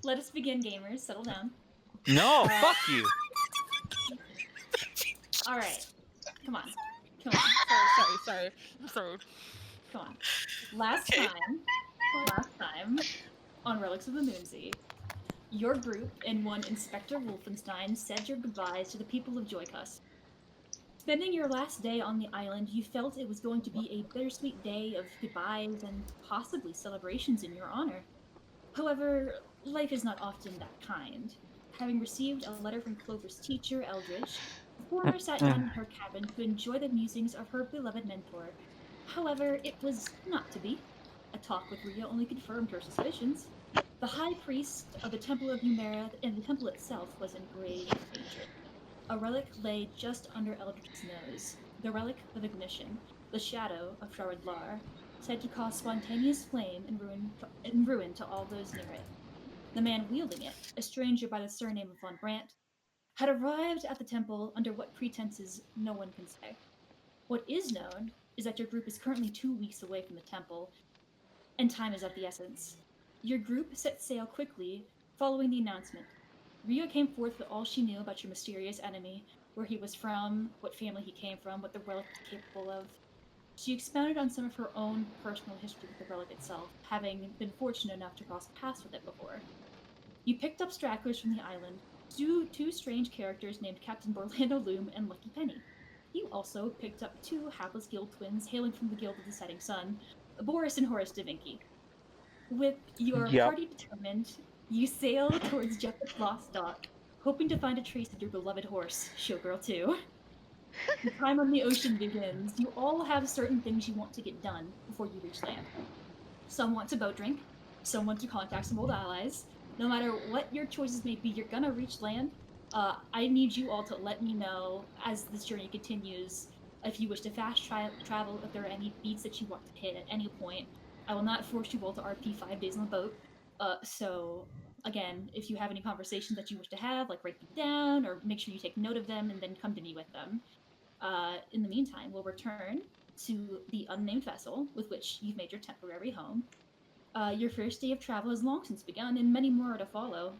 Let us begin, gamers. Settle down. No, fuck you. All right. Come on. Come on. Sorry. I'm sorry. Come on. Last time on Relics of the Moonsea, your group and one Inspector Wolfenstein said your goodbyes to the people of Joycus. Spending your last day on the island, you felt it was going to be a bittersweet day of goodbyes and possibly celebrations in your honor. However, life is not often that kind. Having received a letter from Clover's teacher, Eldridge, the former sat down in her cabin to enjoy the musings of her beloved mentor. However, it was not to be. A talk with Rhea only confirmed her suspicions. The high priest of the Temple of Numera and the temple itself was in grave danger. A relic lay just under Eldritch's nose, the relic of ignition, the shadow of Shard Lar, said to cause spontaneous flame and ruin to all those near it. The man wielding it, a stranger by the surname of Von Brandt, had arrived at the temple under what pretenses no one can say. What is known is that your group is currently 2 weeks away from the temple, and time is of the essence. Your group set sail quickly following the announcement. Ria came forth with all she knew about your mysterious enemy, where he was from, what family he came from, what the relic was capable of. She expounded on some of her own personal history with the relic itself, having been fortunate enough to cross paths with it before. You picked up stragglers from the island, two strange characters named Captain Orlando Loom and Lucky Penny. You also picked up two hapless guild twins hailing from the Guild of the Setting Sun, Boris and Horace Da Vinci. With your Yep. party determined, you sail towards Jeff's Lost Dock, hoping to find a trace of your beloved horse, Showgirl 2. The time on the ocean begins. You all have certain things you want to get done before you reach land. Some want to boat drink, some want to contact some old allies. No matter what your choices may be, you're gonna reach land. I need you all to let me know as this journey continues if you wish to travel, if there are any beats that you want to hit at any point. I will not force you all to RP 5 days on the boat. So, again, if you have any conversations that you wish to have, like write them down or make sure you take note of them and then come to me with them. In the meantime, we'll return to the unnamed vessel with which you've made your temporary home. Your first day of travel has long since begun, and many more are to follow.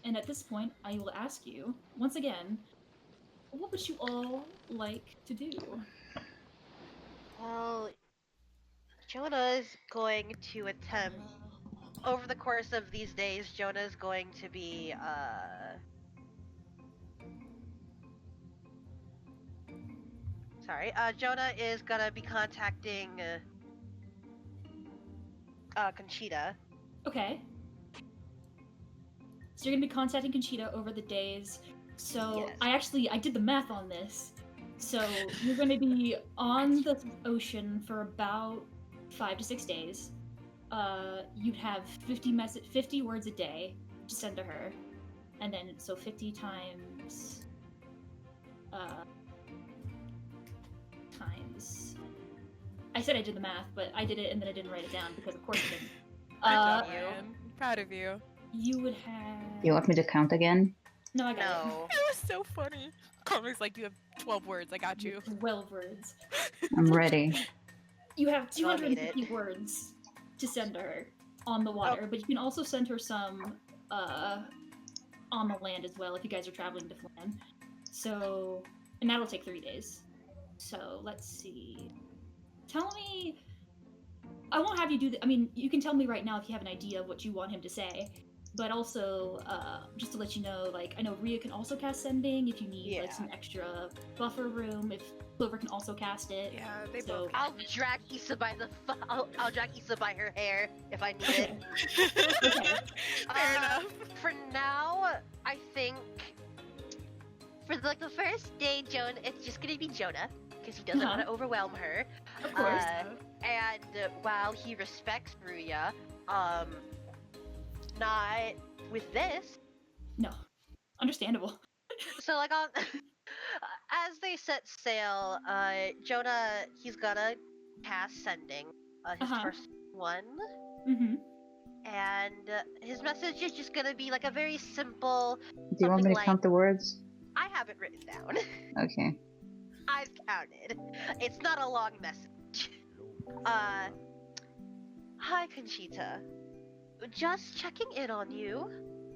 And at this point, I will ask you, once again, what would you all like to do? Well, Jonah is going to attempt over the course of these days. Jonah is going to be sorry. Jonah is gonna be contacting Conchita. Okay. So you're gonna be contacting Conchita over the days. So Yes. I did the math on this. So you're gonna be on the ocean for about 5 to 6 days. You'd have 50 words a day to send to her, and then so 50 times times. I said I did the math, but I did it and then I didn't write it down because of course I didn't. Good job, man. Proud of you. You would have. You want me to count again? No, I got No. It was so funny. Cormac's like, you have 12 words. I got you. 12 words. I'm ready. You have Oh, I need 250 it. words to send to her on the water, but you can also send her some on the land as well if you guys are traveling to Flan. So, and that'll take 3 days. So let's see. Tell me. I won't have you do. I mean, you can tell me right now if you have an idea of what you want him to say. But also, just to let you know, like I know Rhea can also cast Sending if you need like some extra buffer room. If Clover can also cast it. Yeah, they So- both. I'll drag Isa by the. I'll drag Isa by her hair if I need it. Okay. Fair enough. For now, I think for the first day, Jonah, it's just gonna be Jonah because he doesn't Uh-huh. want to overwhelm her. Of course. And while he respects Ruya, not with this. No, understandable. So like on, as they set sail, Jonah he's gonna cast Sending, his Uh-huh. first one. Mm-hmm. And his message is just gonna be like a very simple. Do you want me to count the words? I have it written down. Okay. I've counted. It's not a long message. Hi Conchita. Just checking in on you.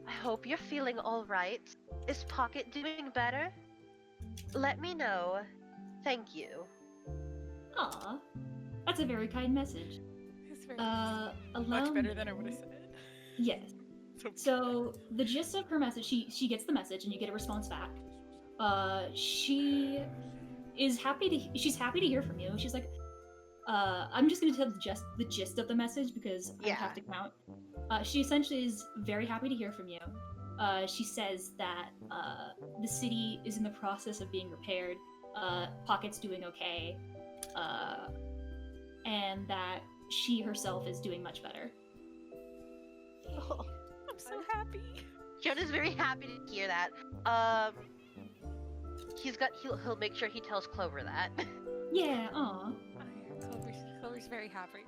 I hope you're feeling all right. Is Pocket doing better? Let me know. Thank you. Aw, that's a very kind message. It's very Allow much better me- than I would have said. Yes. So the gist of her message, she gets the message and you get a response back. She is she's happy to hear from you. She's like, I'm just gonna tell the gist of the message because I Yeah. have to count. She essentially is very happy to hear from you. She says that the city is in the process of being repaired. Pocket's doing okay, and that she herself is doing much better. Oh, I'm so happy. Jonah's very happy to hear that. He'll make sure he tells Clover that. Yeah, aw. Clover's very happy.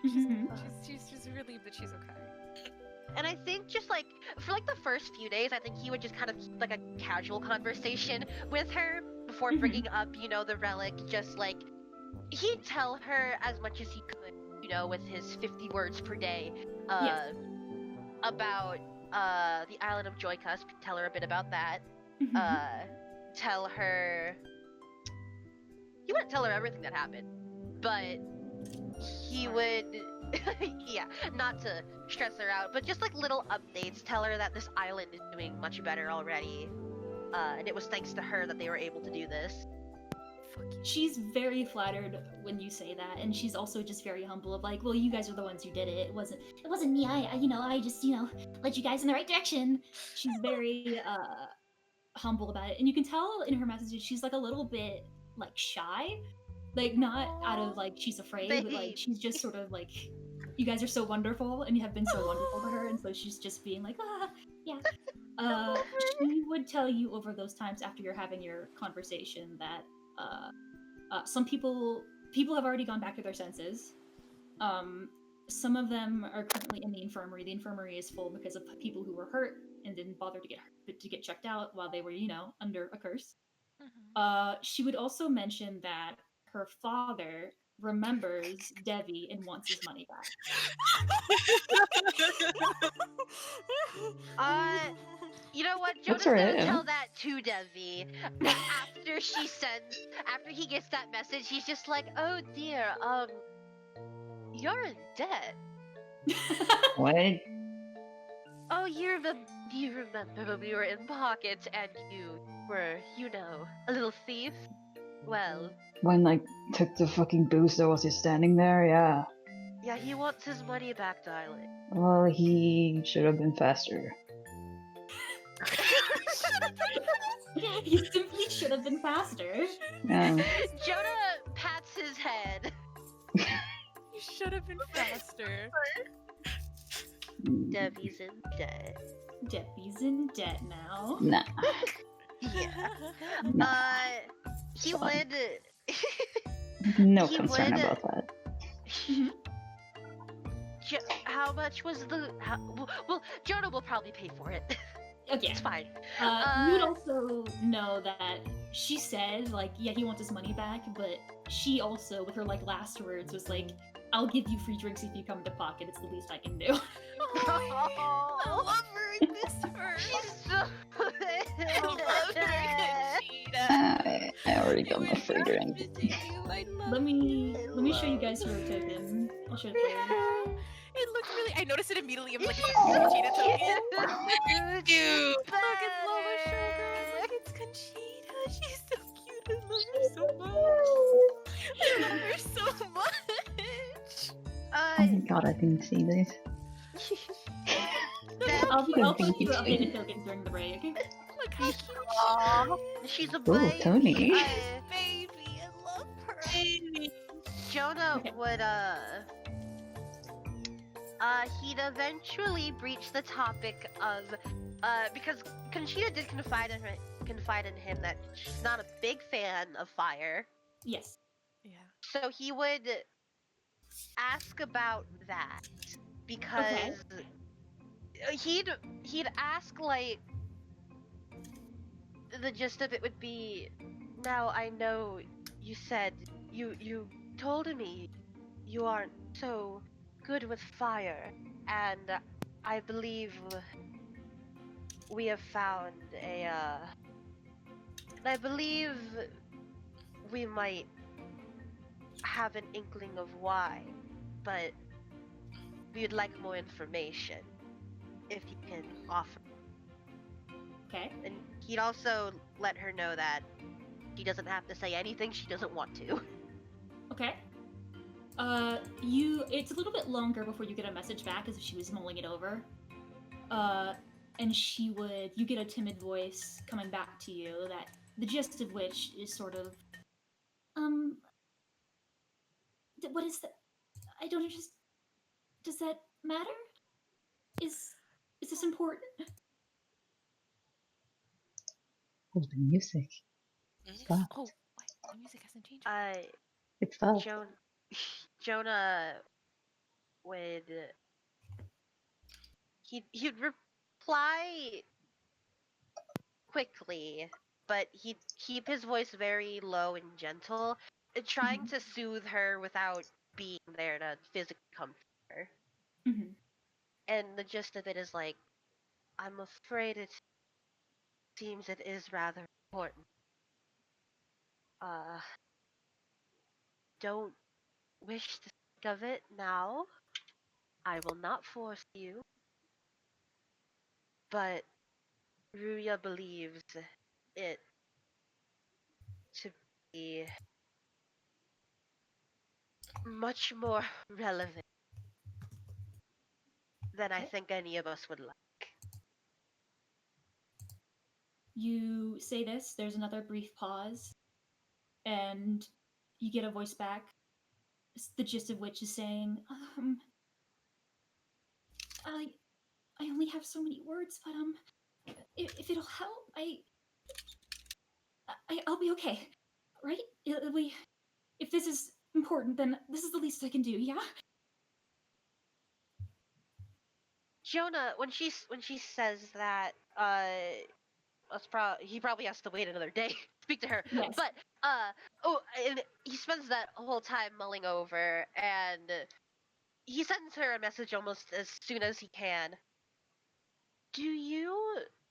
Mhm. She's relieved that she's okay. And I think just like for like the first few days, I think he would just kind of keep like a casual conversation with her before bringing up, you know, the relic. Just like he'd tell her as much as he could, you know, with his 50 words per day, Yes. about the island of Joycusp. Tell her a bit about that. Mhm. Tell her. He wouldn't tell her everything that happened, but he would. Yeah, not to stress her out, but just like little updates. Tell her that this island is doing much better already, and it was thanks to her that they were able to do this. She's very flattered when you say that, and she's also just very humble of like, well, you guys are the ones who did it. It wasn't me. I just led you guys in the right direction. She's very humble about it, and you can tell in her messages she's like a little bit like shy, like not out of like she's afraid, but like she's just sort of like, you guys are so wonderful and you have been so wonderful to her, and so she's just being like, yeah. She would tell you over those times after you're having your conversation that some people have already gone back to their senses. Some of them are currently in the infirmary. The infirmary is full because of people who were hurt and didn't bother to get checked out while they were, under a curse. She would also mention that her father remembers Devi and wants his money back. You know what? What's Jonah's her gonna name? tell that to Devi. After he gets that message, he's just like, oh dear, you're in debt. What? Oh, you remember when we were in pockets and you were, a little thief? Well, When like took the fucking booster, was he standing there? Yeah. yeah, he wants his money back, darling. Well, he should have been faster. He simply should have been faster. Jonah pats his head. You should have been faster. Debbie's in debt. Debbie's in debt now. Nah. Yeah. Nah. He Fine. would. No he concern would- about that. How much was the? Well, Jonah will probably pay for it. Okay. It's fine. You would also know that she said, like, yeah, he wants his money back, but she also, with her, like, last words, was like, I'll give you free drinks if you come to Pocket. It's the least I can do. I love her. I miss her. She's so. I love her, Conchita. I already got my free drink. Let me show you guys her token. I'll show it to you. It looks really. I noticed it immediately. I'm like, She's it's a Conchita so token. cute. Look, it's Lola Sugar. Look, it's Conchita. She's so cute. I love her so much. I love her so much. Oh my god, I didn't see this. I'll Could put be you updated between. tokens during the break. Look how cute she Aw, is. she's a Ooh, baby. Tony. Baby, I love her. Jonah Okay. would he'd eventually breach the topic of because Conchita did confide in him that she's not a big fan of fire. Yes. Yeah. So he would ask about that because he'd ask like the gist of it would be, now I know you said you told me you aren't so good with fire, and I believe we have found I believe we might have an inkling of why, but we'd like more information if you can offer. Okay. And he'd also let her know that she doesn't have to say anything she doesn't want to. Okay. It's a little bit longer before you get a message back as if she was mulling it over. And you get a timid voice coming back to you that the gist of which is sort of, what is that? I don't understand. Does that matter? Is this important? Oh, the music. Stop. Oh, what? The music hasn't changed. It's stopped. Jonah would he'd reply quickly, but he'd keep his voice very low and gentle, trying to soothe her without being there to physically comfort her. Mm-hmm. And the gist of it is like, I'm afraid it seems it is rather important. Don't wish to think of it now. I will not force you. But Ruya believes it to be much more relevant than I Okay. think any of us would like. You say this, there's another brief pause, and you get a voice back, the gist of which is saying, I only have so many words, but if it'll help, I'll be okay, right? If this is important, then this is the least I can do. Yeah. Jonah, when she says that, he probably has to wait another day to speak to her. Yes. But and he spends that whole time mulling over, and he sends her a message almost as soon as he can.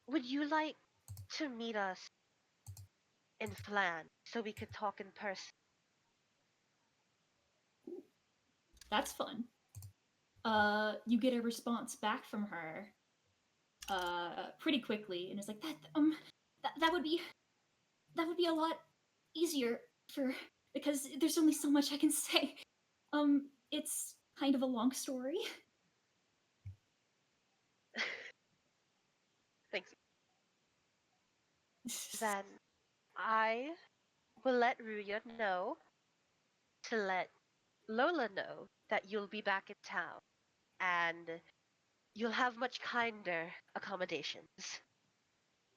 Would you like to meet us in Flan so we could talk in person? That's fun. You get a response back from her, pretty quickly, and it's like that would be a lot easier because there's only so much I can say. It's kind of a long story. Thanks. Then I will let Ruya know to let Lola know that you'll be back in town and you'll have much kinder accommodations.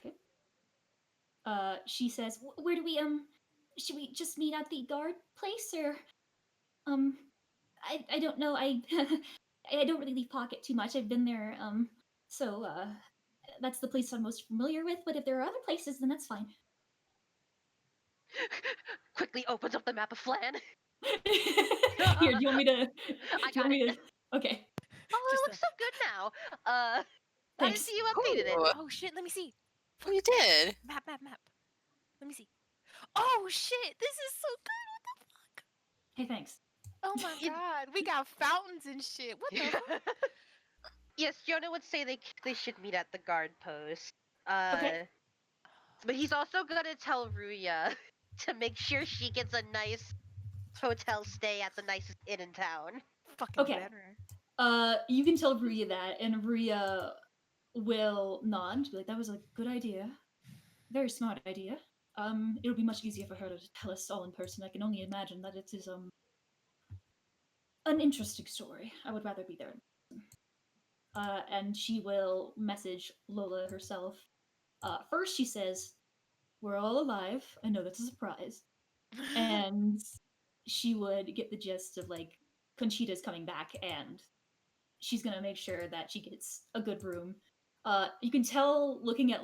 Okay. She says, "Where do we should we just meet at the guard place or um I don't know. I don't really leave pocket too much. I've been there so that's the place I'm most familiar with, but if there are other places then that's fine." Quickly opens up the map of Flan. Here, do you want me to I got it. Okay. Oh, Just it looks so good now. I Thanks. see you updated it. Ooh. Oh shit, let me see. Oh, you did. Map. Let me see. Oh shit, this is so good. What the fuck? Hey, thanks. Oh my god, we got fountains and shit. What the fuck? Yes, Jonah would say they should meet at the guard post. Okay. But he's also gonna tell Ruya to make sure she gets a nice hotel stay at the nicest inn in town. Fucking Okay. better. You can tell Ruya that, and Ruya will nod, be like, "That was a good idea. Very smart idea. It'll be much easier for her to tell us all in person. I can only imagine that it is an interesting story. I would rather be there in person." And she will message Lola herself. First, she says, "We're all alive. I know that's a surprise." And she would get the gist of like Conchita's coming back, and she's gonna make sure that she gets a good room. You can tell looking at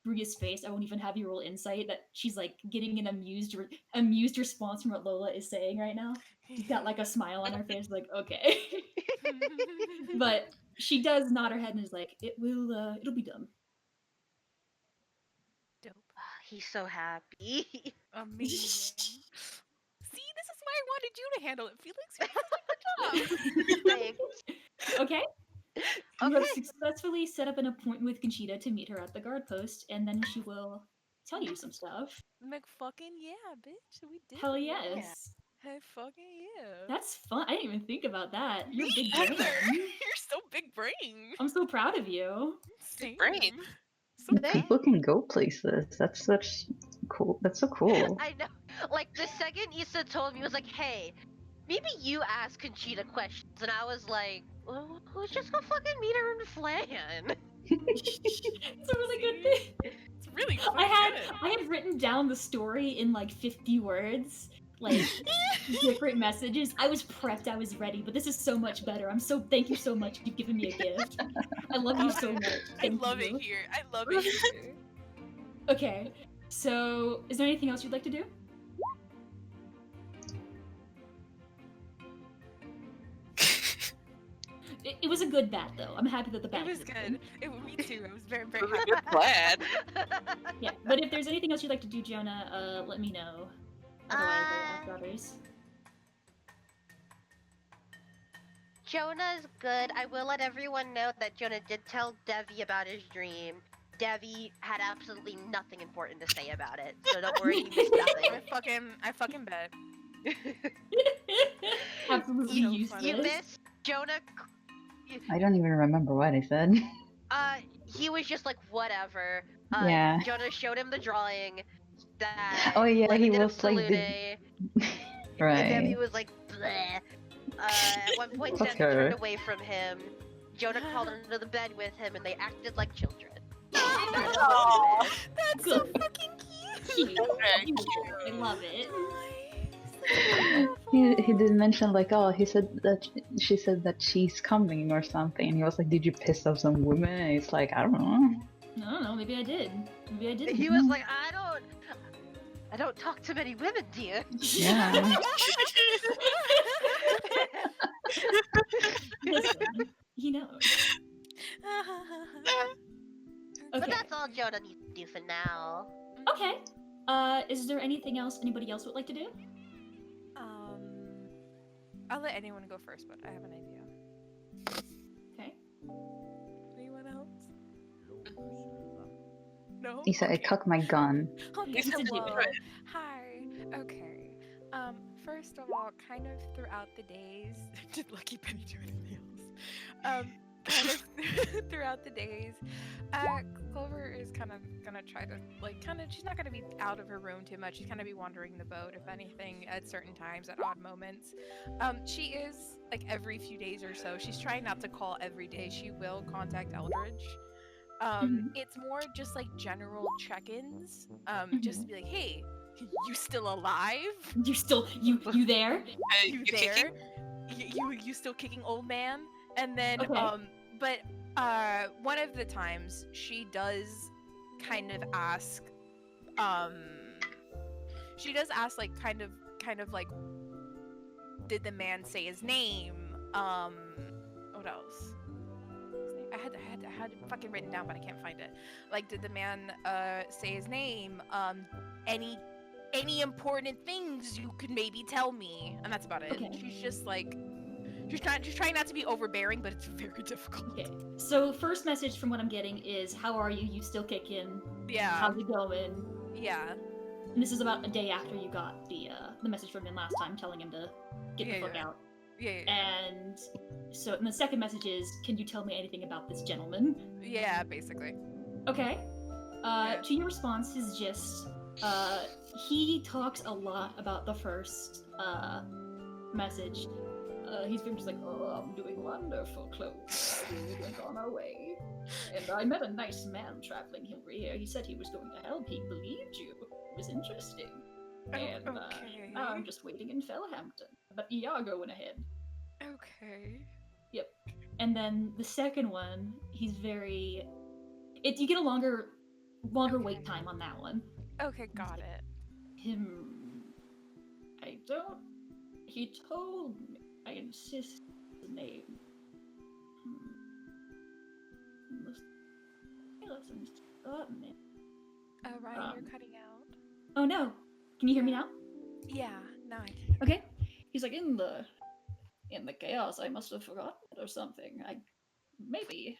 Ruya's face. I won't even have you roll insight that she's like getting an amused response from what Lola is saying right now. She's got like a smile on her face, like okay. But she does nod her head and is like, it'll be done." He's so happy. Amazing. See, this is why I wanted you to handle it, Felix. You did a good job. Thanks. Okay. You Okay. have successfully set up an appointment with Conchita to meet her at the guard post, and then she will tell you some stuff. McFucking yeah, bitch. We did Hell it. yes. Hey, fucking yeah. That's fun. I didn't even think about that. You're Me big either. brain. You're so big brain. I'm so proud of you. Same. brain. So People can go places. That's such cool. That's so cool. I know. Like the second Isa told me, he was like, "Hey, maybe you ask Conchita questions," and I was like, well, "Let's just go fucking meet her in Flan." It's a really good thing. It's really fucking I had written down the story in like 50 words, like different messages. I was prepped, I was ready, but this is so much better. Thank you so much. You've given me a gift. I love you so much. I Thank love you. it here. I love it here. Okay, so is there anything else you'd like to do? It was a good bat, though. I'm happy that the bat It was hit good. Me too. I was very, very happy. Good glad. Yeah, but if there's anything else you'd like to do, Jonah, let me know. Otherwise, I'll ask others. Jonah's good. I will let everyone know that Jonah did tell Devi about his dream. Devi had absolutely nothing important to say about it, so don't worry, you missed nothing. I fucking bet. Absolutely So useless. funny. You missed Jonah. I don't even remember what I said. He was just like whatever. Yeah. Jonah showed him the drawing that. Oh yeah, like, he did a was like salute, right. And Debbie was like, bleh. At one point, Fuck Debbie her. turned away from him. Jonah crawled under the bed with him, and they acted like children. That's all I missed. That's so fucking cute. Cute. I love it. He did mention like, oh, he said that she said that she's coming or something, and he was like, did you piss off some woman? And it's like, I don't know. I don't know, maybe I did. Maybe I didn't. He was like, I don't talk to many women, dear. Yeah. Listen, he knows. But Okay. that's all Jonah needs to do for now. Okay. Is there anything else anybody else would like to do? I'll let anyone go first, but I have an idea. Okay. Anyone else? No. Isa, I cocked my gun. Okay, Yes, to do hello. it. Hi. Okay. First of all, kind of throughout the days, did Lucky Penny do anything else? Kind of throughout the days, Clover is kind of gonna try to she's not gonna be out of her room too much. She's gonna be wandering the boat, if anything, at certain times, at odd moments. She is like every few days or so. She's trying not to call every day. She will contact Eldridge. It's more just like general check-ins. Just to be like, hey, you still alive? You there? You there? You still kicking, old man? And then Okay. but one of the times she does kind of ask like kind of like, did the man say his name? What else? I had it fucking written down, but I can't find it. Like, did the man say his name? Any important things you could maybe tell me? And that's about it. Okay. She's just like, she's trying not to be overbearing, but it's very difficult. Okay. So first message from what I'm getting is, how are you? You still kicking? Yeah. How's it going? Yeah. And this is about a day after you got the message from him last time telling him to get the fuck out. Yeah. And so and the second message is, can you tell me anything about this gentleman? Yeah, basically. Okay. To your response is just, he talks a lot about the first message. He's very just like, oh, I'm doing wonderful, Chloe. We went on our way. And I met a nice man traveling over here. He said he was going to help. He believed you. It was interesting. And Okay. now I'm just waiting in Fellhampton. But you are going ahead. Okay. Yep. And then the second one, he's very... you get a longer wait time on that one. Okay, got it. I don't... He told me. I insist the name. Listen, man. Ryan, you're cutting out. Oh no. Can you hear me now? Yeah, now I can. Okay. He's like, in the chaos, I must have forgotten it or something. Maybe.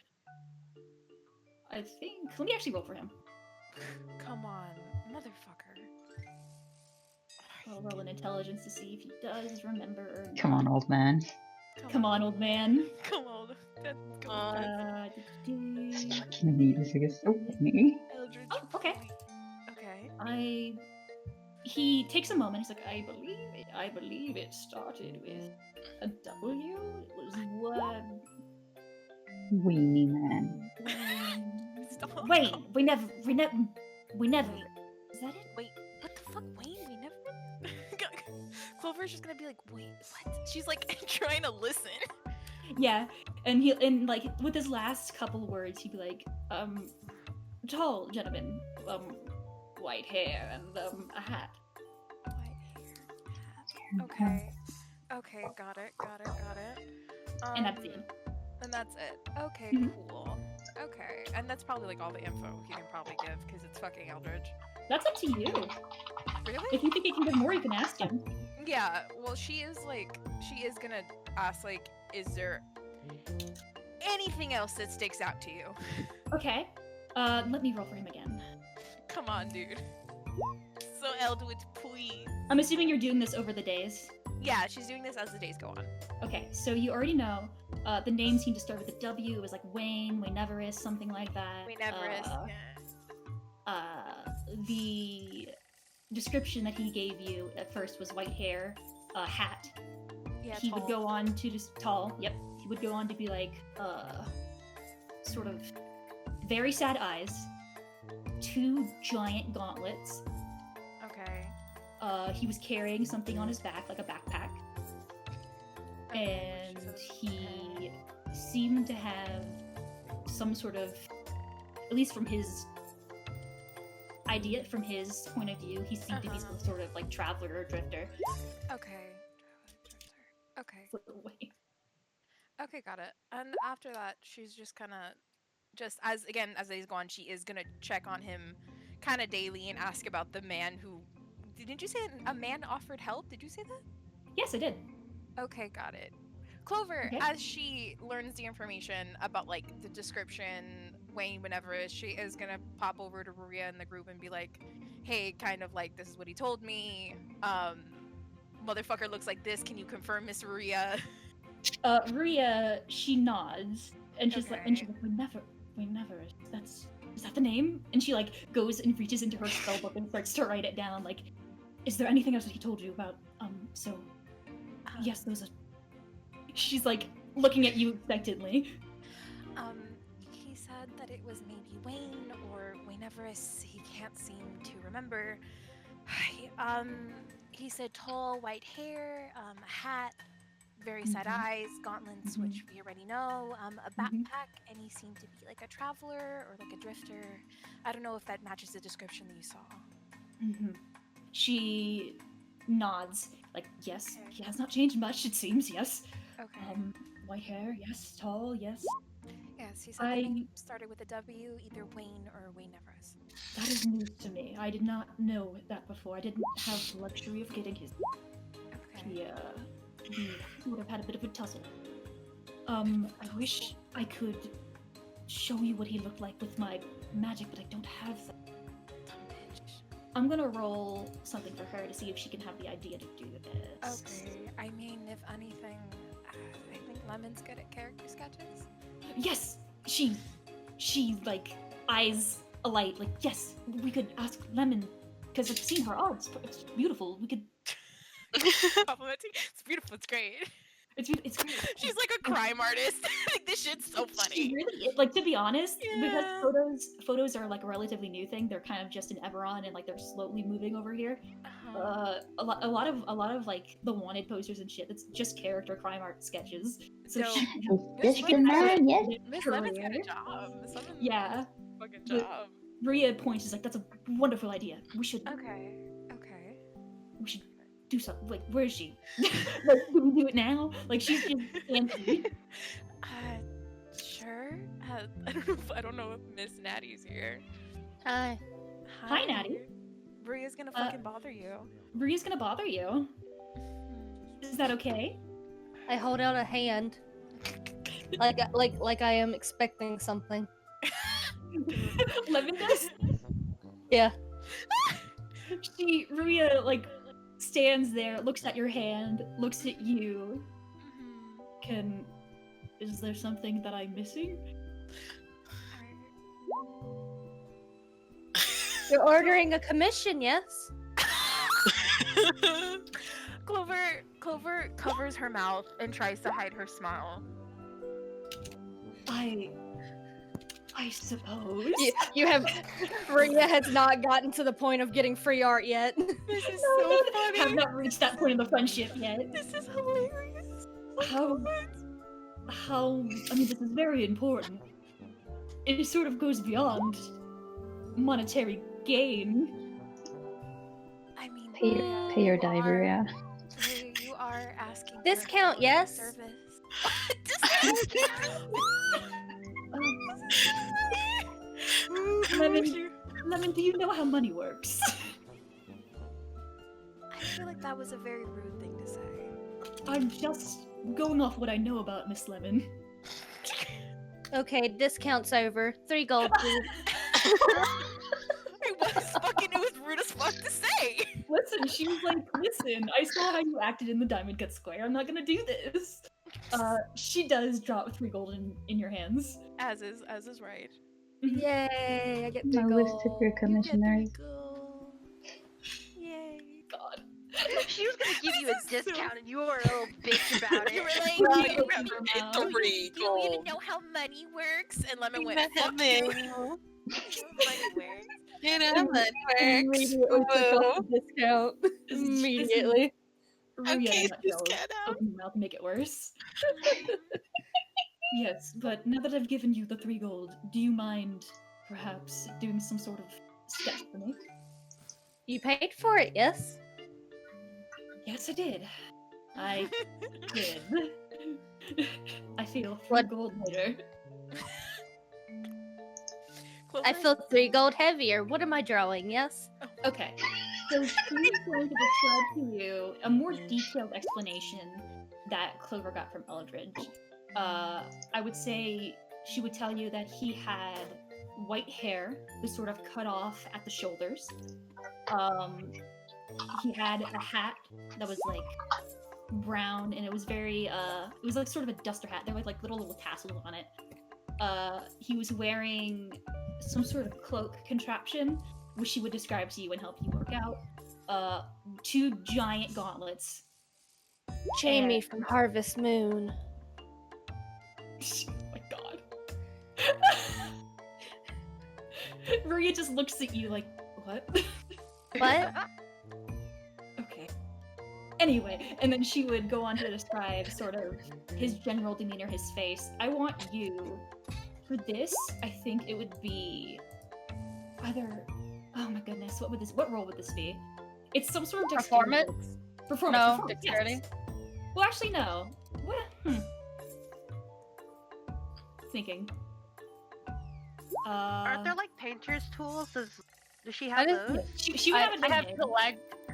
I think. Let me actually roll for him. Come on, motherfucker. I'll roll an intelligence to see if he does remember. Or not. Come on, old man. Come on, old man. Come on. Come on. This fucking music is so funny. Eldritch Oh, okay. Okay. He takes a moment. He's like, I believe it started with a W. It was one. Weenie man. Stop. Wayne. We never. Is that it? Wait, what the fuck, Wayne? We never. Clover's just gonna be like, wait, what? She's like trying to listen. Yeah, and like with his last couple words, he'd be like, tall gentleman, white hair and a hat. White hair, hat. Okay. Okay, got it. And that's the end. And that's it. Okay, Mhm. cool. Okay, and that's probably like all the info he can probably give because it's fucking Eldritch. That's up to you. Really? If you think he can give more, you can ask him. Yeah. Well, she is gonna ask like, is there anything else that sticks out to you? Okay. Let me roll for him again. Come on, dude. So Eldritch, please. I'm assuming you're doing this over the days. Yeah, she's doing this as the days go on. Okay, so you already know. The names seem to start with a W. It was like Wayne, Wayneverus, something like that. Wayneverus. The description that he gave you at first was white hair, hat. Yeah, He tall. would go on to just tall. Yep. He would go on to be like, sort of very sad eyes, 2 giant gauntlets. Okay. He was carrying something on his back, like a backpack. Okay, And she's he seemed to have some sort of, at least from his point of view, he seemed to be some sort of like traveler or drifter. Okay. Okay. Flip away. Okay, got it. And after that, she's just kind of, just as days go on, she is gonna check on him, kind of daily, and ask about the man who. Didn't you say a man offered help? Did you say that? Yes, I did. Okay, got it. Clover, Okay. as she learns the information about like the description, Wayne, whenever she is gonna pop over to Ruria in the group and be like, "Hey, kind of like this is what he told me. Motherfucker looks like this. Can you confirm, Miss Ruria?" Ria, she nods, and she's like, Okay. we never. Is that the name? And she like goes and reaches into her spell book and starts to write it down. Like, is there anything else that he told you about? So, yes, those are. She's like looking at you expectantly. He said that it was maybe Wayne or Wayneverus. He can't seem to remember. He said tall, white hair, a hat, very sad eyes, gauntlets, Mhm. which we already know, a backpack, and he seemed to be like a traveler or like a drifter. I don't know if that matches the description that you saw. Mm-hmm. She nods, like, yes, Okay. he has not changed much, it seems, yes. Okay. White hair, yes, tall, yes. Yes, he said the name started with a W, either Wayne or Wayneverus. That is news to me. I did not know that before. I didn't have the luxury of getting his. Okay. He would have had a bit of a tussle. I wish I could show you what he looked like with my magic, but I don't have that. Bitch. I'm gonna roll something for her to see if she can have the idea to do this. Okay. I mean, if anything, I think Lemon's good at character sketches. Yes! She like, eyes alight, like, yes, we could ask Lemon, because I've seen her art, it's beautiful, we could, Complimenting. It's beautiful. It's great. it's great. She's like a crime artist. Like, this shit's so She funny. really is. Like, to be honest, because Yeah. photos are like a relatively new thing, they're kind of just in Eberron, and like they're slowly moving over here. A lot of like the wanted posters and shit, that's just character crime art sketches. So Dope. Yes, Miss the man, yes. Miss Lemon's got a job. Miss Lemon's Yeah. fucking The- job. Ria points, is like, that's a wonderful idea. We should Okay. do something. Like, where is she? Like, can we do it now? Like, she's just fancy. Sure. I don't know if Miss Natty's here. Hi. Hi, Natty. Bria's gonna fucking bother you. Bria's gonna bother you. Is that okay? I hold out a hand, like I am expecting something. Lemon does? Yeah. Ruia, like, stands there, looks at your hand, looks at you. Is there something that I'm missing? You're ordering a commission, yes? Clover covers her mouth and tries to hide her smile. I suppose. You have. Maria has not gotten to the point of getting free art yet. This is so funny. Have not reached that point in the friendship yet. This is hilarious. How? I mean, this is very important. It sort of goes beyond monetary gain. I mean, Pay your diver, yeah. You are asking Discount, for yes? service. Lemon, do you know how money works? I feel like that was a very rude thing to say. I'm just going off what I know about Miss Lemon. Okay, discount's over. 3 gold, please. It was rude as fuck to say. Listen, she was like, listen, I saw how you acted in the Diamond Cut Square. I'm not gonna do this. She does drop 3 gold in your hands. As is right. Yay, I get 3 My gold. list of your commissioners. Yay. God. She was gonna give you a discount, and you were a little bitch about You it. were like, Right. you don't even know how money works. And Lemon went, fuck you. Money works. You know how money works. Immediately took off the discount. Immediately. Okay, open your mouth and make it worse. Yes, but now that I've given you the 3 gold, do you mind perhaps doing some sort of sketch for me? You paid for it, yes? Yes, I did. I did. I feel 4 What? gold later. I feel 3 gold heavier. What am I drawing, yes? Okay, so she's going to describe to you a more detailed explanation that Clover got from Eldridge. I would say she would tell you that he had white hair, was sort of cut off at the shoulders. He had a hat that was like brown, and it was very it was like sort of a duster hat. There were like little tassels on it. He was wearing some sort of cloak contraption, which she would describe to you and help you work out. 2 giant gauntlets. Jamie from Harvest Moon. Oh my god. Maria just looks at you like, what? What? Okay. Anyway, and then she would go on to describe sort of his general demeanor, his face. I want you, for this, I think it would be either, oh my goodness, what role would this be? It's some sort of dexterity. Performance. No, Performance, dexterity. yes. Well, actually, no. What? Thinking. Aren't there like painter's tools? Does she have I those? She would have it I in have hand.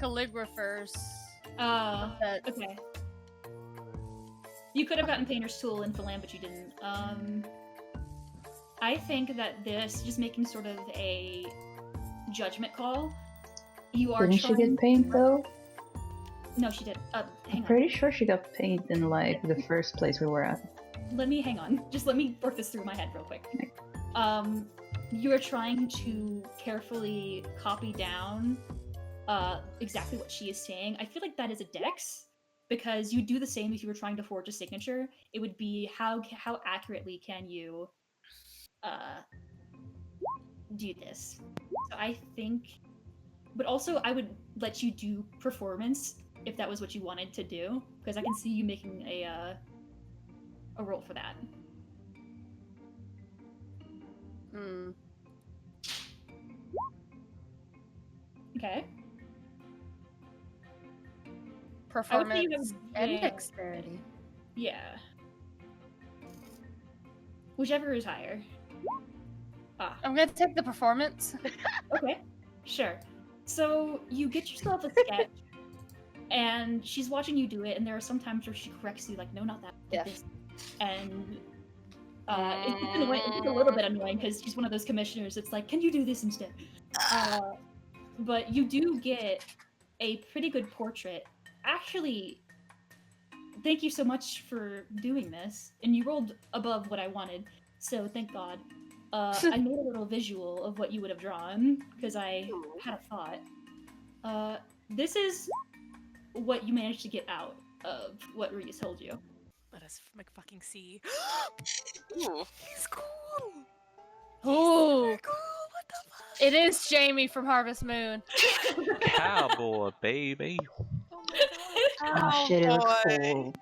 calligraphers. Okay. You could have gotten painter's tool in Philan, but you didn't. I think that this, just making sort of a judgment call, you are Didn't she trying... get paint though? No, she did. Hang I'm on. pretty sure she got paint in like the first place we were at. Hang on. Just let me work this through my head real quick. You are trying to carefully copy down exactly what she is saying. I feel like that is a dex, because you do the same if you were trying to forge a signature. It would be how accurately can you do this. So I think, but also I would let you do performance if that was what you wanted to do, because I can see you making a roll for that. Okay. Performance and yeah. dexterity. Yeah. Whichever is higher. I'm gonna take the performance. Okay. Sure. So you get yourself a sketch, and she's watching you do it, and there are some times where she corrects you, like, no, not that, Yeah. this. And it's a little bit annoying because she's one of those commissioners. It's like, can you do this instead? But you do get a pretty good portrait. Actually, thank you so much for doing this. And you rolled above what I wanted, so thank God. I made a little visual of what you would have drawn because I had a thought. This is what you managed to get out of what Rhea told you. Let us fucking see. Ooh. He's cool. Ooh, Super cool. What the fuck? it is Jamie from Harvest Moon. Cowboy, baby. Oh my god. Oh shit, it looks boy. cool.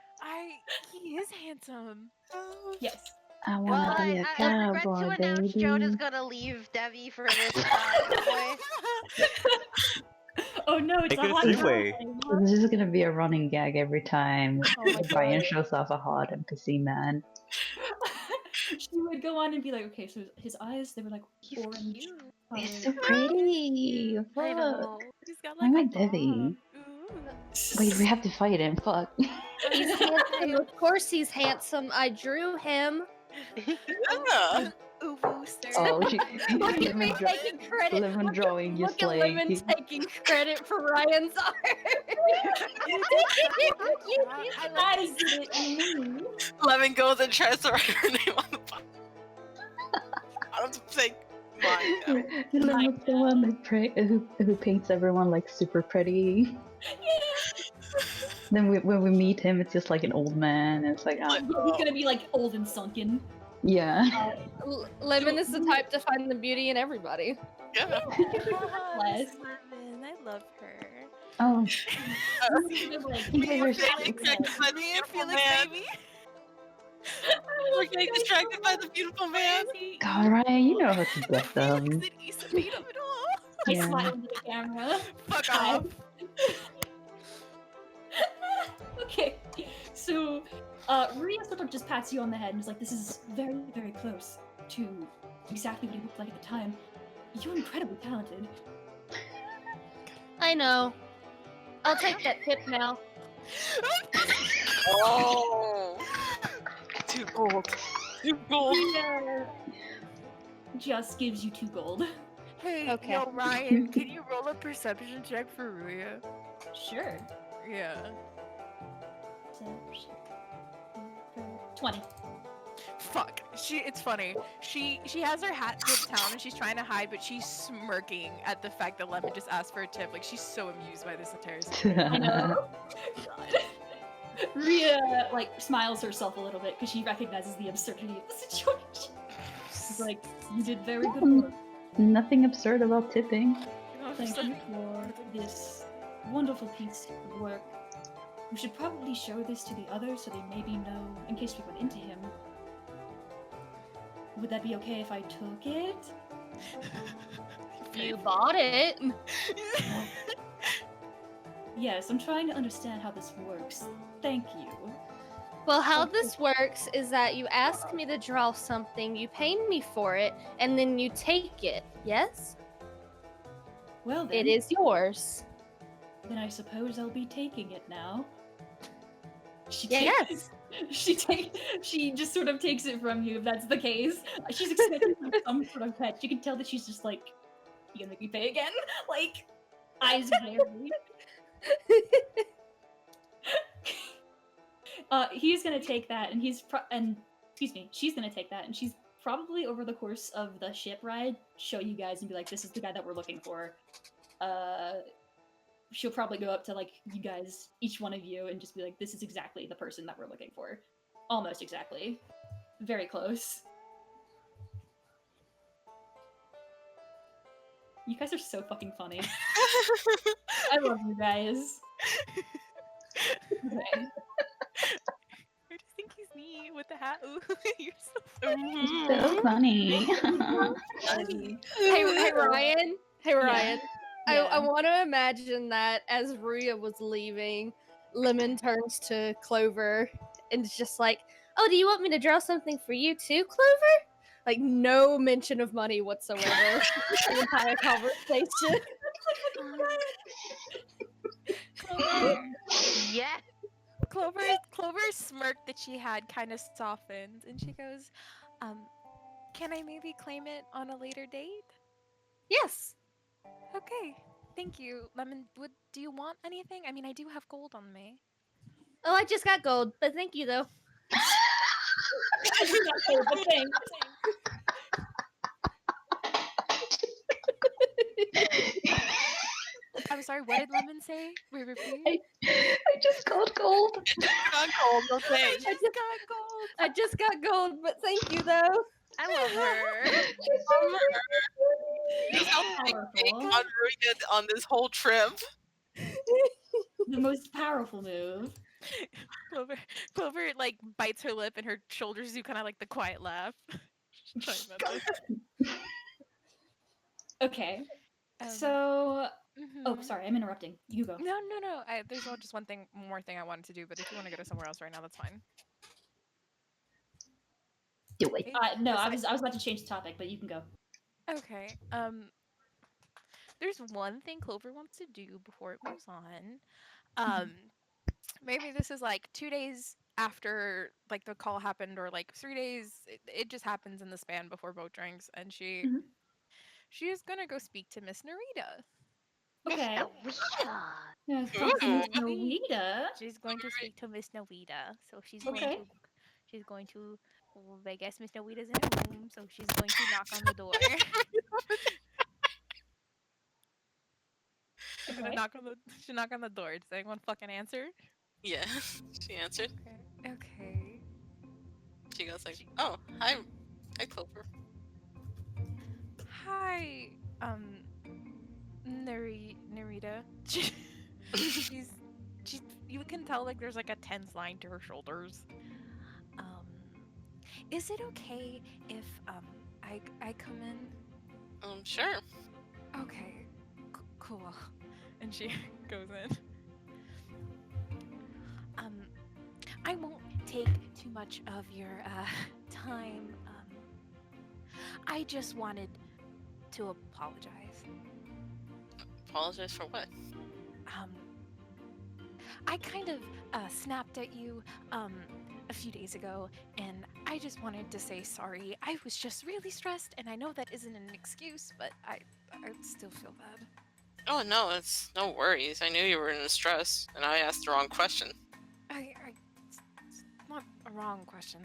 He is handsome. Yes. I Well, wanna be a I regret to cowboy, announce baby. Joan is gonna leave Debbie for this boy. Oh no, it's Make a it a hot three-way. girl. This is gonna be a running gag every time Oh my Brian god. shows off a hot NPC man. She would go on and be like, okay, so his eyes, they were like He's orange. cute. He's colored. so pretty. I Fuck. know. He's got I like like a bob. Debbie. Ooh. Wait, we have to fight him. Fuck. He's handsome. Of course he's handsome. I drew him. Yeah. Ooh, booster. Oh, Look at me Lemon taking credit. Lemon Look drawing you Look at Lemon slay. taking credit for Ryan's art. I I like did it, me. Lemon goes and tries to write her name on the bottom. I don't think mine. Lemon's the one who paints everyone like super pretty. Then when we meet him, it's just like an old man. And it's like, He's gonna be like old and sunken. yeah. Lemon is the type to find the beauty in everybody. Yeah. Less. Lemon. I love her. Oh, Like, you guys are Felix, so Me and Felix, man. baby. We're getting distracted by the beautiful man. God, Ryan, you know how to get Felix them. and Isa beat him at all. I Yeah. smile into the camera. Fuck Hi. off. Okay, so Rhea sort of just pats you on the head and is like, this is very, very close to exactly what he looked like at the time. You're incredibly talented. I know. I'll take that tip now. Oh. Too gold. Too gold. Rhea just gives you 2 gold. Hey, Okay. yo, Ryan, can you roll a perception check for Rhea? Sure. Yeah. 20. Fuck. It's funny. She has her hat tipped down and she's trying to hide, but she's smirking at the fact that Lemon just asked for a tip. Like, she's so amused by this entire situation. I know. God. Rhea, like, smiles herself a little bit because she recognizes the absurdity of the situation. She's like, you did very good work. Nothing absurd about tipping. Thank you for this wonderful piece of work. We should probably show this to the others so they maybe know in case we run into him. Would that be okay if I took it? You bought it. Yes, I'm trying to understand how this works. Thank you. Well, how this works is that you ask me to draw something, you pay me for it, and then you take it. Yes? Well then, It is yours. then I suppose I'll be taking it now. She Yes. she just sort of takes it from you if that's the case. She's expecting some sort of pet. You can tell that she's just like, you gonna make me pay again? Like, eyes very. He's gonna take that, and she's gonna take that, and she's probably over the course of the ship ride show you guys and be like, this is the guy that we're looking for. She'll probably go up to like you guys, each one of you, and just be like, this is exactly the person that we're looking for. Almost exactly. Very close. You guys are so fucking funny. I love you guys. Okay. I just think he's neat with the hat. Ooh, you're so So funny. Hey Ryan. Hey Ryan. I Yeah. want to imagine that as Rhea was leaving, Lemon turns to Clover and is just like, "Oh, do you want me to draw something for you too, Clover? Like no mention of money whatsoever. The entire conversation. Clover, Yes. Clover's smirk that she had kind of softened, and she goes, "Can I maybe claim it on a later date?" Yes. Okay, thank you, Lemon. Do you want anything? I mean, I do have gold on me. Oh, I just got gold, but thank you though. But thanks. I'm sorry. What did Lemon say? We repeat. I just got gold. Not cold, no thanks. I just got gold. I just got gold, but thank you though. I love her. Just help me take Powerful. on Rita on this whole trip. The most powerful move. Clover like bites her lip, and her shoulders do kind of like the quiet laugh. Sorry about this. Okay. Um, So, oh, mhm. sorry, I'm interrupting. You go. No. There's just one more thing I wanted to do, but if you want to go to somewhere else right now, that's fine. Do it. Okay. No, I Besides- was about to change the topic, but you can go. Okay. There's one thing Clover wants to do before it moves on. Maybe this is like 2 days after like the call happened, or like 3 days. It just happens in the span before boat drinks, and she is gonna go speak to Miss Narita. Okay. Mr. Rita. Yeah, Ooh. Narita. She's going to speak to Miss Narita, so she's Okay. going to. Well, I guess Miss Narita's in her room, so she's going to knock on the door. She's gonna Okay. knock on the door. Does anyone fucking answer? Yeah, she answered. Okay. She goes like, "Oh, hi, Clover." Hi, Narita. She's you can tell like there's like a tense line to her shoulders. Is it okay if I come in? Sure. Okay, cool. And she goes in. I won't take too much of your time. I just wanted to apologize. Apologize for what? I kind of snapped at you a few days ago, and I just wanted to say sorry. I was just really stressed, and I know that isn't an excuse, but I still feel bad. Oh no, it's no worries. I knew you were in stress, and I asked the wrong question. It's not a wrong question.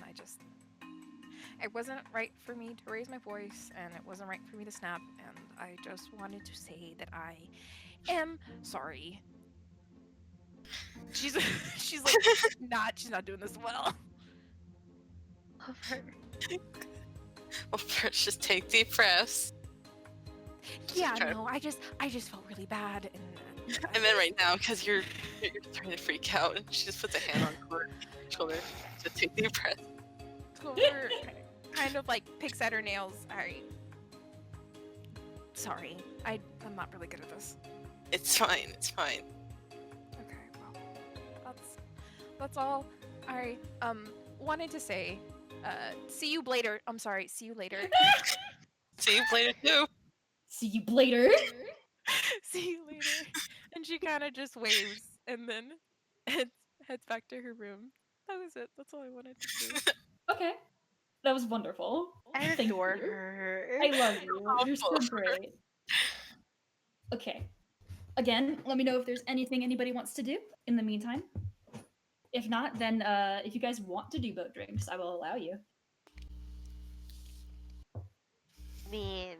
It wasn't right for me to raise my voice, and it wasn't right for me to snap, and I just wanted to say that I am sorry. She's like she's not doing this well. Love her. Well, first, just take deep breaths, Yeah, try to- no, I just felt really bad, and and then right now, because you're starting to freak out, and she just puts a hand on her shoulder. Just take deep breaths. Clover kind of like picks at her nails. Sorry, I'm not really good at this. It's fine. It's fine. Okay, well, that's all. I wanted to say, see you later. I'm sorry, see you later. See you later too. See you later. See you later. And she kind of just waves and then heads back to her room. That was it. That's all I wanted to do. Okay. That was wonderful. I Thank adore you. her. I love you. You're so great. Okay. Again, let me know if there's anything anybody wants to do in the meantime. If not, then if you guys want to do boat drinks, I will allow you. mean,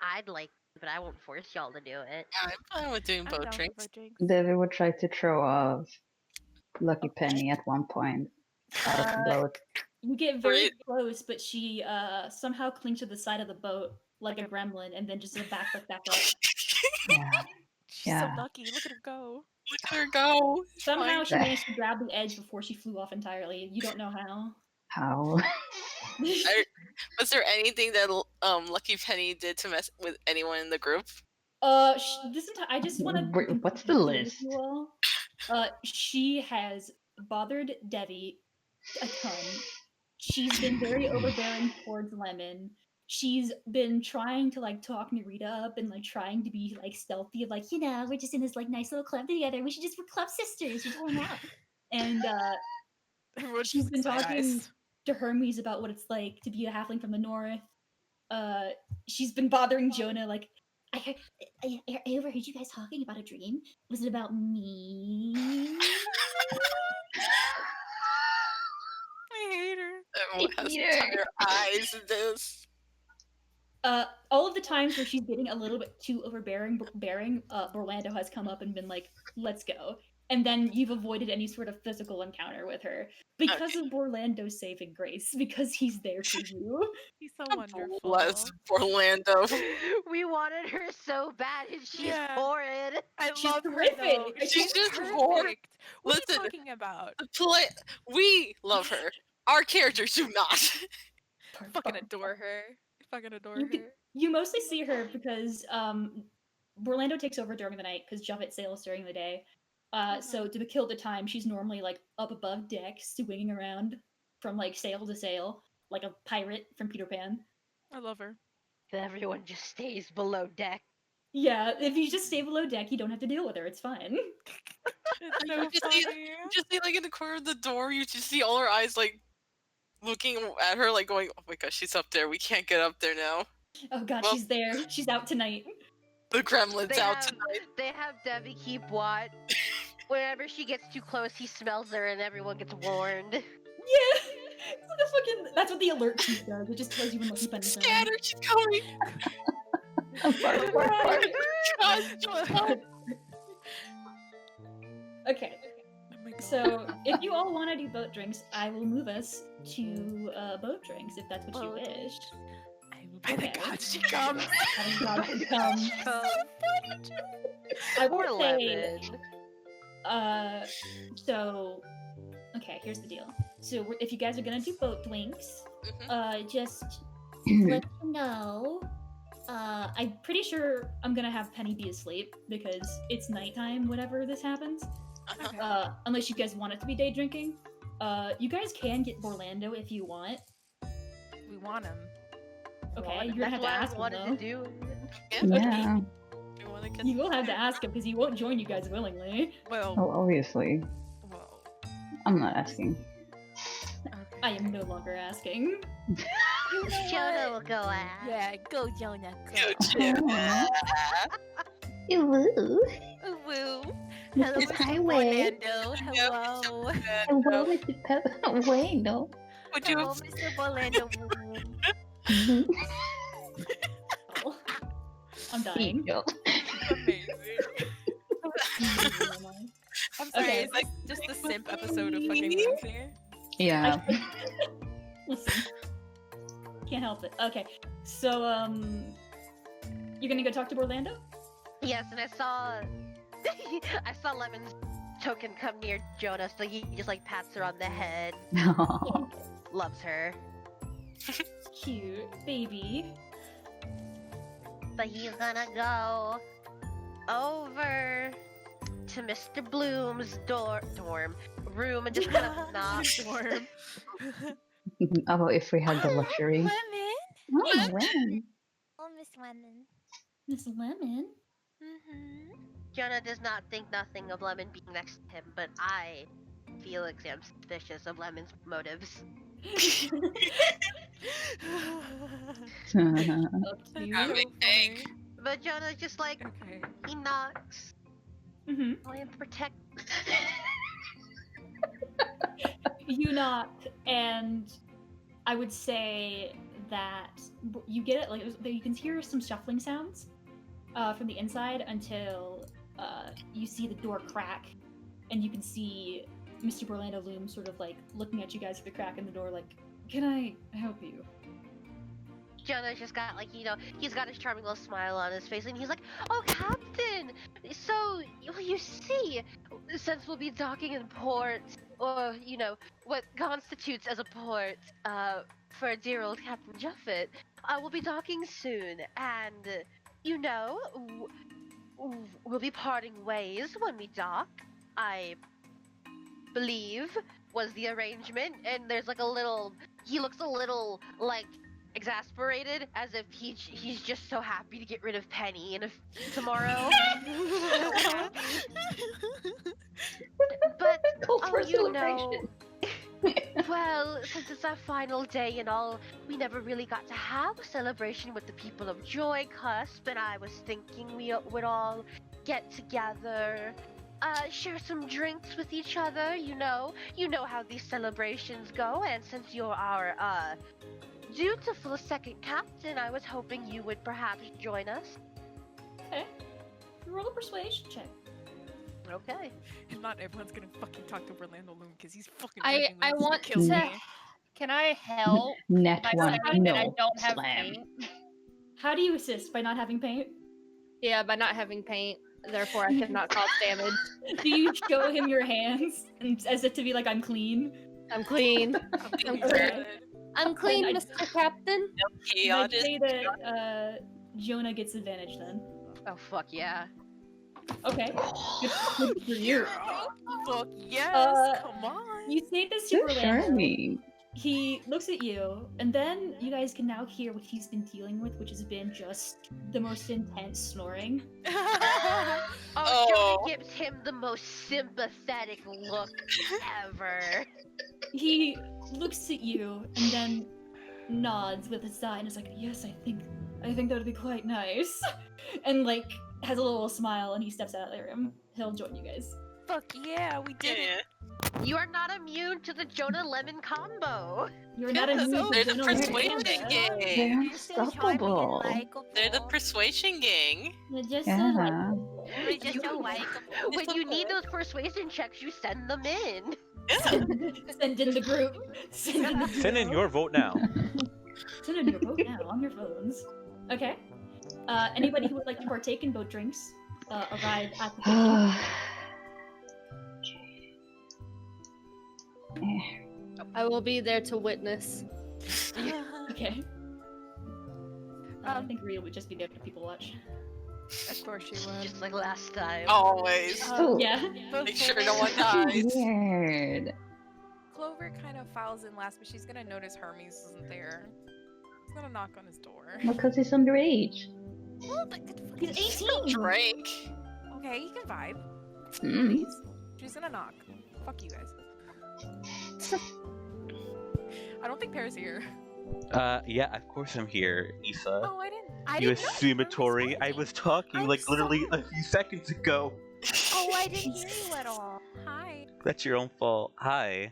I'd like, but I won't force y'all to do it. I'm fine with doing I'm boat down for drinks. boat drinks. David would try to throw a lucky penny at one point out of the boat. You get very Right. close, but she somehow clings to the side of the boat like a gremlin and then just backflip back up. Yeah. She's Yeah. so lucky. Look at her go. Look at her go. It's Somehow fine. she managed to grab the edge before she flew off entirely. You don't know how. How? Was there anything that Lucky Penny did to mess with anyone in the group? I just want to. Wait, what's the list? She has bothered Devi a ton. She's been very overbearing towards Lemon. She's been trying to like talk Narita up and like trying to be like stealthy of like, we're just in this like nice little club together. We're club sisters. We should hang out. And Everyone's she's just been like, side talking eyes. to Hermes about what it's like to be a halfling from the north. She's been bothering Jonah like, I overheard you guys talking about a dream. Was it about me? I hate her. Everyone has to turn their eyes to this. All of the times where she's getting a little bit too overbearing, Orlando has come up and been like, "Let's go," and then you've avoided any sort of physical encounter with her because of Orlando's saving grace, because he's there for you. He's so wonderful. Bless Orlando. We wanted her so bad, and she's Yeah. horrid. I She's love her terrific. though. She's just perfect. horrible. What are Listen. you talking about? We love her. Our characters do not. Fucking adore her. Fucking adore You, her. you mostly see her because Orlando takes over during the night because Javet sails during the day. So to kill the time, she's normally like up above deck, swinging around from like sail to sail, like a pirate from Peter Pan. I love her. Everyone just stays below deck. Yeah, if you just stay below deck, you don't have to deal with her. It's fine. It's so You just see, funny. you just see like in the corner of the door, you just see all her eyes like looking at her, like going, "Oh my gosh, she's up there. We can't get up there now. Oh god, Well- she's there. She's out tonight. The gremlin's They out have, tonight." they have Debbie keep watch. Whenever she gets too close, he smells her, and everyone gets warned. Yeah, it's like a fucking. That's what the alert sheet does. It just tells you when Lucky Penny's around. Scatter, she's coming. God, she's coming. Okay, Oh my god. so if you all want to do boat drinks, I will move us to boat drinks if that's what you wish. By the Okay. gods, she comes. Having God to come. I Poor will say, Lemon. so, okay, here's the deal. So if you guys are gonna do boat drinks, just let me know. I'm pretty sure I'm gonna have Penny be asleep because it's nighttime whenever this happens. Okay. Unless you guys want it to be day drinking. You guys can get Orlando if you want. We want him. Okay, you're gonna have to That's ask what I him wanted though. to do. Yeah. You wanna get You will have to ask him because he won't join you guys willingly. Well, Oh, obviously. well. I'm not asking. Okay. I am no longer asking. Jonah will go out. Yeah, go Jonah. Go, Go. Jonah. Woo. Woo. Hello, It's Mr. highway. Orlando. Hello. Hello, Mr. Wait, no. Would you Hello, Mr. Orlando. Oh, I'm dying. Amazing. I'm sorry, Okay. is this just the simp episode of fucking Moonsea? Yeah. Listen, can't help it. Okay, so you're gonna go talk to Orlando? Yes, and I saw Lemon's token come near Jonah, so he just like pats her on the head, No. loves her. Cute, baby. But he's gonna go over to Mr. Bloom's room and just kind of knock. Dorm. Oh, if we had the luxury. Lemon. Oh, when? Oh, Miss Lemon. Miss Lemon. Mm-hmm. Jonah does not think nothing of Lemon being next to him, but I, Felix, am suspicious of Lemon's motives. Up to That's you. Have a egg. But Jonah's just like, Okay. he knocks. Mhm. I am protect. You knock, and I would say that you get it. Like you can hear some shuffling sounds from the inside until you see the door crack, and you can see Mr. Orlando Loom sort of like looking at you guys through the crack in the door, like, "Can I help you?" Jonah's just got like, he's got his charming little smile on his face, and he's like, "Oh, Captain! So, you see, since we'll be docking in port, or, what constitutes as a port, for dear old Captain Juffet, we'll be docking soon, and, we'll be parting ways when we dock, I believe was the arrangement," and there's like a little he looks a little like exasperated, as if he's just so happy to get rid of Penny tomorrow. But Cultural you know, celebration. well, since it's our final day and all, we never really got to have a celebration with the people of Joy Cusp, and I was thinking we would all get together, share some drinks with each other, you know how these celebrations go, and since you're our, dutiful second captain, I was hoping you would perhaps join us. Okay. Roll a persuasion check. Okay. And not everyone's gonna fucking talk to Orlando Loom because he's fucking. I drinking want to kill to. me. Can I help Net by one, saying that I no, don't have slam. paint? How do you assist? By not having paint? Yeah, by not having paint, therefore I cannot cause damage. Do you show him your hands as if to be like, I'm clean? I'm clean. I'm clean. I'm clean, I- Mr. Captain. I'd Chaotic. say that Jonah gets advantage then. Oh fuck yeah. Okay. Good for you. Fuck yes! Come on. You say this to Good Orlando. journey. He looks at you, and then you guys can now hear what he's been dealing with, which has been just the most intense snoring. Oh. Jonah gives him the most sympathetic look ever. He looks at you and then nods with a sigh and is like, "Yes, I think that would be quite nice," and like has a little smile, and he steps out of the room. He'll join you guys. Fuck yeah, we did it. Yeah. You are not immune to the Jonah Lemon combo. You're not Yeah, immune so- to They're the Jonah persuasion Lemon. gang. They're unstoppable. They're the persuasion gang. They're just Yeah. When you need those persuasion checks, you send them in. Yeah. Send in the group. Send in, the Send in group. your vote now. Send in your vote now on your phones. Okay. Anybody who would like to partake in boat drinks, arrive at the kitchen. I will be there to witness. Okay. I think Rhea would just be there for people watch. Of course she would. Just like last time. Always. Oh. Yeah. Make sure no one dies. Weird. Clover kind of files in last, but she's gonna notice Hermes isn't there. She's gonna knock on his door. Because he's underage. Well, but He's 18. Drink. okay, you can vibe. Mm. She's gonna knock. Fuck you guys. I don't think Pear's here. Yeah, of course I'm here, Isa. Oh, I didn't You know Hermes assumatory. I here. was talking I'm like literally sorry. a few seconds ago. Oh, I didn't hear you at all. Hi. That's your own fault. Hi.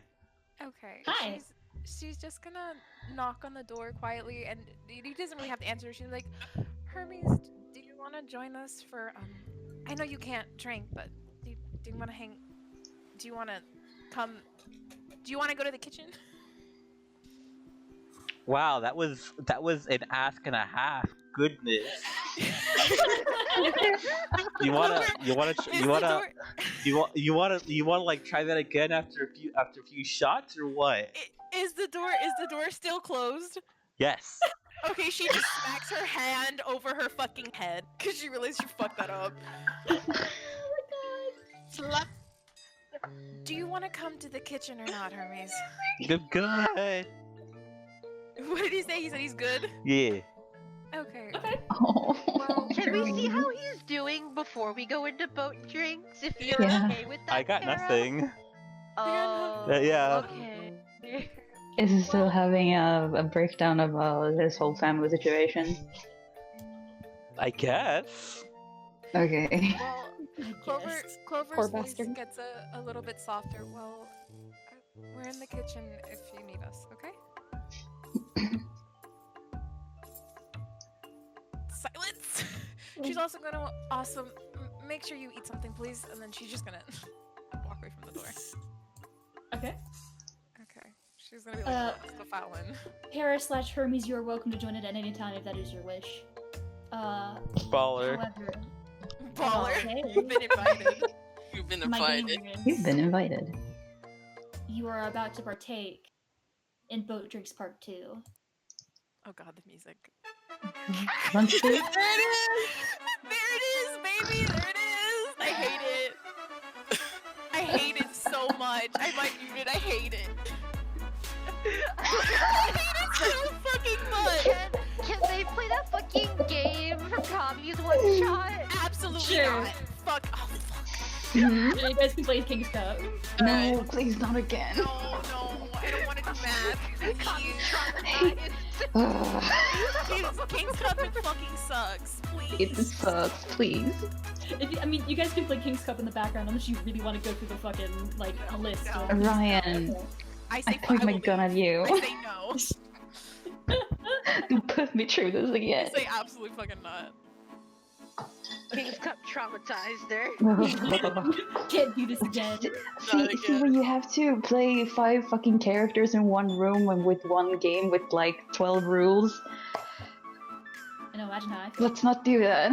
Okay. Hi. She's just gonna knock on the door quietly, and he doesn't really have to answer. She's like, Hermes, do you want to join us for? I know you can't drink, but do you want to hang? Do you want to come? Do you want to go to the kitchen? Wow, that was an ask and a half. Goodness. You wanna like try that again after a few shots or what? Is the door still closed? Yes. Okay, she just smacks her hand over her fucking head because she realized she fucked that up. Slap. Do you want to come to the kitchen or not, Hermes? Good. What did he say? He said he's good? Yeah. Okay. Okay. Oh. Well, Can we see how he's doing before we go into boat drinks? If you're Yeah. okay with that, I got Kara? nothing. Oh. Yeah. Okay. Is he still having a breakdown of his whole family situation? I guess. Okay. well, Yes. Clover's Poor voice bastard. gets a little bit softer. Well, we're in the kitchen if you need us, okay? Silence! She's also gonna make sure you eat something, please, and then she's just gonna walk away from the door. Okay. Okay. She's gonna be like, "What's the Fallon?" Para/Hermes, you are welcome to join it at any time if that is your wish. Baller. However, Baller. okay, You've been invited. You've been my invited. game You've is been invited. you are about to partake in Boat Drinks Part 2. Oh god, the music. Run through. There it is! There it is, baby! There it is! I hate it. I hate it so much. I might mute it. I hate it. So fucking much. Can they play that fucking game from Cami's one shot? Absolutely Sure. not. Fuck. Oh, fuck. Mhm. You guys can play King's Cup. No, please not again. No, I don't want to do math. Cami's Please. traumatized. King's Cup it fucking sucks. It Please. sucks, please. I mean, you guys can play King's Cup in the background unless you really want to go through the fucking like list. No. of- Ryan, Okay. I I say point my gun at you. I say no. Don't put me through this I again. say absolutely fucking not. King's Cup traumatized her. Can't do this again. See, when you have to play 5 fucking characters in one room and with one game with like 12 rules, I know, imagine how I feel. let's not do that.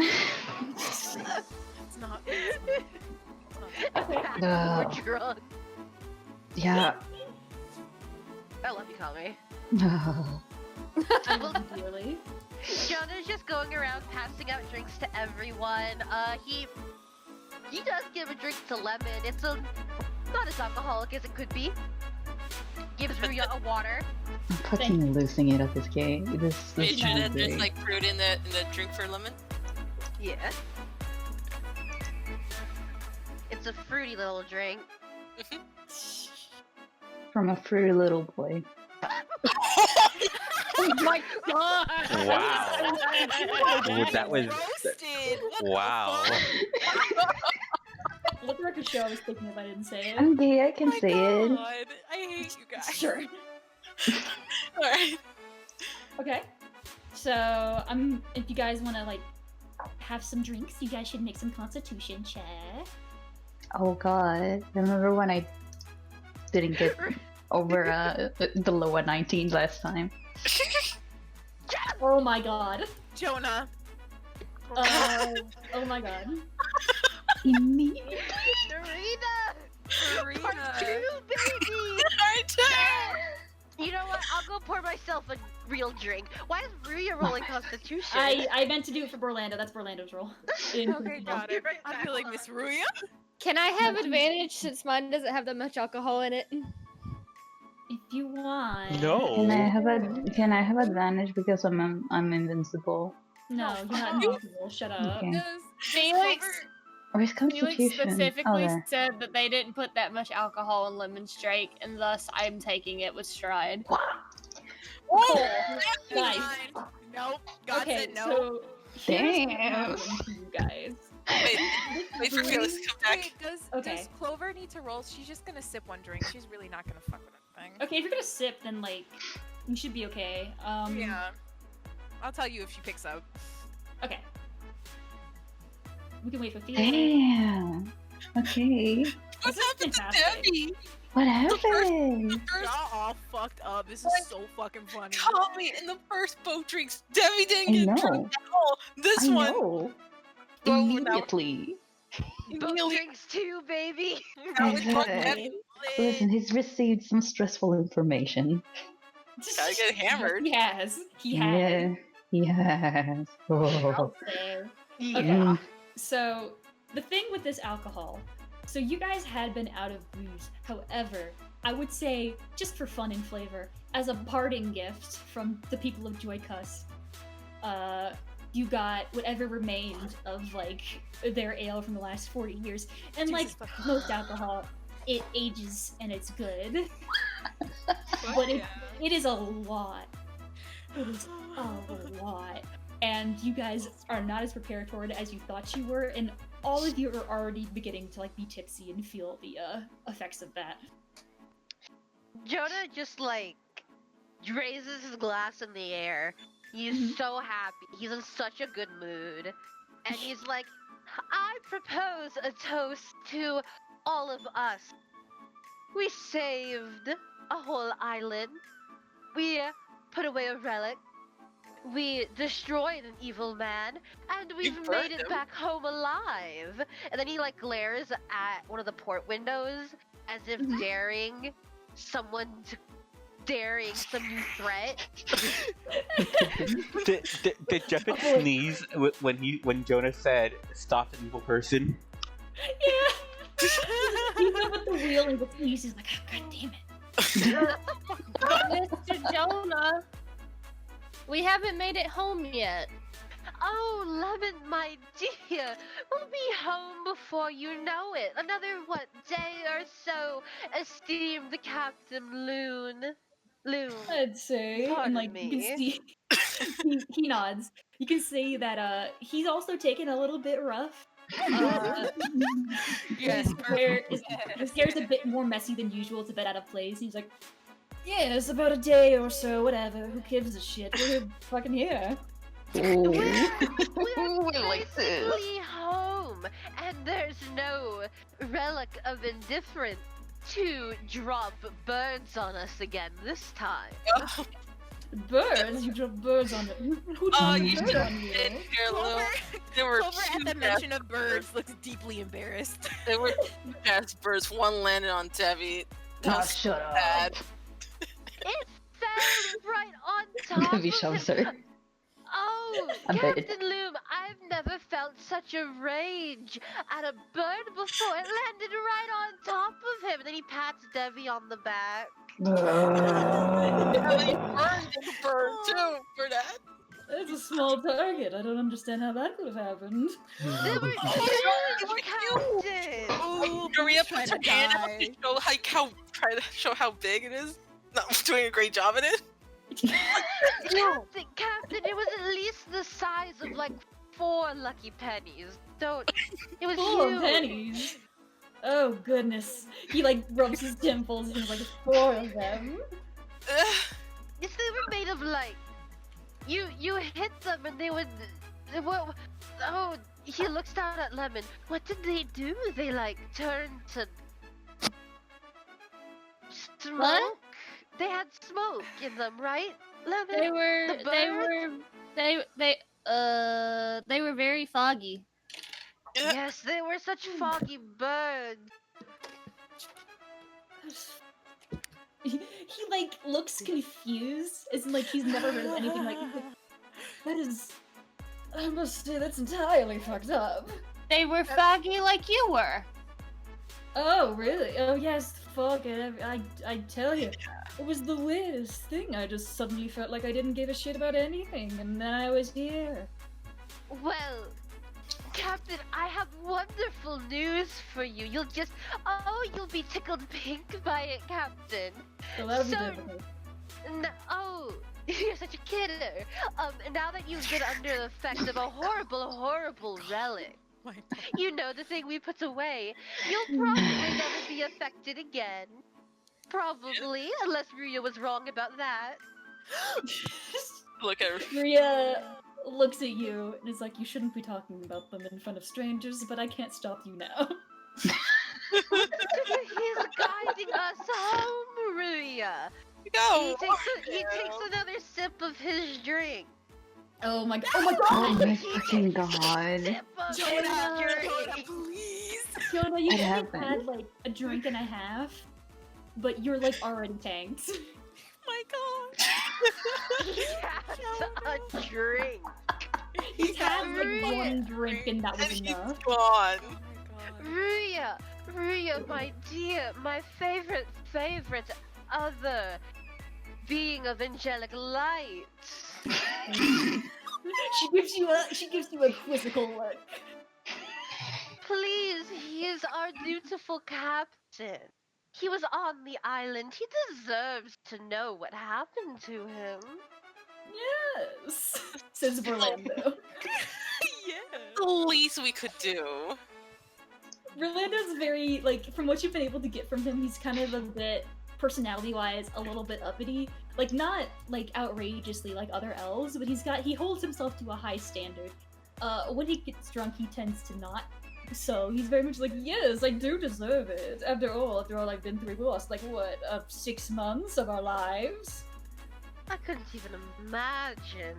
It's not. No. We're drunk. Yeah. I love you, Cami. No. Really? Jonah's just going around passing out drinks to everyone. He does give a drink to Lemon. It's not as alcoholic as it could be. Gives Ruya a water. I'm fucking losing it at this game. This Are you is sure not that there's great. like fruit in the drink for lemon? Yeah. It's a fruity little drink. From a fruity little boy. Oh my god! Wow. Ooh, that was roasted. What wow. What the record show I was thinking if I didn't say it. I'm gay, I can Oh my say it. God. I hate you guys. Sure. Alright. Okay. So, if you guys want to, like, have some drinks, you guys should make some constitution check. Oh god. Remember when I didn't get over the lower 19 last time? Oh my god. Jonah. Oh my god. Immediately. Dorina! Part Serena. 2, baby! You know what? I'll go pour myself a real drink. Why is Ruya rolling Constitution? I meant to do it for Orlando. That's Orlando's role. Okay, got it. Right I'm back feeling on. Miss Ruya. Can I have advantage since mine doesn't have that much alcohol in it? If you want. No. Can I have advantage because I'm invincible? No, you're not invincible. Shut up. Okay. Does Felix, Or is Felix constitution? specifically there. said that they didn't put that much alcohol in Lemon's Drake, and thus I'm taking it with stride. Cool. Nice. Nice. Nope. God Okay, said no. so here's what Damn. happened to you guys. Wait for Felix to come back. Wait, does Okay. Clover need to roll? She's just gonna sip one drink. She's really not gonna fuck with anything. Okay, if you're gonna sip, then like you should be okay. Yeah. I'll tell you if she picks up. Okay. We can wait for Felix. Damn. Okay. What happened to fantastic. Debbie? What happened? First Y'all all fucked up. This is so fucking funny. Cami in the first boat drinks. Debbie I didn't get know. drunk at all. This I one. know. Well, now- Immediately. Both drinks too, baby! Now it's what Okay. Debbie Listen, he's received some stressful information. Gotta get hammered. He has. He has. Yeah. Yes. Oh. I'll say. Okay. Yeah. So the thing with this alcohol, so you guys had been out of booze. However, I would say just for fun and flavor, as a parting gift from the people of Joy Cuss, you got whatever remained of like their ale from the last 40 years, and like Jesus. most alcohol, it ages and it's good, Fuck but yeah. it is a lot. It is a lot. And you guys are not as prepared for it as you thought you were, and all of you are already beginning to like be tipsy and feel the effects of that. Jonah just like raises his glass in the air. He's so happy. He's in such a good mood. And he's like, I propose a toast to all of us. We saved a whole island. We put away a relic. We destroyed an evil man, and we've You made burned it him. back home alive. And then he like glares at one of the port windows as if daring someone to daring some new threat. Did Jeffen sneeze when Jonah said "stop an evil person"? Yeah. He's up at the wheel and the sneeze is like, oh, god damn it. Mr. Jonah, we haven't made it home yet. Oh, Lemon, my dear, we'll be home before you know it. Another, what, day or so, esteemed Captain Loon. I'd say, and Pardon like you can me. see, he nods. You can see that he's also taken a little bit rough. Yes, his hair's a bit more messy than usual. It's a bit out of place. He's like, yeah, it's about a day or so, whatever. Who gives a shit? We're fucking here. We're like this. basically home, and there's no relic of indifference to drop birds on us again this time. Birds? You drop birds on it. Who Oh, dropped you birds should on have you? been here, Lil. Clover, There were Clover at the two mention of birds looks deeply embarrassed. There were two best birds. One landed on Debbie. That Oh, was shut up. bad. It fell right on top Debbie of shoves him. her. Oh, I'm dead. Captain Loom, I've never felt such a rage at a bird before. It landed right on top of him. And then he pats Debbie on the back. Yeah, he burned the bird too for that. It's a small target. I don't understand how that could have happened. They were huge, Captain! Oh, Maria trying puts her to hand out die. to show try to show how big it is. Not doing a great job at it. Captain, it was at least the size of like 4 lucky pennies. It was 4 huge. pennies. Oh goodness. He like rubs his temples and he's like 4 of them. Yes, they were made of like you hit them and they would. What? Oh, he looks down at Lemon. What did they do? They like turned to smoke. What? They had smoke in them, right? Lemon. They were birds? they were very foggy. Yes, they were such foggy birds. He like looks confused, as in like he's never heard of anything like that. Is, I must say, that's entirely fucked up. They were foggy like you were. Oh really? Oh yes, fuck it. I tell you, it was the weirdest thing. I just suddenly felt like I didn't give a shit about anything, and then I was here. Well, Captain, I have wonderful news for you. You'll be tickled pink by it, Captain. So that'll be So- difficult. Oh, you're such a kidder. Now that you've been under the effect of a horrible relic, My you know, the thing we put away, you'll probably never be affected again. Probably, unless Ruya was wrong about that. Look at her. Maria looks at you and is like, you shouldn't be talking about them in front of strangers, but I can't stop you now. He's guiding us home, Ruya. Go. He takes another sip of his drink. Oh my god! Oh my Oh god! my fucking god. Sip of Jonah, his Jonah, drink. please. Jonah, you It only happened. had like a drink and a half, but you're like already tanked. My God. He has a drink. He's had like Ruya. one drink and that And was he's enough. gone. Oh my God. Ruya, my dear, my favorite other being of angelic light. she gives you a quizzical look. Please, he is our dutiful captain. He was on the island. He deserves to know what happened to him. Yes, says Orlando. Yeah. The least we could do. Orlando's very like, from what you've been able to get from him, he's kind of a bit personality-wise a little bit uppity. Like not like outrageously like other elves, but he holds himself to a high standard. When he gets drunk, he tends to not. So he's very much like, yes, I do deserve it. After all I've been through, we lost like what, 6 months of our lives. I couldn't even imagine.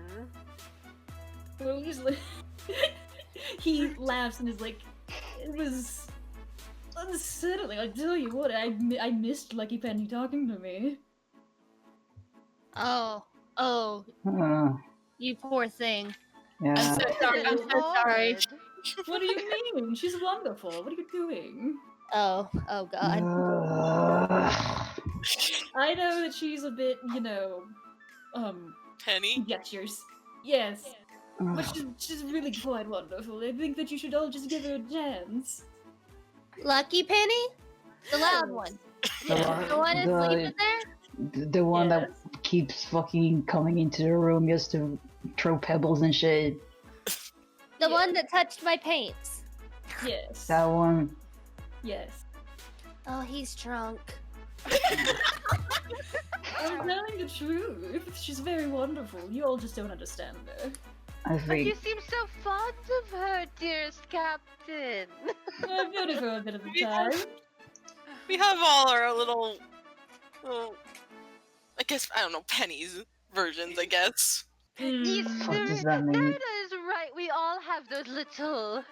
Well, he's like, he laughs and is like, it was unsettling. I tell you what, I missed Lucky Penny talking to me. Oh, you poor thing. Yeah. I'm so sorry. I'm so sorry. What do you mean? She's wonderful. What are you doing? Oh God. I know that she's a bit, Penny? gestures. Yes. But Ugh. she's really quite wonderful. I think that you should all just give her a chance. Lucky Penny? The loud one. The The one that's the- sleeping there? The one that Yes. keeps fucking coming into the room just to throw pebbles and shit. The Yeah. one that touched my paints. Yes. That one. Yes. Oh, he's drunk. I'm telling the truth. She's very wonderful. You all just don't understand her. I But you think. seem so fond of her, dearest captain. I've known her for a bit of the time. We have all our little, I guess, I don't know, pennies versions, I guess. Yes, What does that mean? Narita is right. We all have those little,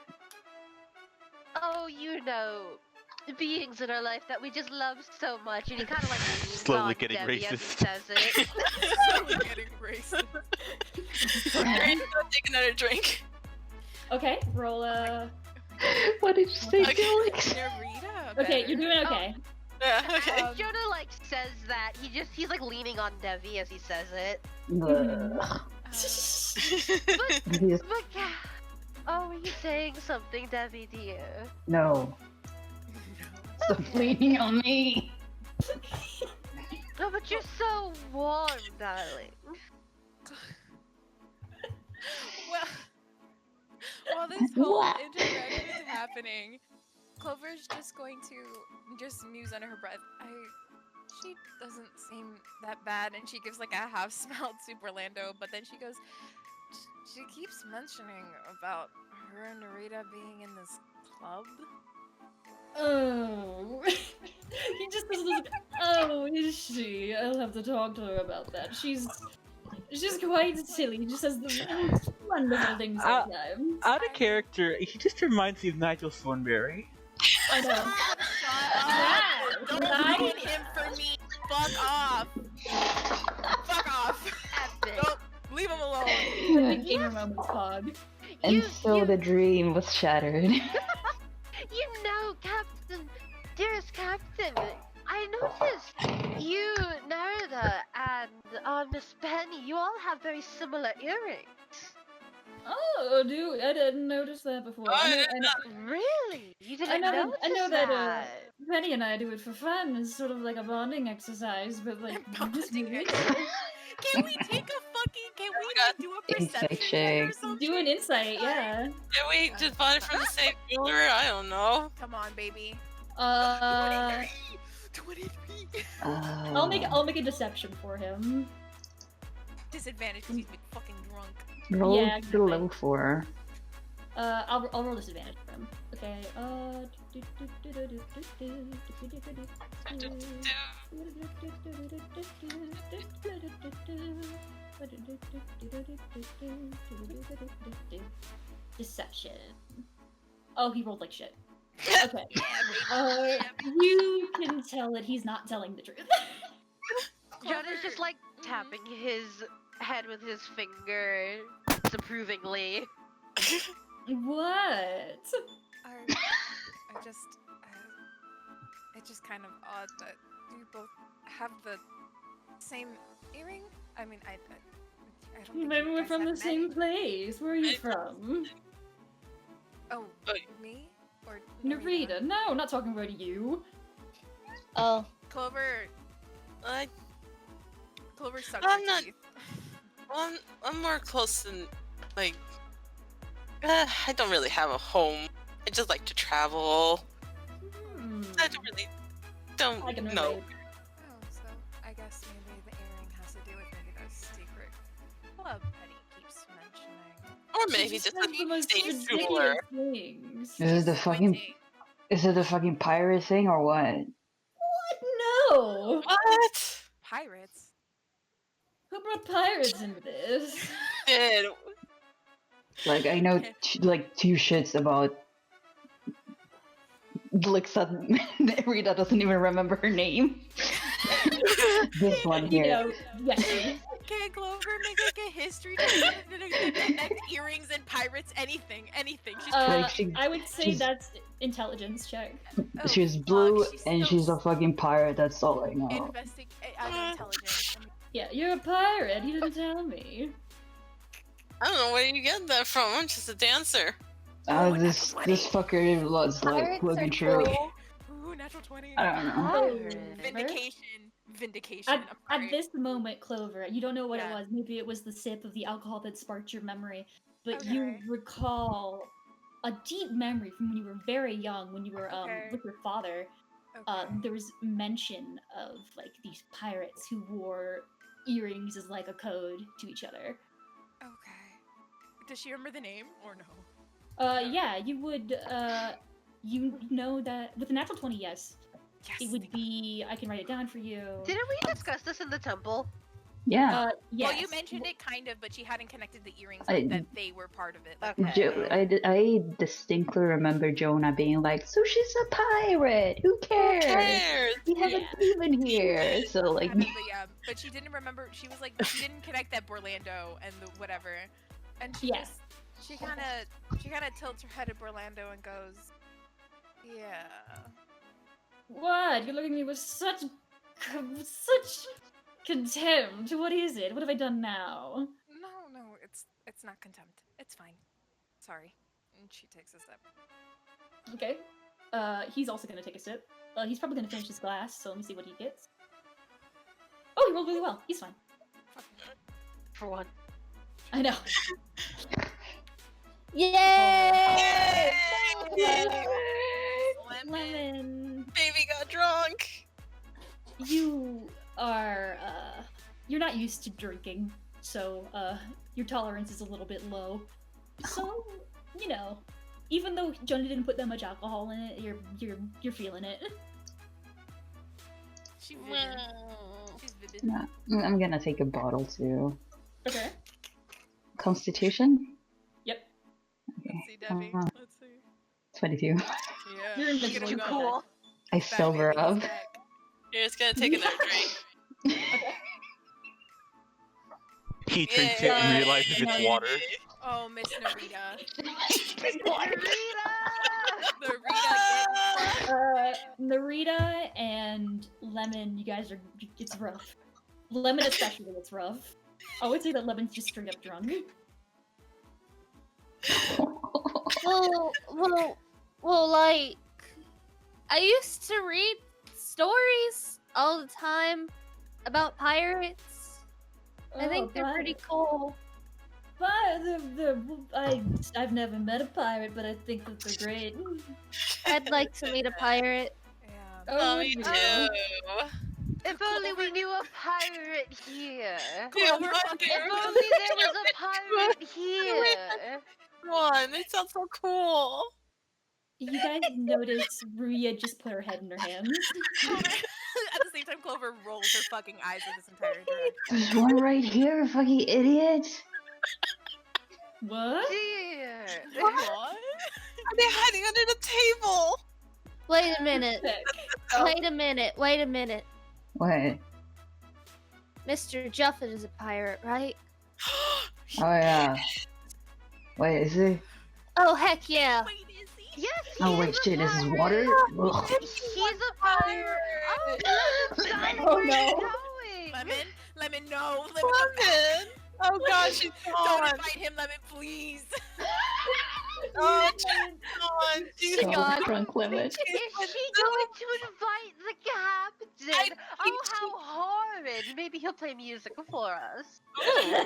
beings in our life that we just love so much, and he kind of like leans Slowly on getting Debbie as he racist. says it. Slowly getting racist. Alright, take another drink. Okay, roll What did you say, Okay. Felix? Narita. Okay, better. you're doing okay. Yeah, okay. As Jonah like says that, he's like leaning on Debbie as he says it. Ugh. Yes. But yeah. Oh, were you saying something, Debbie dear? No. Stop leaning on me. Oh, but you're so warm, darling. Well, while this whole What? interaction is happening, Clover's just going to just muse under her breath. She doesn't seem that bad, and she gives like a half smile to Orlando, but then she goes, she keeps mentioning about her and Narita being in this club. Oh. He just doesn't. Oh, is she? I'll have to talk to her about that. She's quite silly. She just says the most wonderful things sometimes. Out of character, he just reminds me of Nigel Thornberry. I know. Don't Right? ruin him for me. Fuck off. Fuck off. Epic. Don't leave him alone. Big gamer moments, Pog. And so the dream was shattered. You know, Captain, dearest Captain, I noticed you, Narita, and Miss Penny, you all have very similar earrings. Oh, dude, I didn't notice that before. I know, Really? You didn't I notice know that Penny and I do it for fun. It's sort of like a bonding exercise, but like just Bonding weird. Can we take a fucking? Can we like, do a perception check or check. something? Do an insight, yeah. Can we just buy it from the same jeweler? I don't know. Come on, baby. 23. I'll make a deception for him. Disadvantage because he's been fucking drunk. Roll Yeah, the level 4. I'll roll disadvantage for him. Okay. Deception. Oh, he rolled like shit. Okay. You can tell that he's not telling the truth. Jonah's just like tapping his head with his finger disapprovingly. What? It's just kind of odd that you both have the same earring. I mean, I don't think Maybe you we're guys from the have same many. place. Where are you from? Oh, Wait. me or Narita. No, I'm not talking about you. Oh. Clover. I, Clover sucks I'm her not- teeth. I'm more close than, like, I don't really have a home. I just like to travel. I I can don't know. relate. Oh, so I guess maybe the earring has to do with maybe the secret club Penny keeps mentioning. Or She maybe just says the a most state ridiculous jeweler. things. Is it the fucking Pointing. is it the fucking pirate thing or what? What? No! What? Pirates. Who brought pirates into this? Did Like I know like 2 shits about like sudden Rita doesn't even remember her name. This one You here. know, yes. Can Clover make like a history to connect earrings and pirates? Anything. She's Like, she- I would say she's- that's intelligence check. Oh, She's fuck, blue and still she's a fucking pirate. That's all I know. I'm intelligent. Yeah, you're a pirate. You didn't tell me. I don't know where you get that from. I'm just a dancer. This fucker was like Pirates looking are through. cool. Ooh, natural 20. I don't know. Pirate. Vindication. At, I'm at sorry. this moment, Clover, you don't know what it Yeah. was. Maybe it was the sip of the alcohol that sparked your memory, but you Okay. recall a deep memory from when you were very young, when you were Okay. with your father. Okay. There was mention of like these pirates who wore earrings as like a code to each other. Okay. Does she remember the name or no? Yeah, you would. You know that with a natural 20, yes, Yes. it would be. I can write it down for you. Didn't we discuss this in the temple? Yeah. Yes. Well, you mentioned it kind of, but she hadn't connected the earrings I- that they were part of it. Like, Okay. I distinctly remember Jonah being like, "So she's a pirate. Who cares? Cares? We have a demon here." So like, kind of, but she didn't remember. She was like, she didn't connect that Borlando and the whatever, and she Yeah. just, she kind of tilts her head at Borlando and goes, "Yeah." What? You're looking at me with such contempt. What is it? What have I done now? No, it's not contempt. It's fine. Sorry. And she takes a step. Okay. He's also gonna take a sip. He's probably gonna finish his glass, so let me see what he gets. Oh, he rolled really well. He's fine. For one. I know. Yay! Lemon, Baby got drunk. you are, you're not used to drinking, so, your tolerance is a little bit low. So, you know, even though Jonah didn't put that much alcohol in it, you're feeling it. She's vivid. She's vivid. nah, I'm gonna take a bottle too. Okay. Constitution. Yep. Okay. Let's see, Debbie. Uh-huh. Let's see. 22. Yeah. You're look at invincible. him You go. Cool. I Back, sober baby, he's up. back. You're just gonna take another drink. He drinks it and Yay. realizes it's water. Oh, Miss Narita. Rita! Narita, Narita and Lemon, you guys are, it's rough. Lemon especially, it's rough. I would say that Lemon's just straight up drunk. Well, like, I used to read stories all the time about pirates. I think they're pretty cool. But I've never met a pirate, but I think that they're great. I'd like to meet a pirate. Yeah. Oh, would me you? too. If only we knew a pirate here. Yeah, Clover but fucking- If only there was a pirate here. one. They sound so cool. You guys notice Ruya just put her head in her hands. Clover, at the same time, Clover rolls her fucking eyes in this entire direction. There's one right here, fucking idiot. What? Dear. What? Are they hiding under the table? Wait a minute. Oh. Wait a minute. Wait a minute. What? Mr. Juffet is a pirate, right? Oh yeah. Wait, is he? Oh, heck yeah. Wait, is he? Yes, he Oh is wait, a shit, this is pirate. water? Ugh. He's a pirate. Oh, Lemon, Oh, where no. are you going? Lemon, no. Lemon, Lemon. Oh gosh, she's don't gone. invite him, Lemon, please. Oh, she's gone. She's Oh, God. drunk limit. Is she going to invite the captain? Oh, think how horrid. Maybe he'll play music for us. Okay,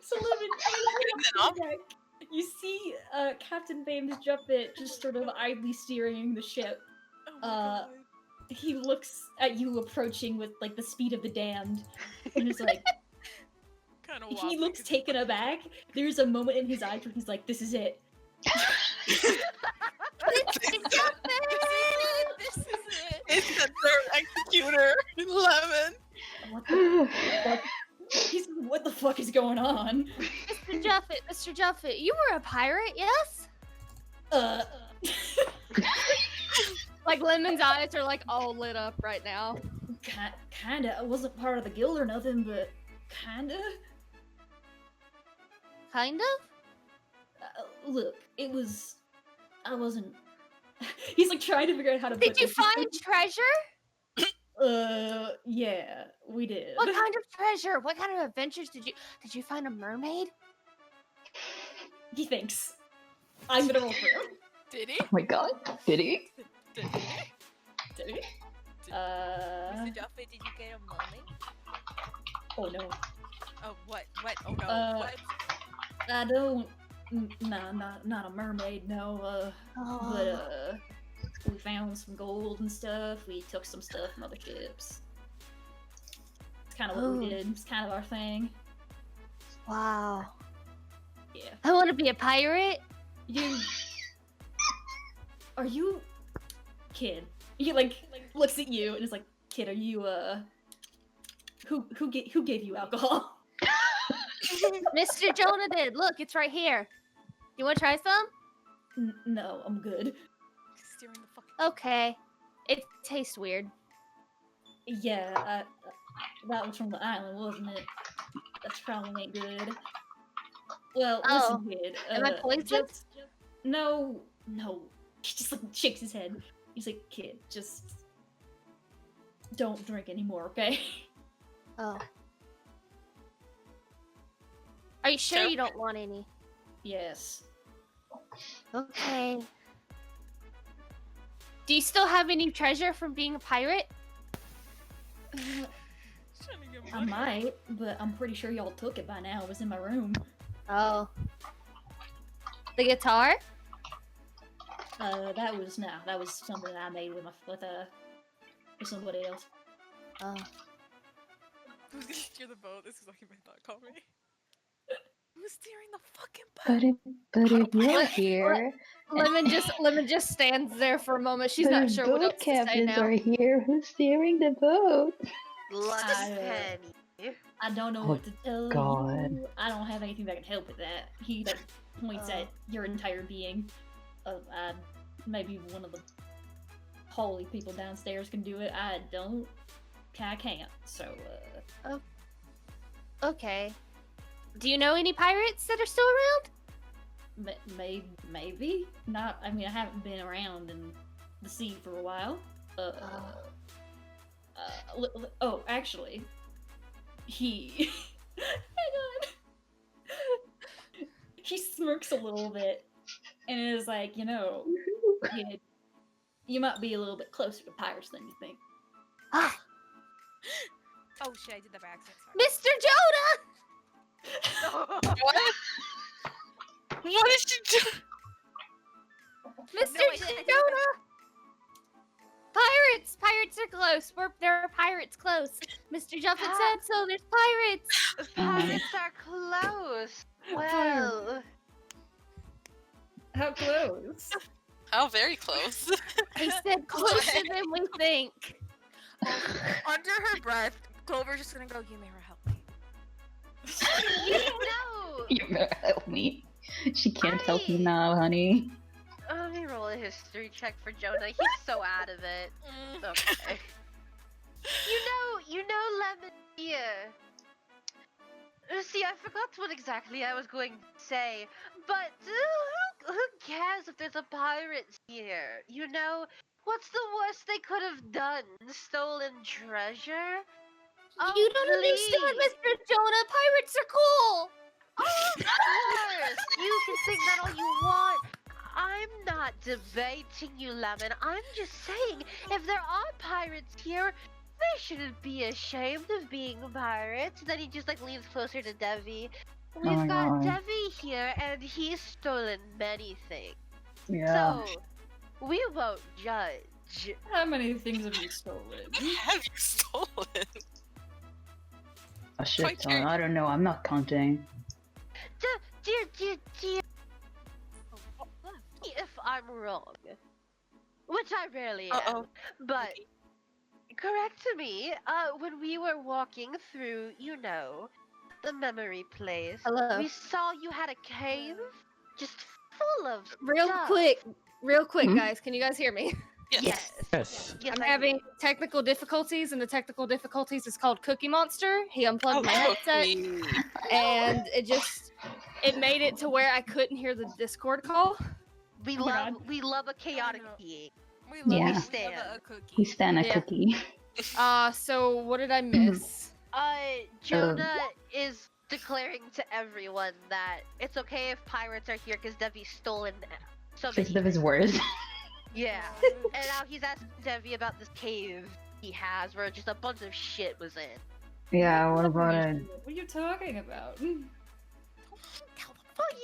so Enough. Lemon, you see Captain Bames Jumpit just sort of idly steering the ship. Oh my God. He looks at you approaching with like the speed of the damned, and is like, Kinda he wobbly looks 'cause- taken aback. There's a moment in his eyes where he's like, "This is it." This is it. It's the third executor, Lemon. What the fuck? What the fuck is going on? Mr. Juffet, you were a pirate, yes? Uh, Like, Lemon's eyes are like all lit up right now. kinda. I wasn't part of the guild or nothing, but kinda. Kind of? Look, it was I wasn't. He's like trying to figure out how to. Did you find treasure? Yeah, we did. What kind of treasure? What kind of adventures did you find a mermaid? He thinks. I'm gonna roll for him. Did he? Oh my god, did he? Did he? Did he? Mr. Duffy, did you get a mermaid? Oh no. Oh, what? What? Oh no, what? I don't. Nah, not a mermaid. No. But we found some gold and stuff. We took some stuff from other ships. It's kind of what we did. It's kind of our thing. Wow. Yeah. I want to be a pirate. Are you, kid? He like looks at you and is like, kid, are you who gave you alcohol? Mr. Jonah did. Look, it's right here. You want to try some? No, I'm good. Steering the fucking. Okay. It tastes weird. Yeah, that was from the island, wasn't it? That's probably ain't good. Well, listen, kid. Am I poisoned? No. He just like shakes his head. He's like, kid, just don't drink anymore, okay? Oh. Are you sure Sure. you don't want any? Yes. Okay. Do you still have any treasure from being a pirate? Trying to get I money. might, but I'm pretty sure y'all took it by now. It was in my room. Oh. The guitar? That was something that I made with somebody else. Oh. Who's gonna steer the boat? This is what you might not call me. Who's steering the fucking boat? But if you're What? here, Lemon just stands there for a moment. She's but not if sure what boat else to say captains now. are here, who's steering the boat? Lucky I, penny. I don't know Oh, what to tell God. you. I don't have anything that can help with that. He like points at your entire being. Maybe one of the holy people downstairs can do it. I don't. I can't. So, Okay. Do you know any pirates that are still around? maybe not. I mean, I haven't been around in the sea for a while. Oh, actually, he. Hang on. He smirks a little bit and is like, kid, you might be a little bit closer to pirates than you think. Ah, Oh shit, I did that by accident. Sorry. Mr. Jonah! What? What did she do? Mr. No, I didn't. Jonah! Pirates! Pirates are close. There are pirates close. Mr. Juffin said so. There's pirates. Pirates are close. Well, How close? Oh, very close. He said closer than we think. Under her breath, Clover's just gonna go, you may help me. you know. You better help me. She can't help you now, honey. Let me roll a history check for Jonah. He's so out of it. Okay. you know, Lemon. Yeah. See, I forgot what exactly I was going to say, but who cares if there's a pirate here? You know, what's the worst they could have done? Stolen treasure? You don't understand, Mr. Jonah. Pirates are cool. Oh, of course! You can think that all you want. I'm not debating you, Lemon. I'm just saying, if there are pirates here, they shouldn't be ashamed of being pirates. Then he just leans closer to Devi. We've my got God. Devi here, and he's stolen many things. Yeah. So, we won't judge. How many things have you stolen? Have you stolen? A shit Quite ton. true. I don't know. I'm not counting. Dear. If I'm wrong, which I rarely am, Uh-oh. but correct me, when we were walking through, the memory place, Hello. we saw you had a cave just full of Real stuff. quick, Hmm? guys. Can you guys hear me? Yes. Yes. Yes, I'm I having do. technical difficulties, and the technical difficulties is called Cookie Monster. He unplugged my headset, and it made it to where I couldn't hear the Discord call. We Oh my love a chaotic know. being. We love, Yeah. we stand. love a cookie. We stand a Yeah. cookie. So what did I miss? Jonah is declaring to everyone that it's okay if pirates are here because Devi's stolen so many. Because of his words. Yeah. And now he's asking Devi about this cave he has where just a bunch of shit was in. Yeah, what about it? What are you talking about? Well,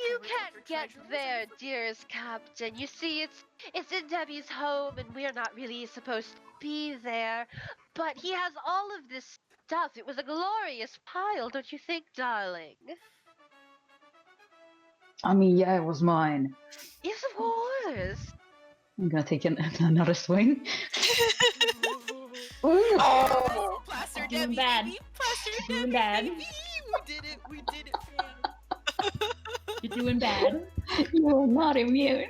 you can't get there, dearest Captain. You see, it's in Debbie's home, and we're not really supposed to be there. But he has all of this stuff. It was a glorious pile, don't you think, darling? I mean, yeah, it was mine. Yes, of course. I'm gonna take another swing. Oh! Plaster Doing Debbie, bad. baby. Plaster Doing Debbie, bad. baby. We did it, fam. You're doing bad. You're not immune.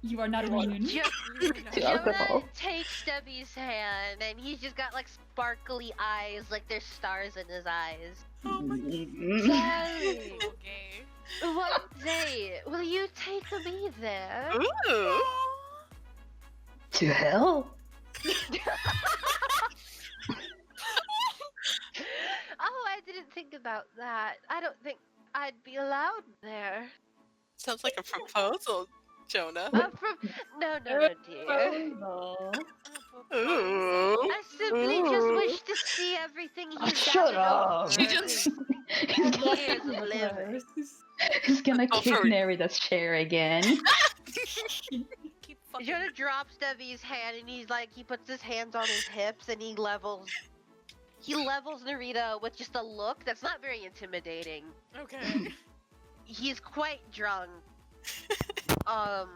You are not immune. To alcohol. Jonah takes Debbie's hand, and he's just got like sparkly eyes, like there's stars in his eyes. Oh my Darling, Okay. one day, will you take me there? Ooh! To hell? Oh, I didn't think about that. I don't think I'd be allowed there. Sounds like a proposal, Jonah. No, dear. Proposal. Ooh. I simply just wish to see everything he's Shut up. She just- Years of living. He's gonna Go kick for it. Nerida's chair again. Keep fucking. Jonah drops Debbie's hand and he's like, he puts his hands on his hips and he levels Narita with just a look that's not very intimidating. Okay. He's quite drunk. Narita,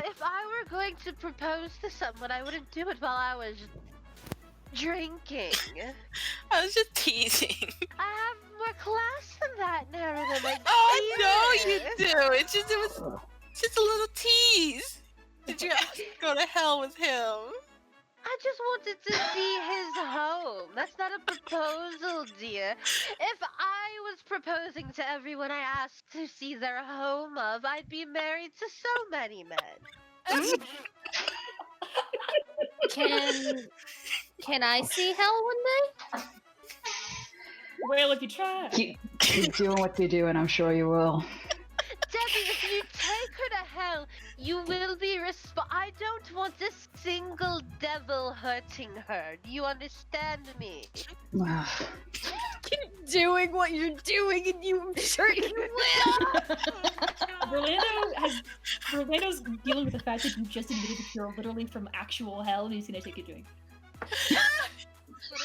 if I were going to propose to someone, I wouldn't do it while I was drinking. I was just teasing. I have more class than that, Narita. My Oh, no, you dear. do. It was just a little tease. Did you have to go to hell with him? I just wanted to see his home. That's not a proposal, dear. If I was proposing to everyone I asked to see their home of, I'd be married to so many men. Can I see hell one day? Well, if you try. Keep doing what you do, and I'm sure you will. Debbie, if you take her to hell, you will be I don't want a single devil hurting her. Do you understand me? Keep doing what you're doing, and I'm sure you will. Orlando's dealing with the fact that you just admitted that you're literally from actual hell, and he's gonna take a drink.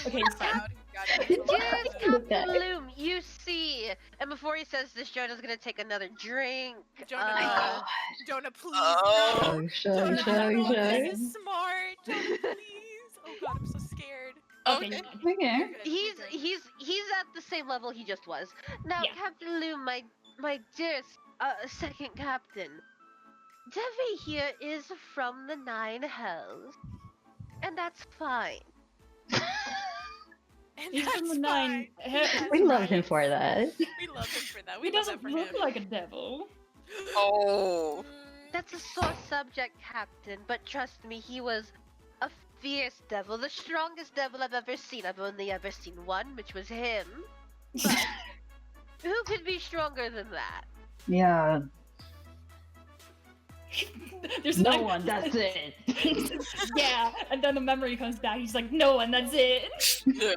Okay, it's fine. Dearest Look Captain at it. Loom, you see. And before he says this, Jonah's gonna take another drink. Jonah, Jonah, please. Oh. No. Shy. This is smart. Jonah, please. Oh god, I'm so scared. Okay, Okay. fine. Okay. You're good, He's at the same level he just was. Now, Yeah. Captain Loom, my dearest second captain, Devi here is from the 9 hells, and that's fine. And He's from that's the 9 fine. hells. We love him for that. We love him for that. He We love doesn't that for look him. like a devil. Oh. That's a sore subject, Captain, but trust me, he was a fierce devil, the strongest devil I've ever seen. I've only ever seen one, which was him. But who could be stronger than that? Yeah. There's No like- one. That's it. Yeah, and then the memory comes back. He's like, no one, that's it. Yeah.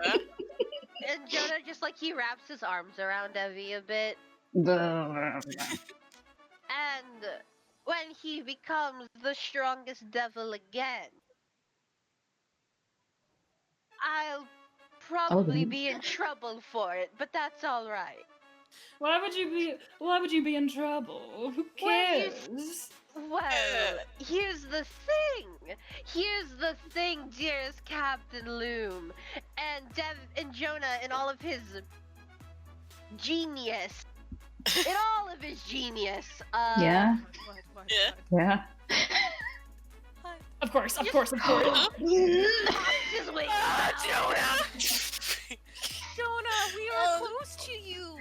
And Jonah just like he wraps his arms around Evie a bit, and when he becomes the strongest devil again, I'll probably be in trouble for it, but that's all right. Why would you be in trouble? Who Well, you- cares? Well, here's the thing, dearest Captain Loom, and Jonah and all of his genius, Yeah. What? Yeah. Yeah. Of course. Just- Of course. Just wait. Jonah! Jonah, we are close to you.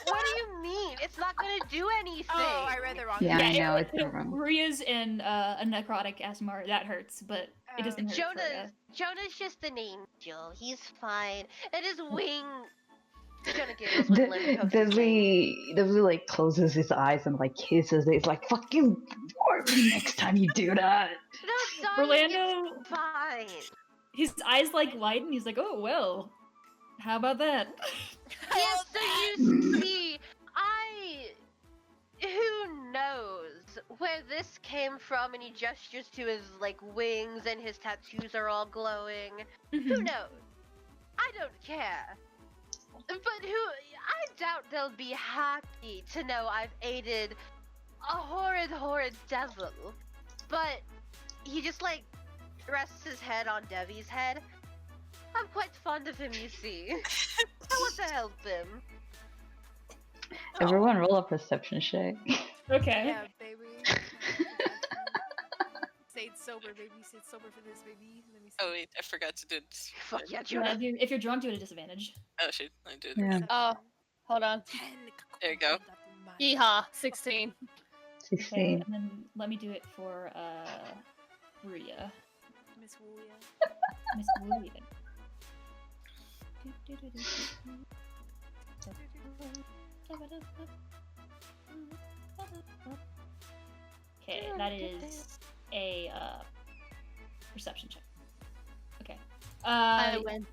What do you mean? It's not gonna do anything. Oh, I read the wrong. Yeah, I thing. know, it's wrong. Maria's in a necrotic asthma. That hurts, but it doesn't hurt. Jonah's just an angel. He's fine. And his wing. Jonah giggles with limp Dudley like closes his eyes and like kisses it. He's like, "Fuck you, next time you do that." No, darling, Orlando, it's fine. his eyes like widen. He's like, "Oh well, how about that?" Yes, so you see, who knows where this came from? And he gestures to his like wings, and his tattoos are all glowing. Who knows? I don't care. But I doubt they'll be happy to know I've aided a horrid devil. But he just like rests his head on Devi's head. I'm quite fond of him, you see. I want to help him. Everyone roll a perception check. Okay. Yeah, baby. Stayed sober, baby. Stayed sober for this, baby. Let me see. Oh wait, I forgot to do this. Fuck yeah, Yeah, Jonah. if you're drunk, do it at disadvantage. Oh shit, I did. Yeah. Oh, hold on. 10. There you go. Yeehaw, 16. 16. Okay, and then let me do it for Ruya. Miss Wuya. Miss Ruya. Okay, that is a perception check. Okay. I win.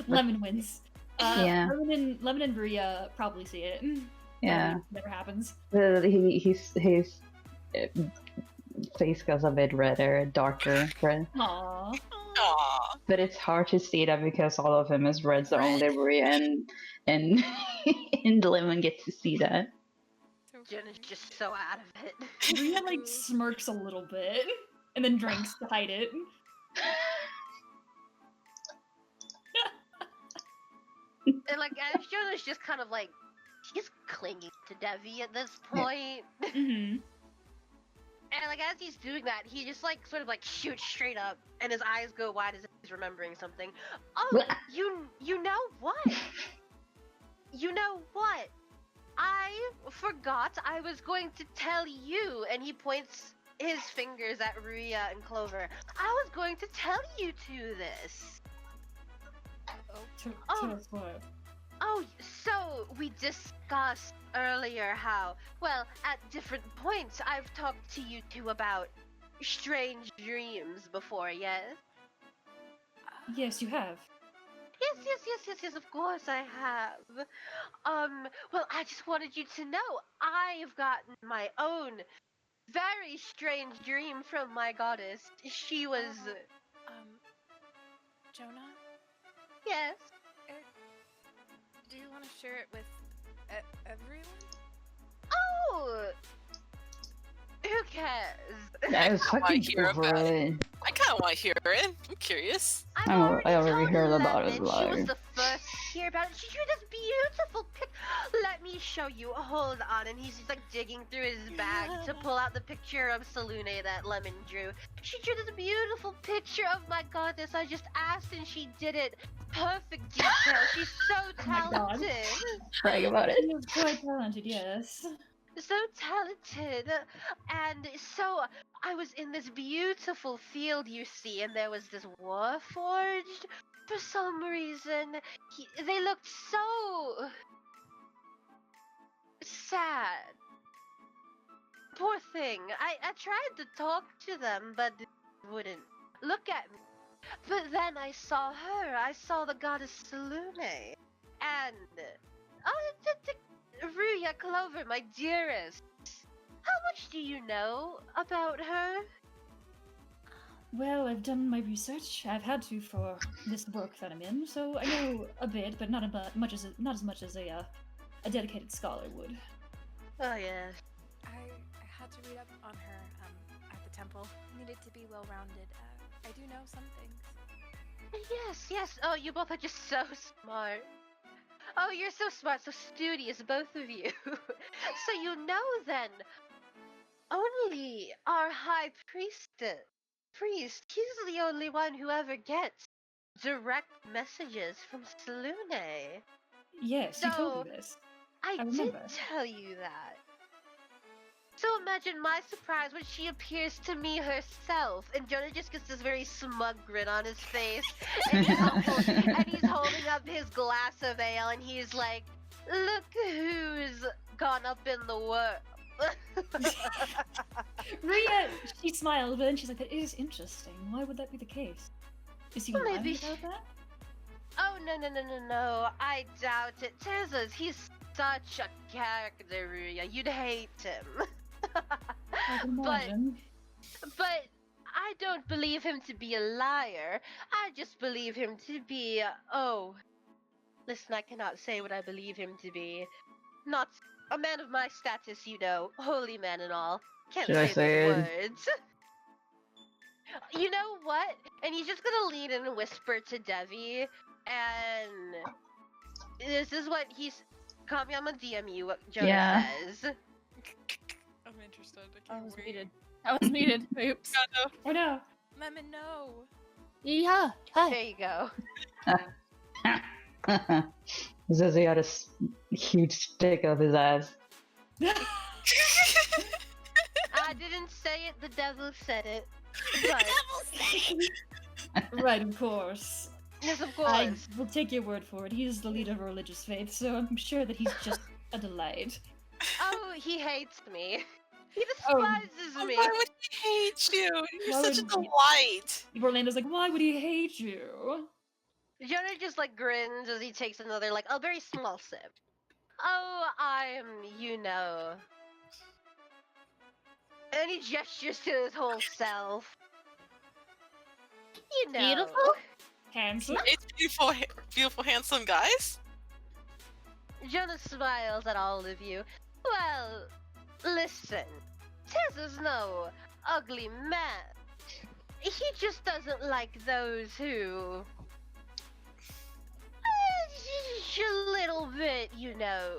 Lemon wins. Yeah. Lemon and Ruya probably see it. Yeah. Never happens. His face goes a bit redder, darker red. Aww. Aww. But it's hard to see that because all of him is red, so only Maria and and Lemon get to see that. Jonah's just so out of it. Ruya like smirks a little bit and then drinks to hide it. And like, as Jonah's just kind of like, he's clinging to Devi at this point. Mm-hmm. And like, as he's doing that, he just like sort of like shoots straight up, and his eyes go wide as if he's remembering something. Oh, you know what? You know what? I forgot I was going to tell you, and he points his fingers at Ruya and Clover. I was going to tell you two this. Tell us what. Oh, so we discussed earlier how, well, at different points I've talked to you two about strange dreams before, yes? Yes, you have. Yes, of course I have. Well, I just wanted you to know I've gotten my own very strange dream from my goddess. She was... Jonah? Yes? Do you want to share it with everyone? Oh! Who cares? I was fucking hear about over it. it. I kind of want to hear it. I'm curious. I already told heard about Lemon. it She was live. the first to hear about it. She drew this beautiful pic. Let me show you. Hold on. And he's just like digging through his bag to pull out the picture of Salune that Lemon drew. She drew this beautiful picture of my goddess. I just asked and she did it. Perfect detail. She's so my God. talented. Brag about it. He was quite talented, yes. So talented. And so I was in this beautiful field, you see, and there was this warforged. For some reason, they looked so sad. Poor thing. I tried to talk to them, but they wouldn't look at me. But then I saw her. I saw the goddess Salune. And Ruya Clover, my dearest. How much do you know about her? Well, I've done my research. I've had to for this work that I'm in, so I know a bit, but not as much as a dedicated scholar would. Oh yes. I had to read up on her at the temple. Needed to be well-rounded. I do know some things. Yes. Oh, you both are just so smart. Oh, you're so smart, so studious, both of you. So you know then, only our high priest, he's the only one who ever gets direct messages from Salune. Yes, you told So- me this. I did remember. tell you that. So imagine my surprise when she appears to me herself, and Jonah just gets this very smug grin on his face, and he's holding up his glass of ale, and he's like, "Look who's gone up in the world." Rhea, she smiled, but then she's like, "That is interesting. Why would that be the case? Is he Well, lying maybe about that?" Oh, no, I doubt it. Tezos, he's such a character, Rhea. You'd hate him. I can but imagine. But I don't believe him to be a liar. I just believe him to be. Oh, listen, I cannot say what I believe him to be. Not a man of my status, you know, holy man and all. Can't Should I say say those it? words. You know what? And he's just gonna lean in and whisper to Devi, and this is what he's. Cami, I'm gonna DM you what Jonah Yeah. says. I'm interested. I can't was wait. muted. I was muted. Oops. Oh no. Lemon, no. Yeah. Hi. There you go. He says he had a huge stick up his ass. I didn't say it, the devil said it. But, Right, of course. yes, of I course. will take your word for it. He is the leader of a religious faith, so I'm sure that he's just a delight. Oh, he hates me. He Oh. despises me. Why would he hate you? You're Why such a would he- delight. Orlando's like, why would he hate you? Jonah just like grins as he takes another like a very small sip. Oh, I'm, you know. And he gestures to his whole self. You know. Beautiful? Handsome? It's beautiful, beautiful, handsome guys. Jonah smiles at all of you. Well, listen. Tez is no ugly man. He just doesn't like those who... a little bit, you know...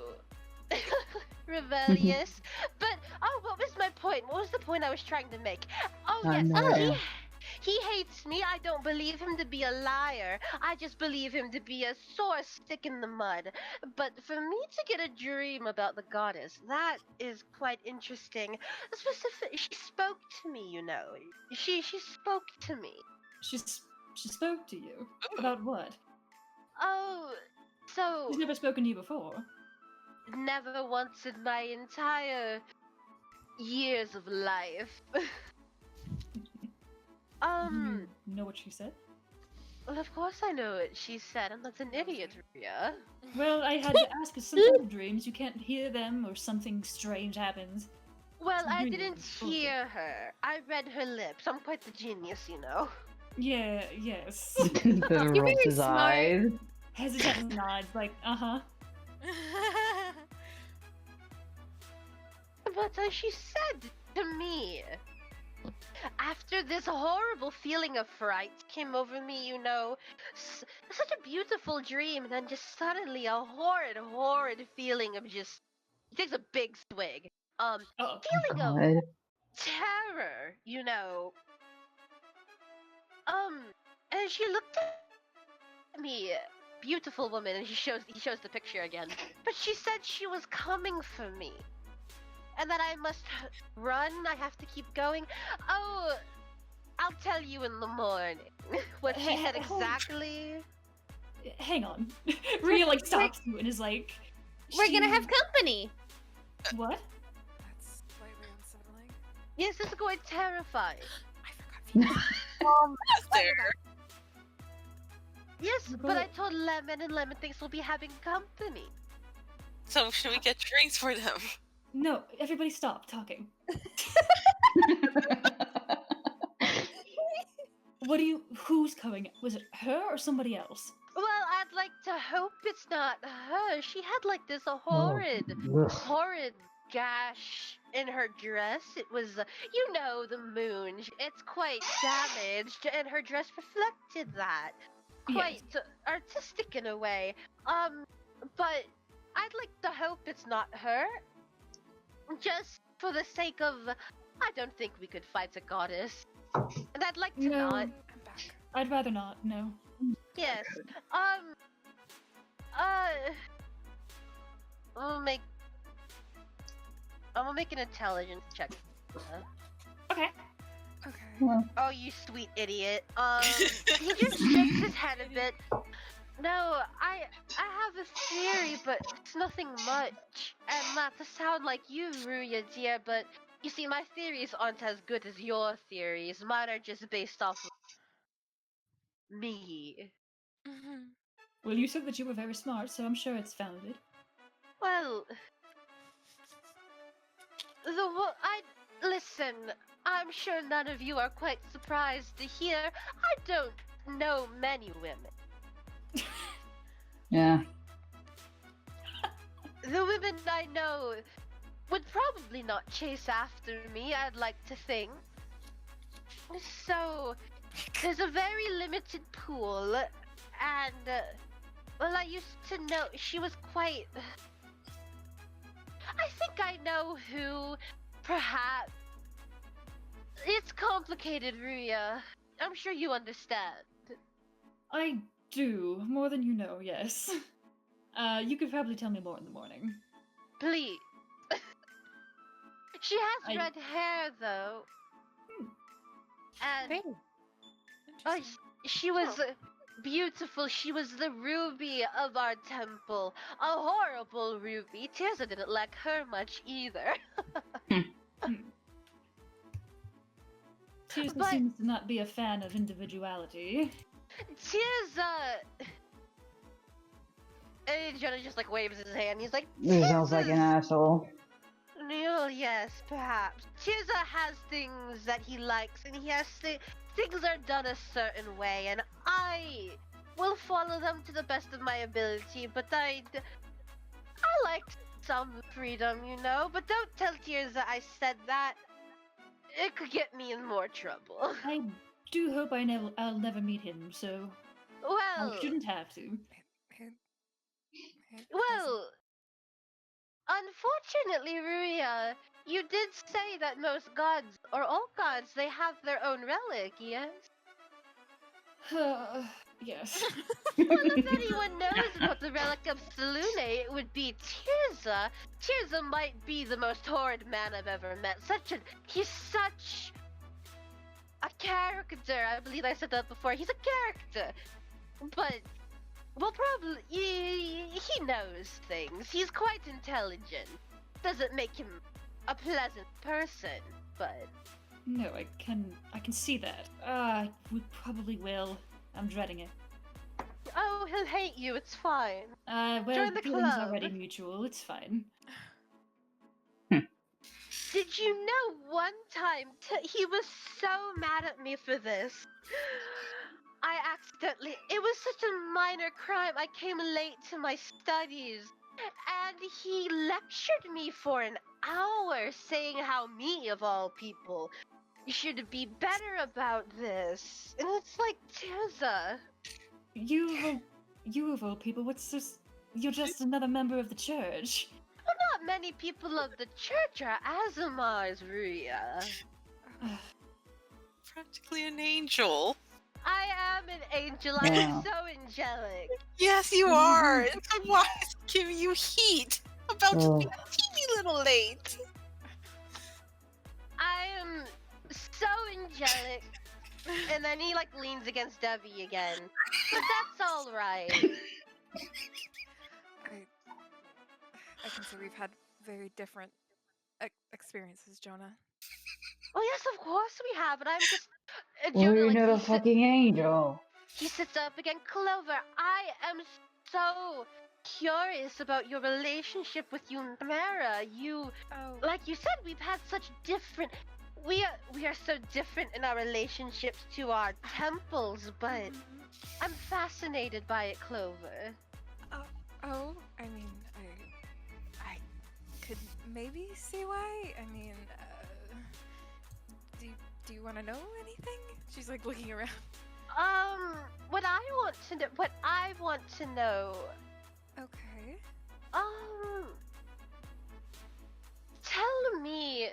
rebellious. But, oh, what was my point? What was the point I was trying to make? Oh, yes. no idea. He hates me. I don't believe him to be a liar. I just believe him to be a sore stick in the mud. But for me to get a dream about the goddess, that is quite interesting. She spoke to me, you know. She spoke to me. She spoke to you? About what? Oh, so She's never spoken to you before. never once in my entire years of life. You know what she said? Well, of course I know what she said. I'm not an idiot, Rhea. Well, I had to ask, because sometimes dreams, you can't hear them or something strange happens. Well, I Really? didn't Okay. hear her. I read her lips. I'm quite the genius, you know. Yeah, yes. Then You're rolls very his smart. eyes. Hesitates nods, like, uh-huh. But as she said to me, after this horrible feeling of fright came over me, you know, such a beautiful dream, and then just suddenly a horrid feeling of just... He takes a big swig. Oh, Feeling of God. terror, you know. And she looked at me, beautiful woman, and he shows the picture again. But she said she was coming for me, and that I must run. I have to keep going. Oh, I'll tell you in the morning what she said exactly. hang on. Rhea, like, stops you and is like... We're gonna "She- have company. What? That's slightly unsettling. Yes, this is quite terrifying. I forgot. There. Yes, Go but I ahead. told Lemon, and Lemon thinks we'll be having company. So should we get drinks for them? No, everybody stop talking. Who's coming? Was it her or somebody else? Well, I'd like to hope it's not her. She had like this horrid gash in her dress. It was, you know, the moon. It's quite damaged, and her dress reflected that. Quite artistic in a way. But I'd like to hope it's not her. Just for the sake of, I don't think we could fight a goddess. And I'd like to No. not. I'm back. I'd rather not, no. I'm gonna make an intelligence check. Okay. Okay. Oh, you sweet idiot. He just shakes his head a bit. No, I have a theory, but it's nothing much. And not to sound like you, Ruya dear, but you see, my theories aren't as good as your theories. Mine are just based off of me. Mm-hmm. Well, you said that you were very smart, so I'm sure it's founded. Well, listen. I'm sure none of you are quite surprised to hear I don't know many women. Yeah. The women I know would probably not chase after me, I'd like to think. So, there's a very limited pool, and, well, I used to know she was quite... I think I know who, perhaps. It's complicated, Ruya. I'm sure you understand. I do, more than you know, yes. You could probably tell me more in the morning. Please. She has I- red hair, though. And Very oh, interesting. she was beautiful. She was the ruby of our temple. A horrible ruby. Tirza didn't like her much either. Tirza But- seems to not be a fan of individuality. Tirza... And Jonah just like waves his hand. He's like, He sounds like an asshole. Well, yes, perhaps. Tirza has things that he likes, and he has things are done a certain way, and I will follow them to the best of my ability. But I like some freedom, you know. But don't tell Tirza I said that. It could get me in more trouble. I do hope I'll never meet him, so Well, I shouldn't have to. It doesn't- well. Unfortunately, Ruya, you did say that most gods, or all gods, they have their own relic, yes? Yes. Well, if anyone knows about the relic of Selune, it would be Tirza. Tirza might be the most horrid man I've ever met. He's such a character. I believe I said that before. He's a character. But, well, probably, he knows things. He's quite intelligent. Doesn't make him a pleasant person, but... No, I can see that. I probably will. I'm dreading it. Oh, he'll hate you, it's fine. Well, Join the feeling's club. already mutual, it's fine. Did you know one time he was so mad at me for this? It was such a minor crime, I came late to my studies. And he lectured me for an hour, saying how me, of all people, should be better about this. And it's like, Tirza. You of all people, what's this? You're just another member of the church. Not many people of the church are Azamars, Ruya. Practically an angel. I am an angel. Yeah. I'm so angelic. Yes, you are. And so why is it giving you heat? About to be Oh. a teeny little late. I am so angelic. And then he like leans against Debbie again. But that's alright. I can say we've had very different experiences, Jonah. Oh yes, of course we have, but I'm just Well, you're like, not a fucking angel. he sits up again. Clover, I am so curious about your relationship with Yumera. Oh, Like you said, we've had such different... We are so different in our relationships to our temples, but I'm fascinated by it, Clover. oh, I mean, I could maybe see why. I mean, do you want to know anything? She's like looking around. What I want to know, Okay. tell me.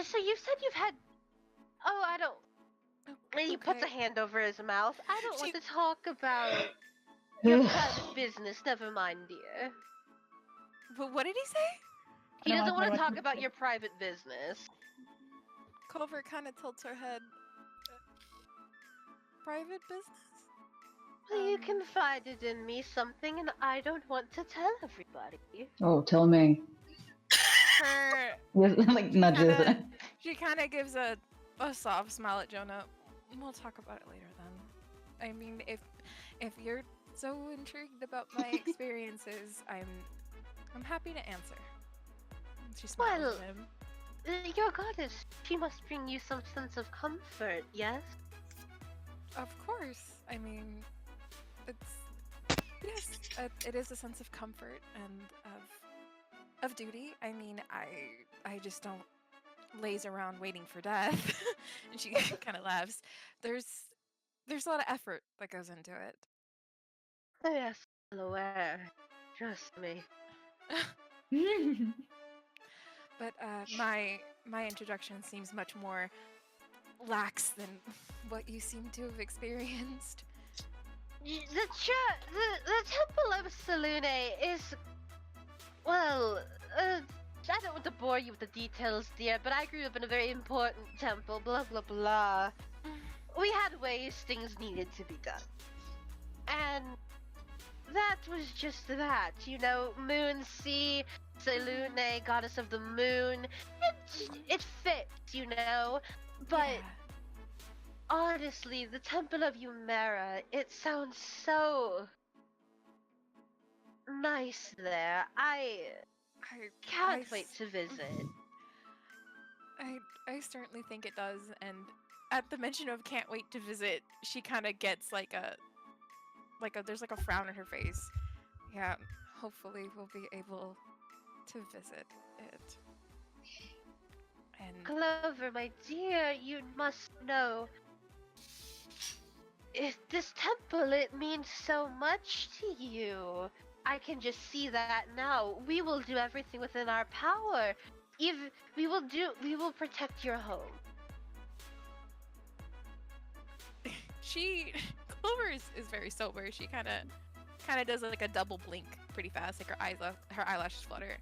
So you said you've had. Oh, I don't. And he puts a Okay. hand over his mouth. I don't want She- to talk about your private business. Never mind, dear. But what did he say? He I don't doesn't want know to what talk you about said. your private business. Culver kind of tilts her head. Private business? Well, you confided in me something, and I don't want to tell everybody. Oh, tell me. Her Like nudges. she kind of gives a soft smile at Jonah. We'll talk about it later then. I mean, if you're so intrigued about my experiences, I'm happy to answer. She smiles Well, at him. Your goddess, she must bring you some sense of comfort, yes? Of course. I mean, it is a sense of comfort and of duty. I mean, I just don't laze around waiting for death. And she kind of laughs. There's a lot of effort that goes into it. Oh, yes, I'm aware. Trust me. But my introduction seems much more lax than what you seem to have experienced. The Temple of Selune is... Well, I don't want to bore you with the details, dear, but I grew up in a very important temple, blah blah blah. We had ways things needed to be done. And that was just that, you know, Moonsea, Selune, goddess of the moon. It fits, you know, but... Yeah. Honestly, the Temple of Umera, it sounds so nice there. I can't wait to visit. I certainly think it does, and at the mention of can't wait to visit, she kind of gets like a there's like a frown on her face. Yeah, hopefully we'll be able to visit it. And Clover, my dear, you must know. This temple, it means so much to you. I can just see that now. We will do everything within our power. We will protect your home. Clover is very sober. She kind of does like a double blink pretty fast, like her eyelashes flutter,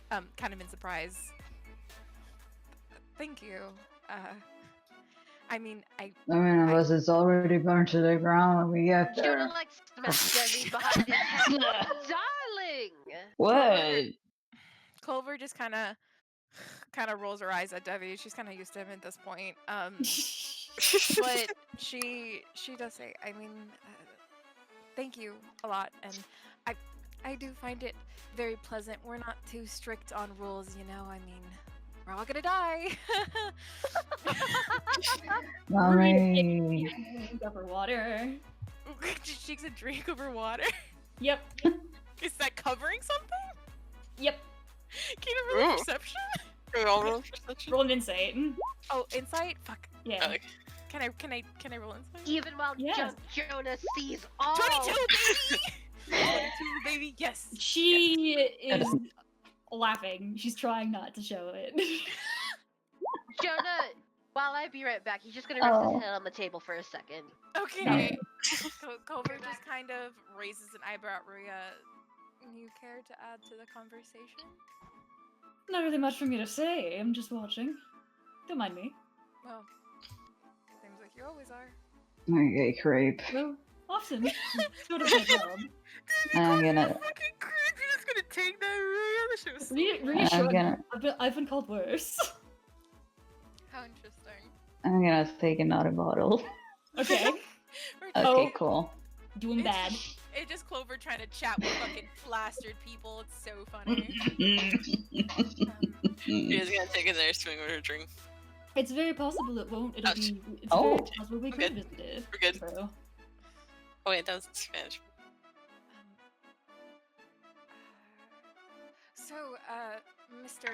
kind of in surprise. Thank you. I mean, I Unless it's already burned to the ground when we get Jonah there. like smacked Debbie behind his head. Darling! What? Culver just kind of rolls her eyes at Debbie. She's kind of used to him at this point. But she does say, I mean, thank you a lot, and I do find it very pleasant. We're not too strict on rules, you know. I mean, we're all gonna die. Mommy. Drink of her water. She takes a drink of her water. Yep. Is that covering something? Yep. Can you roll Ooh. perception? Roll an insight. Oh, insight? Fuck. Yeah. Okay. Can I roll insight? Even while Yes. Jonah sees all. 22, baby! 22, baby, yes. She is laughing. She's trying not to show it. Jonah, while I be right back, he's just gonna rest his head on the table for a second. Okay. Culver just kind of raises an eyebrow at Ruya. You care to add to the conversation? Not really much for me to say. I'm just watching. Don't mind me. Well, seems like you always are. Okay, creep. Well, often. Sort of my job. I'm gonna. Fucking creep! You're just gonna take that, Ruya? That shit was so Reassured. gonna- I've been called worse. How interesting. I'm gonna take another bottle. Okay. We're Oh. Okay, cool. Doing bad. It's just Clover trying to chat with fucking plastered people. It's so funny. She's gonna take another swing with her drink. It's very possible it won't. It'll Ouch. be. It's Oh. very possible we could Good. visit it. We're good. So. Oh wait, that was Spanish. So, Mr.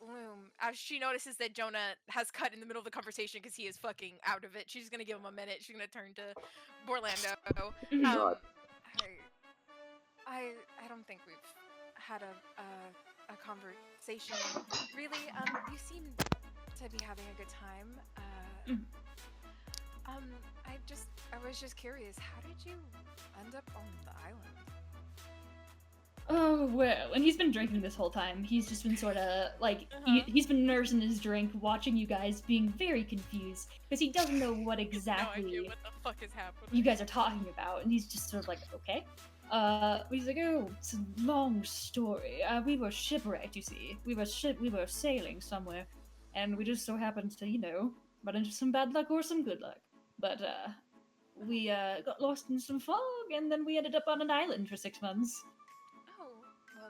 Loom, as she notices that Jonah has cut in the middle of the conversation because he is fucking out of it, she's gonna give him a minute. She's gonna turn to Borlando. I don't think we've had a conversation. Really, you seem to be having a good time. I was just curious, how did you end up on the island? Oh, well, and he's been drinking this whole time. He's just been sort of, like, he's been nursing his drink, watching you guys, being very confused, because he doesn't know what No exactly idea what the fuck is happening. you guys are talking about, and he's just sort of like, okay. He's like, oh, it's a long story. We were shipwrecked, you see. We were sailing somewhere, and we just so happened to, run into some bad luck or some good luck. But, we, got lost in some fog, and then we ended up on an island for 6 months. Oh, well,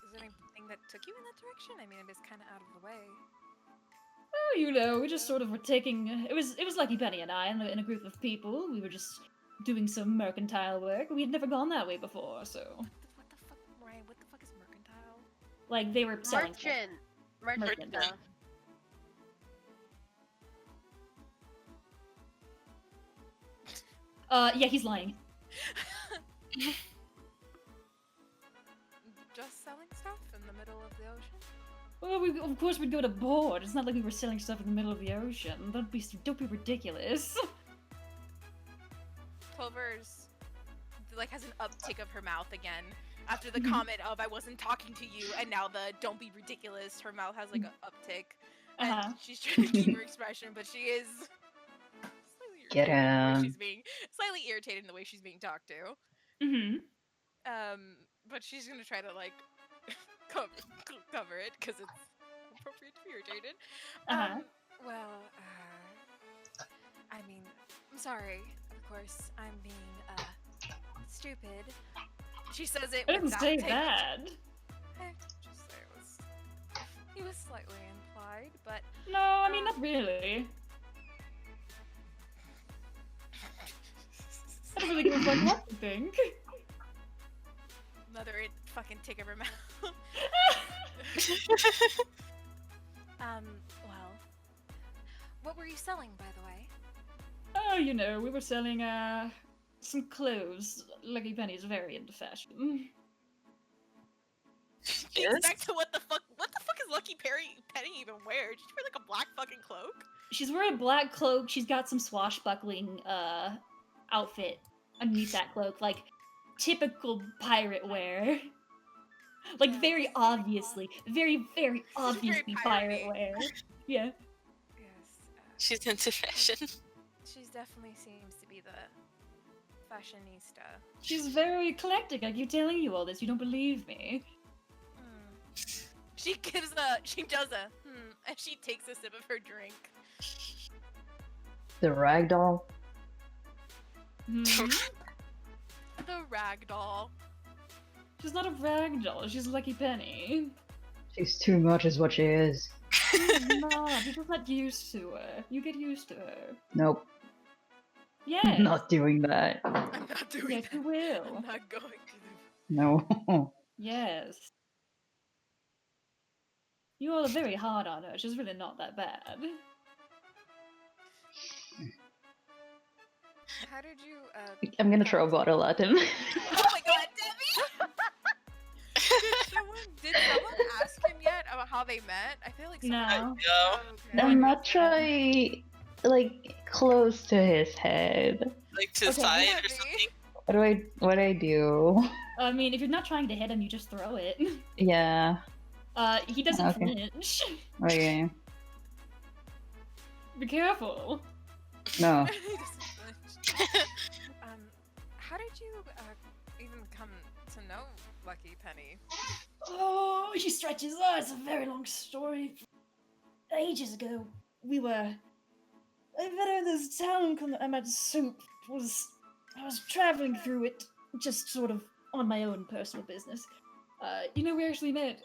is there anything that took you in that direction? I mean, it is kind of out of the way. Oh, we just sort of were taking. It was Lucky Penny and I in a group of people. We were just doing some mercantile work. We had never gone that way before, so What the fuck, Ryan? What the fuck is mercantile? like they were selling stuff. Merchant. Merchant. Yeah, he's lying. Just selling stuff in the middle of the ocean? Well, of course we'd go to board. It's not like we were selling stuff in the middle of the ocean. Don't be ridiculous. Clover's like has an uptick of her mouth again after the comment of I wasn't talking to you, and now the don't be ridiculous. Her mouth has like an uptick, and she's trying to keep her expression, but she is Get him. she's being slightly irritated in the way she's being talked to. But she's gonna try to like cover it because it's appropriate to be irritated. I mean, I'm sorry. Of course, I'm being stupid. She says it. I didn't without say taking- that. Just say it was slightly implied, but No, I mean not really. I don't really give a fuck what you think. another fucking tick of her mouth. Well, what were you selling, by the way? Oh, we were selling some clothes. Lucky Penny's very into fashion. Yes? Back to what the fuck is Lucky Penny even wear? Did she wear like a black fucking cloak? She's wearing a black cloak. She's got some swashbuckling outfit underneath that cloak, like typical pirate wear. Like Yeah, very it's obviously, very obviously pirate piratey. wear. Yeah. Yes. She's into fashion. She definitely seems to be the fashionista. She's very eclectic. I keep telling you all this. You don't believe me. She does a and she takes a sip of her drink. The ragdoll. Mhm. The ragdoll. She's not a ragdoll. She's Lucky Penny. She's too much is what she is. She's not. You're just not used to her. You get used to her. Nope. Yes. Not doing that. I'm not doing Yes, that. you will. I'm not going to. No. Yes. You all are very hard on her. She's really not that bad. How did you I'm gonna throw a bottle at him. Oh my god, Debbie! Did someone ask him yet about how they met? I feel like someone No. No. Okay. I'm not try like close to his head. Like to the Okay, side yeah, or something. What do I do? I mean, if you're not trying to hit him, you just throw it. Yeah. He doesn't Okay. flinch. Okay. Be careful. No. He doesn't flinch. How did you even come to know Lucky Penny? Oh, she stretches. Oh, it's a very long story. Ages ago, we were. I met this town called I met Soup. I was traveling through it, just sort of on my own personal business. We actually met.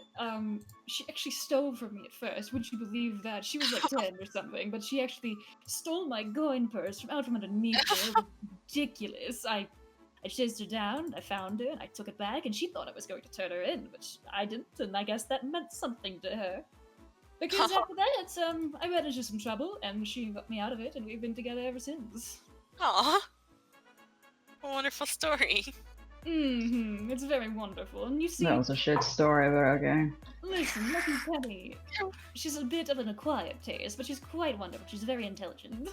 She actually stole from me at first. Would you believe that? She was like 10 or something, but she actually stole my coin purse from underneath her. It was ridiculous. I chased her down, I found her, and I took it back, and she thought I was going to turn her in, but I didn't, and I guess that meant something to her. Because after that, I ran into some trouble, and she got me out of it, and we've been together ever since. Aw. A wonderful story. It's very wonderful, and you see, That was a shit story, but okay. listen, Lucky Penny, she's a bit of an acquired taste, but she's quite wonderful, she's very intelligent.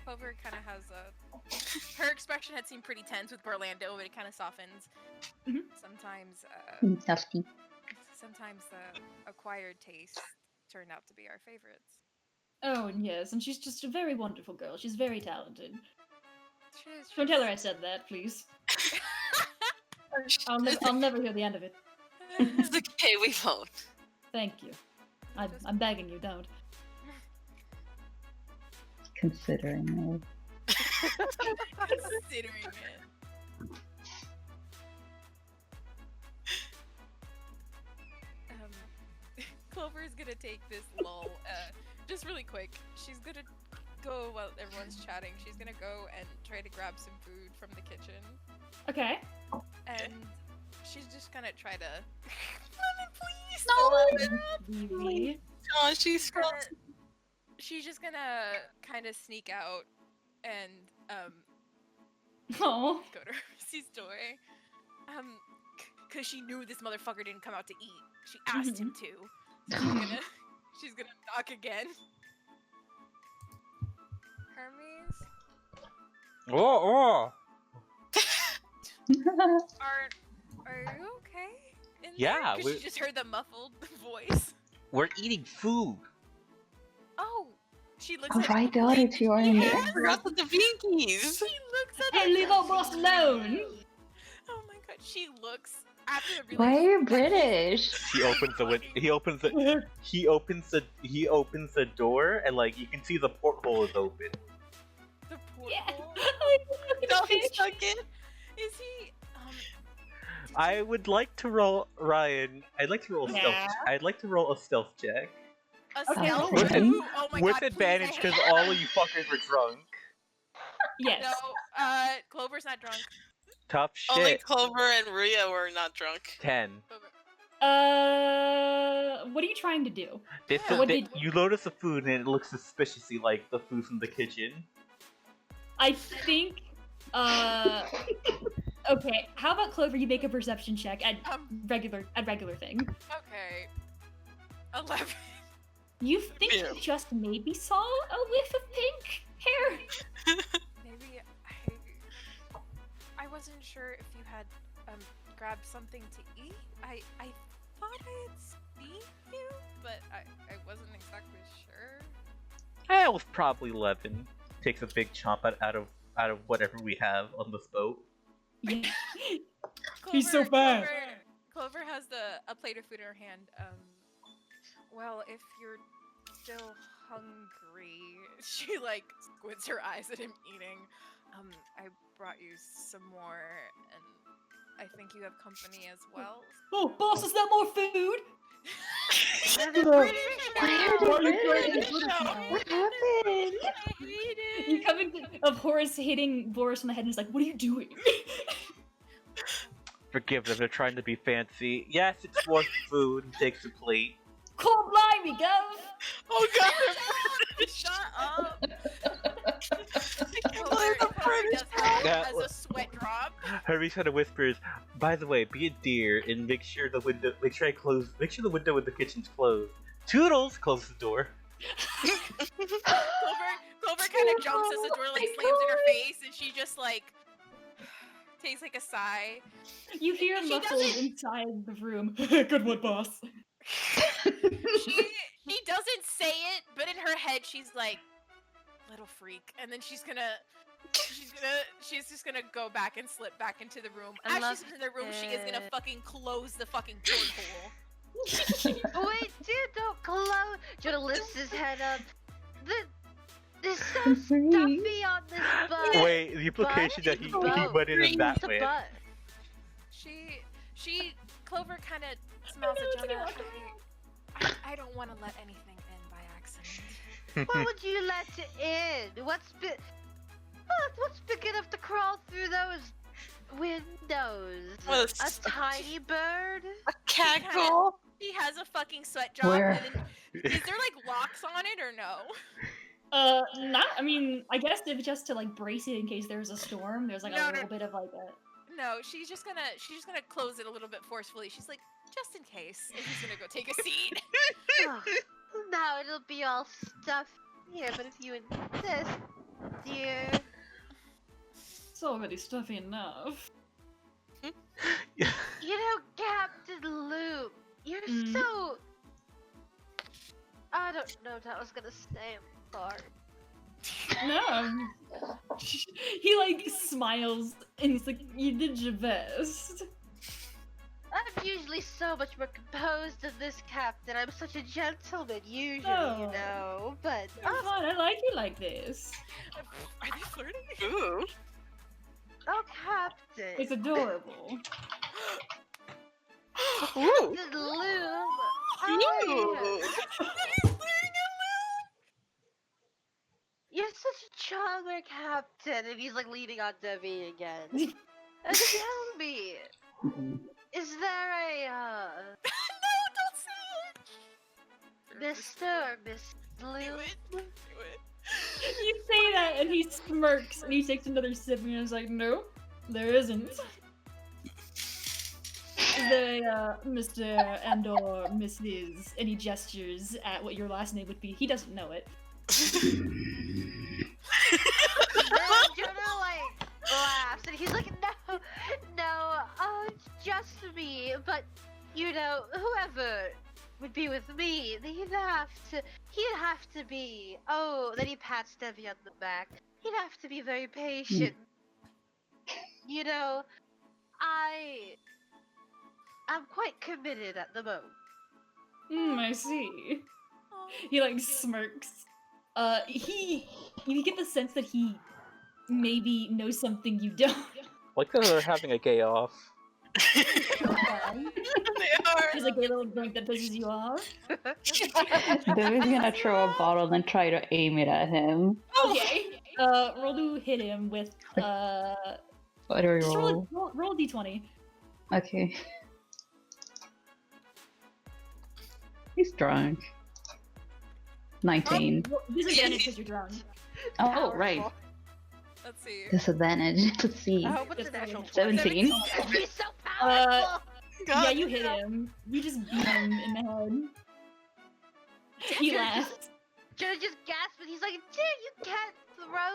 Clover kind of has a. Her expression had seemed pretty tense with Orlando, but it kind of softens. Mhm. Sometimes, Dusty. sometimes the acquired tastes turn out to be our favorites. Oh, yes, and she's just a very wonderful girl. She's very talented. She's Don't tell her I said that, please. I'll never hear the end of it. It's okay, we won't. Thank you. I'm begging you, don't. Considering Considering it. Clover's gonna take this lull, just really quick. She's gonna go while everyone's chatting. She's gonna go and try to grab some food from the kitchen, Okay. and she's just gonna try to. Lemon, please. Really? Oh, she's She's just gonna kind of sneak out and Oh. go to Mercy's door. Cause she knew this motherfucker didn't come out to eat. She asked him to. So she's gonna knock again. Hermes, Oh, are you okay? In Yeah, there? 'Cause we're- she just heard the muffled voice. we're eating food. Oh, she looks Oh, at right, the other two are in I there. forgot the Vinkies. She looks at Hey, leave our boss alone! Oh my god, she looks after the Why are you realization that British? He opens the window. He opens the door, and like you can see the porthole is open. the Yeah. porthole. No, he's stuck in. Is he? Did I you- would like to roll Ryan. I'd like to roll a stealth. Yeah. I'd like to roll a stealth check a Okay, stealth with check? an- Oh my with god, please, advantage I because hate- all of you fuckers were drunk. Yes. No, Clover's not drunk. Tough Only shit. Clover and Rhea were not drunk. 10. Clover. What are you trying to do? This Yeah. is What the- did- you notice the food and it looks suspiciously like the food from the kitchen. I think, okay, how about Clover, you make a perception check at regular thing. Okay. 11. You think Yeah. you just maybe saw a whiff of pink hair? Maybe I wasn't sure if you had grabbed something to eat. I thought I had seen you, but I wasn't exactly sure. I was probably 11. Takes a big chomp out of whatever we have on this boat. Yeah. Clover, He's so fast. Clover has a plate of food in her hand. Well, if you're still hungry, she like squints her eyes at him eating. I brought you some more, and I think you have company as well. Oh, boss, is that more food? Where did British it? now. What happened? I hate it. You come in of Horace hitting Boris on the head and he's like, what are you doing? Forgive them, they're trying to be fancy. Yes, it's more food. He takes a plate. Call blimey, Gov! Oh god, Shut up. Clover the British just has Yeah, a sweat drop. Hermes kind of whispers, "By the way, be a dear and make sure the window in the kitchen's closed. Toodles, close the door." Clover kind of jumps as the door like slams in her face, and she just like takes like a sigh. You hear She muffled doesn't- inside the room. Good one, boss. She doesn't say it, but in her head she's like, little freak, and then she's just gonna go back and slip back into the room. I As love she's in the room, she is gonna it. fucking close the fucking porthole. Wait, dude, don't close. Jonah lifts his head up. There's so stuffy on this butt. Wait, the implication that he went in that the way. butt. She Clover kind of smells at Jonah. I don't want to let anything in by accident. What would you let in? What's big enough to crawl through those windows? Well, A tiny bird? cackle. She has a fucking sweat drop. Where? And then, is there like locks on it or no? I mean, I guess if just to like brace it in case there's a storm, there's like No, a no. little bit of like a... No, she's just gonna close it a little bit forcefully. She's like, just in case. And she's gonna go take a seat. Oh, now it'll be all stuffed here, but if you insist, dear. It's already stuffy enough. Yeah. You know, Captain Loop, you're Mm. so... I don't know what I was gonna say. I'm sorry. No. He like smiles and he's like, "You did your best." I'm usually so much more composed than this, Captain. I'm such a gentleman usually, Oh. you know. But You're fine. I like you like this. Are they flirting? Ooh. oh, Captain, It's adorable. Ooh. Captain Loom, Ooh. you're such a charmer, Captain. And he's like leaning on Debbie again. And tell me, is there a No, don't say it. Mr. or Miss Do Loom? it. Do it. You say that and he smirks and he takes another sip and he's like, "No, there isn't." Is there a Mr. and or Mrs. And he gestures at what your last name would be. He doesn't know it. Then Jonah like laughs and he's like, no, it's just me. But you know, whoever would be with me, he'd have to be. Oh, then he pats Debbie on the back. He'd have to be very patient. You know, I'm quite committed at the moment. I see. Oh, He like smirks. You get the sense that he maybe knows something you don't. Like they're having a gay off. They are. There's a gay little drink that pisses you off. Debbie's gonna throw a bottle and try to aim it at him. Okay. Roll to hit him with What do we just roll? roll a d20. Okay. He's drunk. 19. Disadvantage because you're drunk. Oh, right. let's see. Disadvantage. Let's see. I hope it's Just an actual 17. He's so powerful. Yeah, you hit him. You just beat him in the head. He laughed. Jonah just gasped and he's like, dude, you can't throw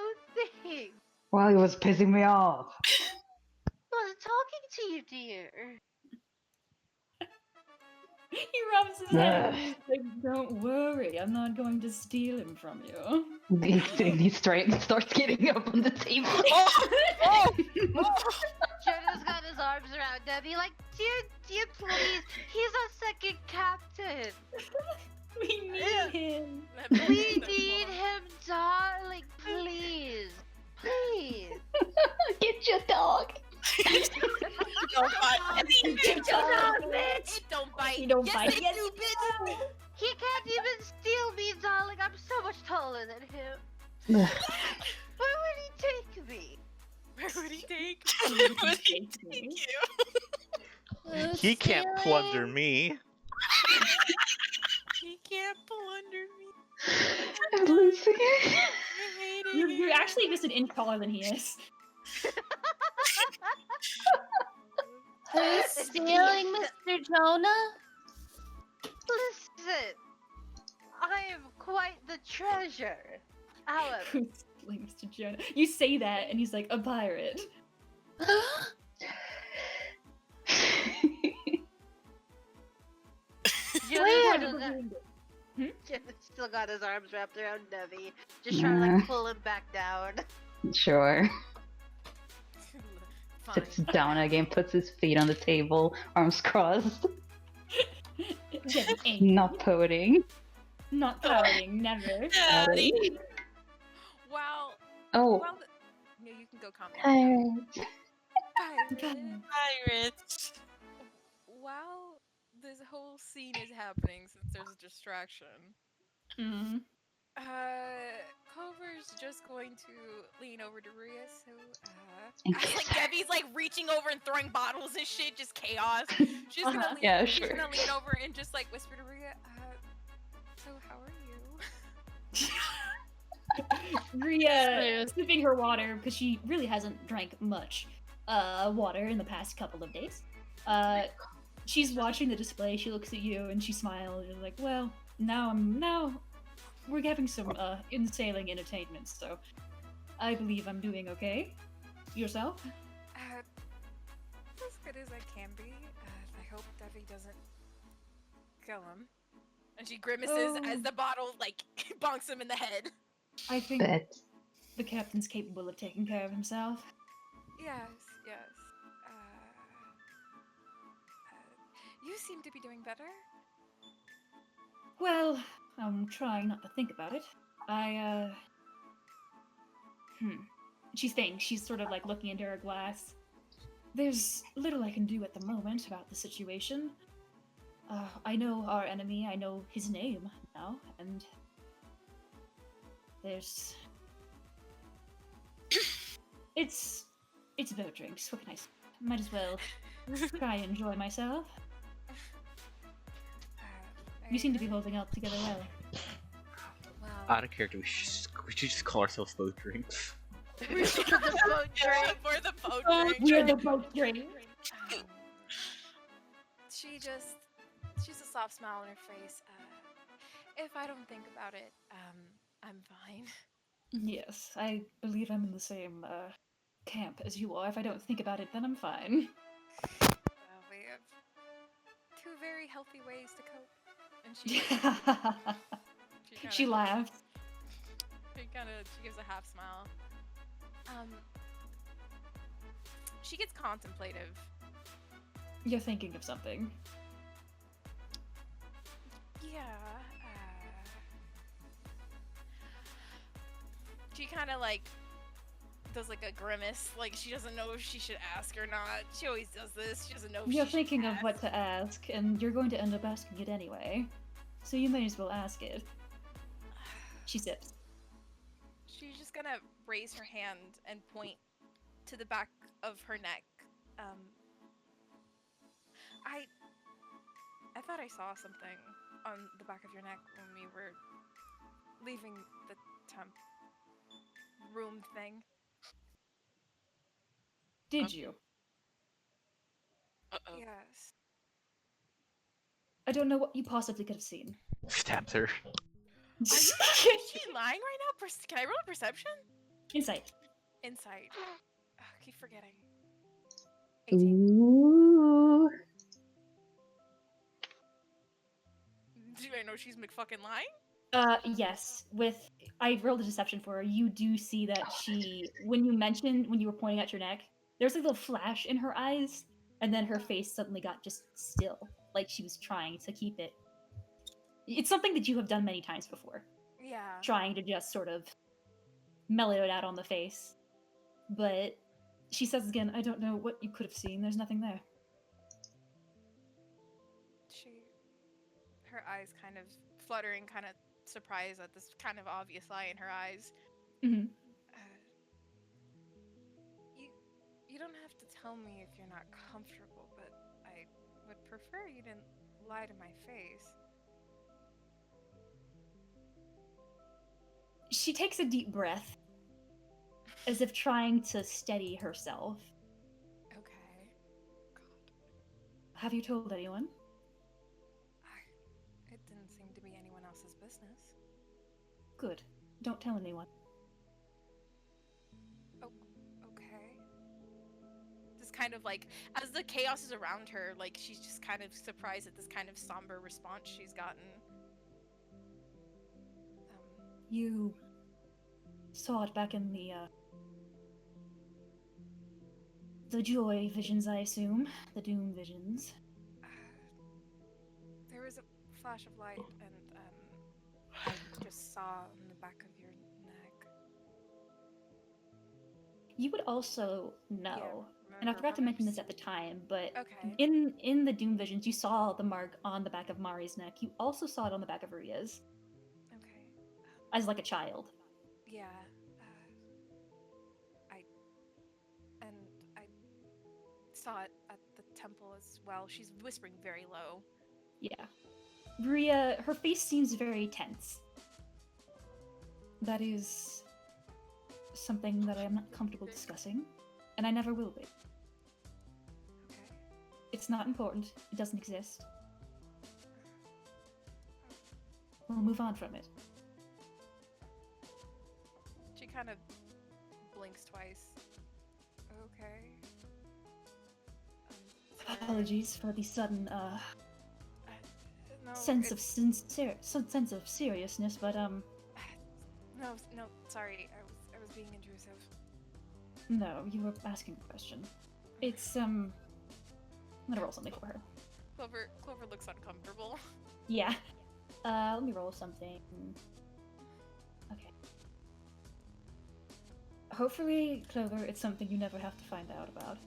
things. Wow, he was pissing me off. I was talking to you, dear. He rubs his head. He's like, "Don't worry, I'm not going to steal him from you." He starts getting up on the table. Jonah's got his arms around Debbie, like, dear, please. He's our second captain. We need him. We need him, darling. Please. Please. Get your dog. Don't bite. Get your dog, bitch. It don't bite. He don't yes, bite. It Yes, do, bitch. He can't even steal me, darling. I'm so much taller than him. Where would he take me? Where would he take? Thank you. He can't plunder me. He can't plunder me. I'm losing it. I hate it. You're actually just an inch taller than he is. Who's stealing Mr. Jonah? Listen, I am quite the treasure. However, Who's stealing Mr. Jonah? You say that, and he's like, "A pirate." Jonah's still got his arms wrapped around Debbie, just trying to like pull him back down. Sure. Fine. Sits down again, puts his feet on the table, arms crossed. Debbie ain't Not pouting. not pouting, never. Daddy. Wow. Oh, Well, no, you can go comment. pirate. Pirates. While this whole scene is happening, since there's a distraction, Mm. Cover's just going to lean over to Rhea, so, And I was kiss like, her. Debbie's like reaching over and throwing bottles and shit, just chaos. She's gonna Uh-huh. lean, Yeah, she's sure. gonna lean over and just like whisper to Rhea, so how are you? Rhea sipping her water because she really hasn't drank much water in the past couple of days. She's watching the display. She looks at you and she smiles. She's like, "Well, now we're having some in sailing entertainment, so I believe I'm doing okay. Yourself? As good as I can be. I hope Debbie doesn't kill him. And she grimaces as the bottle, like, bonks him in the head. I think Bet. the captain's capable of taking care of himself. Yes. You seem to be doing better. Well, I'm trying not to think about it. She thinks. She's sort of like looking into her glass. There's little I can do at the moment about the situation. I know our enemy, I know his name now, and there's... It's about drinks, what can I say? Might as well try and enjoy myself. You seem to be holding out together well. Wow. Out of character, we should just call ourselves both drinks. The boat drink. For the boat Oh, drink. we're the boat drink. She's a soft smile on her face. If I don't think about it, I'm fine. Yes, I believe I'm in the same camp as you are. If I don't think about it, then I'm fine. We have two very healthy ways to cope. And she She laughed. she gives a half smile. She gets contemplative. You're thinking of something. Yeah. She kind of like does like a grimace, like she doesn't know if she should ask or not. She always does this. She doesn't know if You're she thinking should of what to ask, and you're going to end up asking it anyway. So you may as well ask it. She sips. She's just gonna raise her hand and point to the back of her neck. I thought I saw something on the back of your neck when we were leaving the temp room thing. Did you? Uh-oh. Yes. I don't know what you possibly could have seen. Stabs her. Is she lying right now? Can I roll a perception? Insight. Insight. I keep forgetting. 18. Ooh. Do I know she's McFucking lying? Yes. I rolled a deception for her. You do see that when you were pointing at your neck, there's a little flash in her eyes, and then her face suddenly got just still, like she was trying to keep it. It's something that you have done many times before. Yeah. Trying to just sort of mellow it out on the face. But she says again, I don't know what you could have seen. There's nothing there. Her eyes kind of fluttering, kind of surprised at this kind of obvious lie in her eyes. Mm-hmm. You don't have to tell me if you're not comfortable, but I would prefer you didn't lie to my face. She takes a deep breath, as if trying to steady herself. Okay. God. Have you told anyone? It didn't seem to be anyone else's business. Good. Don't tell anyone. Okay. Just kind of like, as the chaos is around her, like she's just kind of surprised at this kind of somber response she's gotten. You saw it back in the joy visions, I assume. The doom visions. There was a flash of light, and I just saw on the back of your neck. You would also know, and I remember forgot to mention this marks? at the time, but Okay. in the doom visions, you saw the mark on the back of Mari's neck. You also saw it on the back of Ria's, Okay. as like a child. Yeah. I saw it at the temple as well. She's whispering very low. Yeah. Ria, her face seems very tense. That is something that I am not comfortable discussing, and I never will be. Okay. It's not important. It doesn't exist. We'll move on from it. She kind of blinks twice. Okay. Apologies for the sudden No, sense of seriousness, but no, sorry. I was being intrusive. no, you were asking a question. It's I'm gonna roll something for her. Clover looks uncomfortable. Yeah. Let me roll something. Okay. Hopefully, Clover, it's something you never have to find out about.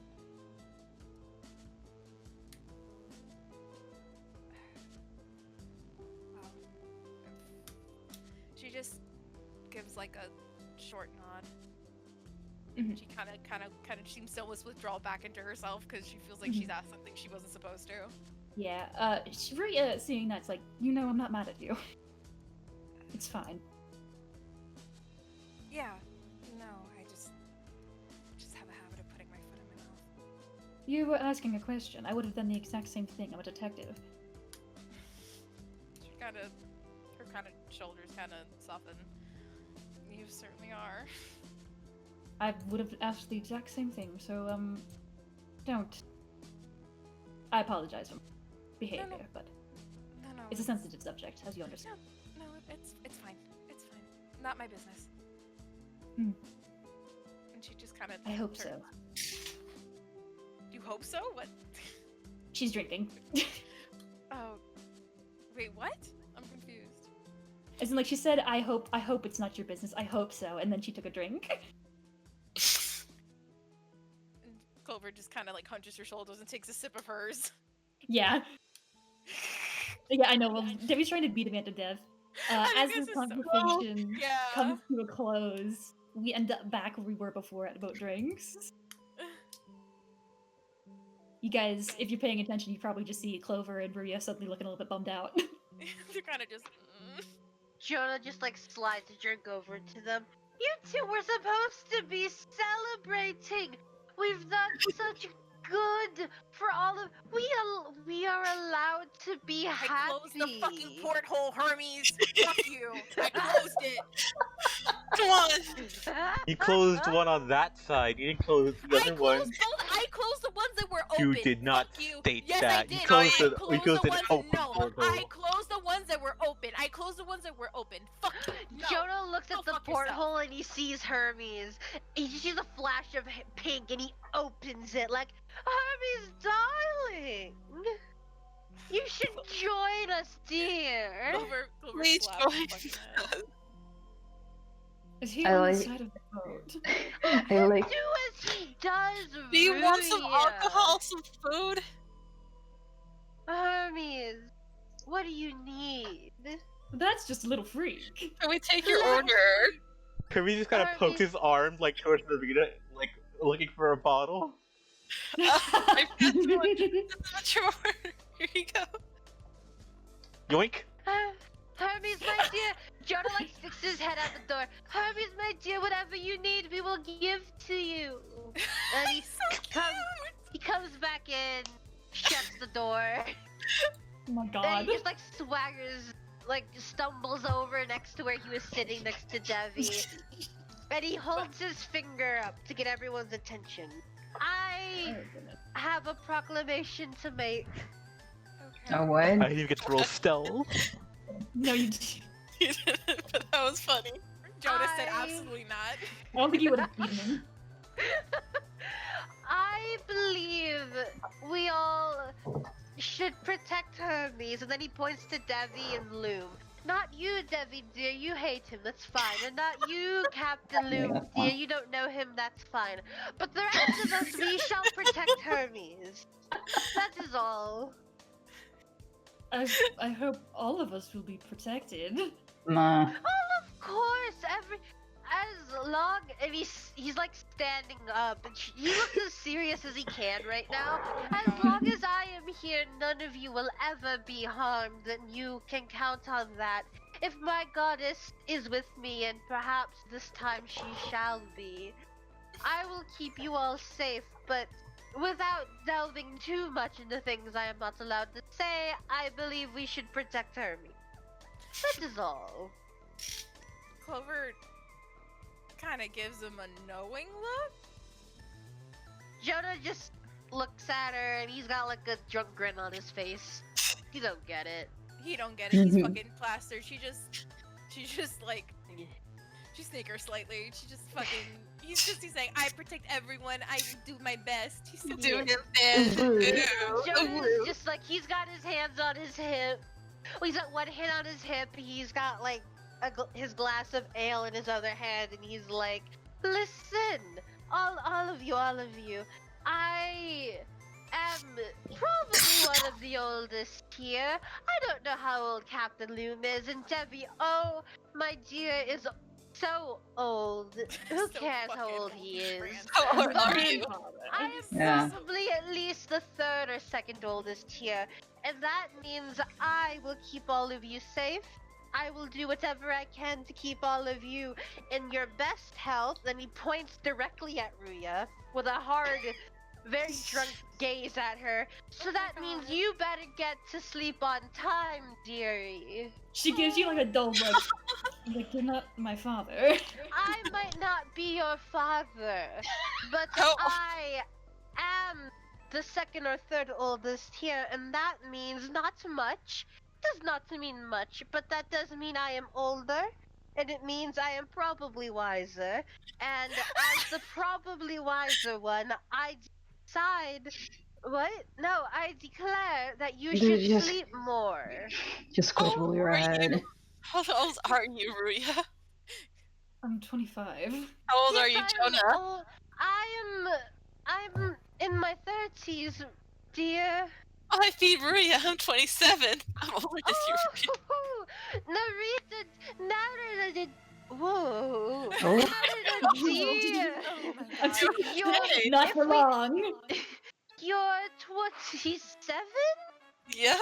She just gives like a short nod. Mhm. She kind of seems to almost withdraw back into herself because she feels like she's asked something she wasn't supposed to. Yeah, seeing that's like, I'm not mad at you. It's fine. Yeah. No, I just have a habit of putting my foot in my mouth. You were asking a question. I would have done the exact same thing. I'm a detective. Her kind of shoulders kind of soften. You certainly are. I would have asked the exact same thing, so, don't. I apologize for my behavior, but No. it's a sensitive subject, as you understand. No, it's fine. It's fine. Not my business. Hmm. And she just kind of. I hope so. You hope so? What? She's drinking. Oh. Wait, what? I'm confused. As in, like, she said, I hope it's not your business. I hope so. And then she took a drink. And Clover just kind of like hunches her shoulders and takes a sip of hers. Yeah. Yeah, I know. Well, Debbie's trying to beat a man to death. As this conversation comes to a close, we end up back where we were before at about drinks. You guys, if you're paying attention, you probably just see Clover and Maria suddenly looking a little bit bummed out. They're kind of just. Jonah just like slides a drink over to them. You two were supposed to be celebrating. We've done such good for all of. We are allowed to be happy. I closed the fucking porthole, Hermes. Fuck you. I closed it. Come on. You closed one on that side. You didn't close the other one. I closed the ones that were open. You did not Fuck you. state Yes, that. I did. You closed I it. closed You closed the an ones. open No, portal. I closed the ones that were open. I closed the ones that were open. Fuck you. No. Jonah looks Go at the fuck yourself. porthole and he sees Hermes. He sees a flash of pink and he opens it like, Hermes, darling. You should join us, dear. Clover Please slaps join the fucking man. Is he I on like- the side of the boat? I like Do as he does, Do you want some Ruya. alcohol, some food? Hermes, what do you need? That's just a little freak. Can we take your order? Kirby just kind of pokes his arm like towards Rita, like looking for a bottle. I've got one. That's your order. Here you go. Yoink! Hermes, my dear. Jonah like sticks his head out the door. Hermes, my dear, whatever you need, we will give to you. And he comes back in, shuts the door. Oh my Then god. he just like swaggers, like stumbles over next to where he was sitting next to Devi. And he holds his finger up to get everyone's attention. I Oh, goodness. have a proclamation to make. Okay. a what? I didn't even get to roll stealth. No, you You didn't, but that was funny. Jonah said I- absolutely not. I don't think you would have beaten him. I believe we all should protect Hermes. And then he points to Devi and Loom. Not you, Devi, dear. You hate him. That's fine. And not you, Captain Loom, dear. You don't know him. That's fine. But the rest of us, we shall protect Hermes. That is all. I hope all of us will be protected. Nah. Oh, of course. As long and he's like standing up and he looks as serious as he can right now. As long as I am here, none of you will ever be harmed, and you can count on that. If my goddess is with me, and perhaps this time she shall be, I will keep you all safe. But without delving too much into things I am not allowed to say, I believe we should protect Hermes. That is all. Clover kind of gives him a knowing look. Jonah just looks at her and he's got like a drunk grin on his face. You don't get it. He don't get it. He's fucking plastered. She just like, she snickers slightly. She just fucking. He's saying, I protect everyone. I do my best. He's so Doing cute. his best. Jonah's just like, he's got his hands on his hip. Well, he's got one hand on his hip. He's got like his glass of ale in his other hand, and he's like, listen, all of you. I am probably one of the oldest here. I don't know how old Captain Loom is, and Debbie, oh, my dear, is so old. Who So cares how fucking old he is? Fran. How old are you? I am Yeah. probably at least the third or second oldest here, and that means I will keep all of you safe. I will do whatever I can to keep all of you in your best health. And he points directly at Ruya with a hard, very drunk gaze at her. So that means you better get to sleep on time, dearie. She gives you like a dull look. Like, you're not my father. I might not be your father, but Oh. I am the second or third oldest here, and that means not much. Does not mean much, but that does mean I am older, and it means I am probably wiser. And as the probably wiser one, I decide. What? No, I declare that you Dude, should just- sleep more. Just quit while you're Are you? ahead. How old are you, Ruya? I'm 25. How old Yes, are you, I am Jonah? old. I'm in my 30s, dear. Oh, I feed Ruya. I'm 27. I'm older than you. Oh, Narita, Narita, whoa. Oh. Narita, dear. Oh my I'm god. You're, Not if for we- long. you're 27? Yep.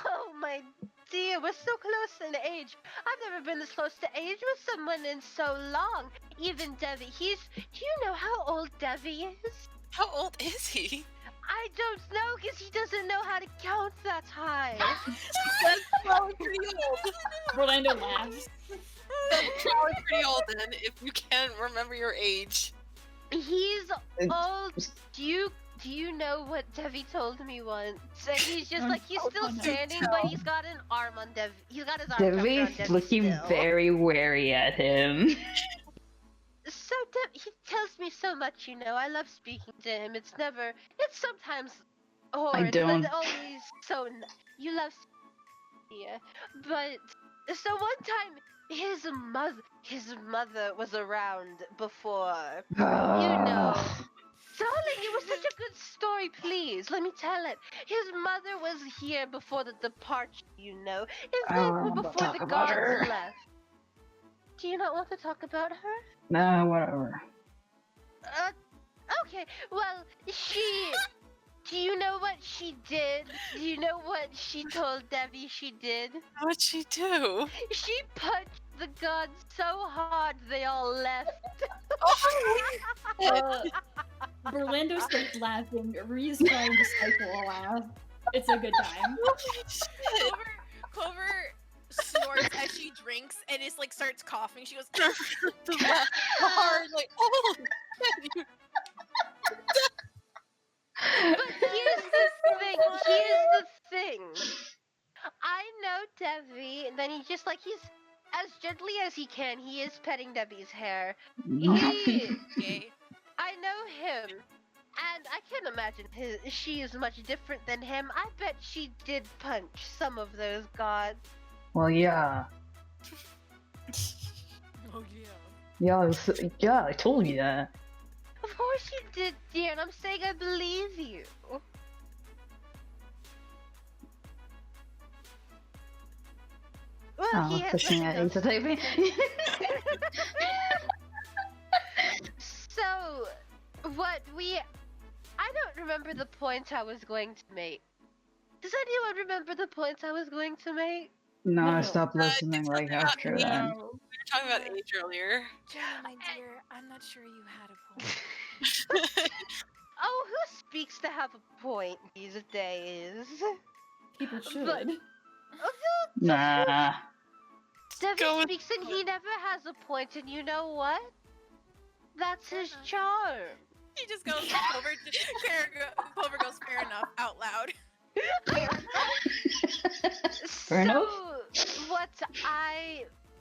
Oh my dear, we're so close in age. I've never been this close to age with someone in so long. Even Devi, do you know how old Devi is? How old is he? I don't know, because he doesn't know how to count that high. That's probably pretty old. Orlando laughs. That's probably pretty old then, if you can't remember your age. He's It- old. Do you know what Devi told me once? And he's just like, he's still Oh, no. standing, but he's got an arm on Devi. He's got his arm wrapped around Devi's Devi looking still. very wary at him. So he tells me so much, you know. I love speaking to him. It's sometimes horrid, don't. but always so. You love speaking, yeah. But so one time, his mother was around before. know. Darling, it was such a good story, please. Let me tell it. His mother was here before the departure, you know. I don't It's want to before talk the about gods her. left. Do you not want to talk about her? Nah, whatever. Okay. Well, do you know what she did? Do you know what she told Debbie she did? What'd she do? She punched the gods so hard they all left. Orlando starts laughing. Ruya's trying to stifle a laugh. It's a good time. Clover snorts as she drinks and is like starts coughing. She goes, The laugh hard, like, oh, you But here's the thing. I know Debbie, and then he's as gently as he can, he is petting Debbie's hair. "Gay." I know him, and I can't imagine she is much different than him. I bet she did punch some of those gods. Well, yeah. Oh yeah. Yeah, I told you that. Of course she did, dear, and I'm saying I believe you. Well, Oh, he has pushing at Isa typing. So, I don't remember the point I was going to make. Does anyone remember the points I was going to make? No, I No. stopped listening it's like not after me. that. We were talking about age earlier. Jenny, my dear, I'm not sure you had a point. Oh, who speaks to have a point these days? People should. But- Nah. Devin Go with speaks and he never has a point, and you know what? That's his charm. He just goes over to Clover goes, fair enough, out loud. Fair enough. What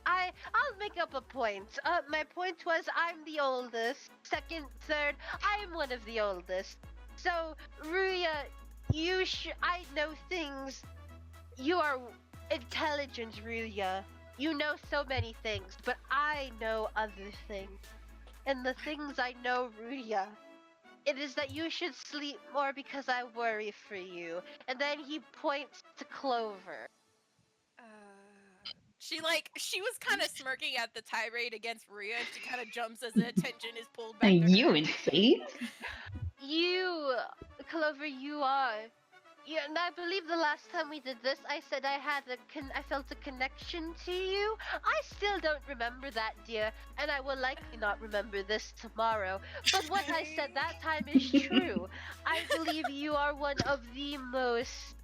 I'll make up a point. My point was I'm the oldest. Second, third, I'm one of the oldest. So, Ruya, I know things. You are intelligent, Ruya. You know so many things, but I know other things. And the things I know, Ruya, it is that you should sleep more because I worry for you. And then he points to Clover. She was kind of smirking at the tirade against Maria, and she kind of jumps as the attention is pulled back. And you insane? You, Clover, you are. Yeah, and I believe the last time we did this, I said I felt a connection to you. I still don't remember that, dear, and I will likely not remember this tomorrow. But what I said that time is true. I believe you are one of the most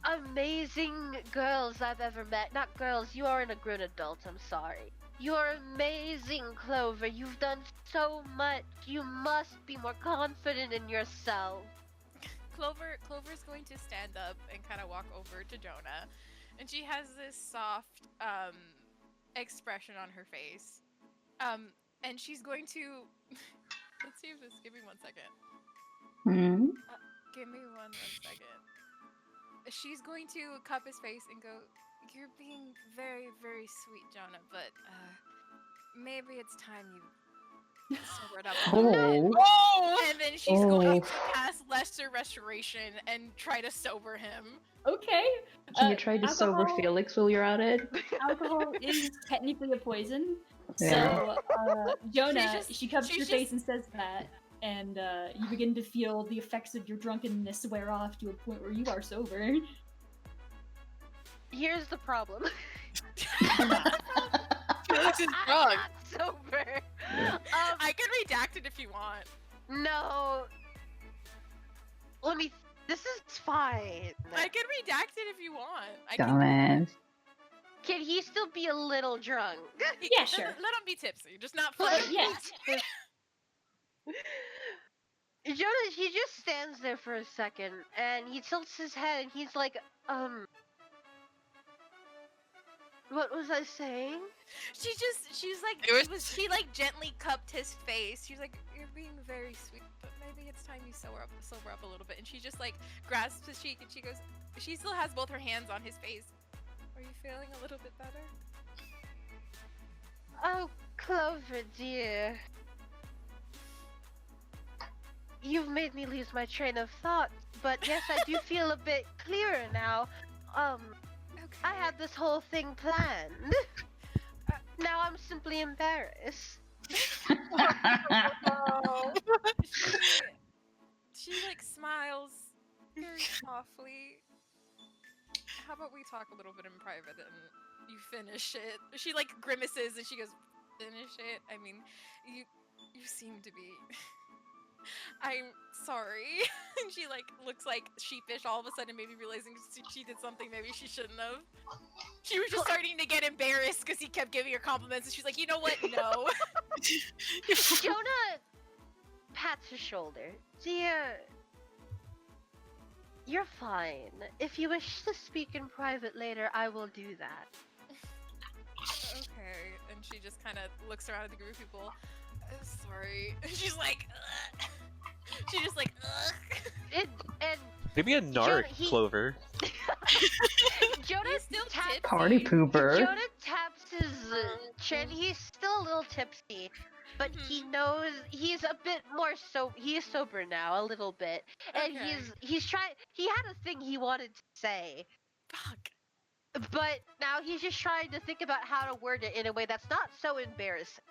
amazing girls I've ever met. Not girls, you aren't a grown adult, I'm sorry. You're amazing, Clover. You've done so much. You must be more confident in yourself. Clover's going to stand up and kind of walk over to Jonah, and she has this soft expression on her face, and she's going to let's see if this. Give me 1 second. Hmm? Give me one second. She's going to cup his face and go, "You're being very, very sweet, Jonah, but maybe it's time you sobered up a little bit." Oh. And then she's going to cast Lesser Restoration and try to sober him. Okay. Can you try to sober alcohol- Felix while you're at it? Alcohol is technically a poison. Yeah. So, Jonah, She's she covers she's your face and says that, and you begin to feel the effects of your drunkenness wear off to a point where you are sober. Here's the problem. Felix is I'm drunk. not sober. I can redact it if you want. No. This is fine. I can redact it if you want. Dumbass. Can he still be a little drunk? Yeah, sure. Let him be tipsy, just not But fully. yes. Jonah, he just stands there for a second, and he tilts his head, and he's like, what was I saying? She like gently cupped his face. She's like, "You're being very sweet, but maybe it's time you sober up a little bit." And she just like grasps his cheek and she goes, she still has both her hands on his face. "Are you feeling a little bit better?" Oh, Clover, dear. You've made me lose my train of thought, but yes, I do feel a bit clearer now. Okay. I had this whole thing planned. Now I'm simply embarrassed. She like smiles very softly. "How about we talk a little bit in private and you finish it?" She like grimaces and she goes, "Finish it? I mean, you seem to be." "I'm sorry." And she like looks like sheepish all of a sudden, maybe realizing she did something maybe she shouldn't have. She was just starting to get embarrassed because he kept giving her compliments, and she's like, "You know what? No." Jonah pats her shoulder. Dear, you're fine. If you wish to speak in private later, I will do that. Okay. And she just kind of looks around at the group of people. "Sorry." And she's like, "Ugh." She just like, "Ugh." And Maybe a narc, he- Clover. Jonah He's still taps. tipsy. Party pooper. Jonah taps his chin. He's still a little tipsy, but he knows he's a bit more he is sober now, a little bit, and Okay. he's trying. He had a thing he wanted to say, Fuck. but now he's just trying to think about how to word it in a way that's not so embarrassing.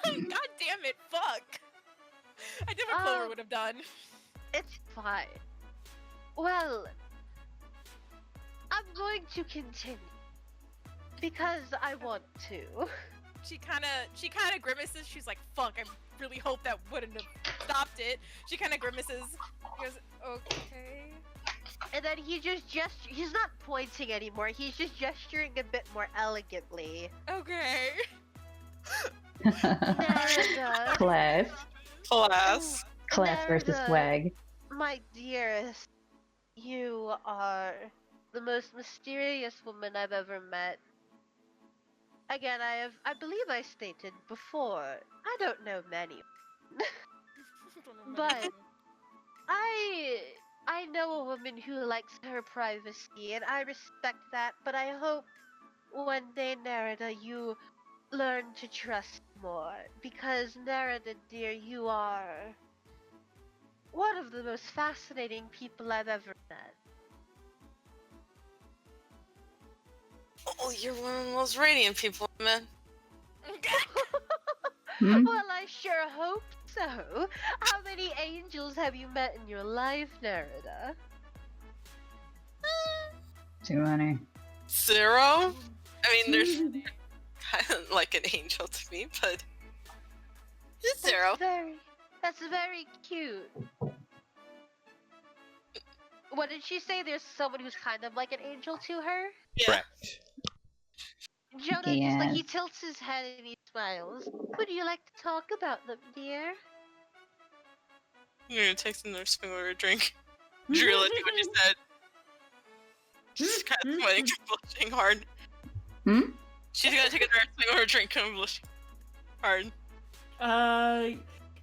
God damn it, fuck. I did what Clover would have done. It's fine. Well, I'm going to continue because I want to. She kind of grimaces. She's like, "Fuck, I really hope that wouldn't have stopped it." She kind of grimaces. He goes, "Okay." And then he just he's not pointing anymore, he's just gesturing a bit more elegantly. "Okay." Nerida. Class. Class. Class versus Nerida, swag. my dearest, you are the most mysterious woman I've ever met. Again, I believe I stated before, I don't know many, but I know a woman who likes her privacy, and I respect that. But I hope one day, Nerida, you learn to trust more, because Nerida, dear, you are one of the most fascinating people I've ever met. Oh, you're one of the most radiant people, man. Hmm? Well, I sure hope so. How many angels have you met in your life, Nerida? Too many. 0? I mean, there's kind of like an angel to me, but it's 0. That's very cute. What did she say? There's someone who's kind of like an angel to her? Yeah. Correct. Jonah just like he Yes. tilts his head and he smiles. Would you like to talk about them, dear? You're gonna take the nurse swing over a drink. Did you realize what you said? She's kind of sweating and blushing hard. Hmm? She's gonna take a nurse swing over a drink and blushing hard.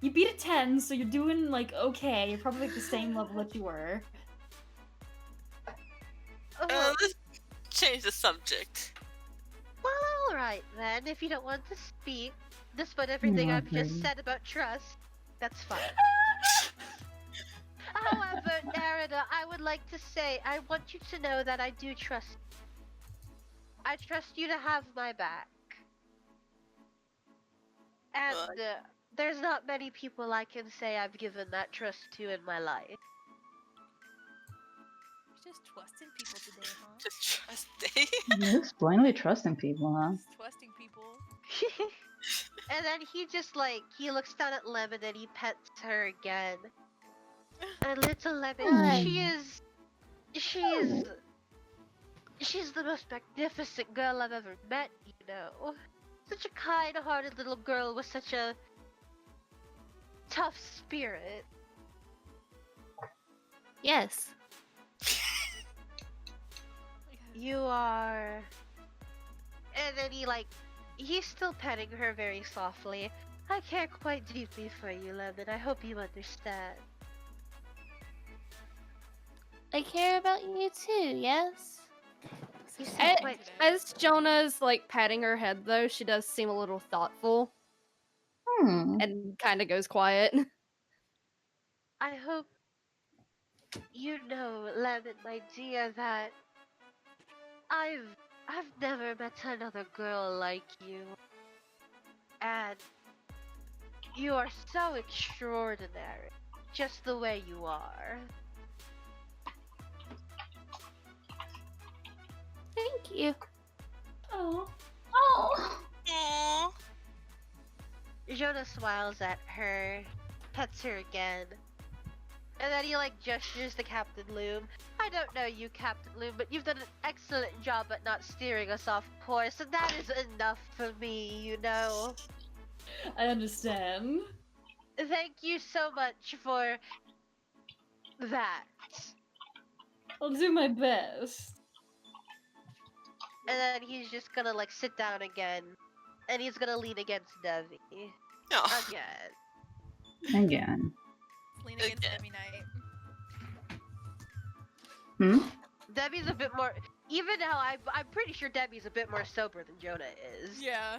You beat a 10, so you're doing like okay. You're probably like the same level that you were. Oh, Let's change the subject. well, alright then. If you don't want to speak, despite everything I've just said about trust, that's fine. However, Nerida, I would like to say, I want you to know that I do trust you. I trust you to have my back. And there's not many people I can say I've given that trust to in my life. You're just trusting people today, huh? Just trust Dave. You're just blindly trusting people, huh? Just trusting people. And then he just like, he looks down at Lemon and he pets her again. And little Lemon, she's the most magnificent girl I've ever met, you know. Such a kind-hearted little girl with such a tough spirit. Yes. You are... And then he's still petting her very softly. I care quite deeply for you, Lemon. I hope you understand. I care about you too, yes? You seem I- quite... As Jonah's like patting her head though, she does seem a little thoughtful Hmm. and kind of goes quiet. I hope you know, Lemon, my dear, that I've never met another girl like you. And you are so extraordinary, just the way you are. Thank you. Oh. Oh. Aww. Jonah smiles at her, pets her again, and then he gestures to Captain Loom. I don't know you, Captain Loom, but you've done an excellent job at not steering us off course, and that is enough for me, you know. I understand. Thank you so much for that. I'll do my best. And then he's just gonna sit down again, and he's gonna lean against Devi. Oh. Again. Again. Lean against Again. Demi Knight. Hmm? Debbie's a bit more. Even now, I'm pretty sure Debbie's a bit more sober than Jonah is. Yeah.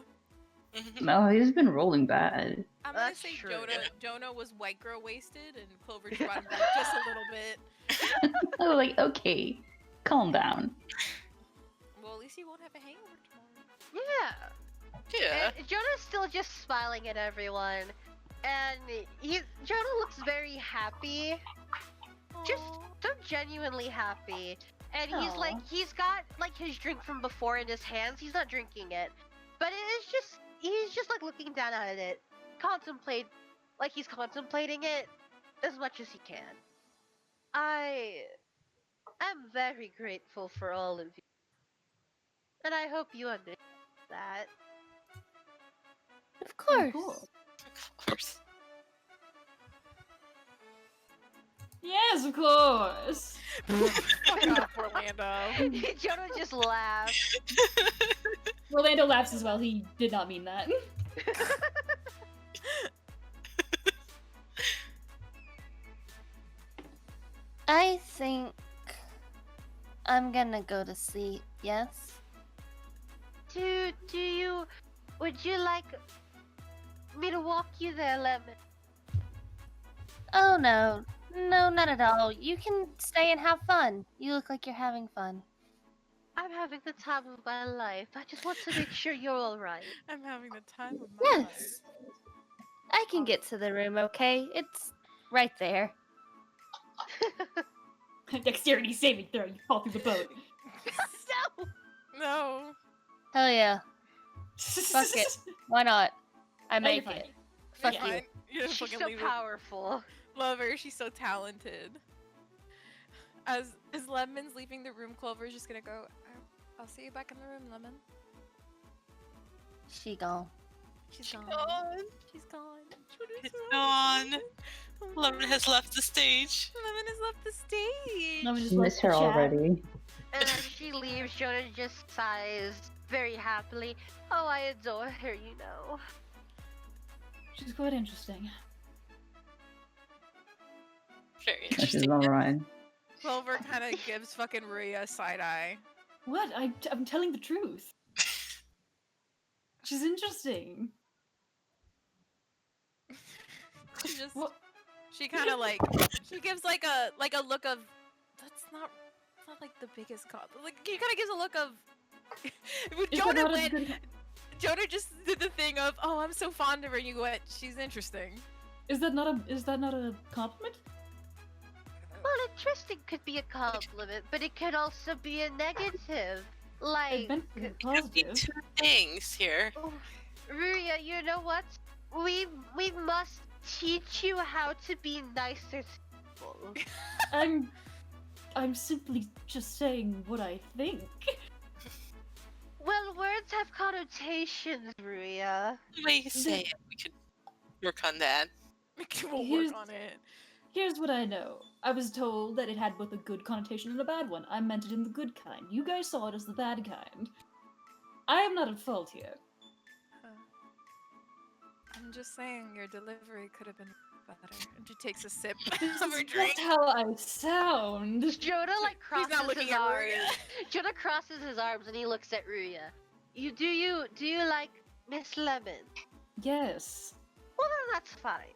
No, he's been rolling bad. I'm gonna That's say true. Jonah was white girl wasted and Clover brought him back just a little bit. I was like, okay, calm down. Well, at least he won't have a hangover tomorrow. Yeah. Yeah. And Jonah's still just smiling at everyone, and Jonah looks very happy, just so genuinely happy. And Aw. he's got his drink from before in his hands. He's not drinking it, but he's just looking down at it, he's contemplating it as much as he can. I am very grateful for all of you, and I hope you understand that. Of course. Cool. Of course. Yes, of course. Fuck off, Orlando. Jonah just laughed. Orlando laughs as well. He did not mean that. I think I'm gonna go to sleep, yes? Would you like me to walk you there, Lemon? Oh no. No, not at all. You can stay and have fun. You look like you're having fun. I'm having the time of my life. I just want to make sure you're alright. I'm having the time of my life. Yes. I can get to the room, okay? It's right there. Dexterity saving throw. You fall through the boat. No! No. Hell yeah. Fuck it. Why not? I No, you're make fine. it. Fuck You're you. fine. You just She's fucking so leave it. powerful. Love her. She's so talented. As Lemon's leaving the room, Clover's just gonna go. I'll see you back in the room, Lemon. She gone. She's gone. Gone. She's gone. It's gone. Lemon has left the stage. Lemon has left the stage. Lemon just Miss left her the chat. already. And as she leaves, Jonah just sighs very happily. Oh, I adore her, you know. She's quite interesting. Very She's interesting. alright. Clover kind of gives fucking Ruya a side eye. What? I'm telling the truth. She's interesting. She just What? she kind of like she gives like a look of that's not like the biggest cop. Like he kind of gives a look of when Is that Jonah not a went. good- Jonah just did the thing of oh I'm so fond of her and you went she's interesting. Is that not a compliment? Well, interesting could be a compliment, but it could also be a negative. I Like, meant to be Could be positive. two things here. Ruya, you know what? We must teach you how to be nicer to people. I'm simply just saying what I think. Well, words have connotations, Ruya. The way you say it, we could work on that. We'll Here's- work on it. Here's what I know. I was told that it had both a good connotation and a bad one. I meant it in the good kind. You guys saw it as the bad kind. I am not at fault here. I'm just saying your delivery could have been better. And she takes a sip This of her is drink. just how I sound. Jonah like He's crosses not looking his at arms. Ruya. Jonah crosses his arms and he looks at Ruya. Do you like Miss Lemon? Yes. Well, then that's fine.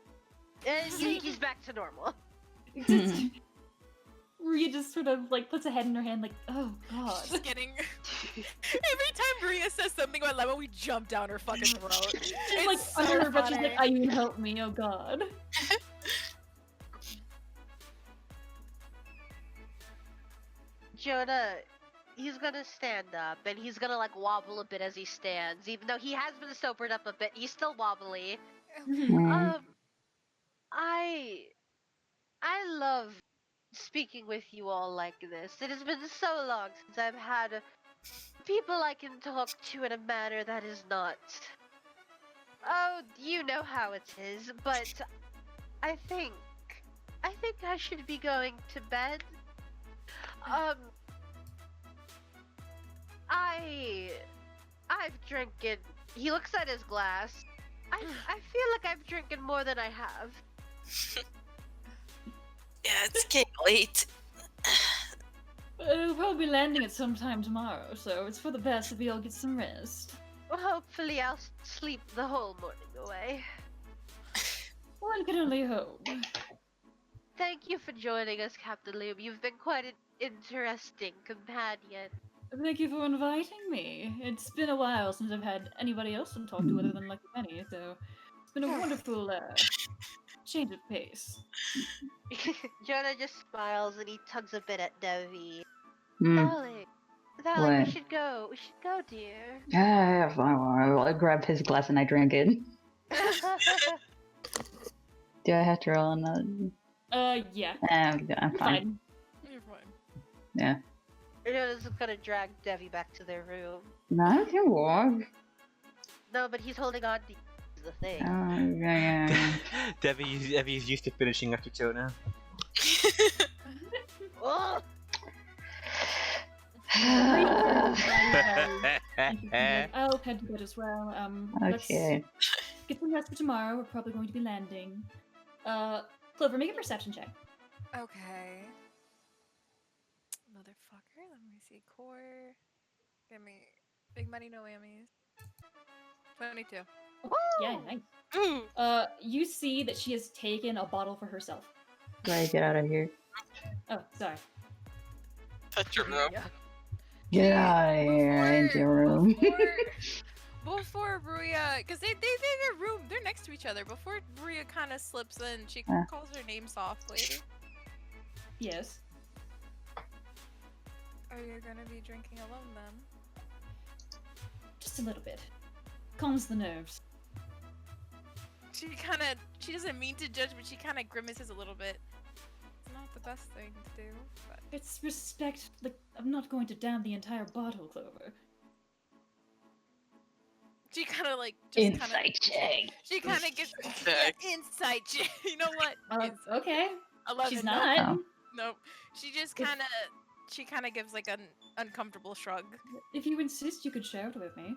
And he's back to normal. Rhea just sort of like puts a head in her hand like, oh god. Just getting. Every time Maria says something about Lemon, we jump down her fucking throat. She's It's like so under her breath, she's funny. like, Ayun, help me, oh god. Jonah, he's gonna stand up and he's gonna like wobble a bit as he stands. Even though he has been sobered up a bit, he's still wobbly. Mm. I love speaking with you all like this. It has been so long since I've had people I can talk to in a manner that is not. Oh, you know how it is, but I think I should be going to bed. I've drinking. He looks at his glass. I feel like I've drinking more than I have. Yeah, it's getting late. We'll probably be landing at some time tomorrow, so it's for the best if we all get some rest. Well, hopefully I'll sleep the whole morning away. One can only hope. Thank you for joining us, Captain Liam. You've been quite an interesting companion. Thank you for inviting me. It's been a while since I've had anybody else to talk to other than Lucky Penny, so it's been a wonderful change of pace. Jonah just smiles and he tugs a bit at Devi. Mm. Darling, What? we should go. We should go, dear. Yeah, fine. I grab his glass and I drink it. Do I have to roll on that? Yeah. I'm fine. Fine. You're fine. Yeah. Jonah's gonna drag Devi back to their room. No, I can walk. No, but he's holding on to you. the thing. Yeah. Debbie's used to finishing up your now. Oh! I'll head to bed as well. Okay. Let's get some rest for tomorrow. We're probably going to be landing. Clover, make a perception check. Okay. Motherfucker, let me see. Core. Give me big money, no whammies. 22. Yeah, nice. Ooh. You see that she has taken a bottle for herself. Right, get out of here. Oh, sorry. Touch your rope. Yeah. Get out of here, into your room. Before Bruya, because they're room, they're next to each other. Before Bruya kind of slips in, she calls her name softly. Yes. Are you gonna be drinking alone then? Just a little bit. Calms the nerves. She doesn't mean to judge, but she kind of grimaces a little bit. It's not the best thing to do, but... It's respect. Like, I'm not going to down the entire bottle, Clover. She kind of like... Insight check. She kind of gets... Check. Insight check. You know what? Okay. 11. She's not. Oh. Nope. She just kind of... She kind of gives like an uncomfortable shrug. If you insist, you could share it with me.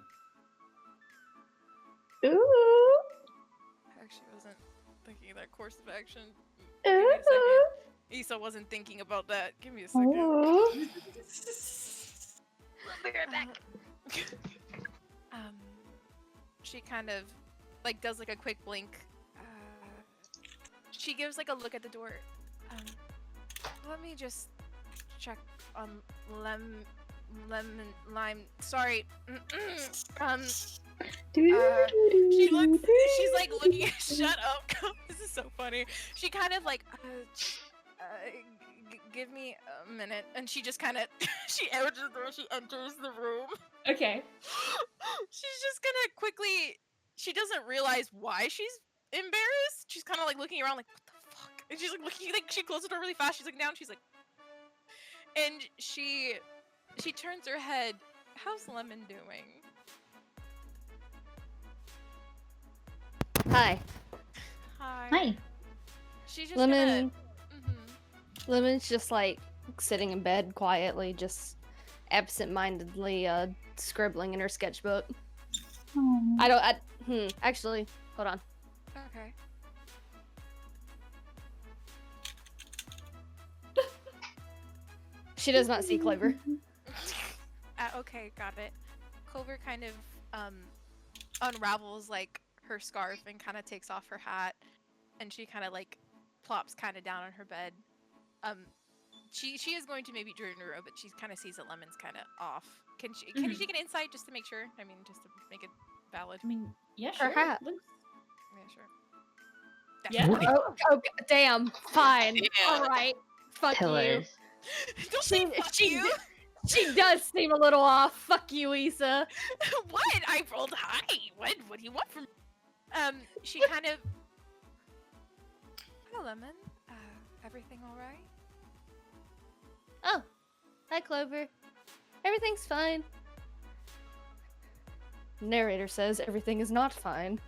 Ooh. I actually wasn't thinking of that course of action. Ooh. Give me a second. Isa wasn't thinking about that. Give me a second. Ooh. We'll be right back. She kind of like does like a quick blink. She gives like a look at the door. Let me just check on lime. Sorry. She looks. She's like looking at. Shut up. This is so funny. She kind of like. Give me a minute, and she just kind of. She enters the door. She enters the room. Okay. She's just gonna quickly. She doesn't realize why she's embarrassed. She's kind of like looking around, like what the fuck, and she's like looking. Like she closes the door really fast. She's looking down. She's like. And she turns her head. How's Lemon doing? Hi. Hi. Hi. She's just Lemon. gonna... Lemon's just like sitting in bed quietly, just absent-mindedly scribbling in her sketchbook. Actually, hold on. Okay. She does not see Clover. Okay, got it. Clover kind of unravels like her scarf and kind of takes off her hat, and she kind of like plops kind of down on her bed. She is going to maybe join her, but she kind of sees that Lemon's kind of off. Can you take an insight just to make sure? I mean, just to make it valid. I mean, yeah, sure. Perhaps. Yeah, sure. Yeah. Oh, damn. Fine. Yeah. All right. Fuck Pillars. Don't say fuck you. She does seem a little off. Fuck you, Isa. What? I rolled high. What do you want from? She kind of. Hello, Lemon. Everything all right? Oh, hi, Clover. Everything's fine. Narrator says everything is not fine.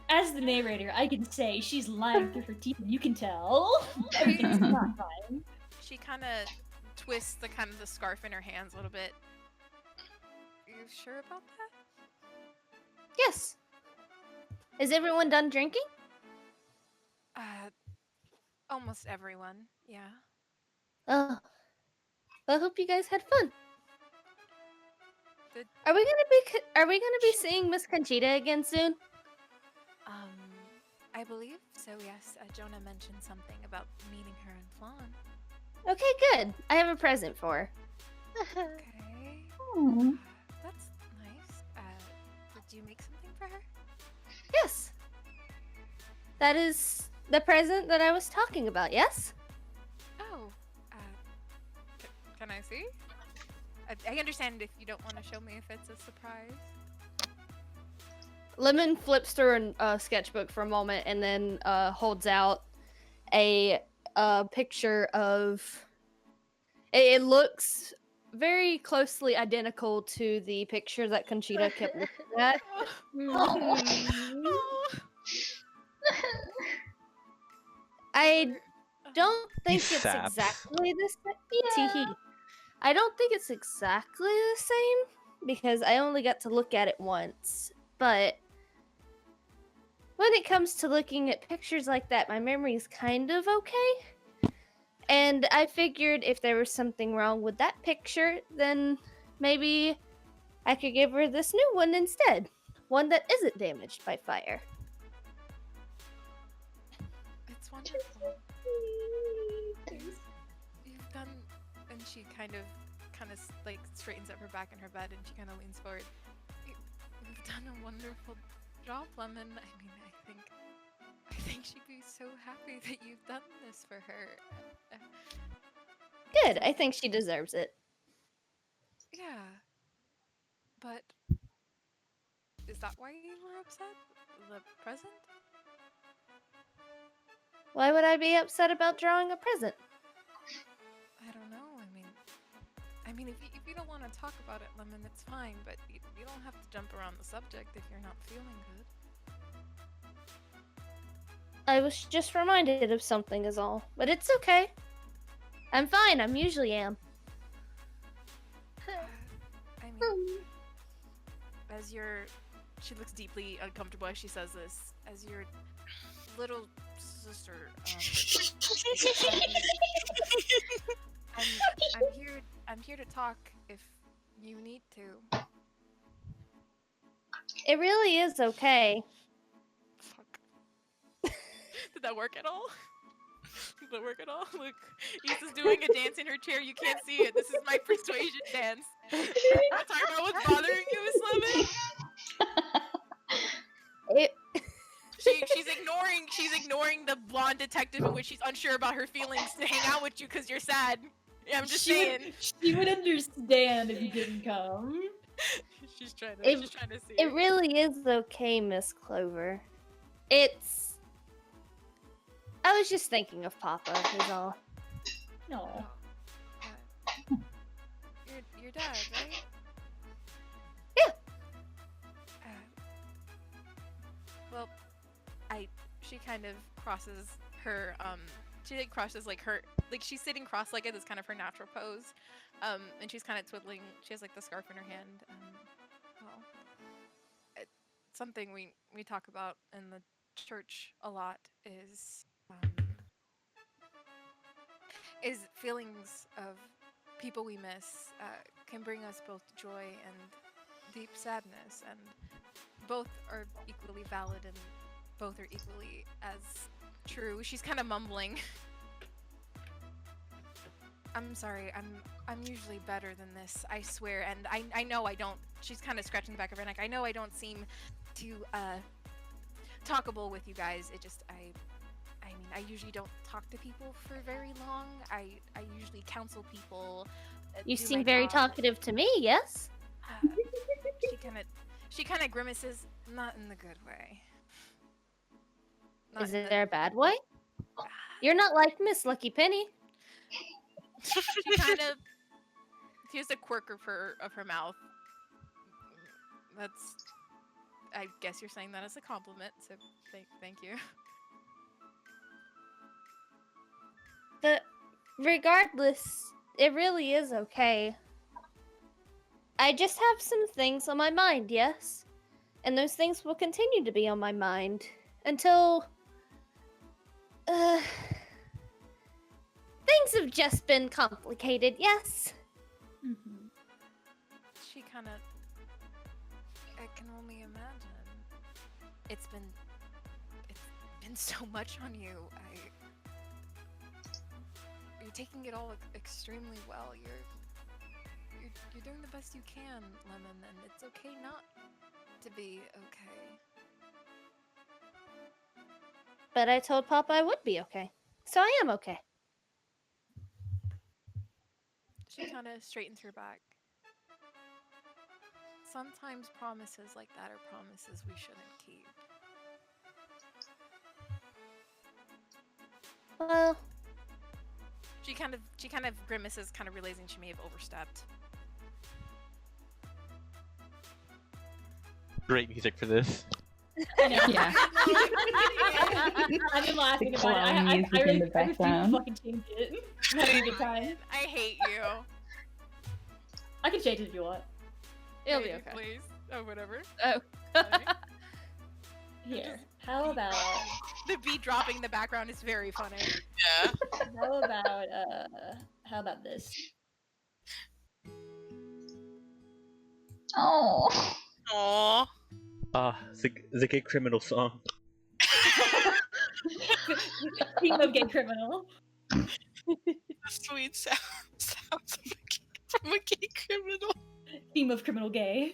As the narrator, I can say she's lying through her teeth, and you can tell everything's not fine. She kind of twists the scarf in her hands a little bit. Are you sure about that? Yes. Is everyone done drinking? Almost everyone. Yeah. Oh. Well, I hope you guys had fun. Good. Are we gonna be seeing Miss Conchita again soon? I believe so. Yes. Jonah mentioned something about meeting her in Flan. Okay, good. I have a present for her. Okay. Oh. That's nice. Did you make something for her? Yes. That is the present that I was talking about, yes? Oh. Can I see? I understand if you don't want to show me if it's a surprise. Lemon flips through a sketchbook for a moment and then holds out a picture of... It looks very closely identical to the picture that Conchita kept looking at. Oh. I don't think He it's saps. exactly the same. I don't think it's exactly the same because I only got to look at it once. But when it comes to looking at pictures like that, my memory is kind of okay. And I figured if there was something wrong with that picture, then maybe I could give her this new one instead. One that isn't damaged by fire. It's wonderful. You've done, and she kind of like straightens up her back in her bed, and she kind of leans forward. You've done a wonderful job, Lemon. I mean, I think she'd be so happy that you've done this for her. Good. I think she deserves it. Yeah. But is that why you were upset? The present? Why would I be upset about drawing a present? I don't know. I mean, if you don't want to talk about it, Lemon, it's fine. But you don't have to jump around the subject if you're not feeling good. I was just reminded of something is all. But it's okay. I'm fine. I'm usually am. I mean, as your... She looks deeply uncomfortable as she says this. As your little sister, I'm here to talk if you need to. It really is okay. Fuck. Did that work at all? Did that work at all? Look, Isa's doing a dance in her chair. You can't see it. This is my persuasion dance. That's talking about what's bothering you, Miss Lemon? She's ignoring the blonde detective in which she's unsure about her feelings to hang out with you because you're sad. Yeah, I'm just saying. She would understand if you didn't come. She's trying to see. It really is okay, Miss Clover. It's... I was just thinking of Papa, is all. No. Your dad, right? Yeah. Well, she kind of crosses her, she like crosses like her, like she's sitting cross-legged, is kind of her natural pose, and she's kind of twiddling, she has like the scarf in her hand, well, it's something we talk about in the church a lot is feelings of people we miss can bring us both joy and deep sadness, and both are equally valid and both are equally as true. She's kind of mumbling. I'm sorry, I'm usually better than this, I swear, and I know I don't. She's kind of scratching the back of her neck. I know I don't seem too talkable with you guys. It just I mean, I usually don't talk to people for very long. I usually counsel people. You do seem my very job. talkative to me, yes? She kind of grimaces, not in the good way. Not Is in there a bad way? You're not like Miss Lucky Penny. She kind of... She has a quirk of her mouth. That's... I guess you're saying that as a compliment, so thank you. But regardless, it really is okay. I just have some things on my mind, yes? And those things will continue to be on my mind until... things have just been complicated, yes? Mm-hmm. She kind of... I can only imagine. It's been so much on you. You're taking it all extremely well. You're doing the best you can, Lemon, and it's okay not to be okay. But I told Papa I would be okay. So I am okay. She kind of straightens her back. Sometimes promises like that are promises we shouldn't keep. Well, She kind of grimaces, kind of realizing she may have overstepped. Great music for this. I know. Yeah. I've been laughing The about it. clown music in the I refuse to background. fucking change it. I'm having a good time. I hate you. I can change it if you want. It'll be Maybe, okay. Please. Oh, whatever. Oh. Here. How about The beat dropping in the background is very funny. Yeah. how about this? Oh. Aww. The gay criminal song. Theme of gay criminal. Sweet sounds from a gay criminal. Theme of criminal gay.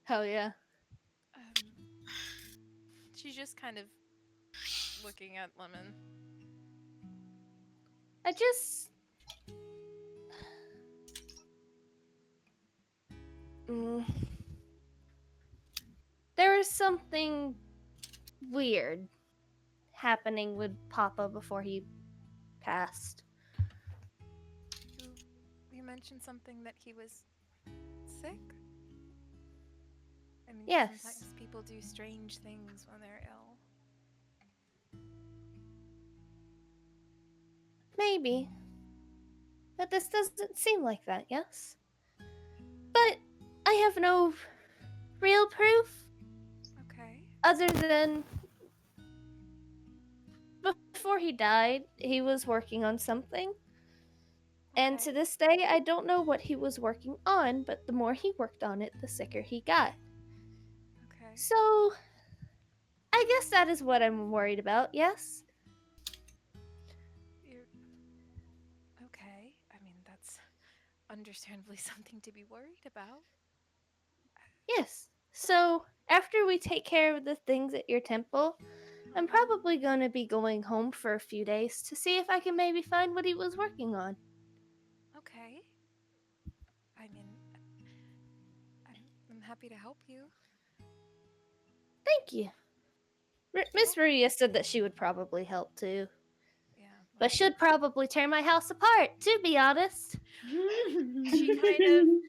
Hell yeah. She's just kind of looking at Lemon. I just. There was something weird happening with Papa before he passed. You mentioned something that he was sick? I mean, Yes. sometimes people do strange things when they're ill. Maybe. But this doesn't seem like that, yes? But I have no real proof Okay. other than before he died, he was working on something. And to Okay. this day, I don't know what he was working on, but the more he worked on it, the sicker he got. Okay. So, I guess that is what I'm worried about, yes? You're... Okay. I mean, that's understandably something to be worried about. Yes. So, after we take care of the things at your temple, I'm probably going to be going home for a few days to see if I can maybe find what he was working on. Okay. I mean, I'm happy to help you. Thank you. Miss Maria said that she would probably help too. Yeah. But should probably tear my house apart, to be honest.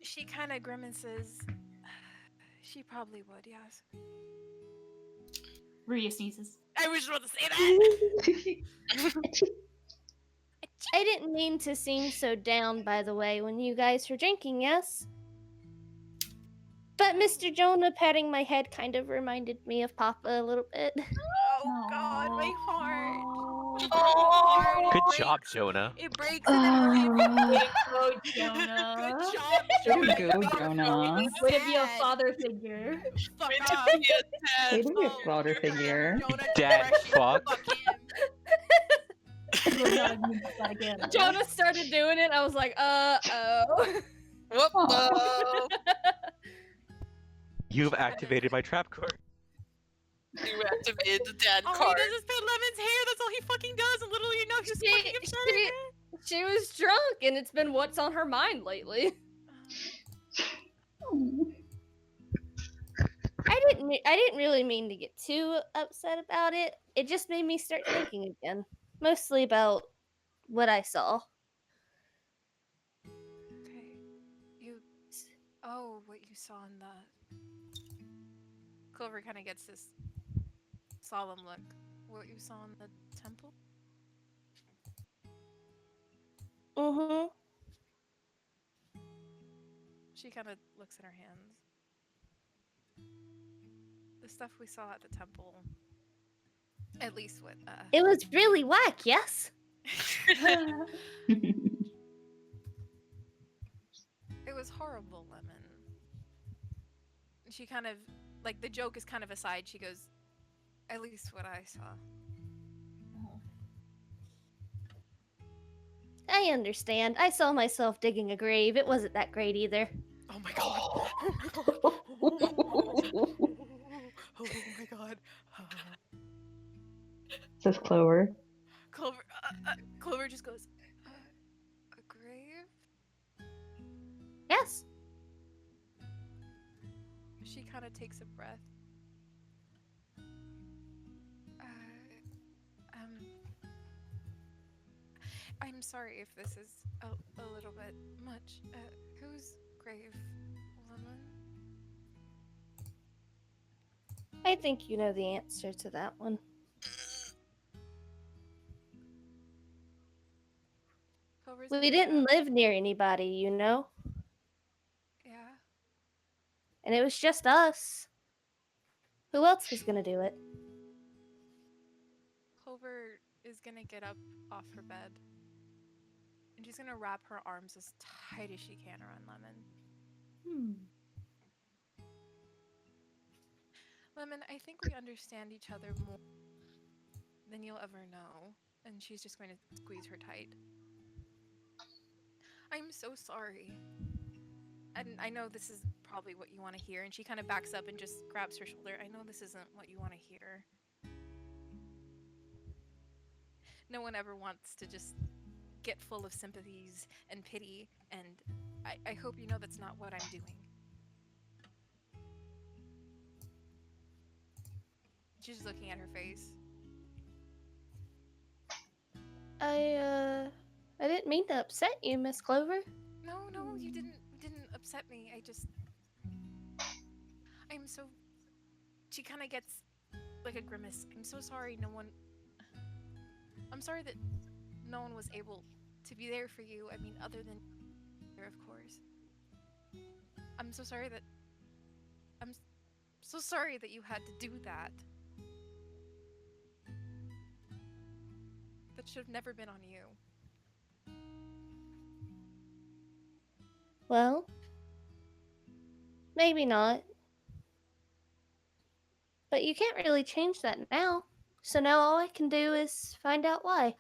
She kind of grimaces. She probably would, yes. Maria sneezes. I was about to say that. I didn't mean to seem so down, by the way, when you guys were drinking, yes? But Mr. Jonah patting my head kind of reminded me of Papa a little bit. Oh God, my heart. Aww. Good job, Jonah. It breaks and then Way to go, Good Jonah. job, Way to Jonah. go, Jonah. Way to be a father figure. Fuck Way off. to be a Way dad. to be a father figure. Jonah, Dad depression, fuck. him. We're not immune to that again. Jonah started doing it, I was like, oh. Whoop, Aw. whoa. You've activated my trap card. You activated the dad All card. he does is pet Lemon's hair. That's all he fucking does. And little you know, he's She- fucking upset. She was drunk, and it's been what's on her mind lately. I didn't really mean to get too upset about it. It just made me start thinking again, mostly about what I saw. Okay. What you saw in the... Clover kind of gets this solemn look. What you saw in the temple? Mm-hmm. She kind of looks at her hands. The stuff we saw at the temple, at least with It was really whack, yes? it was horrible, Lemon. She kind of, like, the joke is kind of aside. She goes, at least what I saw. I understand. I saw myself digging a grave. It wasn't that great either. Oh my god. Oh my god. Oh my god. Says Clover. Clover just goes, a grave? Yes. She kind of takes a breath. I'm sorry if this is a little bit much. Whose grave, Lemon? I think you know the answer to that one. Clover's We gonna didn't get live near anybody, you know? up. Yeah. And it was just us. Who else was gonna do it? Clover is gonna get up off her bed. And she's gonna wrap her arms as tight as she can around Lemon. Lemon, I think we understand each other more than you'll ever know. And she's just going to squeeze her tight. I'm so sorry. And I know this is probably what you want to hear. And she kind of backs up and just grabs her shoulder. I know this isn't what you want to hear. No one ever wants to just get full of sympathies and pity. And I hope you know that's not what I'm doing. She's looking at her face. I didn't mean to upset you, Miss Clover. No, you didn't upset me. I'm so... She kind of gets like a grimace. I'm so sorry I'm sorry that no one was able to be there for you. I mean, other than of course. I'm so sorry that you had to do that. That should have never been on you. Well, maybe not. But you can't really change that now. So now all I can do is find out why.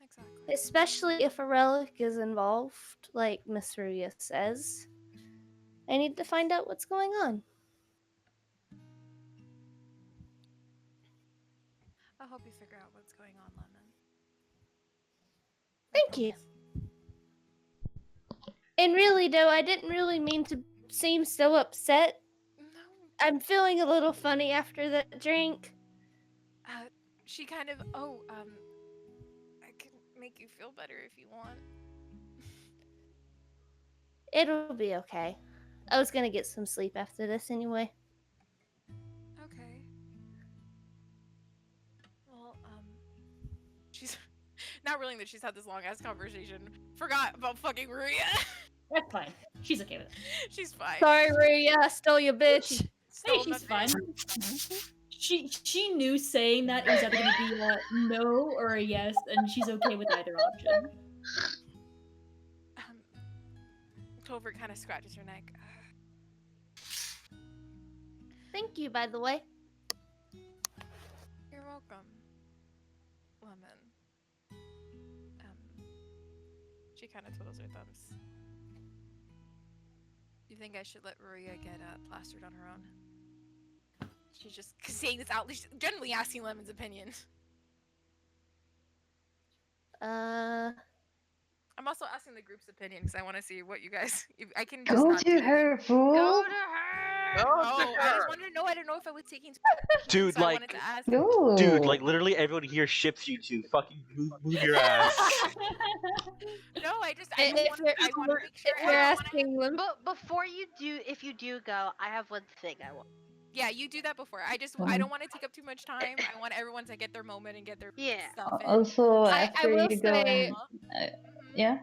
Exactly. Especially if a relic is involved, like Miss Ruya says. I need to find out what's going on. I'll help you figure out what's going on, Lemon. Thank you. And really, though, I didn't really mean to seem so upset. No. I'm feeling a little funny after that drink. She kind of, I can make you feel better if you want. It'll be okay. I was gonna get some sleep after this anyway. Okay. Well, she's not willing that she's had this long ass conversation. Forgot about fucking Ruya. That's fine. She's okay with it. She's fine. Sorry, Ruya, I stole your bitch. Hey, Stole she's my fine. bitch. She knew saying that it was either going to be a no or a yes, and she's okay with either option. Clover kind of scratches her neck. Thank you, by the way. You're welcome, Lemon. She kind of twiddles her thumbs. You think I should let Ruya get plastered on her own? She's just saying this out. She's generally asking Lemon's opinion. Uh, I'm also asking the group's opinion because I want to see what you guys. I can just Go not do to anything. her, fool! Go to her! Oh, I just wanted to know. I didn't know if I was taking. Dude, so I like- wanted to ask. Go! Dude, like literally everyone here ships you two. Fucking move your ass. No, I just if want to make sure. you're asking them, But before you do, if you do go, I have one thing I want. Yeah, you do that before. I don't want to take up too much time. I want everyone to get their moment and get their Yeah. stuff in. Also, I after will you go say- and... yeah?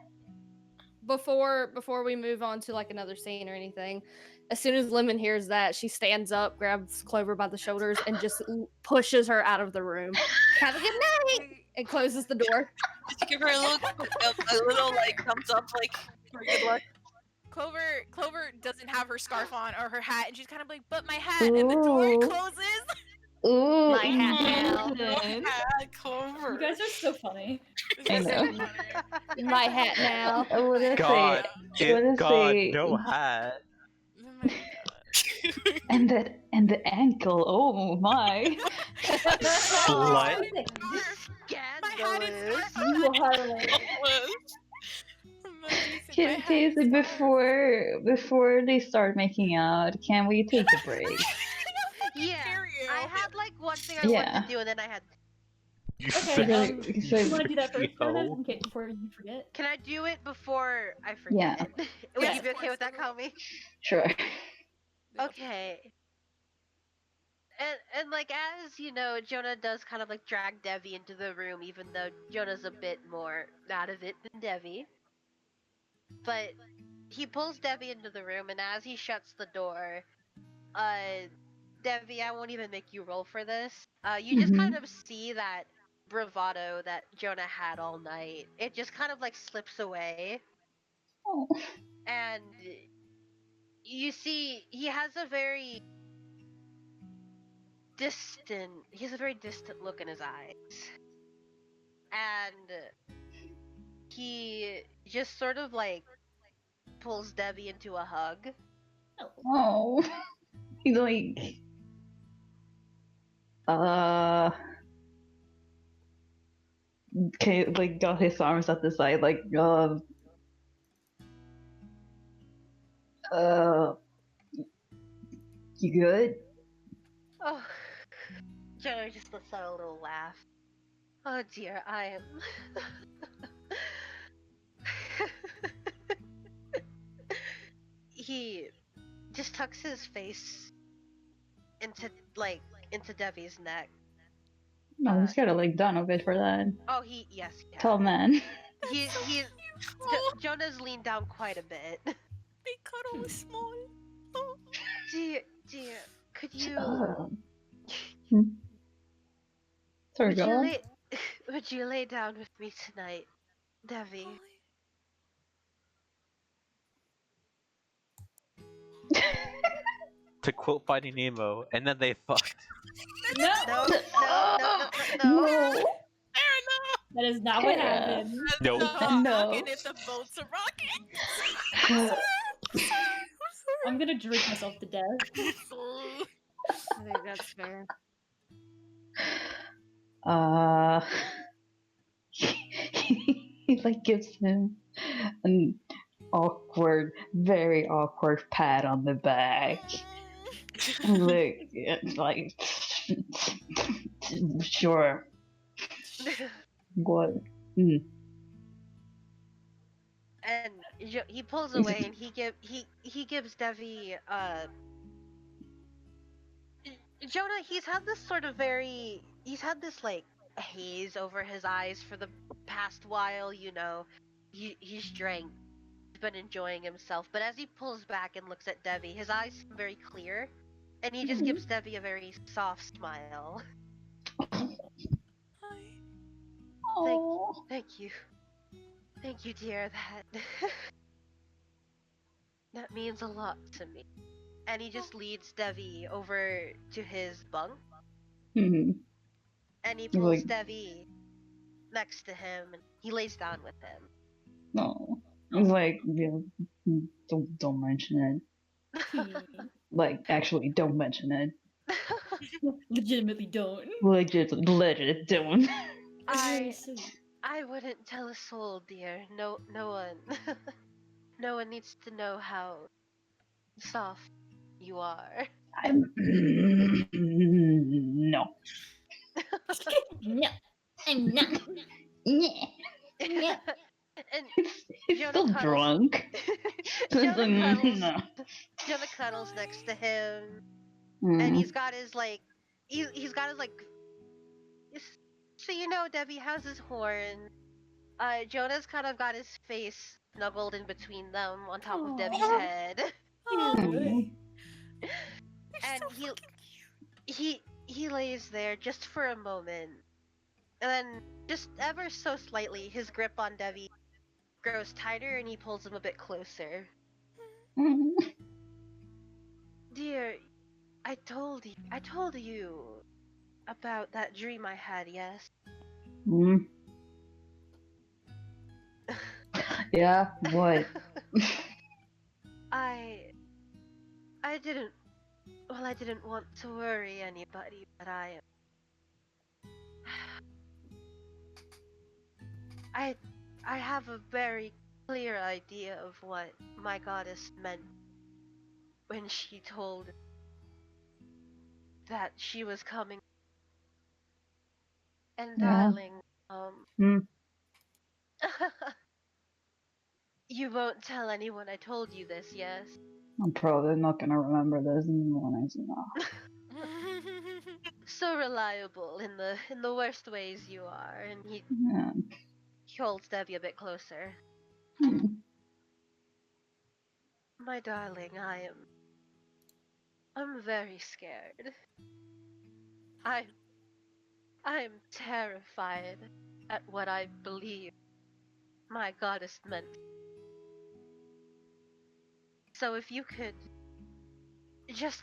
before we move on to like another scene or anything, as soon as Lemon hears that, she stands up, grabs Clover by the shoulders, and just pushes her out of the room. Have a good night, and closes the door. Did you give her a little like thumbs up, like for good luck? Clover doesn't have her scarf on or her hat, and she's kind of like, "But my hat!" And the door Ooh. closes. Ooh, My hat now. Ah, Clover. You guys are so funny. I This is so know. funny. My hat now. I wouldn't God, say... What is God, the- no hat. Oh my God. And the ankle, oh my. Slut. My hat is Scandalous. You are Seriously, before they start making out, can we take a break? Yeah. Hear you. I had like one thing I Yeah. wanted to do, and then I had. You Okay, fat you so- want to do that first, Jonah, CEO. before you forget? Can I do it before I Yeah. forget? Would Yes, you be of okay with course, that, Cami? Sure. Okay. And like as you know, Jonah does kind of like drag Devi into the room, even though Jonah's a bit more out of it than Devi. But he pulls Devi into the room, and as he shuts the door, Devi, I won't even make you roll for this. You just kind of see that bravado that Jonah had all night. It just kind of like slips away, Oh. and you see he has a very distant look in his eyes. And he just sort of like pulls Devi into a hug. Oh. He's like, okay, like got his arms at the side, like, you good? Oh, Jonah just lets out a little laugh. Oh dear, I am. He just tucks his face into Devi's neck. No, he's gotta like done a bit for that. Oh, yes, Tall man. Jonah's leaned down quite a bit. They cuddle was small. Oh. Dear, could you Sorry, would you go on. would you lay down with me tonight, Devi? To quote Finding Nemo, and then they fucked. No! No. No. That is not what Kara. happened. Nope. No. Rocking if the boats are rocking. I'm gonna drink myself to death. I think that's fair. He like gives him an awkward, very awkward pat on the back. Like, it's like, sure. What? And he pulls away, and he gives Devi Jonah. He's had this like haze over his eyes for the past while. You know, he's drank, he's been enjoying himself. But as he pulls back and looks at Devi, his eyes seem very clear, and he just gives Devi a very soft smile. Oh. Thank you, dear. That means a lot to me. And he just leads Devi over to his bunk, Mhm. and he He's pulls like, Devi next to him, and he lays down with him. no. He's like, yeah, don't mention it. Like, actually, don't mention it. Legitimately don't. Legit, don't. Very sweet. I wouldn't tell a soul, dear. No one. No one needs to know how soft you are. I'm no. No, I'm not. Yeah. Yeah. And He's Jonah still cuddles- drunk. No. Jonah cuddles next to him, Mm. and he's got his like, he's got his like. So you know, Debbie has his horn. Jonah's kind of got his face snuggled in between them on top of Debbie's Aw. head, Mm. and he lays there just for a moment, and then just ever so slightly, his grip on Debbie grows tighter, and he pulls him a bit closer. Mm. Dear, I told you about that dream I had, yes? Mm. Yeah, what? I didn't, well, I didn't want to worry anybody, but I have a very clear idea of what my goddess meant when she told that she was coming. And Yeah. darling, Hmm. you won't tell anyone I told you this, yes? I'm probably not gonna remember this when I see now. So reliable in the worst ways you are, and he Yeah. holds Debbie a bit closer. Hmm. My darling, I'm very scared. I'm terrified at what I believe my goddess meant. So if you could just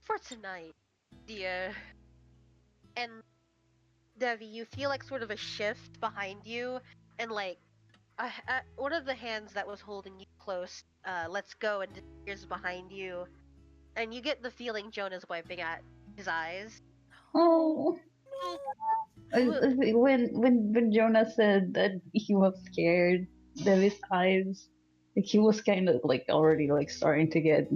for tonight, dear. And Devi, you feel like sort of a shift behind you, and like one of the hands that was holding you close lets go and disappears behind you, and you get the feeling Jonah's wiping at his eyes. Oh. When Jonah said that he was scared, Devi's eyes, like he was kind of like already like starting to get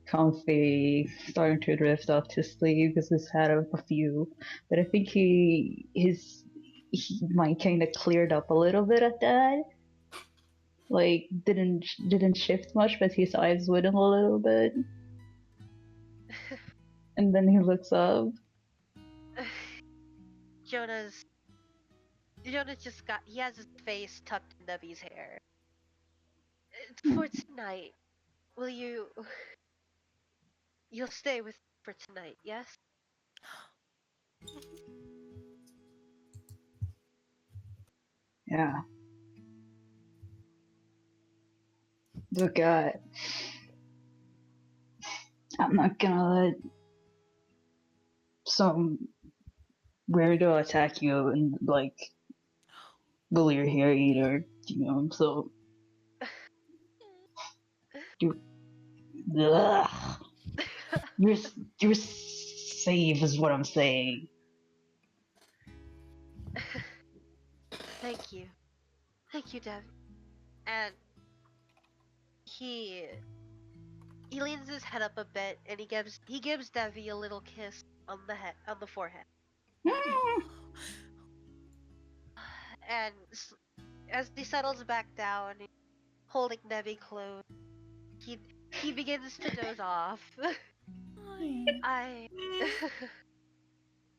comfy, starting to drift off to sleep because he's had a few. But I think his mind kind of cleared up a little bit at that. Like didn't shift much, but his eyes widen a little bit, and then he looks up. Jonah's just he has his face tucked in Debbie's hair. For tonight, will you'll stay with me for tonight, yes? Yeah. Look, I'm not gonna let some weirdo attack you and like bully your hair either, so you ugh. You're safe is what I'm saying. Thank you. Thank you, Dev. And he leans his head up a bit and he gives Devi a little kiss on the forehead. And as he settles back down, holding Devi close, he begins to doze off. I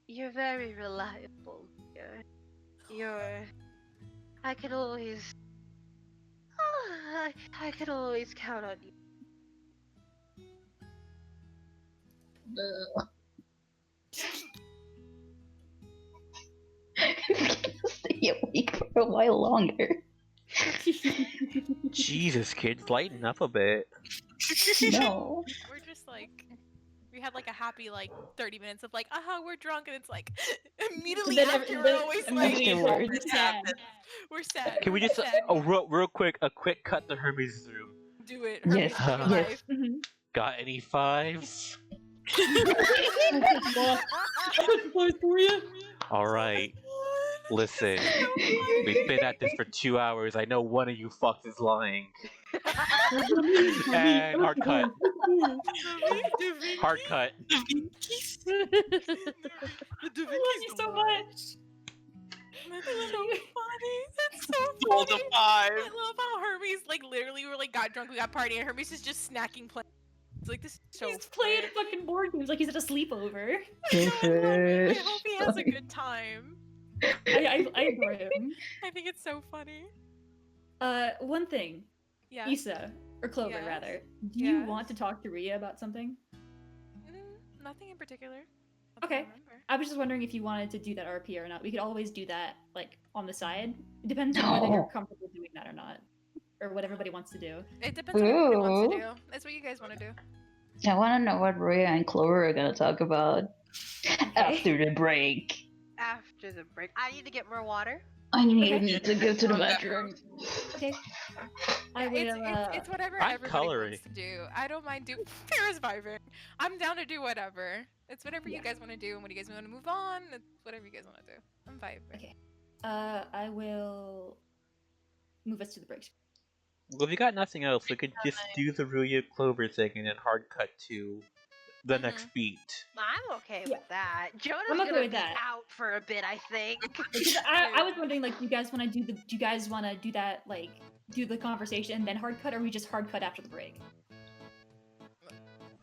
You're very reliable, dear. I can always I can always count on you. Stay awake for a while longer. Jesus, kids, lighten up a bit. No. We're just like, we had like a happy like 30 minutes of like, we're drunk, and it's like immediately Then after then we're always like, Afterwards. sad. we're sad. Can we we're just sad. real quick, a quick cut to Hermes' room? Do it? Yes, Hermes, your yes. life. Got any fives? Close for you. All right. Listen, we've been at this for 2 hours. I know one of you fucks is lying. And hard cut. Hard cut. The I love you so much. That's so funny. That's so Roll funny. the 5. I love how Hermes like literally were like got drunk, we got partying, and Hermes is just snacking playing. It's like this is so He's playing fun. fucking board games like he's at a sleepover. I know, I love it. I hope he has a Sorry. good time. I adore him. I think it's so funny. One thing, Yeah. Isa, or Clover Yes. rather, do you Yes. want to talk to Ria about something? Nothing in particular. Not that I Okay. remember. I was just wondering if you wanted to do that RP or not. We could always do that, like, on the side. It depends on whether you're No. comfortable doing that or not. Or what everybody wants to do. It depends on what everybody wants to Ooh. do. That's what you guys want to do. I want to know what Rhea and Clover are gonna talk about after the break. After the break, I need to get more water. I Okay. need to go to the bathroom. Okay. I Yeah, will, it's whatever I'm everybody coloring. wants to do. I don't mind do. Tara's vibing. I'm down to do whatever. It's whatever you Yeah. guys want to do, and when you guys want to move on, it's whatever you guys want to do. I'm vibing. Okay. I will move us to the break. Well, if you got nothing else, we could just do the Ruya Clover thing and then hard cut to the next beat. I'm okay Yeah. with that. Jonah's I'm okay gonna with be that. out for a bit, I think. Because I was wondering, like, do you guys want to do that, like, do the conversation and then hard cut, or we just hard cut after the break?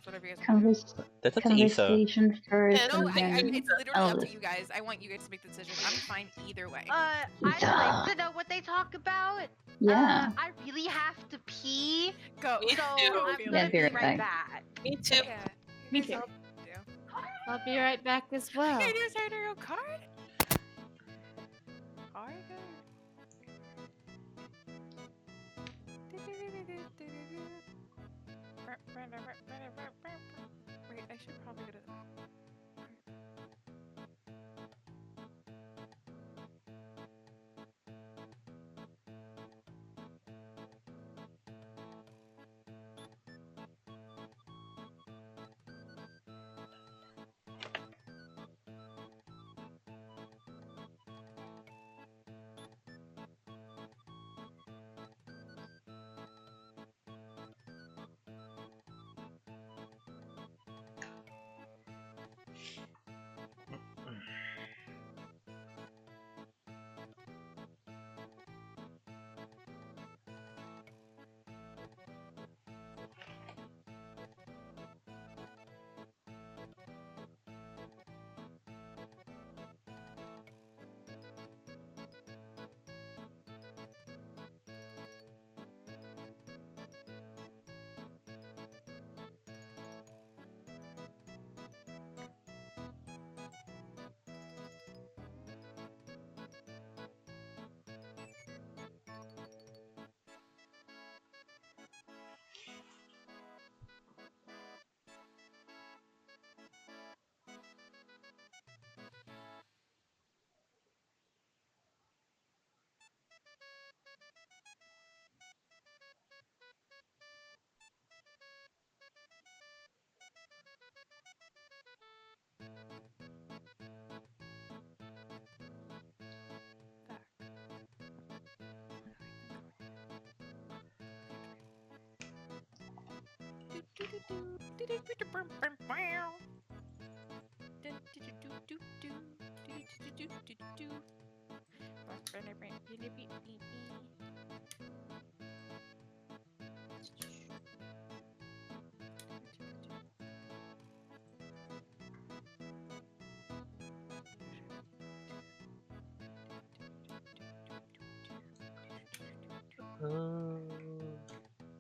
Whatever you guys want to do. That's up to Isa. Conversation first, Yeah, No, and then it's literally I'll up to listen. you guys. I want you guys to make the decision. I'm fine either way. I'd Yeah. like to know what they talk about. Yeah. I really have to pee, Go. Me so too. I'm Yeah, gonna be be right right back. back. Me too. Yeah. Me Here's too. what I'll do. I'll be right back as well. Okay, there's our hero card. Card. Wait, I should probably go to.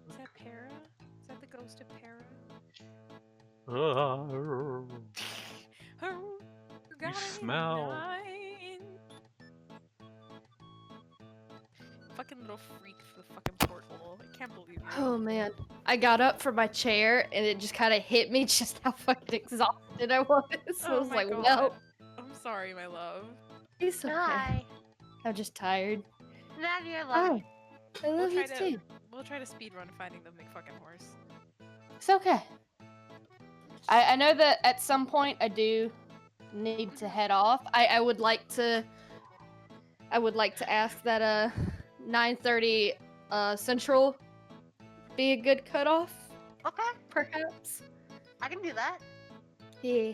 Is that Para? Is that the ghost of Para? Oh, got it in smell. 9. Fucking little freak for the fucking porthole. I can't believe you. Oh man. I got up from my chair and it just kind of hit me just how fucking exhausted I was. I was my like, God. well, I'm sorry, my love. it's okay. Hi. I'm just tired. Natty, I love you. I love you try too. We'll try to speedrun finding the McFucking horse. It's okay. I know that at some point I do need to head off. I would like to ask that 9:30 Central be a good cutoff, Okay, perhaps. I can do that. Yeah.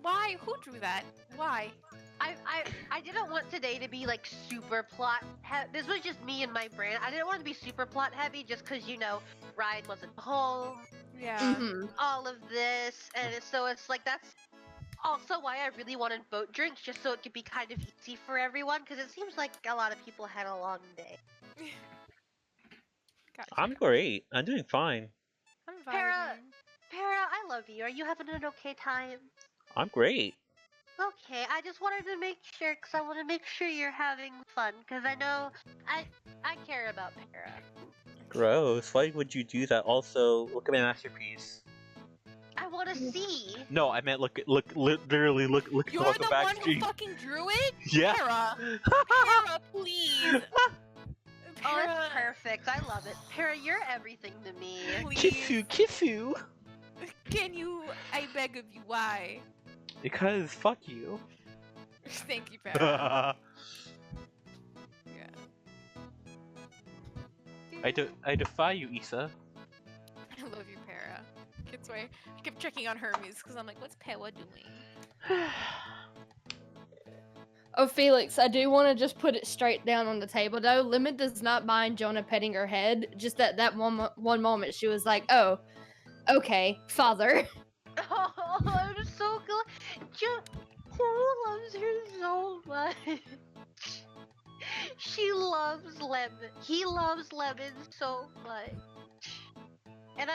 Why? Who drew that? Why? I didn't want today to be like super plot heavy. This was just me and my brain. I didn't want to be super plot heavy just because, you know, Ryan wasn't home, Yeah. Mm-hmm. all of this, and so it's like that's also why I really wanted boat drinks, just so it could be kind of easy for everyone, because it seems like a lot of people had a long day. Gotcha. I'm great. I'm doing fine. I'm Para, vibing. I love you. Are you having an okay time? I'm great. Okay, I just wanted to make sure, because I want to make sure you're having fun, because I know I care about Para. Gross. Why would you do that? Also, look at my masterpiece. I want to see. No, I meant literally look at the You're welcome the back one who stream. fucking drew it? Yeah. Para! Para, please! Oh, Para, it's perfect. I love it. Para, you're everything to me. please. Kifu. Can you, I beg of you, why? Because fuck you. Thank you, Para. Yeah. I defy you, Isa. It's why I kept checking on Hermes because I'm like, what's Pewa doing? Oh, Felix, I do want to just put it straight down on the table, though. Lemon does not mind Jonah petting her head. Just that one moment, she was like, "Oh, okay, father." Oh, I'm so glad. Who loves her so much? She loves Lemon. He loves Lemon so much. And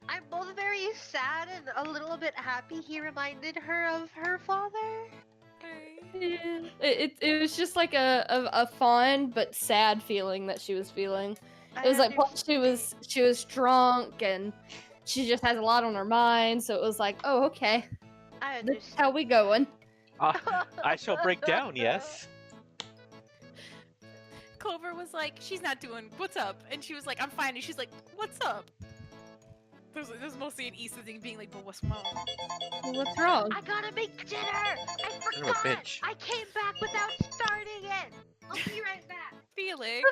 I'm both very sad and a little bit happy he reminded her of her father. Yeah. It was just like a fond but sad feeling that she was feeling. It was like plus she was drunk and she just has a lot on her mind, so it was like, oh, okay, I this is how we going. I shall break down, yes. Clover was like, she's not doing, what's up? And she was like, I'm fine. And she's like, what's up? There's mostly an Isa thing being like, but what's wrong? Well, what's wrong? I gotta make dinner! I Son of a forgot! bitch. I came back without starting it! I'll be right back. Felix.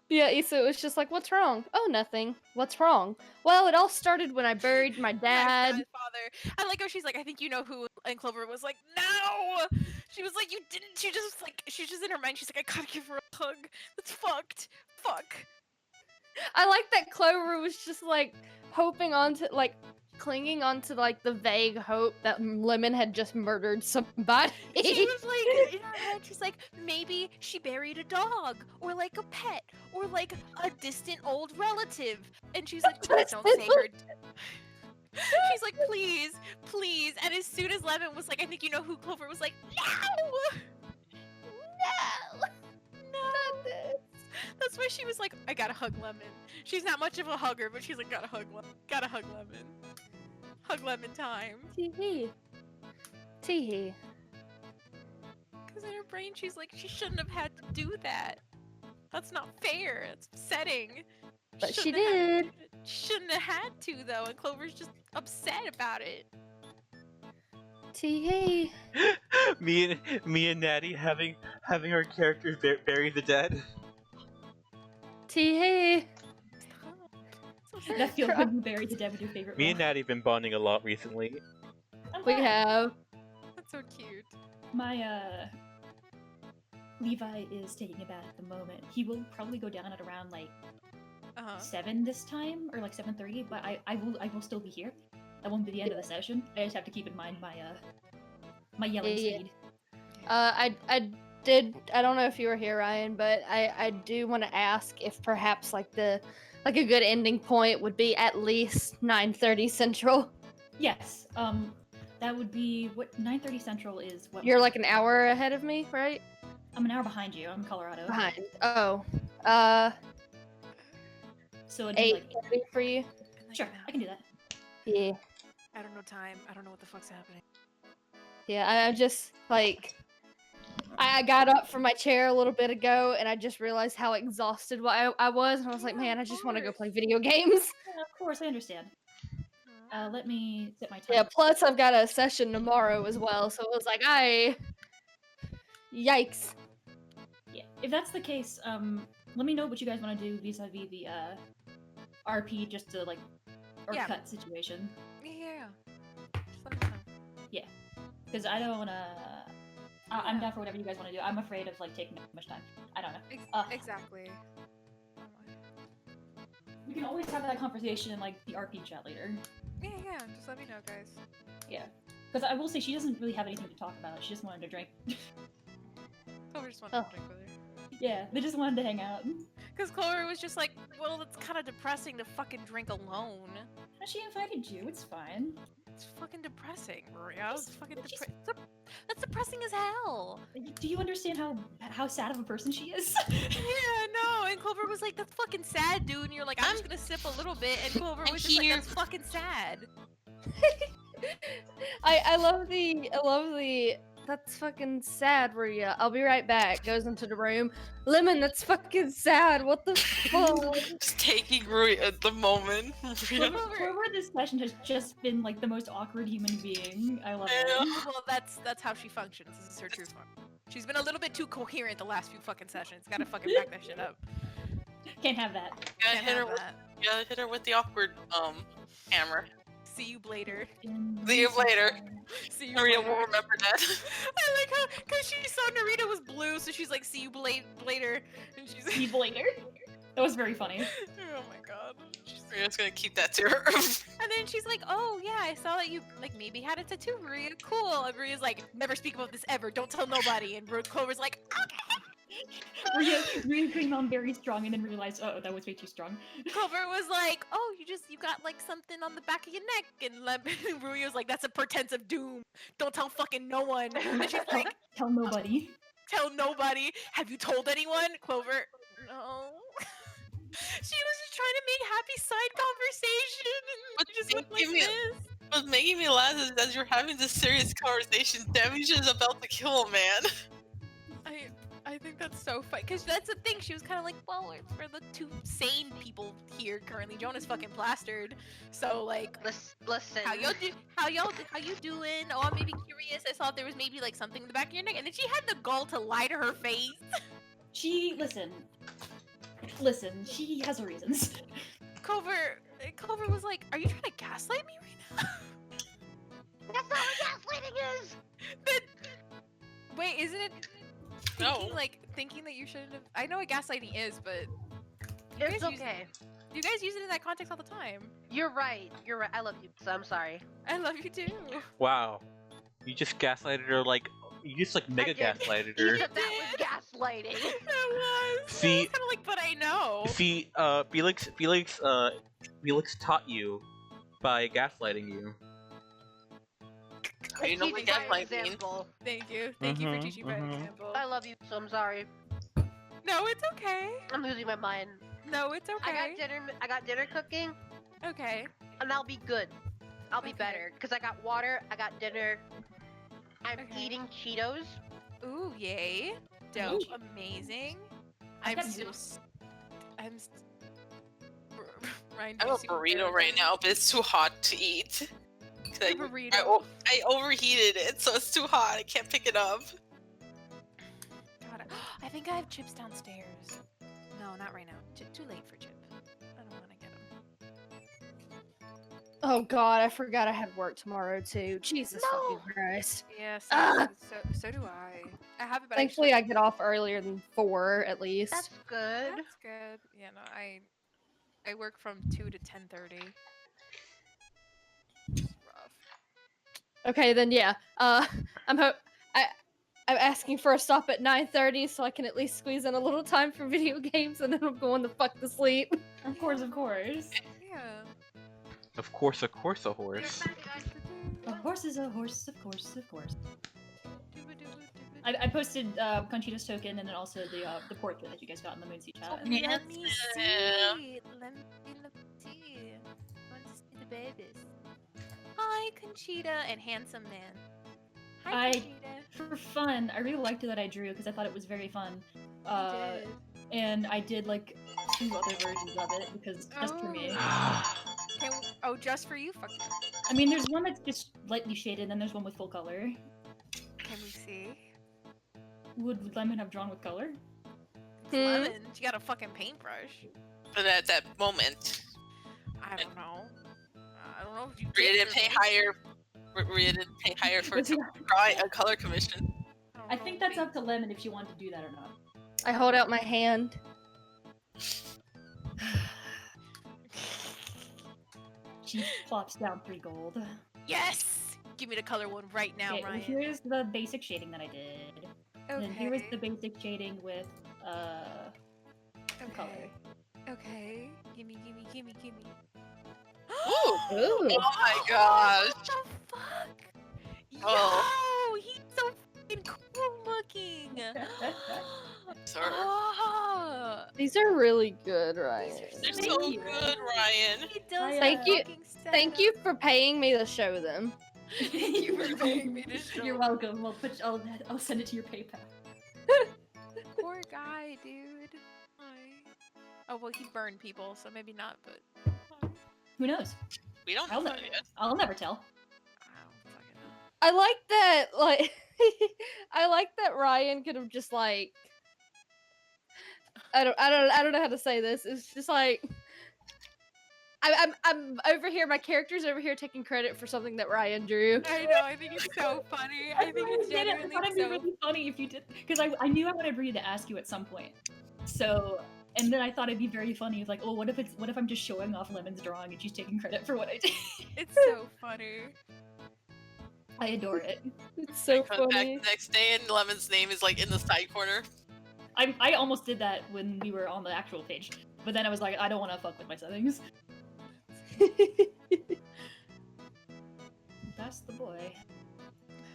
Yeah, Issa was just like, what's wrong? Oh, nothing. What's wrong? Well, it all started when I buried my dad. My father. I like how she's like, I think you know who. And Clover was like, no! She was like, you didn't. She just like, she's just in her mind. She's like, I gotta give her a hug. That's fucked. Fuck. I like that Clover was just like hoping onto like clinging onto like the vague hope that Lemon had just murdered somebody. She was like, in her head, she's like, maybe she buried a dog, or like a pet, or like a distant old relative. And she's like, please don't say her. She's like, please, please. And as soon as Lemon was like, I think you know who, Clover was like, no! No! Not this. That's why she was like, I gotta hug Lemon. She's not much of a hugger, but she's like, gotta hug Lemon. Hug Lemon time. Teehee. Teehee. Because in her brain, she's like, she shouldn't have had to do that. That's not fair. It's upsetting. But she Shouldn't have had- did. Shouldn't have had to, though, and Clover's just upset about it. Teehee. me and Natty having our characters bury the dead. Teehee. So sad. That feels like you buried the dead with your favorite. Me and one. Natty have been bonding a lot recently. I'm We glad. have. That's so cute. My Levi is taking a bath at the moment. He will probably go down at around like 7 this time, or like 7:30. But I will still be here. That won't be the end of the session. I just have to keep in mind my yelling Yeah. speed. I don't know if you were here, Ryan, but I do want to ask if perhaps like a good ending point would be at least 9:30 Central. Yes. That would be what 9:30 Central is. What You're like an hour ahead of me, right? I'm an hour behind you. I'm in Colorado. Behind. Oh. So it'd be like 8:30 for you. sure, I can do that. Yeah. I don't know time. I don't know what the fuck's happening. Yeah, I'm just like I got up from my chair a little bit ago and I just realized how exhausted I was and I was like, Yeah, man, I of just want to go course. play video games. Yeah, of course, I understand. Let me set my time. Yeah, plus I've got a session tomorrow as well, so it was like yikes. Yeah, if that's the case, let me know what you guys want to do vis-a-vis the RP, just to like or Yeah. cut situation. Yeah. Just let me know. Because I don't wanna. I'm Yeah. down for whatever you guys want to do. I'm afraid of like taking too much time. I don't know. Exactly. We can always have that conversation in like the RP chat later. Yeah. Just let me know, guys. Because I will say she doesn't really have anything to talk about. She just wanted to drink. Clover just wanted Oh. to drink with her. Yeah, they just wanted to hang out. Because Clover was just like, well, it's kind of depressing to fucking drink alone. And she invited you. It's fine. It's fucking depressing, Maria. It's fucking She's- that's depressing as hell. Do you understand how sad of a person she is? Yeah, no. And Clover was like, that's fucking sad, dude. And you're like, I'm just gonna sip a little bit. And Clover I'm was just like, here. that's fucking sad. I love the that's fucking sad, Maria. I'll be right back. Goes into the room. Lemon, that's fucking sad. What the fuck? Just taking Rui at the moment. Clover this session has just been like the most awkward human being. I love it. Well, that's how she functions. This is her true form. She's been a little bit too coherent the last few fucking sessions. Gotta fucking back that shit up. Can't have that. Gotta Can't hit her have with that. You gotta hit her with the awkward hammer. See you later. See you later. See you Narita later. will remember that. I like how, because she saw Narita was blue, so she's like, see you later. And she's See you later. That was very funny. oh my god. We're just gonna keep that to her. And then she's like, oh yeah, I saw that you like maybe had a tattoo, Maria. Cool. And Maria's like, never speak about this ever. Don't tell nobody. And Clover's like, okay. Rhea came on very strong and then realized, oh, that was way too strong. Clover was like, oh, you got like something on the back of your neck. And Ruya was like, that's a portent of doom. Don't tell fucking no one. And she's like, Tell nobody. tell nobody. Have you told anyone? Clover, no. She was just trying to make happy side conversation and But just went like give me a- this. What's making me laugh is as you're having this serious conversation, Damage is about to kill a man. I think that's so funny because that's the thing. She was kind of like, well, it's for the two sane people here currently. Jonah's fucking plastered, so like, Listen. how you doing? Oh, I'm maybe curious. I saw there was maybe like something in the back of your neck, and then she had the gall to lie to her face. Listen, she has her reasons. Clover was like, are you trying to gaslight me right now? That's not what gaslighting is! But wait, isn't it? No. Thinking that you shouldn't have. I know what gaslighting is, but It's guys use okay. you guys use it in that context all the time. You're right. You're right. I love you, so I'm sorry. I love you too. Wow. You just gaslighted her like you just like mega I did. gaslighted You her. said that was gaslighting. That was. See- kind of like, but I know. See, Felix taught you by gaslighting you. You know Teach what by gaslight means. example. Thank you for Mhm, teaching by mhm. example. I love you, so I'm sorry. No, it's okay. I'm losing my mind. No, it's okay. I got dinner cooking, Okay. and I'll be good. I'll be Okay. better because I got water. I got dinner. I'm Okay. eating Cheetos. Ooh, yay. Dope. Amazing. I'm got still. juice. I'm. Ryan, I do have you a see what burrito they're- right now, but it's too hot to eat. 'Cause A burrito. I overheated it, so it's too hot. I can't pick it up. God, I think I have chips downstairs. No, not right now. Too late for chip. I don't want to get them. Oh god, I forgot I had work tomorrow too. Jesus No! fucking Christ. Yeah, Ah! so do I. I have it, but Thankfully, I get off earlier than 4 at least. That's good. That's good. Yeah, no, I work from 2 to 10:30. It's rough. Okay, then yeah. I'm asking for a stop at 9:30 so I can at least squeeze in a little time for video games, and then I'm going the fuck to sleep. Of course. Yeah. Of course, a horse. A horse is a horse, of course. I posted Conchita's token and then also the portrait that you guys got in the Moonsea chat. And Yeah. Let me see. Let me see. I want to see the babies. Hi, Conchita and handsome man. Hi, I- Conchita. for fun, I really liked it that I drew because I thought it was very fun. You did. And I did like 2 other versions of it because just for me. Oh, just for you? Fuck yeah. I mean, there's one that's just lightly shaded, and then there's one with full color. Can we see? Would Lemon have drawn with color? It's Lemon. She got a fucking paintbrush. But at that moment, I don't know. I don't know if you Rhea did didn't or pay maybe- higher. Rhea didn't pay higher for drawing a color commission. don't I know, think that's maybe- up to Lemon if she wanted to do that or not. I hold out my hand. She plops down 3 gold. Yes! Give me the color one right now, Okay, well, Ryan. here's the basic shading that I did. And then here is the basic shading with color. Okay. Gimme. Ooh. Oh my gosh! What the fuck? Oh. Yo! He's so fucking cool looking! Sorry. Oh, These are really good, Ryan. They're Thank so you. good, Ryan. he does Thank you- fucking Thank you for paying me to show them. Thank you for paying me to show You're them. welcome. I'll send it to your PayPal. Poor guy, dude. Hi. Oh, well, he burned people, so maybe not, but... Who knows? We don't I'll know never, yet. I'll never tell. I don't fucking know. I like that, like, I like that Ryan could have just like, I don't know how to say this. It's just like, I'm over here. My character's over here taking credit for something that Ryan drew. I know. I think it's so funny. I think it's I genuinely thought it'd be so. really funny if you did, because I knew I wanted Rhea to ask you at some point. So, and then I thought it'd be very funny. It's like, oh, what if I'm just showing off Lemon's drawing and she's taking credit for what I did? It's so funny. I adore it. It's so Come back funny. the next day and Lemon's name is like in the side corner. I almost did that when we were on the actual page, but then I was like, I don't want to fuck with my settings. That's the boy.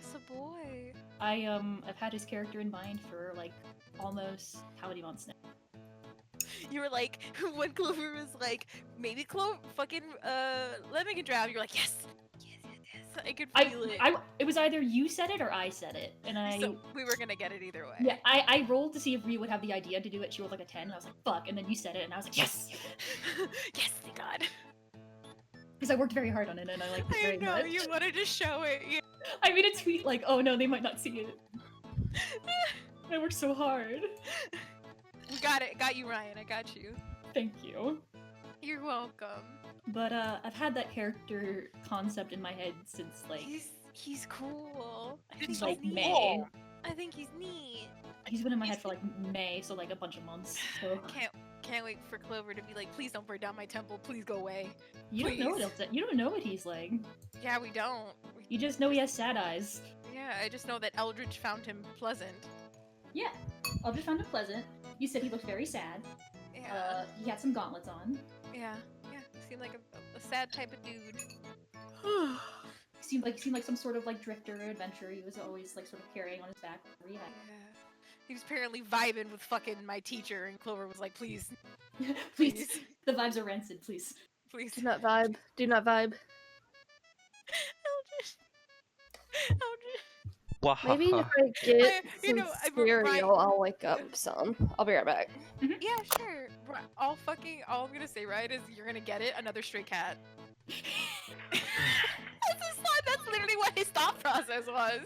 That's a boy. I've had his character in mind for like almost how many months now. You were like, when Clover was like, maybe fucking Lemon can drown. You're like, yes, yes, yes, yes. I could feel it. It was either you said it or I said it, and So we were gonna get it either way. yeah, I rolled to see if Rhea would have the idea to do it. She rolled like a 10, and I was like, fuck, and then you said it, and I was like, yes! Yes, thank God. Because I worked very hard on it, and I liked it I very know, much. you wanted to show it. Yeah. I made a tweet like, oh no, they might not see it. I worked so hard. We got it. Got you, Ryan. I got you. Thank you. You're welcome. But I've had that character concept in my head since like He's cool. I think since like he's May. neat. I think he's neat. He's been in my head for like May, so like a bunch of months. So Can't wait for Clover to be like, please don't burn down my temple. Please go away. you don't know what else. You don't know what he's like. Yeah, we don't. You just know he has sad eyes. Yeah, I just know that Eldritch found him pleasant. Yeah, Aldrich found him pleasant. You said he looked very sad. Yeah. He had some gauntlets on. Yeah. He seemed like a sad type of dude. He seemed like some sort of like drifter or adventurer. He was always like sort of carrying on his back. Yeah. Yeah. He was apparently vibing with fucking my teacher, and Clover was like, please, Please, the vibes are rancid. Please. please. Do not vibe. Do not vibe. Eldritch. Wow. Maybe if I get You some know, cereal, Ryan- I'll wake up some. I'll be right back. Yeah, sure. All I'm gonna say, right, is you're gonna get it, another stray cat. That's literally what his thought process was.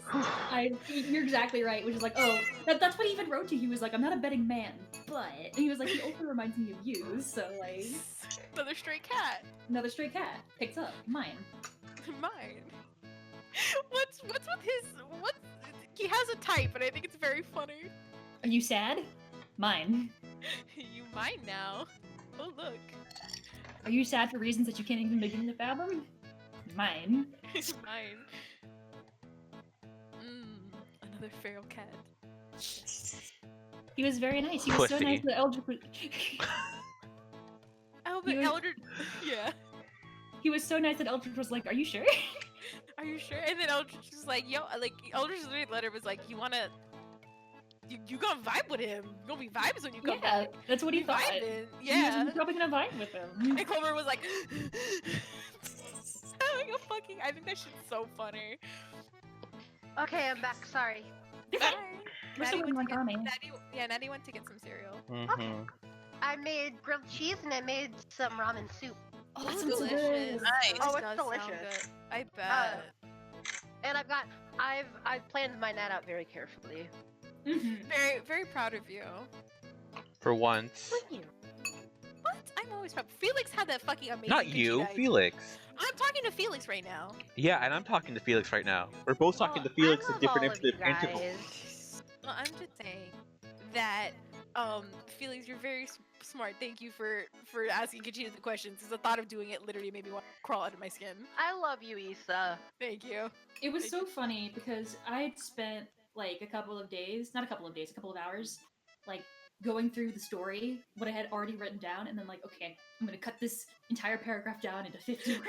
You're exactly right. Which is like, oh, that's what he even wrote to you. He was like, I'm not a betting man, but and he was like, he also reminds me of you. So like, Another stray cat. another stray cat picked up mine. Mine. What's with his he has a type, and I think it's very funny. Are you sad? Mine. You mine now. Oh look. Are you sad for reasons that you can't even begin to fathom? Mine. Mine. Another feral cat. He was very nice. He was so Pussy. nice that Eldritch was... Oh, but You were- Eldritch. Yeah. He was so nice that Eldritch was like, are you sure? Are you sure? And then Eldritch was like, yo, like Eldritch's letter was like, you wanna. You gonna vibe with him. You gonna be vibes when you come Yeah, back. that's what he You thought. vibing. He Yeah. was probably gonna vibe with him. And Clover was like, having a fucking. I think that shit's so funny. Okay, I'm back. Sorry. Bye. We're still Natty waiting on went to Cami. get- Natty went to get some cereal. Mm-hmm. I made grilled cheese and I made some ramen soup. Oh, that Ooh, sounds so delicious. good. Nice. This Oh, it's does sound delicious. good. I bet. And I've planned my night out very carefully. Mhm. Very, very proud of you. For once. Thank you. What? I'm always proud. Felix had that fucking amazing. Not you, Vegeta idea. Felix. I'm talking to Felix right now. Yeah, and I'm talking to Felix right now. We're both talking to I Felix love at different all of you intervals. guys. Well, I'm just saying that, Felix, you're very smart. Thank you for asking Kachina the questions. Because the thought of doing it literally made me want to crawl out of my skin. I love you, Isa. Thank you. It was so funny because I'd spent like a couple of hours, like going through the story, what I had already written down, and then like, okay, I'm gonna cut this entire paragraph down into 50 words.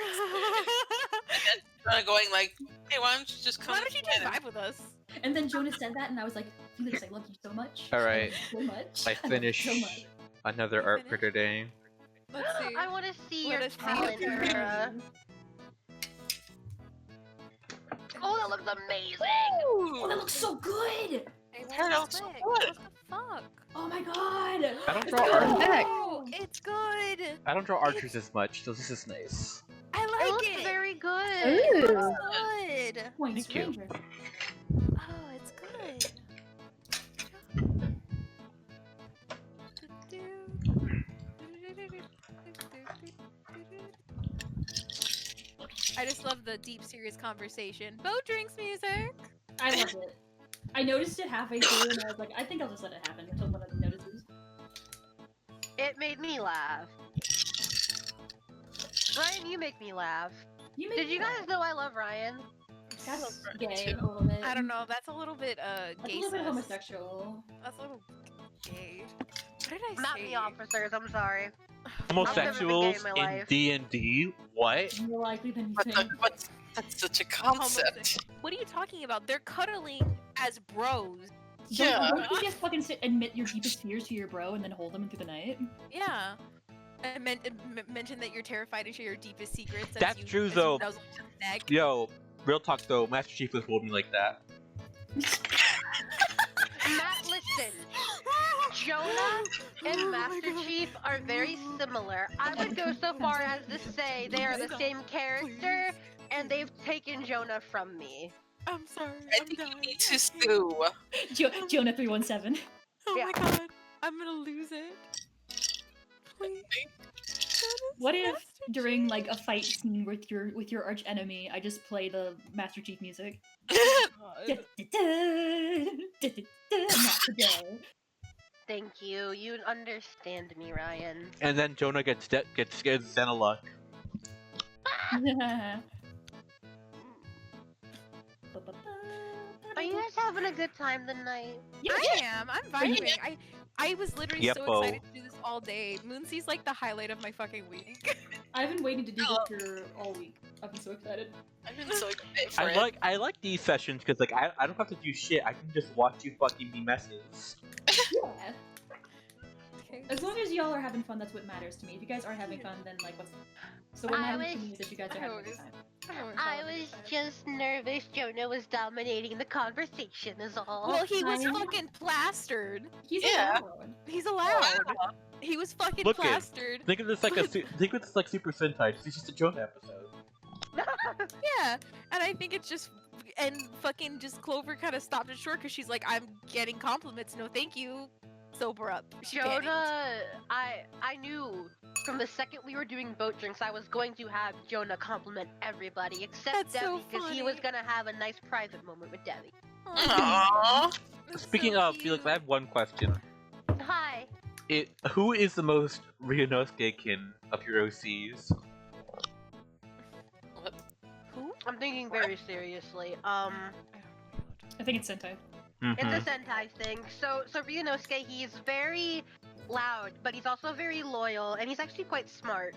Going like, hey, why don't you just come? Why don't you just in?" vibe with us? And then Jonah said that, and I was like, Felix, I love you so much. All I love right. you so much. I finish so much. another You art finished? for today. Let's see. I want to see Let your us see talent, your Vera. Oh, that looks amazing! Oh, that looks so good! Hey, That what looks the so frick? good. What the fuck? Oh my god! I don't It's draw good! art. Heck. Oh, it's good. I don't draw archers as much, so this is nice. I It like looks it. very good. Ooh. It's good. Points, Thank you. Ranger. Oh, it's good. I just love the deep, serious conversation. Boat drinks music. I love it. I noticed it halfway through, and I was like, I think I'll just let it happen until one of them notices. It made me laugh. Ryan, you make me laugh. Did you guys know I love Ryan? That's Right, gay too. a little bit. I don't know. That's a little bit That's a gay. little bit sus. homosexual. That's a little gay. What did I Not say? the officers, I'm sorry. Homosexuals my in life. D&D? What? More likely than you What the, think. what's that's such a concept. What are you talking about? They're cuddling as bros. Yeah. Don't you just fucking admit your deepest fears to your bro and then hold them through the night? Yeah. I mention that you're terrified to share your deepest secrets. As That's you, true, as though. You nuzzle to the neck. Yo, real talk though, Master Chief was holding me like that. Matt, listen. Jonah and Master Chief are very similar. I would go so far as to say they are the same character, and they've taken Jonah from me. I'm sorry. I I'm think dying. you need to sue. Jonah 317. Oh Yeah. my god. I'm gonna lose it. Please. What if during like a fight scene with your arch enemy, I just play the Master Chief music? Not today. Thank you. You understand me, Ryan. And then Jonah gets scared Zenaluk. Are you guys having a good time tonight? I am. I'm vibing. I was literally so Yepo. excited to do this all day. Moonsea's like the highlight of my fucking week. I've been waiting to do this for all week. I've been so excited. I've been so excited for it. I like these sessions because like I don't have to do shit. I can just watch you fucking be messes. Yeah. Okay. As long as y'all are having fun, that's what matters to me. If you guys aren't having fun, then like what's so what I matters to was- me is that you guys are having a good time. I was just nervous Jonah was dominating the conversation is all. Well, he was I- fucking plastered. He's Yeah. allowed. He's allowed. He was fucking Look it. plastered. Think of this like think of this like Super Sentai. It's just a Jonah episode. Yeah, and I think it's just and fucking just Clover kind of stopped it short because she's like, I'm getting compliments. No, thank you. Sober up. She panicked. Jonah, I knew from the second we were doing boat drinks I was going to have Jonah compliment everybody except That's so Debbie because he was funny. gonna have a nice private moment with Debbie. Aww. That's Speaking so of Felix, I cute. have one question. Hi. Who is the most Ryunosuke-kin of your OCs? Who? I'm thinking very seriously. I think it's Sentai. It's Mhm. a Sentai thing. So Ryunosuke, he's very loud, but he's also very loyal, and he's actually quite smart.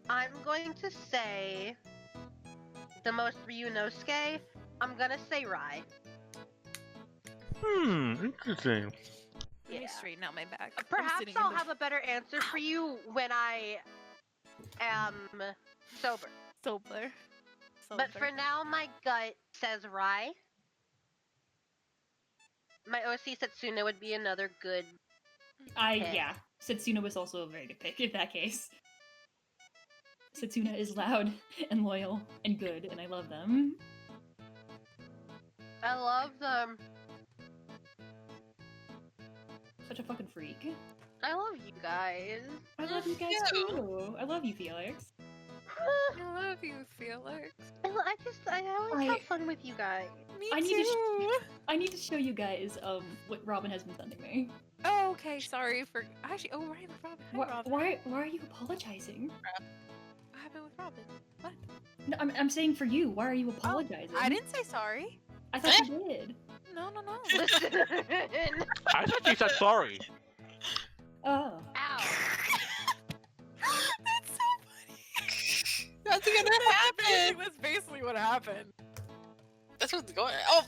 I'm going to say the most Ryunosuke. I'm gonna say Rai. Interesting. Let me Yeah. straighten out my back. I'm Perhaps sitting in I'll the- have a better answer for you when I am sober. sober. But for now, my gut says Rai. My OC Setsuna would be another good. Okay. Yeah. Setsuna was also a very good pick in that case. Setsuna is loud and loyal and good, and I love them. I love them. Such a fucking freak. I love you guys. I love you guys too. too. I love you, Felix. I love you, Felix. I always have fun with you guys. Me I need to too. I need to show you guys what Robin has been sending me. Oh, okay. Sorry for actually. Oh, right with Robin. Hi, Robin. Why are you apologizing? What happened with Robin? What? No, I'm saying for you. Why are you apologizing? I didn't say sorry. I thought you did. No, no, no. Listen. I thought you said sorry. Oh. Ow. That's so funny. That's gonna happen. That's basically what happened. That's what's going. Oh.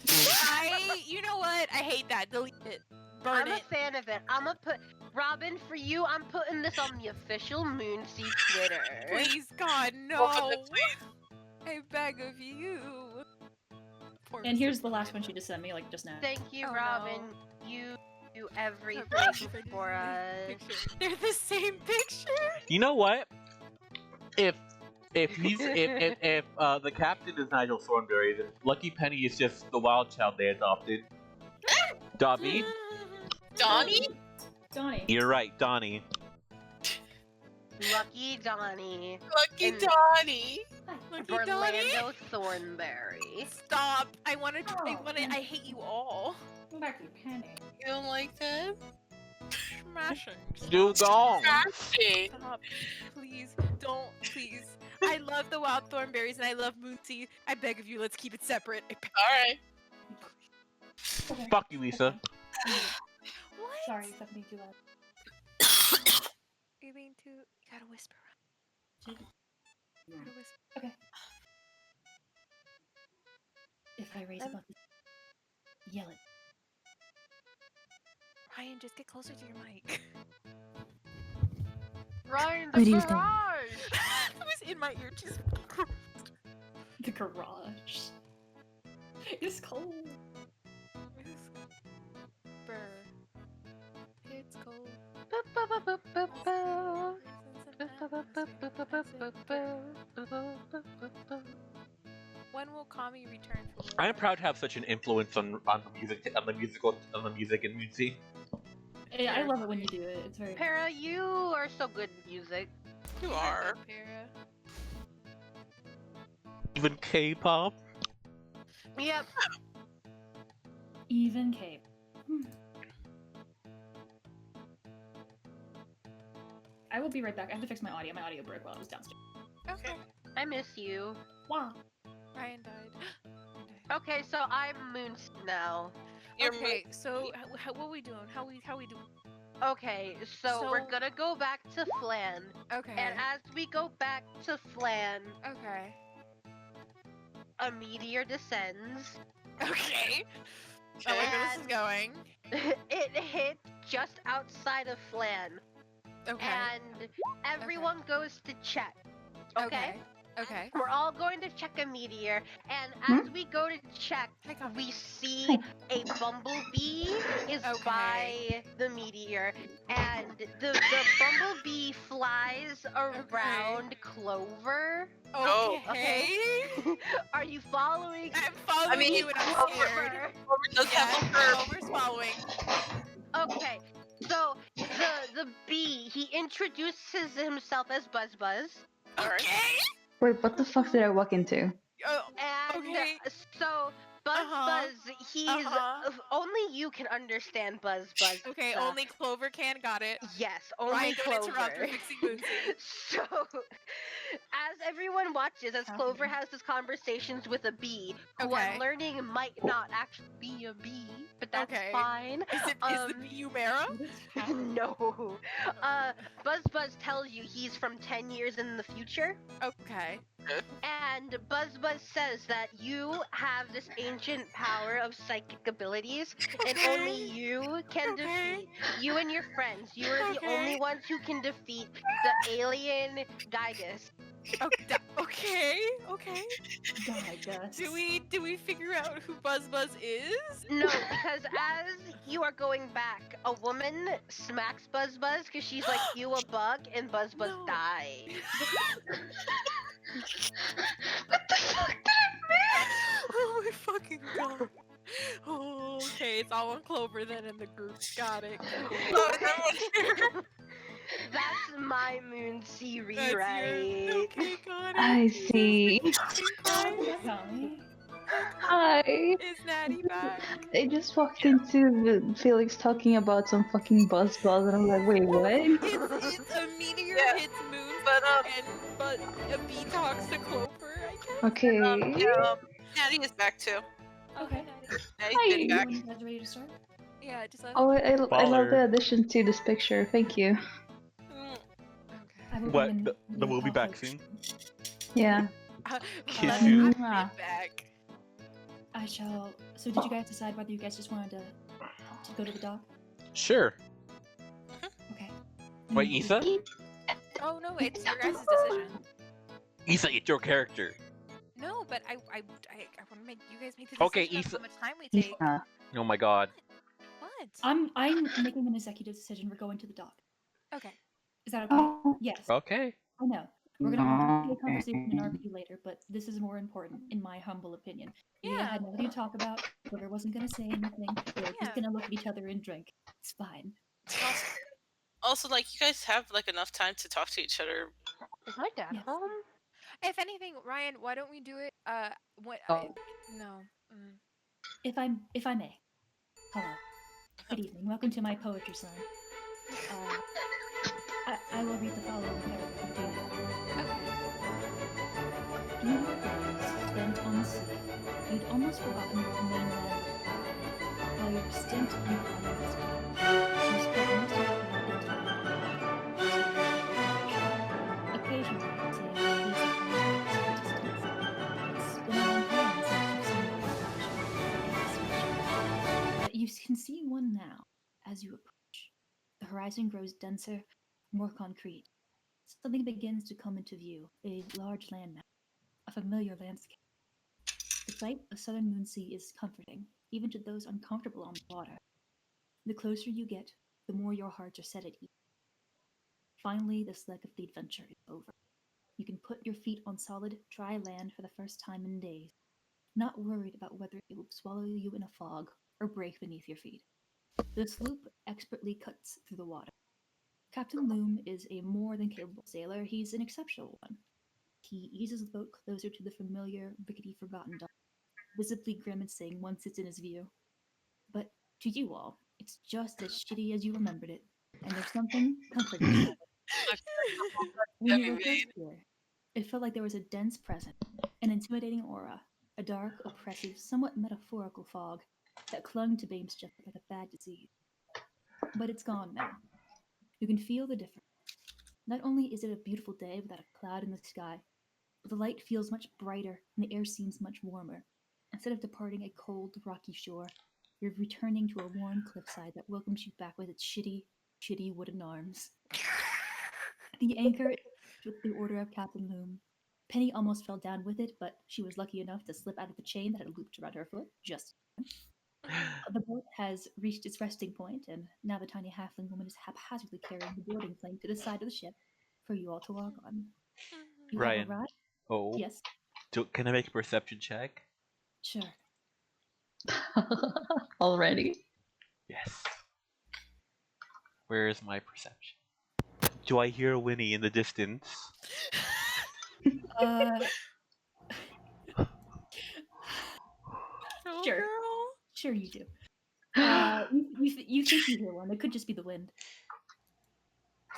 You know what? I hate that. Delete it. Burn I'm a it. fan of it. I'm gonna put Robin for you. I'm putting this on the official Moonsea Twitter. Please, God, Open no. the tweet. I beg of you. Poor And here's the last one she just sent me, like just now. Thank you, Oh, Robin. no. You do everything Perfect. for us. Picture. They're the same picture. You know what? If the captain is Nigel Thornberry, then Lucky Penny is just the wild child they adopted. Dobby? Donnie? Donnie. You're right, Donnie. Lucky Donnie, Lucky And- Donnie. Lucky Donnie. Orlando Thornberry. Stop! I want to. I Oh, want to. I hate you all. Lucky Penny. You don't like that? Smashing. You don't. Nasty. Stop. Please don't. Please. I love the wild thornberries and I love Moonsea. I beg of you, let's keep it separate. Alright. Okay. Fuck you, Isa. What? Sorry if I'm being too loud. You're being too. You gotta whisper. Yeah. You gotta whisper. Okay. If I raise a button, yell it. Ryan, just get closer to your mic. Ryan, Good the evening. garage! It was in my ear. Just. The garage. It's cold. Brr. It's cold. When will Cami return from I'm work? proud to have such an influence on the music in Moonsea. I love it when you do it. It's very. Para, you are so good at music. You are. Para. Even K-pop. Yep. Even Cape. I will be right back. I have to fix my audio. My audio broke while I was downstairs. Okay. I miss you. Wow. Ryan died. Okay, so I'm Moons now. You're Okay, so what we doing? How we doing? Okay, so we're So- gonna go back to Flan. Okay. And as we go back to Flan, Okay. a meteor descends. Okay. I like where this is going. It hit just outside of Flan. Okay. And everyone goes to check. Okay? Okay. We're all going to check a meteor, and as we go to check, Hi, Cami. we see a bumblebee is Okay. by the meteor, and the bumblebee flies around Clover. Oh, Okay. Are you following? I'm following I mean, you and I'm scared. Clover does have a curve. Clover's following. Okay, so the bee, he introduces himself as Buzz Buzz, Alright. Okay. Wait, what the fuck did I walk into? Oh, and Okay. so Buzz Uh-huh. Buzz, he's Uh-huh. only you can understand Buzz Buzz. okay. stuff. Only Clover can. Got it. Yes, only Ryan, don't interrupt. Clover. We're fixing Moonsea. So, as everyone watches, as Clover Happening. has his conversations with a bee, who Okay. I'm learning might not actually be a bee, but that's Okay. fine. Is the bee Umera? What is happening? No. Buzz Buzz tells you he's from 10 years in the future, Okay. and Buzz Buzz says that you have this ancient power of psychic abilities, and only you can Okay. defeat. You and your friends, you are the Okay. only ones who can defeat the alien Gygus. Okay. Okay. God, Gus. Do we figure out who Buzz Buzz is? No, because as you are going back, a woman smacks Buzz Buzz because she's like, you a bug, and Buzz Buzz No. dies. Oh my fucking god. Oh, okay, it's all on Clover then in the group. Got it. Oh, everyone's here. That's my Moonsea That's your- rewrite. Okay, got it. I see. Hi, Tommy. Hi. Is Natty back? I just walked into Felix talking about some fucking buzz, and I'm like, wait, what? It's a meteor Yeah. hits Moon, But, but a bee talks to Clover, I guess. Okay. Natty is back too. Okay. Natty's been back. You guys ready to start? Yeah, just let Oh, I love Baller. the addition to this picture. Thank you. Mm, I will What? go in The we'll be top back right. soon? Yeah. Kiss Let you. me Mwah. back. I shall. So, did you guys decide whether you guys just wanted to go to the dock? Sure. Okay. Wait, Isa? Oh no, it's your guys' decision. Isa, it's your character. No, but I want to make you guys make the decision Okay, of Isa- how much time we take. Yeah. Oh my god. What? I'm making an executive decision. We're going to the dock. Okay. Is that okay? Oh. Yes. Okay. I know. We're gonna have a Okay. conversation in RP later, but this is more important, in my humble opinion. We Yeah. had nothing to talk about. Clover wasn't gonna say anything. We were Yeah. just gonna look at each other and drink. It's fine. Also, like, you guys have like enough time to talk to each other. Is my dad Yes. home? If anything, Ryan, why don't we do it? What? Oh. No. Mm. If I may. Hello. Good evening. Welcome to my poetry slam. I will read the following paragraph to you. You were spent on the sea. You'd almost forgotten the mainland. While your stint on the island was gone, you spent most of your time occasionally seeing these distance. It's been a long time since you've seen the but you can see one now as you approach. The horizon grows denser, more concrete. Something begins to come into view, a large landmass, a familiar landscape. The sight of southern Moonsea is comforting, even to those uncomfortable on the water. The closer you get, the more your hearts are set at ease. Finally, this leg of the adventure is over. You can put your feet on solid, dry land for the first time in days, not worried about whether it will swallow you in a fog or break beneath your feet. The sloop expertly cuts through the water. Captain Loom is a more than capable sailor. He's an exceptional one. He eases the boat closer to the familiar, rickety, forgotten dock, visibly grimacing once it's in his view. But to you all, it's just as shitty as you remembered it, and there's something comforting about it. When you were first here, it felt like there was a dense presence, an intimidating aura, a dark, oppressive, somewhat metaphorical fog that clung to Bame's just like a bad disease. But it's gone now. You can feel the difference. Not only is it a beautiful day without a cloud in the sky, but the light feels much brighter and the air seems much warmer. Instead of departing a cold, rocky shore, you're returning to a warm cliffside that welcomes you back with its shitty, shitty wooden arms. The anchor is with the order of Captain Loom. Penny almost fell down with it, but she was lucky enough to slip out of the chain that had looped around her foot just in time. The boat has reached its resting point, and now the tiny halfling woman is haphazardly carrying the boarding plank to the side of the ship for you all to walk on. You have Ryan. arrived? Oh. Yes, Can I make a perception check? sure. Already? Yes. Where is my perception? Do I hear Winnie in the distance? Uh, Oh, Sure. girl. sure you do. You think you hear one. It could just be the wind.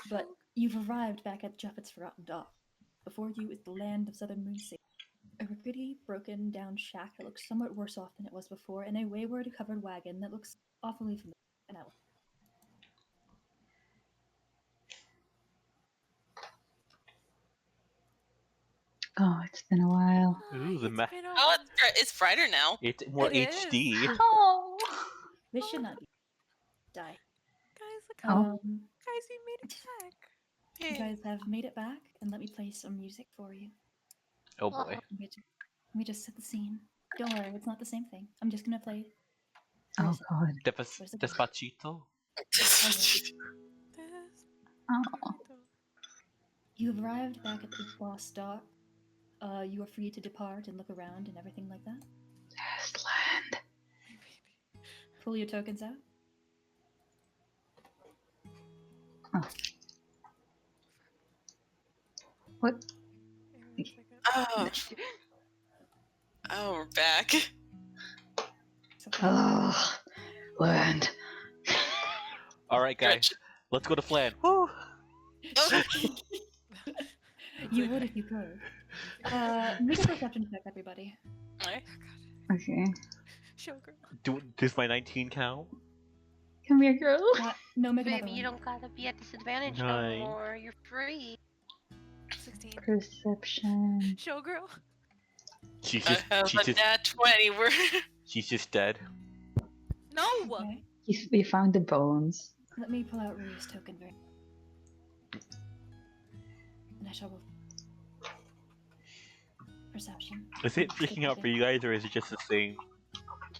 But you've arrived back at Japhet's Forgotten Dock. Before you is the land of southern Moonsea. A rickety, broken down shack that looks somewhat worse off than it was before, and a wayward covered wagon that looks awfully familiar. And Oh, it's been a while. Ooh, the It's ma- been Oh, it's brighter now. It's more It is. HD. Oh. this should not be die. Guys, look Oh. how guys, we made it back. You Yay. guys have made it back, and let me play some music for you. Oh boy. Let me just set the scene. Don't worry, it's not the same thing. I'm just gonna play. Oh god. Where's the guitar? Despacito? This. Oh. You've arrived back at the boss dock. You are free to depart and look around and everything like that. Yes, land. Pull your tokens out. Oh. What? Oh. Oh, we're back. So Oh. Land. Alright, guys. Gretchen. Let's go to Flan. Woo! Oh, you would if you could. Make a perception check, everybody. alright. Okay. Show girl. Does my 19 count? Come here, girl. No, make another Baby, one. you don't gotta be at disadvantage Nice. no more. You're free. 16. Perception. Show girl. She's I just have she's a just nat 20. We're she's just dead. No. Okay. We found the bones. Let me pull out Rui's token very. And I shall roll. Perception. Is it freaking out for you guys, or is it just the same?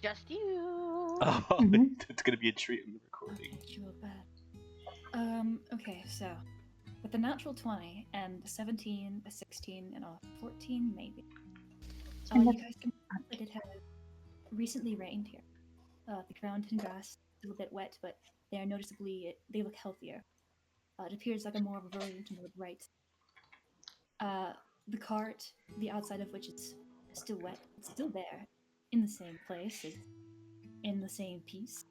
Just you. Oh, Mhm. it's gonna be a treat in the recording. You look bad. Okay, so with the natural 20 and a 17, a 16, and a 14, maybe. And You guys can that it has recently rained here. The ground and grass is a little bit wet, but they are noticeably they look healthier. It appears like a more of a road to the right. The cart, the outside of which is still wet, it's still there, in the same place, it's in the same piece.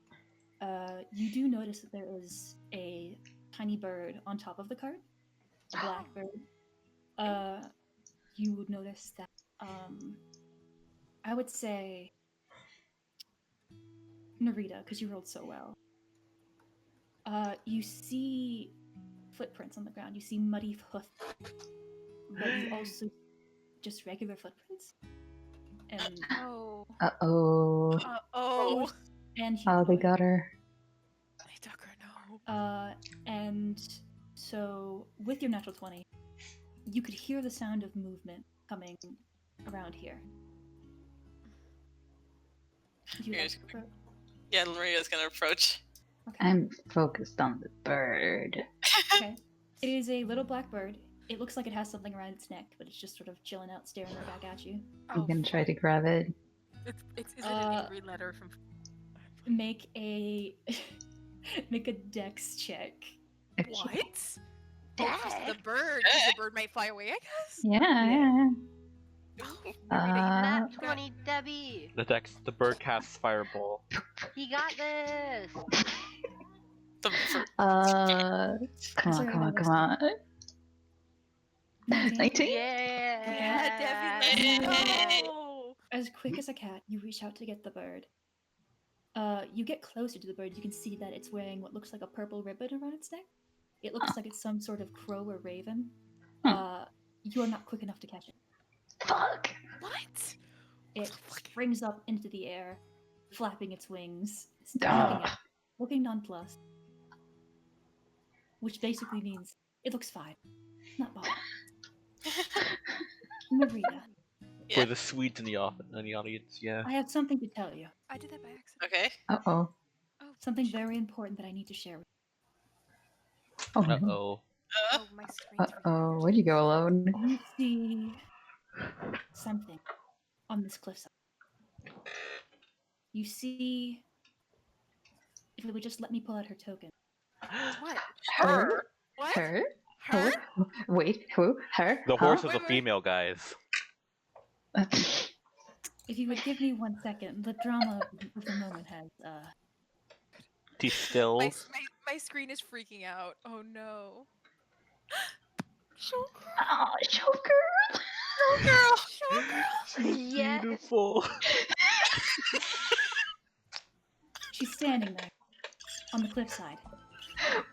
You do notice that there is a tiny bird on top of the cart, a blackbird. You would notice that, I would say, Narita, because you rolled so well. You see footprints on the ground. You see muddy hoof, but you also just regular footprints. And Oh. Uh-oh. Oh. and Oh, they humanoid. got her. They took her, no. And so with your natural 20, you could hear the sound of movement coming around here. Would you like to approach? Yeah, Maria's gonna approach. Okay. I'm focused on the bird. Okay. It is a little black bird. It looks like it has something around its neck, but it's just sort of chilling out, staring right back at you. I'm gonna try to grab it. Is it an angry letter from? Make a make a dex check. What? Oh, the bird. 'Cause the bird might fly away, I guess. Yeah. Nat 20, Debbie. The bird casts fireball. He got this. Come on. 19? Yeah. Debbie, no. As quick as a cat, you reach out to get the bird. You get closer to the bird. You can see that it's wearing what looks like a purple ribbon around its neck. It looks like it's some sort of crow or raven. You're not quick enough to catch it. Fuck! What? It springs up into the air, flapping its wings, Ah. looking nonplussed. Which basically means it looks fine. Not bothered. Marita, For the Swedes in the audience, yeah. I have something to tell you. I did that by accident. Okay. Uh-oh. Oh, Something very important that I need to share with Oh, Uh no. oh. Oh, my screen's Uh-oh. Where'd you go alone? you. You see something on this cliffside. You see, if it would just let me pull out her token. What? Her? What? Her? Her? Who? Wait, who? Her? The horse Huh? is a Wait. female, guys. If you would give me 1 second, the drama of the moment has, Distilled. My screen is freaking out. Oh no. Oh, Joker! She's Yes. beautiful. she's standing there on the cliffside.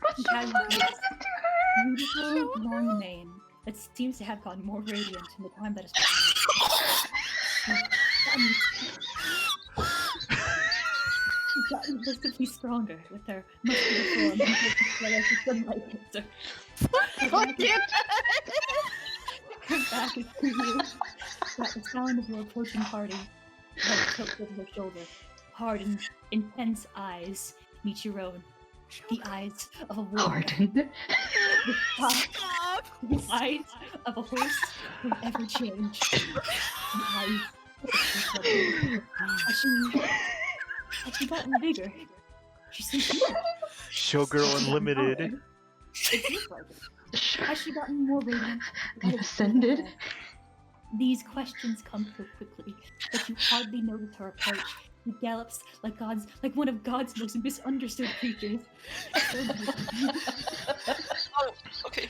What She the has fuck this happened to her? beautiful long mane that seems to have gotten more radiant in the time that has passed. She's gotten visibly stronger with her muscular form as the sunlight hits her. Her back is to you. At the sound of your approaching party, head tilted to her shoulder. Hard and intense eyes meet your own. The eyes of a warrior. Hardened. Stop! The eyes of a horse who never change. The eyes of a Has she gotten bigger? She seems bigger. Showgirl Unlimited. It looks like it. Has she gotten more radiant? I've ascended. These questions come so quickly that you hardly notice her approach. She gallops like one of God's most misunderstood creatures. Oh, okay.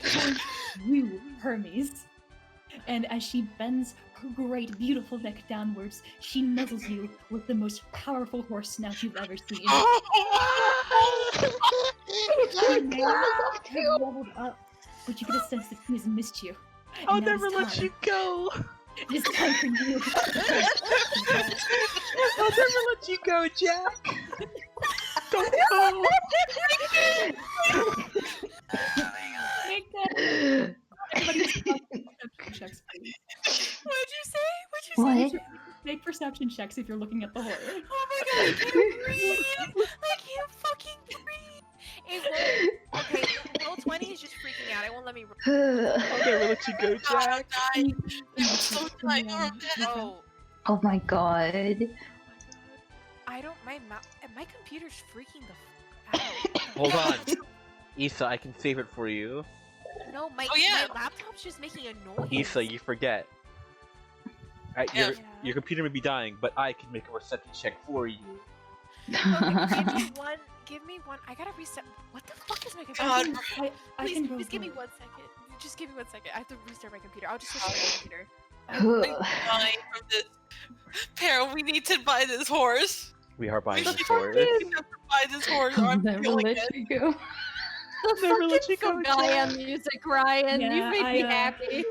You, Hermes. And as she bends her great, beautiful neck downwards, she nuzzles you with the most powerful horse snout you've ever seen. She may have leveled up, but you get a sense that she has missed you. I'll And now never it's let time. you go. It is time for you. I'll never let you go, Jack. Don't go. Make that. Everybody perception checks, please. What'd you say? What? Make perception checks if you're looking at the horror. Oh my god, I can't breathe! I can't fucking breathe! It won't. Okay, roll 20 is just freaking out. It won't let me roll. I'll never let you go, Jack. I'm so tired. Oh. Oh my god. I don't. My computer's freaking the f out. Hold on. Isa, I can save it for you. No, my, Oh, yeah. my laptop's just making a noise. Isa, you forget. Yeah. Your computer may be dying, but I can make a perception check for you. Okay, give me one. I gotta reset. What the fuck is my computer? God. I Please, can roll please give me for it. 1 second. Just give me 1 second. I have to restart my computer. I'll just switch to my computer. Dying from this. Peril, we need to buy this horse. We are buying We this should horse. buy this horse, or I'll I'm never feeling let it. you go. The Never let fucking you go, Gaia music, Ryan. Yeah, you make me I, happy.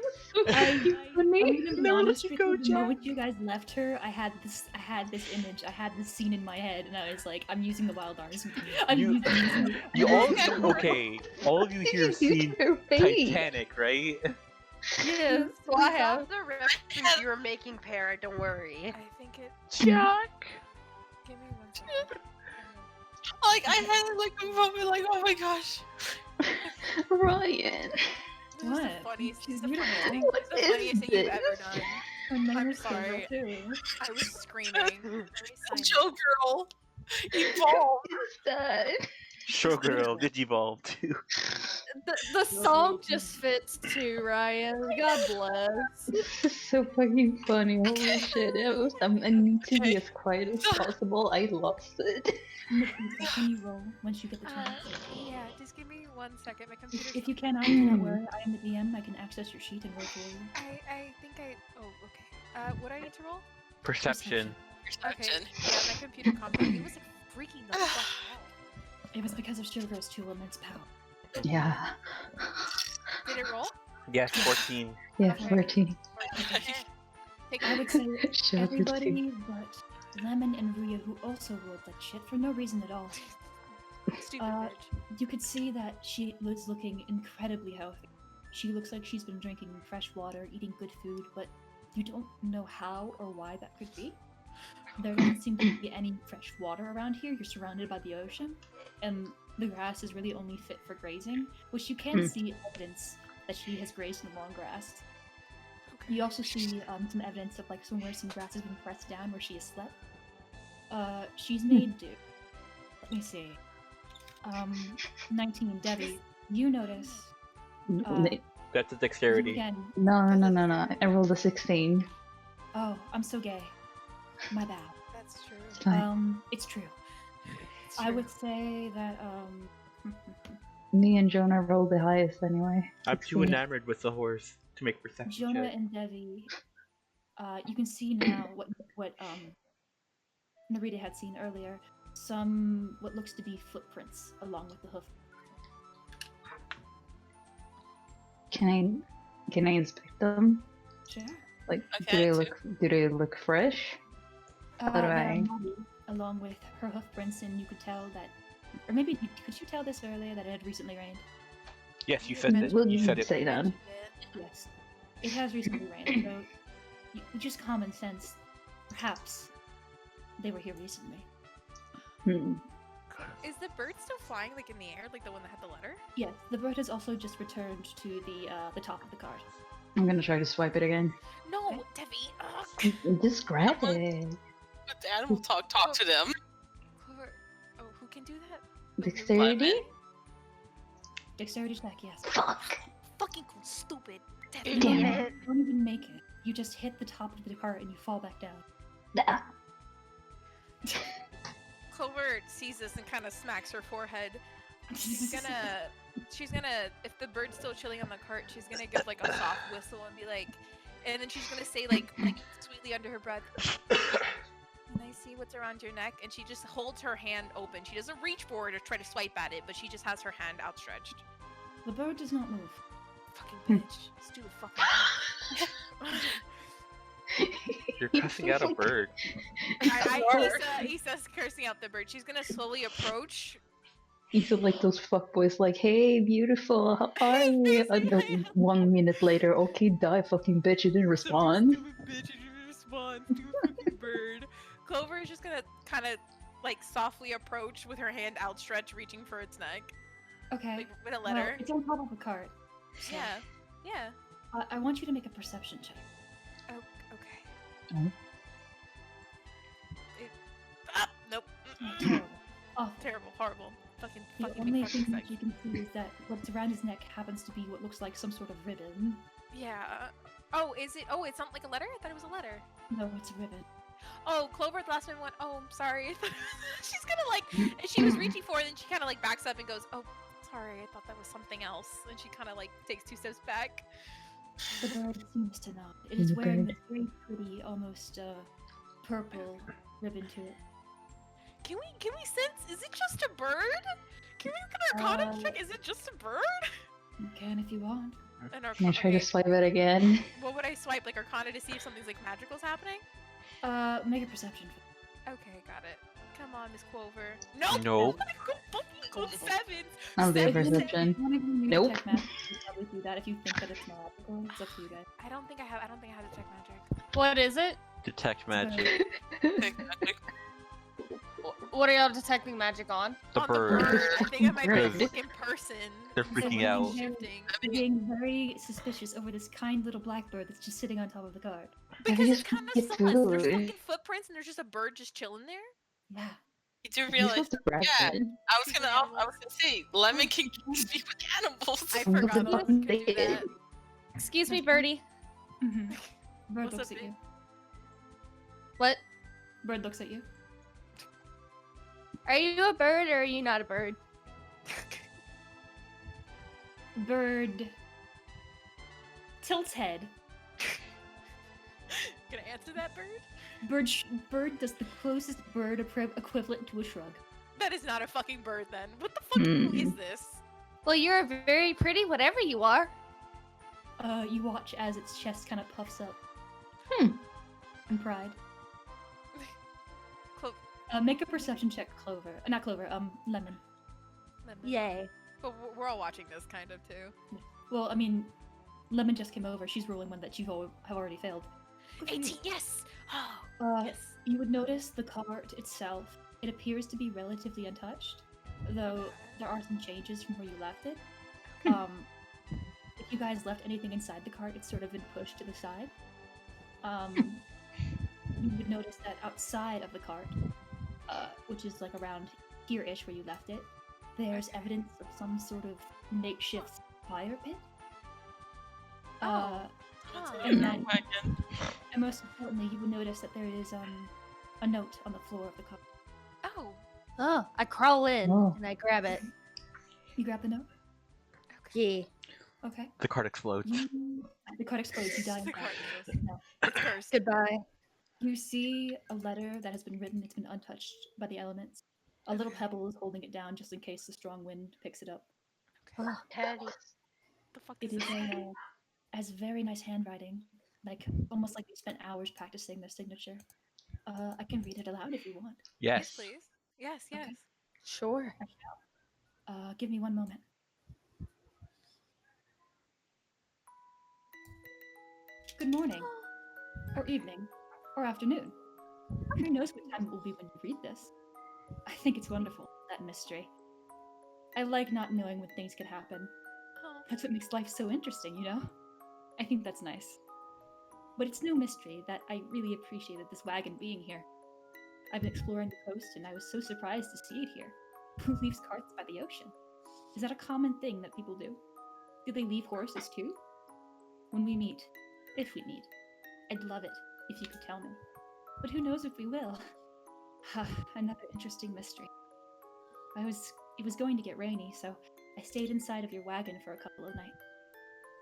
I'm gonna be Never let honest you with go, you. The Jack. moment you guys left her, I had this image, I had this scene in my head, and I was like, I'm using the wild arms. I'm You- using You all okay? All of you here have seen Her face. Titanic, right? Yes, so I have. The reference you were making, Para. Don't worry. I think it. Jack. Give me 1 second. Like I had like a moment, like oh my gosh. Ryan. This is What? the funniest. She's This is the beautiful. funniest thing. What This is the funniest is thing you've this? ever done. I'm I'm sorry. Too. I was screaming. Let me sign Joe girl, evolved. What's that? Showgirl, Digivolve too. The song just fits too, Ryan. God bless. This is so fucking funny. Holy shit. I need to be as quiet as possible. I lost it. Can you roll once you get the it. chance? Yeah, just give me 1 second. My computer. If you cannot, do not worry. I am the DM. I can access your sheet and roll for you. I think I. Oh, okay. What do I need to roll? Perception. Perception. Yeah, my computer computer. It was like freaking the fuck out. It was because of Showgirl's two immense power. Yeah. Did it roll? Yes, 14. Yeah, Okay. 14. Okay. Take I it. would say Sugar everybody tea. but Lemon and Ruya, who also rolled like shit for no reason at all. Stupid Uh, bitch. You could see that she was looking incredibly healthy. She looks like she's been drinking fresh water, eating good food, but you don't know how or why that could be. There doesn't seem to be any fresh water around here. You're surrounded by the ocean, and the grass is really only fit for grazing, which you can see evidence that she has grazed in the long grass. Okay. You also see some evidence of like somewhere some grass has been pressed down where she has slept. She's made do. Let me see. 19, Debbie, you notice. That's a You dexterity. again. No. I rolled a 16. Oh, I'm so gay. My bad. That's true. It's fine. It's true. It's I true. would say that Me and Jonah rolled the highest anyway. I'm too 16. enamored with the horse to make perception Jonah check. and Devi, you can see now what Narita had seen earlier. Some what looks to be footprints along with the hoof. Can I inspect them? Sure. Like, Okay, do they look fresh? How do They are I- muddy, along with her hoof prints, and you could tell that, or maybe could you tell this earlier that it had recently rained? Yes, you said it. Well, You said it. say that. Yes, it has recently rained. So, just common sense, perhaps they were here recently. Is the bird still flying like in the air, like the one that had the letter? Yes, the bird has also just returned to the top of the card. I'm gonna try to swipe it again. No, Debbie. Ugh. Just grab it. Let the animal talk to them. Clover. Oh, who can do that? Dexterity? Dexterity check, yes. Fuck. Fucking cool, stupid. Debbie. You Damn don't, it. don't even make it. You just hit the top of the cart and you fall back down. Ah. Clover sees this and kind of smacks her forehead. She's gonna, if the bird's still chilling on the cart, she's gonna give like a soft whistle and be like, and then she's gonna say like sweetly under her breath, "Can I see what's around your neck?" And she just holds her hand open. She doesn't reach forward or try to swipe at it, but she just has her hand outstretched. The bird does not move. Fucking bitch, stupid fucking bitch. You're cussing out a bird. Isa's cursing out the bird. She's gonna slowly approach. You feel like those fuckboys, like, hey, beautiful, how are you? And then 1 minute later, okay, die, fucking bitch, you didn't respond. Stupid bitch, you didn't respond. Stupid fucking bird. Clover is just gonna kind of like softly approach with her hand outstretched, reaching for its neck, Okay. like with a Well, letter. it's on top of the cart. So, Yeah. I want you to make a perception check. Oh, okay. Mhm. Nope. Terrible. Awful. Terrible, horrible. Fucking The make only fucking thing that sex. you can see is that what's around his neck happens to be what looks like some sort of ribbon. Yeah. Oh, is it? Oh, it's not like a letter? I thought it was a letter. No, it's a ribbon. Oh, Clover, the last one went, oh, I'm sorry. She's gonna like, she was reaching for it, and she kind of like backs up and goes, oh, sorry, I thought that was something else. And she kind of like takes 2 steps back. The bird seems to not. It is wearing this very pretty, almost purple ribbon to it. Can we sense? Is it just a bird? Can we look at Arcana check? Is it just a bird? You can if you want. An Can I try to swipe it again? What would I swipe? Like Arcana to see if something's like magical's happening? Make a perception. Okay, got it. Come on, Miss Clover. Nope. Nope. Go 7s. I'll do a 7s. perception. One of you Nope. detect magic, you can probably do that if you think that it's magical. It's up to you guys. I don't think I have detect magic. What is it? Detect magic. What are y'all detecting magic on? The On bird. The bird. I think I might be a Bird. fucking person. They're freaking out. Shifting. You're being very suspicious over this kind little blackbird that's just sitting on top of the guard. Because Maybe it's it's kind of it's sus. There's food. fucking footprints and there's just a bird just chilling there. Yeah. You do You're realize. supposed to grab Yeah. it. I was gonna say, lemon can speak with animals. I What forgot the lemons fuck could they do that. did? Excuse me, Birdie. Mm-hmm. Bird What's looks up, at you. What? Bird looks at you. Are you a bird or are you not a bird? Bird tilts head. Gonna answer that bird? Bird does the closest bird equivalent to a shrug. That is not a fucking bird then. What the fuck is this? Well, you're very pretty, whatever you are. You watch as its chest kind of puffs up. Hmm. In pride. Make a perception check, Clover. Not Clover, Lemon. Lemon. Yay. But we're all watching this kind of too. Well, I mean, Lemon just came over. She's rolling one that you have already failed. 18, yes! Oh, yes. You would notice the cart itself. It appears to be relatively untouched, though there are some changes from where you left it. If you guys left anything inside the cart, it's sort of been pushed to the side. You would notice that outside of the cart, which is like around here-ish where you left it, there's evidence of some sort of makeshift fire pit. And then, and most importantly, you would notice that there is a note on the floor of the cart. Oh, Oh, I crawl in Oh. and I grab it. You grab the note? Yeah. Okay. The card explodes. The card explodes, you die The inside. card No. it's cursed. Goodbye. You see a letter that has been written, it's been untouched by the elements. A little pebble is holding it down just in case the strong wind picks it up. Okay. Teddy. The fuck It is is this? has very nice handwriting, like almost like you spent hours practicing their signature. I can read it aloud if you want. Yes. Please. Yes, Okay. yes. Sure. Give me one moment. Good morning, or evening, or afternoon. Who knows what time it will be when you read this? I think it's wonderful, that mystery. I like not knowing when things could happen. Oh, That's what makes life so interesting, you know? I think that's nice. But it's no mystery that I really appreciated this wagon being here. I've been exploring the coast and I was so surprised to see it here. Who leaves carts by the ocean? Is that a common thing that people do? Do they leave horses too? When we meet, if we meet, I'd love it if you could tell me. But who knows if we will? Another interesting mystery. It was going to get rainy, so I stayed inside of your wagon for a couple of nights.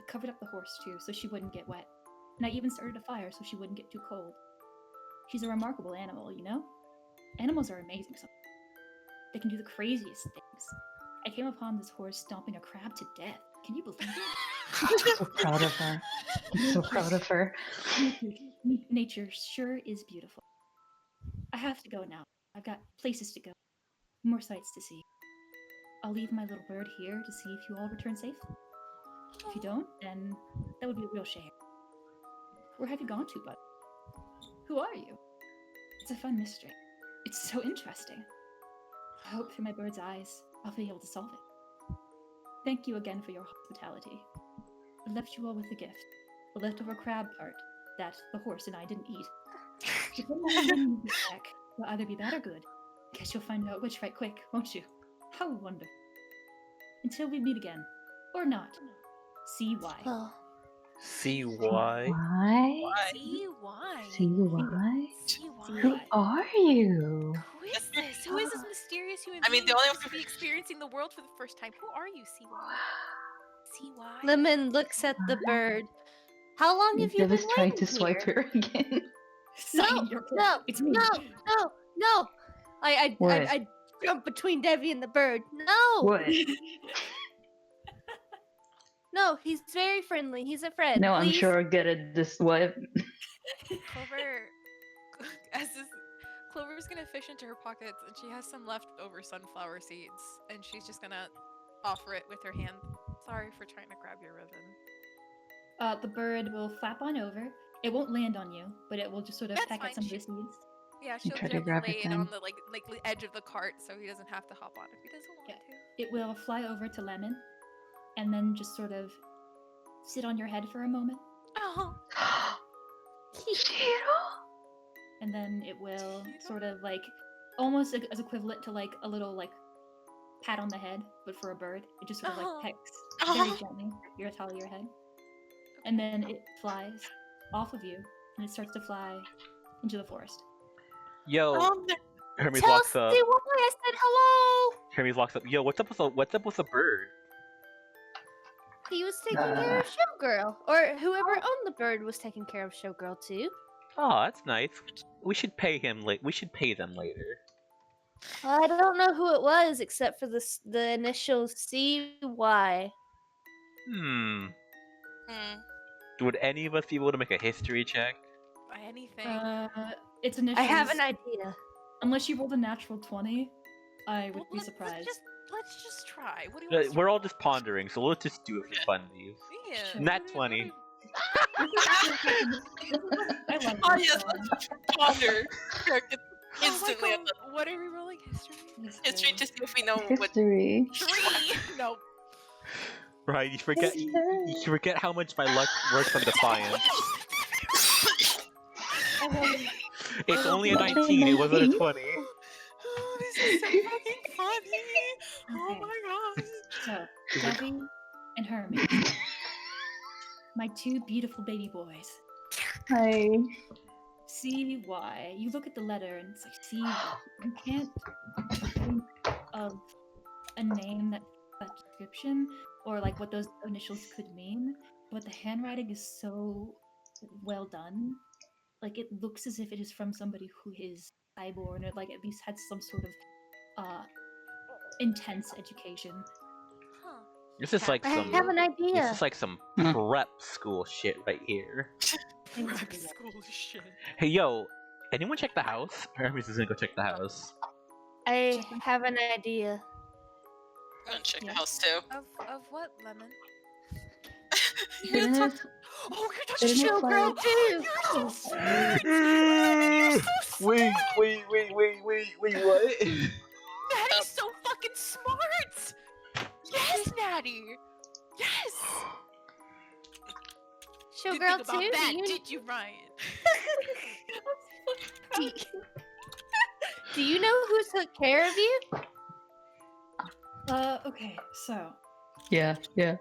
I covered up the horse too, so she wouldn't get wet. And I even started a fire so she wouldn't get too cold. She's a remarkable animal, you know? Animals are amazing sometimes. They can do the craziest things. I came upon this horse stomping a crab to death. Can you believe it? I'm so proud of her. I'm so proud of her. Nature sure is beautiful. I have to go now. I've got places to go. More sights to see. I'll leave my little bird here to see if you all return safe. If you don't, then that would be a real shame. Where have you gone to, bud? Who are you? It's a fun mystery. It's so interesting. I hope through my bird's eyes, I'll be able to solve it. Thank you again for your hospitality. I left you all with a gift. The leftover crab part that the horse and I didn't eat. If anyone needs it back, will either be bad or good. Guess you'll find out which right quick, won't you? How wonderful. Until we meet again. Or not. See why. Oh. See why? Why? See why? See why? See why? Who are you? Who is this? Who is this mysterious human I mean, being the only who seems to be experiencing the world for the first time? Who are you, CY? CY? Lemon looks at the bird. How long have you Dev been is trying waiting to swipe here? her again. Sign your cloak. No, It's me. no. I jump between Devi and the bird. No, What? no, he's very friendly. He's a friend. No, I'm Please. sure I'll get it this swipe. Clover, Clover's gonna fish into her pockets, and she has some leftover sunflower seeds, and she's just gonna offer it with her hand. Sorry for trying to grab your ribbon. The bird will flap on over. It won't land on you, but it will just sort of That's peck fine, at some of she- the seeds. Yeah, she'll try to gently grab lay it it then. on the like the edge of the cart, so he doesn't have to hop on if he doesn't want Yeah. to. It will fly over to Lemon, and then just sort of sit on your head for a moment, Oh, and then it will sort of like almost as equivalent to like a little like pat on the head, but for a bird. It just sort of Oh. like pecks very gently your top of your head, and then it flies off of you, and it starts to fly into the forest. Yo, Oh, no. Hermes Tell walks up. Steve why I said hello. Hermes walks up. Yo, what's up with the bird? He was taking care of Showgirl, or whoever owned the bird was taking care of Showgirl too. Oh, that's nice. We should pay him late. We should pay them later. I don't know who it was except for the initial CY. Hmm. Hmm. Would any of us be able to make a history check? by anything. It's initials. I have an idea. Unless you rolled a natural 20, I would Well, be let's surprised. just try. What do you want? We're all just pondering, so let's just do it for funsies. Yeah. Nat what do 20. you- I like Oh, this yes, one. Ponder. Oh, Instantly. Michael, what are we rolling? History? History to see if we know what. History. 3! No. Right, you forget how much my luck works on Defiance. It's only a 19, it wasn't a 20. Oh, this is so fucking funny. Oh Okay. my god. So, Debbie and Hermes, my two beautiful baby boys. Hi. See why. You look at the letter and it's like, see why. You can't think of a name that description or like what those initials could mean, but the handwriting is so well done. Like it looks as if it is from somebody who is highborn or like at least had some sort of intense education. Huh. This is like I some have an idea. this is like some prep school shit right here. Prep school shit. Hey yo, anyone check the house? Hermes is gonna go check the house. I have an idea. I'm gonna check the Yeah. house too. Of what, Lemon? Didn't it, Oh, you're touching didn't it Showgirl like- too. You're so smart. You're so Wait, smart. wait, what? Natty's so fucking smart. Yes, Natty. Yes. Didn't Showgirl think about too. that, Do you, did you, Ryan? do you know who took care of you? Okay, so Yeah, yeah.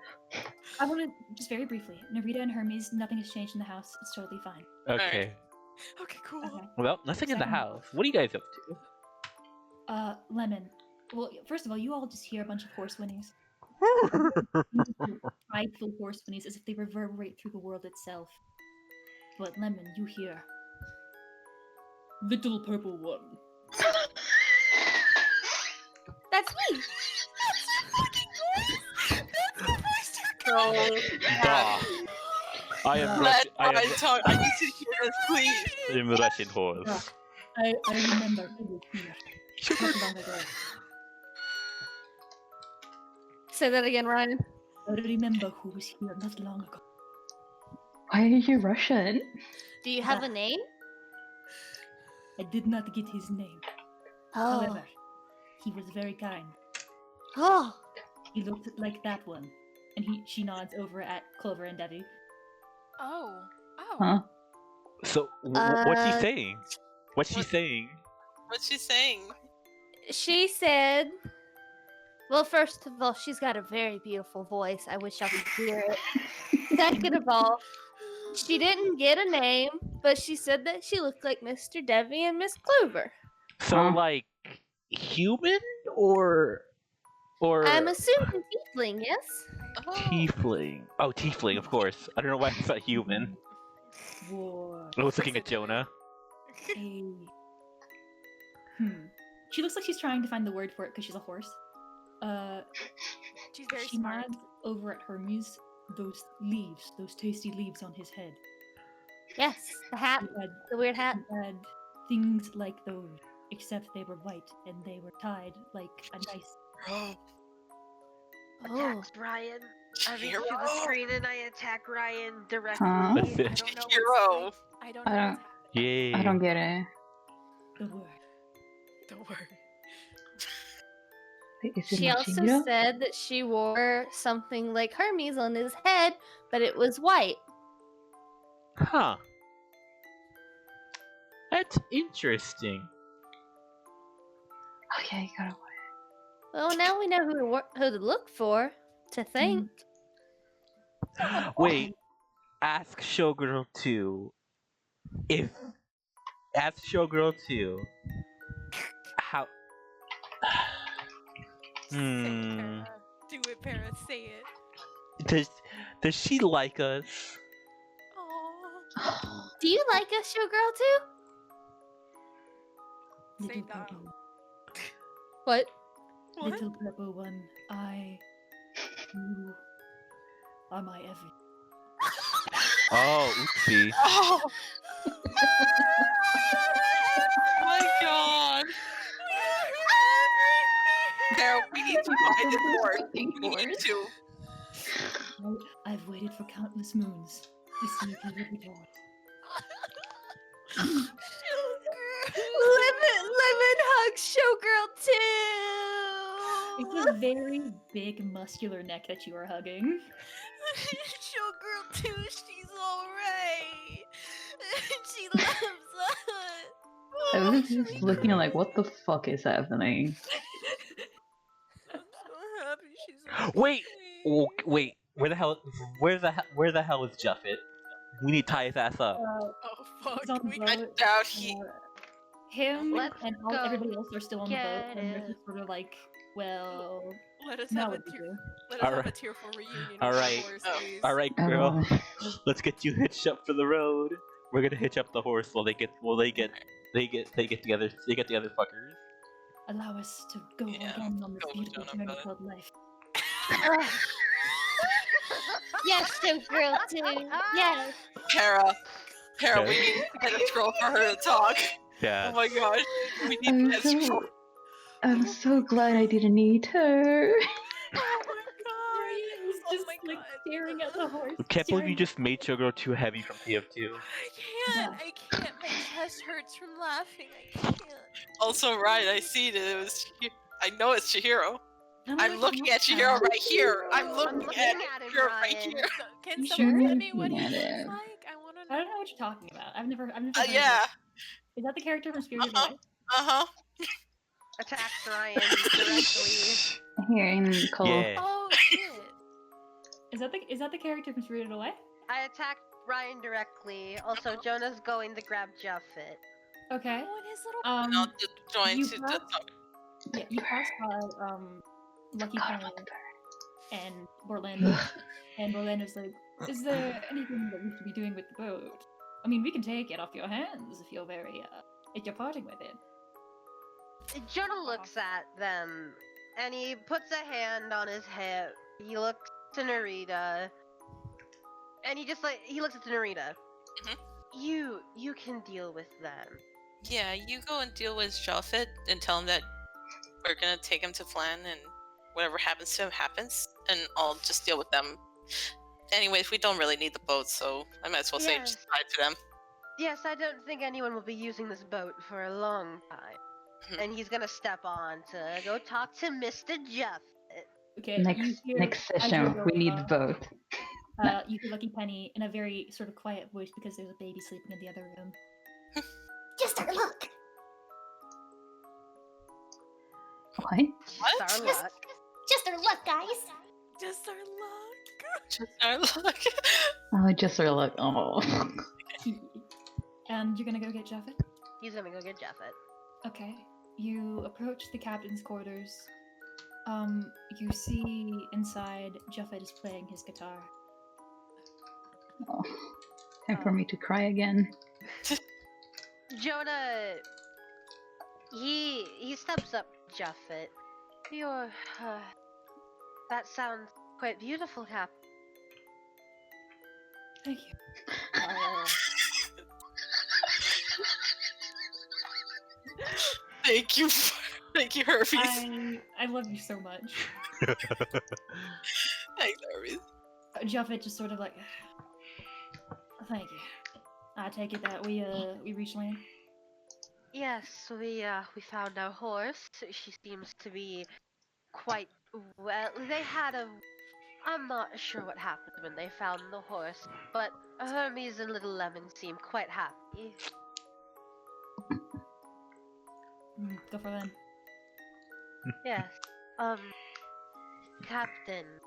I want to just very briefly. Narita and Hermes, nothing has changed in the house. It's totally fine. Okay. Okay, cool. Okay. Well, nothing in the house. What are you guys up to? Lemon. Well, first of all, you all just hear a bunch of horse whinnies. Prideful horse whinnies as if they reverberate through the world itself. But Lemon, you hear. Little purple one. That's me. So, Duh. I am let I Ryan talk. I need to hear this, please. am Russian horse. I remember who was here. Not long ago. Say that again, Ryan. I remember who was here not long ago. Why are you Russian? Do you have a name? I did not get his name. Oh. However, he was very kind. Oh. He looked like that one. And she nods over at Clover and Debbie. Oh. Oh. Huh? So what's he Uh, saying? What's she What- saying? What's she saying? she said, well, first of all, she's got a very beautiful voice. I wish I could hear it. Second of all, she didn't get a name, but she said that she looked like Mr. Devi and Miss Clover. So, Huh? like, human or I'm assuming tiefling, yes? Oh. tiefling? Oh, tiefling, of course. I don't know why I thought human. Whoa. I was looking at Jonah. Hey. She looks like she's trying to find the word for it because she's a horse. She's very She smart. nods over at Hermes. Those leaves, those tasty leaves on his head. Yes, the hat, He had, the weird hat. he had things like those, except they were white and they were tied like a nice. Bro. Oh, Attacks Ryan. I reach to the Hero. screen and I attack Ryan directly. Huh? I don't know what's Hero. I don't I know don't- what's happening. Yay. I don't get it. The word. Don't worry. Wait, is it she also Machiro? said that she wore something like Hermes on his head, but it was white. Huh. That's interesting. Okay, got it. Well, now we know who to look for. To think. Wait. Ask Showgirl 2 if. Ask Showgirl 2 how. Say it, Para. Do it, Para. Say it. Does she like us? Oh. Do you like us, showgirl too? Say Little no. purple, What? What? little purple one. You are my everything. Oh, oopsie. Oh. My God. There, we need to find the horse. We need to. I've waited for countless moons to see if you would return. Lemon hug showgirl It's too. a very big, muscular neck that you are hugging. Showgirl too. She's alright. She loves us. I was just looking like, what the fuck is happening? I'm so happy she's Wait. okay. Oh, wait. Where the hell is Juffet? We need to tie his ass up. Oh He's on fuck. the We I boat. doubt he. Him Let's and go everybody else are still on the boat, get and they're it. just sort of like, well, let us now have a what do we tear. do? Let us have a Alright. tearful reunion. Alright. With the horse, please. Alright, girl. Oh, Let's get you hitched up for the road. We're gonna hitch up the horse while they get together. They get the other fuckers. Allow us to go Yeah, again on this go with beautiful Jonah journey about it. called life. Yes, showgirl too. Yes. Para, we need to get a scroll for her to talk. Yeah. Oh my gosh. We need I'm to get a scroll. I'm so glad I didn't eat her. Oh my god. He's Oh just my like god. staring at the horse. Can't believe you staring- just made Showgirl too heavy from TF2. I can't. My chest hurts from laughing. I can't. Also, right, I see that it was. I know it's Chihiro. I'm I'm like, looking at "What Chihiro the right here. I'm I'm looking looking at at him, Chihiro right Ryan. here. Can You someone sure? tell me what he Looking looks at it. like? I want to I know. don't know what you're talking about. I've never heard of Yeah. it. Is that the character from Spirited Uh-huh. Away? Uh-huh. Attacks Ryan directly. Here in Cole. Yeah. Oh shit. Is that the character from Spirited Away? I attacked Ryan directly. Also, Jonah's going to grab Juffet. Okay. Oh, and his little. I'll just join you to have- talk. Yeah, you passed by Lucky Penny and Orlando, and Orlando's like, "Is there anything that we should be doing with the boat? I mean, we can take it off your hands if you're if you're parting with it." Jonah looks at them, and he puts a hand on his hip. He looks to Narita, and he looks at Narita. Mhm. You can deal with them. Yeah, you go and deal with Jalfit and tell him that we're gonna take him to Flan and whatever happens to him happens, and I'll just deal with them. Anyways, we don't really need the boat, so I might as well say Yes. just bye to them. Yes, I don't think anyone will be using this boat for a long time. Mhm. And he's gonna step on to go talk to Mr. Juffet. Okay. Next session, we need the boat. You hear Lucky Penny in a very sort of quiet voice because there's a baby sleeping in the other room. Just a look. What? What? Just our luck. Just our luck, guys. Just our luck. Just our luck. Oh, just sort of like, oh. And you're gonna go get Japheth? He's gonna go get Japheth. Okay. You approach the captain's quarters. You see inside Japheth is playing his guitar. Oh. Time for me to cry again. Jonah, he steps up to Japheth. Your, that sounds quite beautiful, Cap. Thank you. Thank you. Thank you, Hermes. I love you so much. Thanks, Hermes. Japheth just sort of like, thank you. I take it that we reached land. Yes, we found our horse. She seems to be quite well. They had a. I'm not sure what happened when they found the horse, but Hermes and Little Lemon seem quite happy. Go for them. Yes. Captain.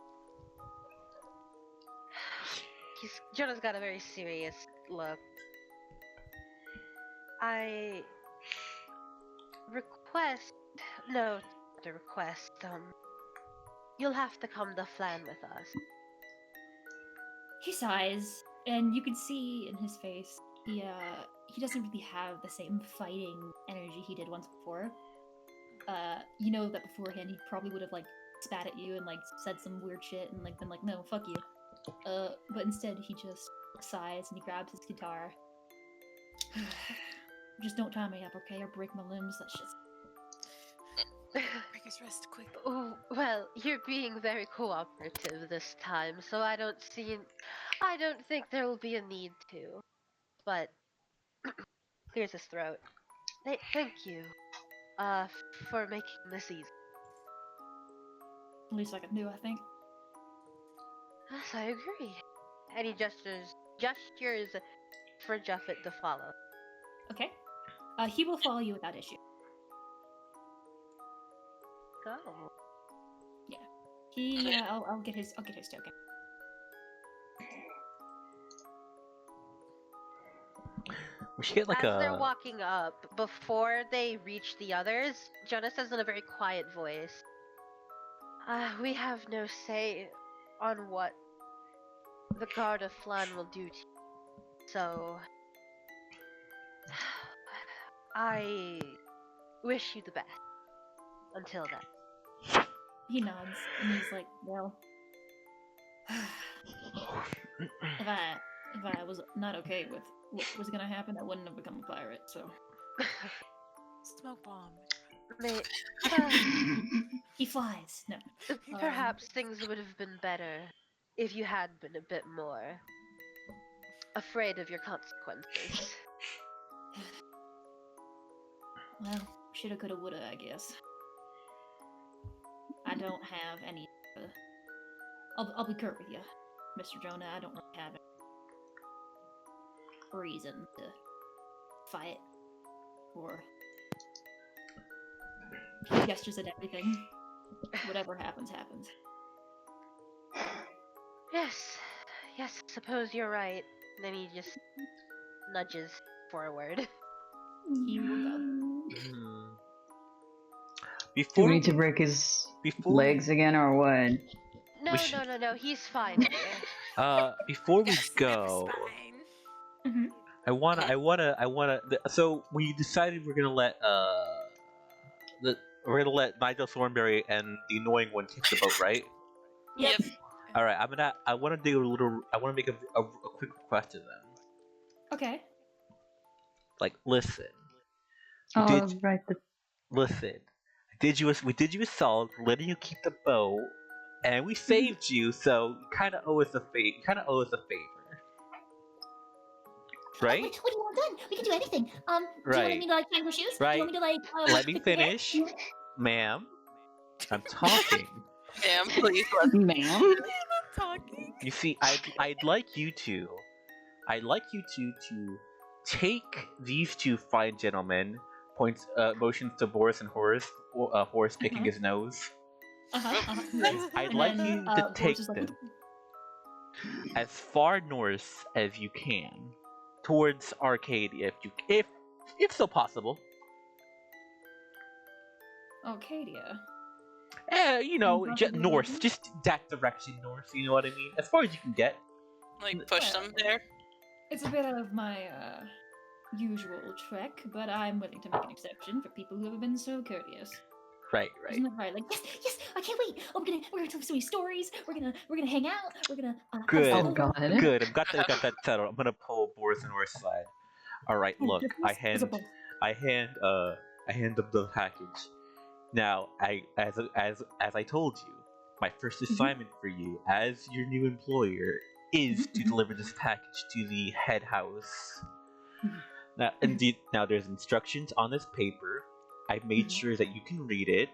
Jonah's got a very serious look. I request. No, not a request. You'll have to come to Flan with us. He sighs, and you can see in his face he doesn't really have the same fighting energy he did once before. You know that beforehand he probably would have like spat at you and like said some weird shit and like been like, no, fuck you. But instead he just sighs and he grabs his guitar. Just don't tie me up, okay? Or break my limbs. That's just. Break his wrist quick. Oh, well, you're being very cooperative this time, so I don't think there will be a need to. But clears his throat. Thank you, for making this easy. At least I can do, I think. Yes, I agree. And he gestures for Japheth to follow. Okay. He will follow you without issue. Oh. I'll get his token. We should get like As they're walking up, before they reach the others, Jonah says in a very quiet voice, we have no say on what the Guard of Flan will do to you. So, I wish you the best. Until then. He nods, and he's like, well... if I was not okay with what was gonna happen, I wouldn't have become a pirate, so... Smoke bomb. He flies. No. Perhaps things would have been better if you had been a bit more afraid of your consequences. Well, shoulda, coulda, woulda, I guess. I don't have any. I'll be curt with you, Mr. Jonah. I don't really have any reason to fight or. He gestures at everything. Whatever happens, happens. Yes, I suppose you're right. Then he just nudges forward. He will go. Do Before we need to break his legs again, or what? No, no, he's fine. Before we go, Mm-hmm. I wanna. So we decided we're gonna let Nigel Thornberry and the annoying one kick the boat, right? Yep. All right. I want to do a little. I want to make a quick request to them. Okay. Like, listen. Right. Listen. We did you a solid, letting you keep the boat, and we saved you. So you kind of owe us a favor. Right? What do you want done? We can do anything. Do you Right. want me to like hang your shoes? Right. Do you want me to like? Let me finish, ma'am. I'm talking. Damn, please. Ma'am? Talking. You see, I'd like you to take these two fine gentlemen, motions to Boris and Horace. Horace picking his nose. I'd And like then, you to Boris take is like, this as far north as you can, towards Arcadia, if so possible. Arcadia. Just north, just that direction north. You know what I mean? As far as you can get. Like push them there. It's a bit out of my usual trek, but I'm willing to make an exception for people who have been so courteous. Right. Isn't that right? Like, yes, I can't wait. We're gonna tell so many stories. We're gonna hang out. We're gonna. Good. Oh god. Good. I've got that settled. I'm gonna pull Boris and Horace aside. All right. Look, I hand them the package. Now, as I told you, my first assignment for you as your new employer is to deliver this package to the head house. Now there's instructions on this paper. I made sure that you can read it.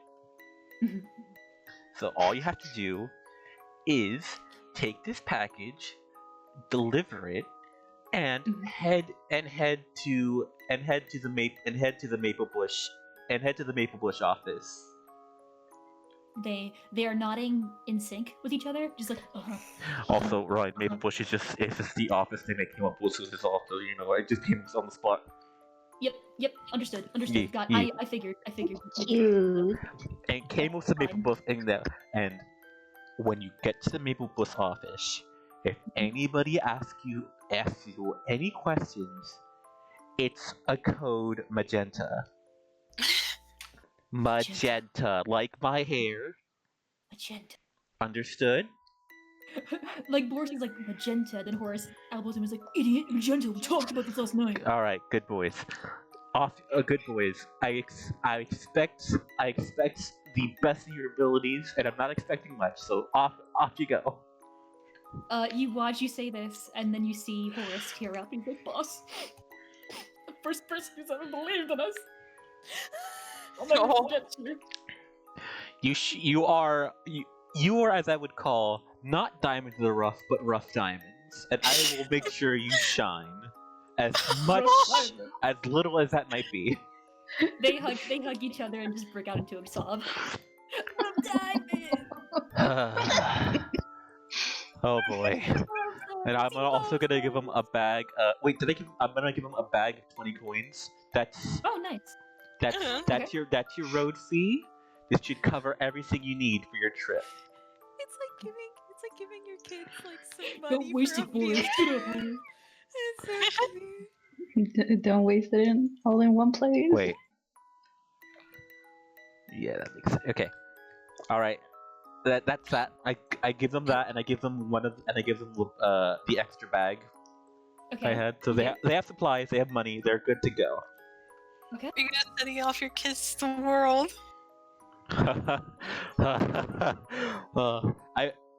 So all you have to do is take this package, deliver it, and head to the Maple Bush office. They are nodding in sync with each other, just like Also, right, Maple Bush is just the office name I came up with, so it's also, I just came on the spot. Yep, understood. Yeah, Got yeah. I figured. Ew. And came with the Maple Bush in there. And when you get to the Maple Bush office, if anybody asks you any questions, it's a code magenta. Magenta, like my hair. Magenta. Understood? Like Boris is like magenta, then Horace elbows him and is like, idiot, magenta. We talked about this last night. All right, good boys. Good boys. I expect the best of your abilities, and I'm not expecting much. So off you go. You say this, and then you see Horace tear up and he's like, boss, the first person who's ever believed in us. I'll never forget you. You are, as I would call, not diamonds in the rough, but rough diamonds, and I will make sure you shine as much, as little as that might be. They hug each other and just break out into a sob. I'm diamond. Oh boy. And I'm also gonna give him a bag. Wait, I'm gonna give him a bag of 20 coins. That's nice. That's your road fee. This should cover everything you need for your trip. It's like giving your kids like some money. Don't waste it, Boris. Get up, Boris. It's so funny. Don't waste it all in one place. Wait. Yeah, that makes sense. Okay. All right. That's that. I give them that, and I give them the extra bag Okay. I had. So they have supplies, they have money, they're good to go. Okay. You're gonna sending off your kids to the world.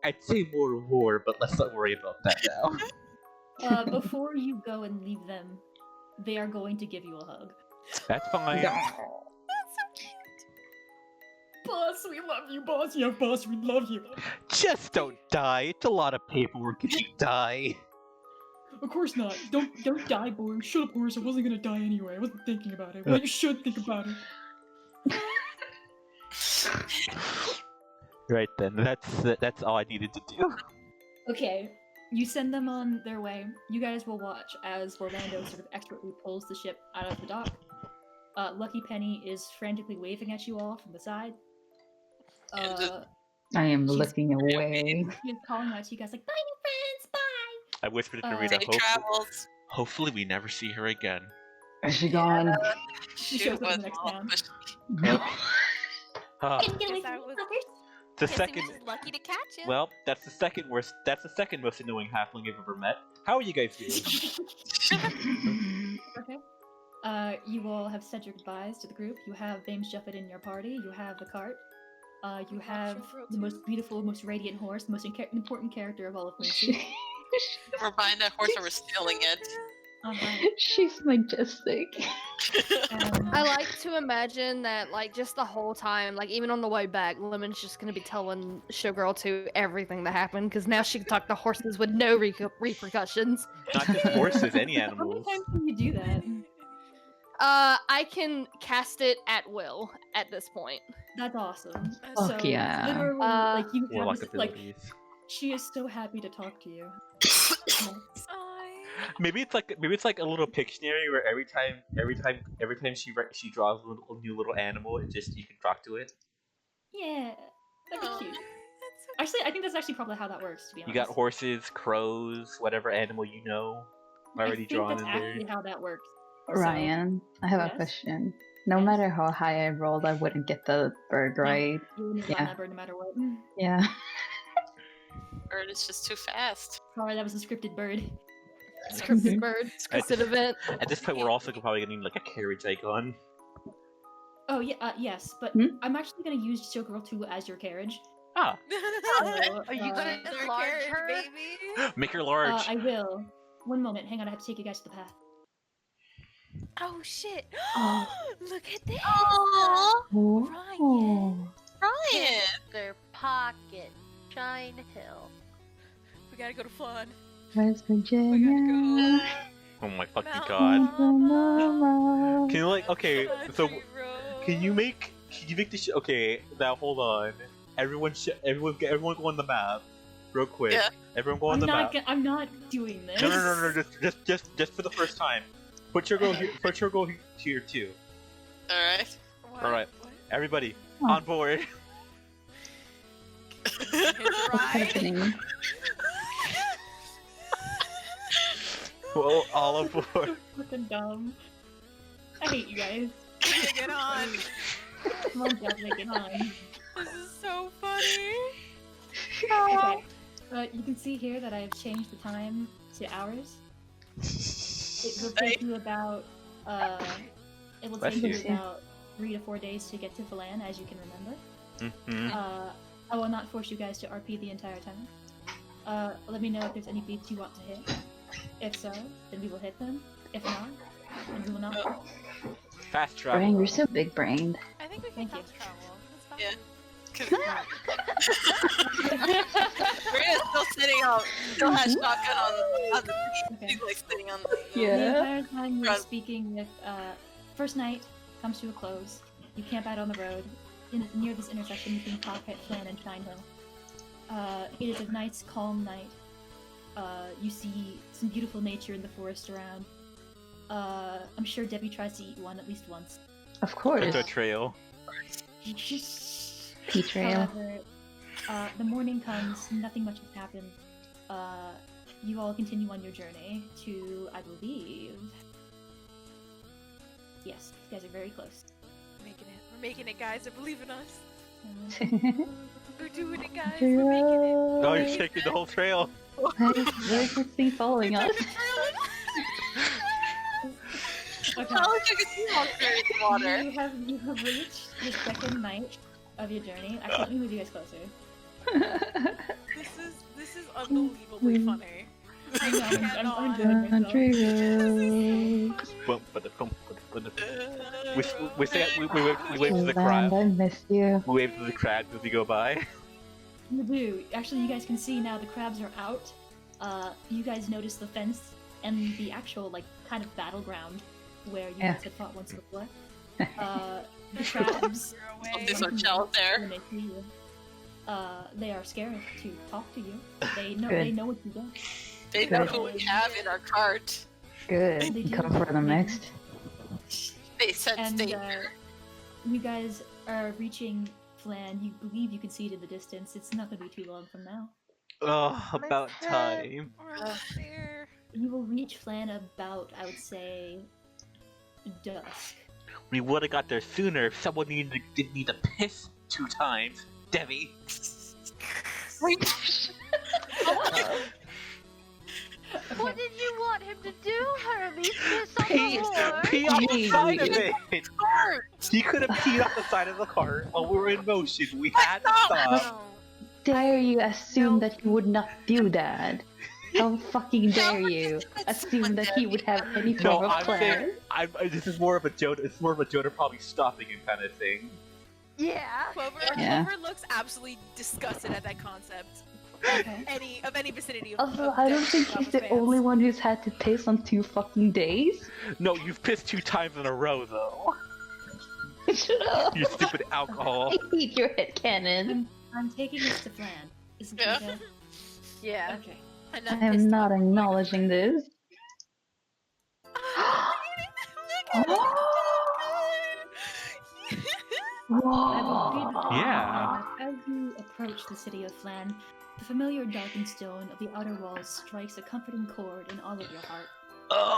I'd say more, but let's not worry about that now. Before you go and leave them, they are going to give you a hug. That's fine. That's so cute. Boss, we love you, boss. Yeah, boss, we love you. Just don't die. It's a lot of paperwork if you die. Of course not. Don't die, Boris. Shut up, Boris. I wasn't gonna die anyway. I wasn't thinking about it. Well, you should think about it. Right then, that's all I needed to do. Okay, you send them on their way. You guys will watch as Orlando sort of expertly pulls the ship out of the dock. Lucky Penny is frantically waving at you all from the side. I am looking away. She's calling out to you guys like, bye, new friends, bye! I whispered to Rita, Safe travels. hopefully we never see her again. Is she gone? She She shows up was in the next all town. pushy. Didn't get away Guess I from was- you, fuckers. The Guess second. he was lucky to catch you. Well, that's the second worst. That's the second most annoying halfling I've ever met. How are you guys doing? Okay. You all have said your goodbyes to the group. You have James Juffet in your party. You have the cart. You have the most beautiful, most radiant horse, the most important character of all of Moonsea. We're buying that horse and we're stealing it. She's majestic. I like to imagine that, like, just the whole time, like, even on the way back, Lemon's just gonna be telling Showgirl 2 everything that happened, because now she can talk to horses with no repercussions. Not just horses, any How many animals. times can you do that? I can cast it at will at this point. That's awesome. Fuck so yeah. literally, like you have Warlock this, like abilities. she is so happy to talk to you. Maybe it's like a little Pictionary where every time she draws a new little animal, you can talk to it. Yeah, that'd be cute. That's Actually, I think that's actually probably how that works. To be You honest, got horses, crows, whatever animal you know already I think drawn that's in actually there. how that works. Ryan, I have yes? a question. No Yes? matter how high I rolled, I wouldn't get the bird No, right. you wouldn't Yeah. find that bird no matter what. Yeah. Bird is just too fast. Sorry, that was a scripted bird. Scripted bird, scripted event. At this point, we're also probably gonna need like a carriage icon. Oh yeah, yes, but Hmm? I'm actually gonna use Showgirl 2 as your carriage. Ah, So, Are you gonna That's our enlarge carriage, her? baby. make her large. I will. One moment, hang on, I have to take you guys to the path. Oh shit! Oh. Look at this. Oh. Ryan. Ryan! Their pocket, Shine Hill. We gotta go to Fun. West We Virginia. gotta go. Oh my fucking Mount god! Mama. Can you like okay? So Country road. can you make this? Okay, now hold on. Everyone go on the map, real quick. Yeah. Everyone go on the map. I'm not doing this. No. Just for the first time. Put your girl here. Put your girl here too. Alright. What? Alright. What? Everybody Oh. on board. It's What's right. happening? Well, all aboard. Fucking dumb. I hate you guys. Get on. Come on, Jeff, make it on. This is so funny. Okay. You can see here that I've changed the time to hours. It will take you about Bless you. about 3 to 4 days to get to Falan, as you can remember. Mhm. I will not force you guys to RP the entire time. Let me know if there's any beats you want to hit. If so, then we will hit them. If not, then we will not. Fast travel. Brian, you're so big brained. I think we can Thank you. fast travel. That's fine. Yeah. Maria's still has shotgun on the Okay. she's like sitting on the The Yeah. entire time you're Front. speaking with, first night comes to a close. You camp out on the road. Near this intersection between Cockpit, Flan, and Shine Hill. It is a nice, calm night. You see some beautiful nature in the forest around. I'm sure Debbie tries to eat one at least once. Of course. It's a trail. Pea trail. However, the morning comes, nothing much has happened. You all continue on your journey to, I believe... Yes, you guys are very close. We're making it, guys. I believe in us. Um, We're doing it, guys. We're making it. No, you're taking the whole trail. Where's this thing following us? okay. How would you get through all the water? You have reached the second night of your journey. Actually, let me move you guys closer. This is unbelievably funny. I know, I'm cannot. enjoying myself. Country roads. We wave to the Land, crab. I missed you. We wave to the crabs as we go by. You do. Actually, you guys can see now the crabs are out. You guys notice the fence and the actual, like, kind of battleground where you Yeah. guys had fought once before. The crabs, You're Oh, away. there's a shell there. when they see you, they are scared to talk to you. They know Good. what you do. They know Good. who we have in our cart. Good. They do. Come for them next. They sense And danger. you guys are reaching Flan. You believe you can see it in the distance. It's not going to be too long from now. Oh, about time. We're almost there. You will reach Flan about, I would say, dusk. We would have got there sooner if someone didn't need to piss 2 times. Debbie. What did you want him to do, Hermes? Piss on Pee, the floor? pee off the side of Hey. it. He could have peed off the side of the cart while we were in motion. We had to stop. No. Dare you assume that he would not do that? How fucking dare you assume that he would have any No, form of I'm saying plan? this is more of a Jonah. It's more of a Jonah probably stopping him kind of thing. Yeah. Clover, Yeah. Clover looks absolutely disgusted at that concept. any vicinity of. Also, of I don't Death think Lava's he's the fans. only one who's had to piss on 2 fucking days. No, you've pissed 2 times in a row, though. Shut up! You stupid alcohol. I hate your headcanon. I'm taking this to Flan. Isn't Yeah. it okay? Yeah. Okay. And I I'm am pissed not off. acknowledging this. Whoa! Yeah. As you approach the city of Flan, the familiar darkened stone of the outer walls strikes a comforting chord in all of your heart.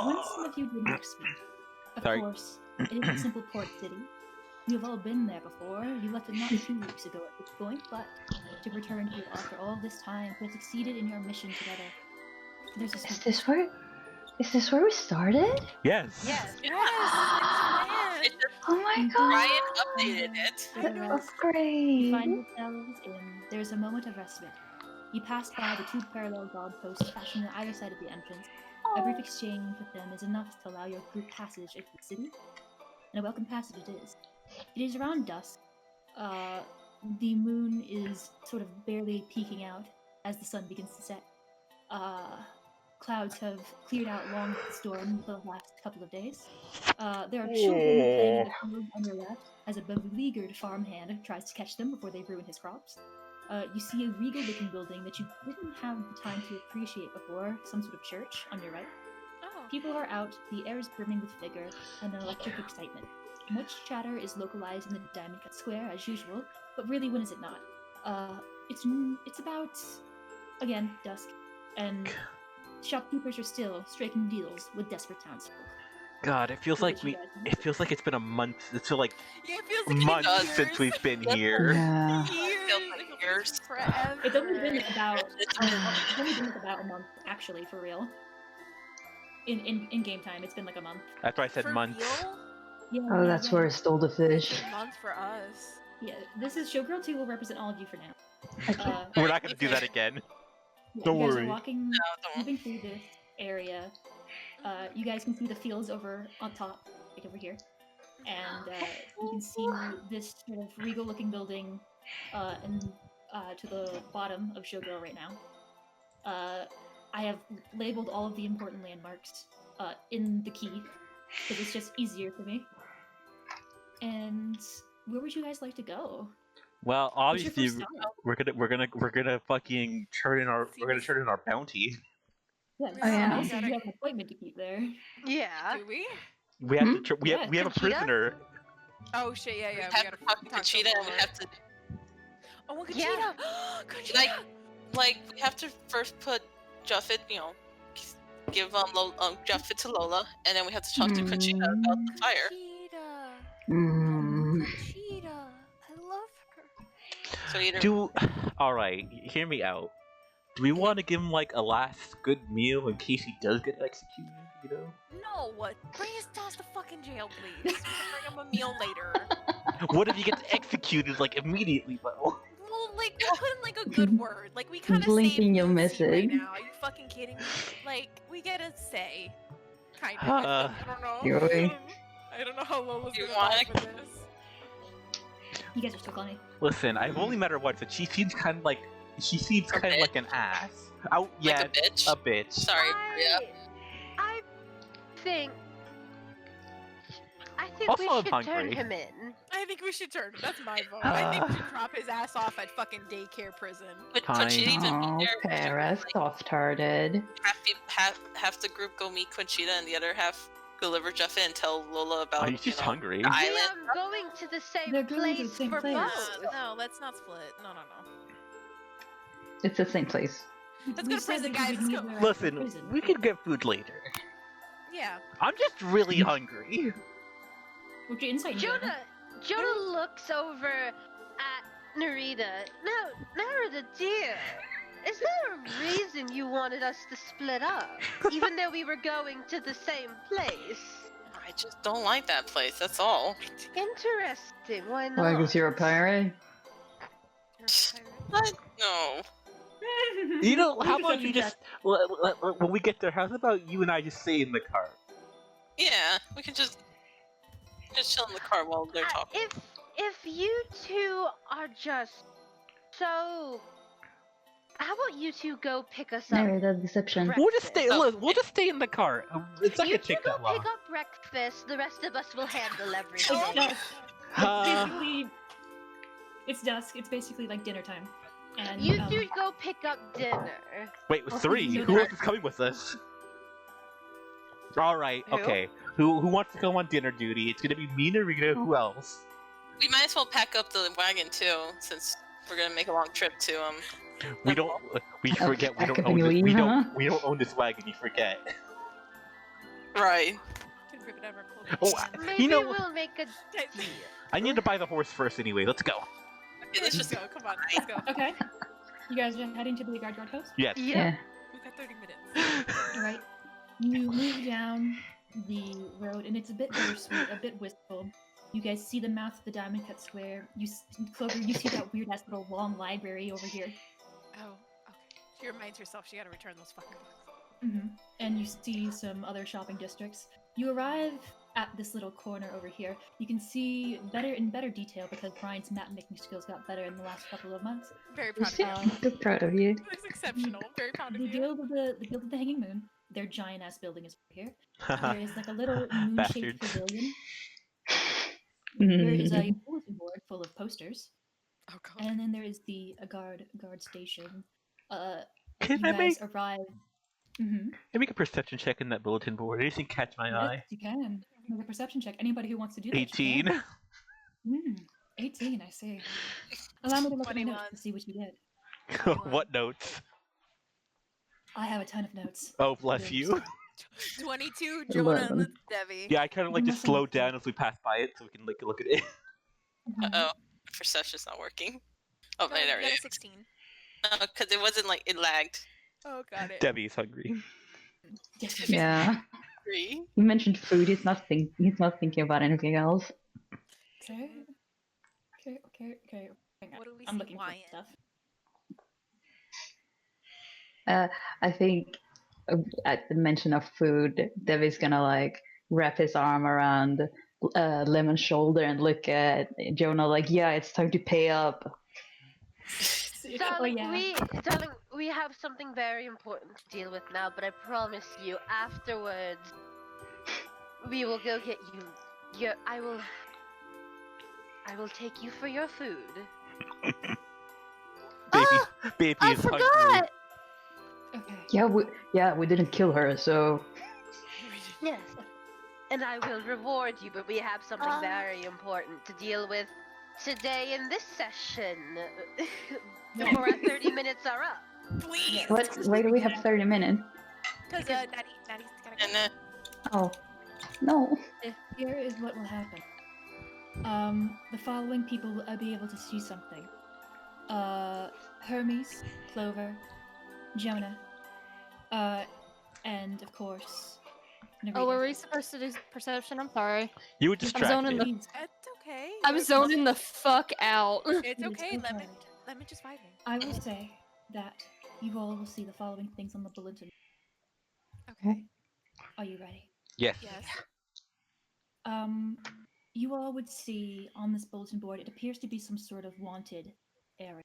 Once some of you didn't expect. Of Sorry. course, it is a simple port city. You have all been there before. You left it not 2 weeks ago at this point, but to return here after all this time, you have succeeded in your mission together. There's a Is this where we started? Yes. Yes. Yes. It just Oh my god! Ryan updated it. For the That was rest, you great! find yourselves in. There's a moment of respite. You pass by the 2 parallel guard posts flashing on either side of the entrance. A brief exchange with them is enough to allow your group passage into the city, and a welcome passage it is. It is around dusk. The moon is sort of barely peeking out as the sun begins to set. Clouds have cleared out long of the storm for the last couple of days. There are children playing in the field on your left as a beleaguered farmhand tries to catch them before they ruin his crops. You see a regal-looking building that you didn't have the time to appreciate before, some sort of church on your right. Oh. People are out, the air is brimming with vigor and an electric excitement. Much chatter is localized in the Diamond Cut Square as usual, but really, when is it not? It's about, again, dusk, and shopkeepers are still striking deals with desperate townsfolk. God, it feels What like would you guys do? It feels like it's been a month. It feels like Yeah, it feels like months years. since we've been Yep. here. Yeah. Feels like years. Forever. It's only been about It's a month, actually, for real. In game time, it's been like a month. That's why I said For months. real? Yeah, Oh, that's where I stole the It's fish. been months for us. Yeah, this is Showgirl 2 will represent all of you for now. Okay. We're not gonna do that again. Yeah, Don't you guys worry. are walking, No, don't. moving through this area. You guys can see the fields over on top, like over here, and you can see this sort of regal-looking building, and to the bottom of Showgirl right now. I have labeled all of the important landmarks in the key because it's just easier for me. And where would you guys like to go? Well, What's your obviously, first stop? we're gonna fucking turn in our See, we're gonna turn in our bounty. Yeah, Oh, yeah. also Gotta- you have an appointment to keep there. Yeah. Do we? We have Hmm? to. We have a Conchita? prisoner. Oh shit! Yeah, We yeah. have We gotta to talk to talk Conchita, and we Lord. have to Oh, Conchita! Yeah. Conchita! we have to first put Juffet, give Juffet to Lola, and then we have to talk to Conchita about the fire. Conchita! Mm. Conchita! I love her. So either Do all right. Hear me out. Do we want to give him like a last good meal in case he does get executed? You know. No, what? Bring his ass to fucking jail, please. We can bring him a meal later. What if he gets executed like immediately though? Well, like, we'll put in like a good word. Like, we kind of Blinking, you'll Lucy miss right it. now. Are you fucking kidding me? Like, we get a say. Kind of. Uh, I don't know. Really? I don't know how Lola's You gonna wanna- vibe with this. You guys are still calling. Listen, I've only met her once, and she seems kind of like an ass. Oh yeah, like a bitch. a bitch. Sorry, yeah. I think. I think Also, we I'm should hungry. turn him in. I think we should turn him. That's my vote. I think we should drop his ass off at fucking daycare prison. But Fine. Conchita even Oh, be there. we should, Paris, like, soft-hearted. half the group go meet Conchita, and the other half deliver Juffet and tell Lola about. Are you just hungry? the We island. are going to the same They're going to the place same for place. both. No, let's not split. No. It's the same place. Let's We go to said prison, that guys. we Let's would go. meet her at Listen, prison. we can get food later. Yeah. I'm just really hungry. What's your insight? Jonah? Jonah looks over at Narita. Now, Narita, dear, is there a reason you wanted us to split up, even though we were going to the same place? I just don't like that place. That's all. Interesting. Why not? Why, because you're a pirate? What? No. You know, how can about touch you your just when we get there? How's about you and I just stay in the car? Yeah, we can just chill in the car while they're talking. If you two are just so, how about you two go pick us up. No, that's deception. We'll just stay. Oh. Look, we'll just stay in the car. It's not You gonna two take go that long. pick up breakfast. The rest of us will handle It's everything. dusk. Uh, Basically, it's dusk. It's basically like dinner time. And You two go pick up dinner. Wait, Also, 3. you know Who that- else is coming with us? All right. Who? Okay. Who wants to go on dinner duty? It's gonna be me, Narita. Who else? We might as well pack up the wagon too, since we're gonna make a long trip to We don't. We forget. We don't Pack up own and this. leave, We huh? don't. We don't own this wagon. You forget. Right. Can rip it out of our clothing. Oh, stand. Maybe know- we'll make a deal. I need to buy the horse first. Anyway, let's go. Okay, let's just go. Come on, let's go. Okay. You guys are heading to the guard post? Yes. Yeah. We've got 30 minutes. Alright. You move down the road, and it's a bit bittersweet, a bit wistful. You guys see the mouth of the Diamond Cut Square. Clover, you see that weird-ass little long library over here. Oh, okay. She reminds herself she gotta return those fucking books. And you see some other shopping districts. You arrive at this little corner over here. You can see better in better detail because Brian's map-making skills got better in the last couple of months. Very proud of So you. Um, proud of you. That's exceptional. Very proud of The you. Guild of the Hanging Moon, their giant-ass building is over here. There is like a little Bastards. moon-shaped pavilion. There is a bulletin board full of posters, Oh god. and then there is the guard station. Can You I guys arrive. Can I make a perception check in that bulletin board? Anything catch my Yes, eye? you can make a perception check. Anybody who wants to do that. you 18. can. 18. I see. Allow me to look at my notes 21. to see what you did. What notes? I have a ton of notes. Oh, bless Yes. you. 22, Jonah and 11. Debbie. Yeah, I kind of like You just must slow have- down as we pass by it so we can like look at it. Mhm. oh, perception's not working. Oh, No, there you it got a is. 16. Because it wasn't like it lagged. Oh, got it. Debbie's hungry. Yes, yes, yes. Yeah. 3. You mentioned food. He's not thinking about anything else. Okay. Okay. Hang on. What do we I'm see looking for Wyatt? stuff. I think at the mention of food, Devi's gonna like wrap his arm around Lemon's shoulder and look at Jonah like, yeah, it's time to pay up. Darling, yeah. we have something very important to deal with now, but I promise you, afterwards, we will go get you. I will take you for your food. Baby I is hungry. forgot. Okay. Yeah, we didn't kill her, so Yes. And I will reward you, but we have something Ah. very important to deal with today in this session. Before our 30 minutes are up. Please! why do we have 30 minutes? Because Natty's gotta go. And Oh, no. Here is what will happen. The following people will be able to see something. Hermes, Clover, Jonah, and of course, Oh, were Narita. we supposed to do perception? I'm sorry. You were I'm zoning distracted. the. It's okay. I'm Let's- zoning the fuck out. It's It is okay. Let me alright. just vibe in. I will say that you all will see the following things on the bulletin. Okay. Are you ready? Yes. Yes. You all would see on this bulletin board, it appears to be some sort of wanted area.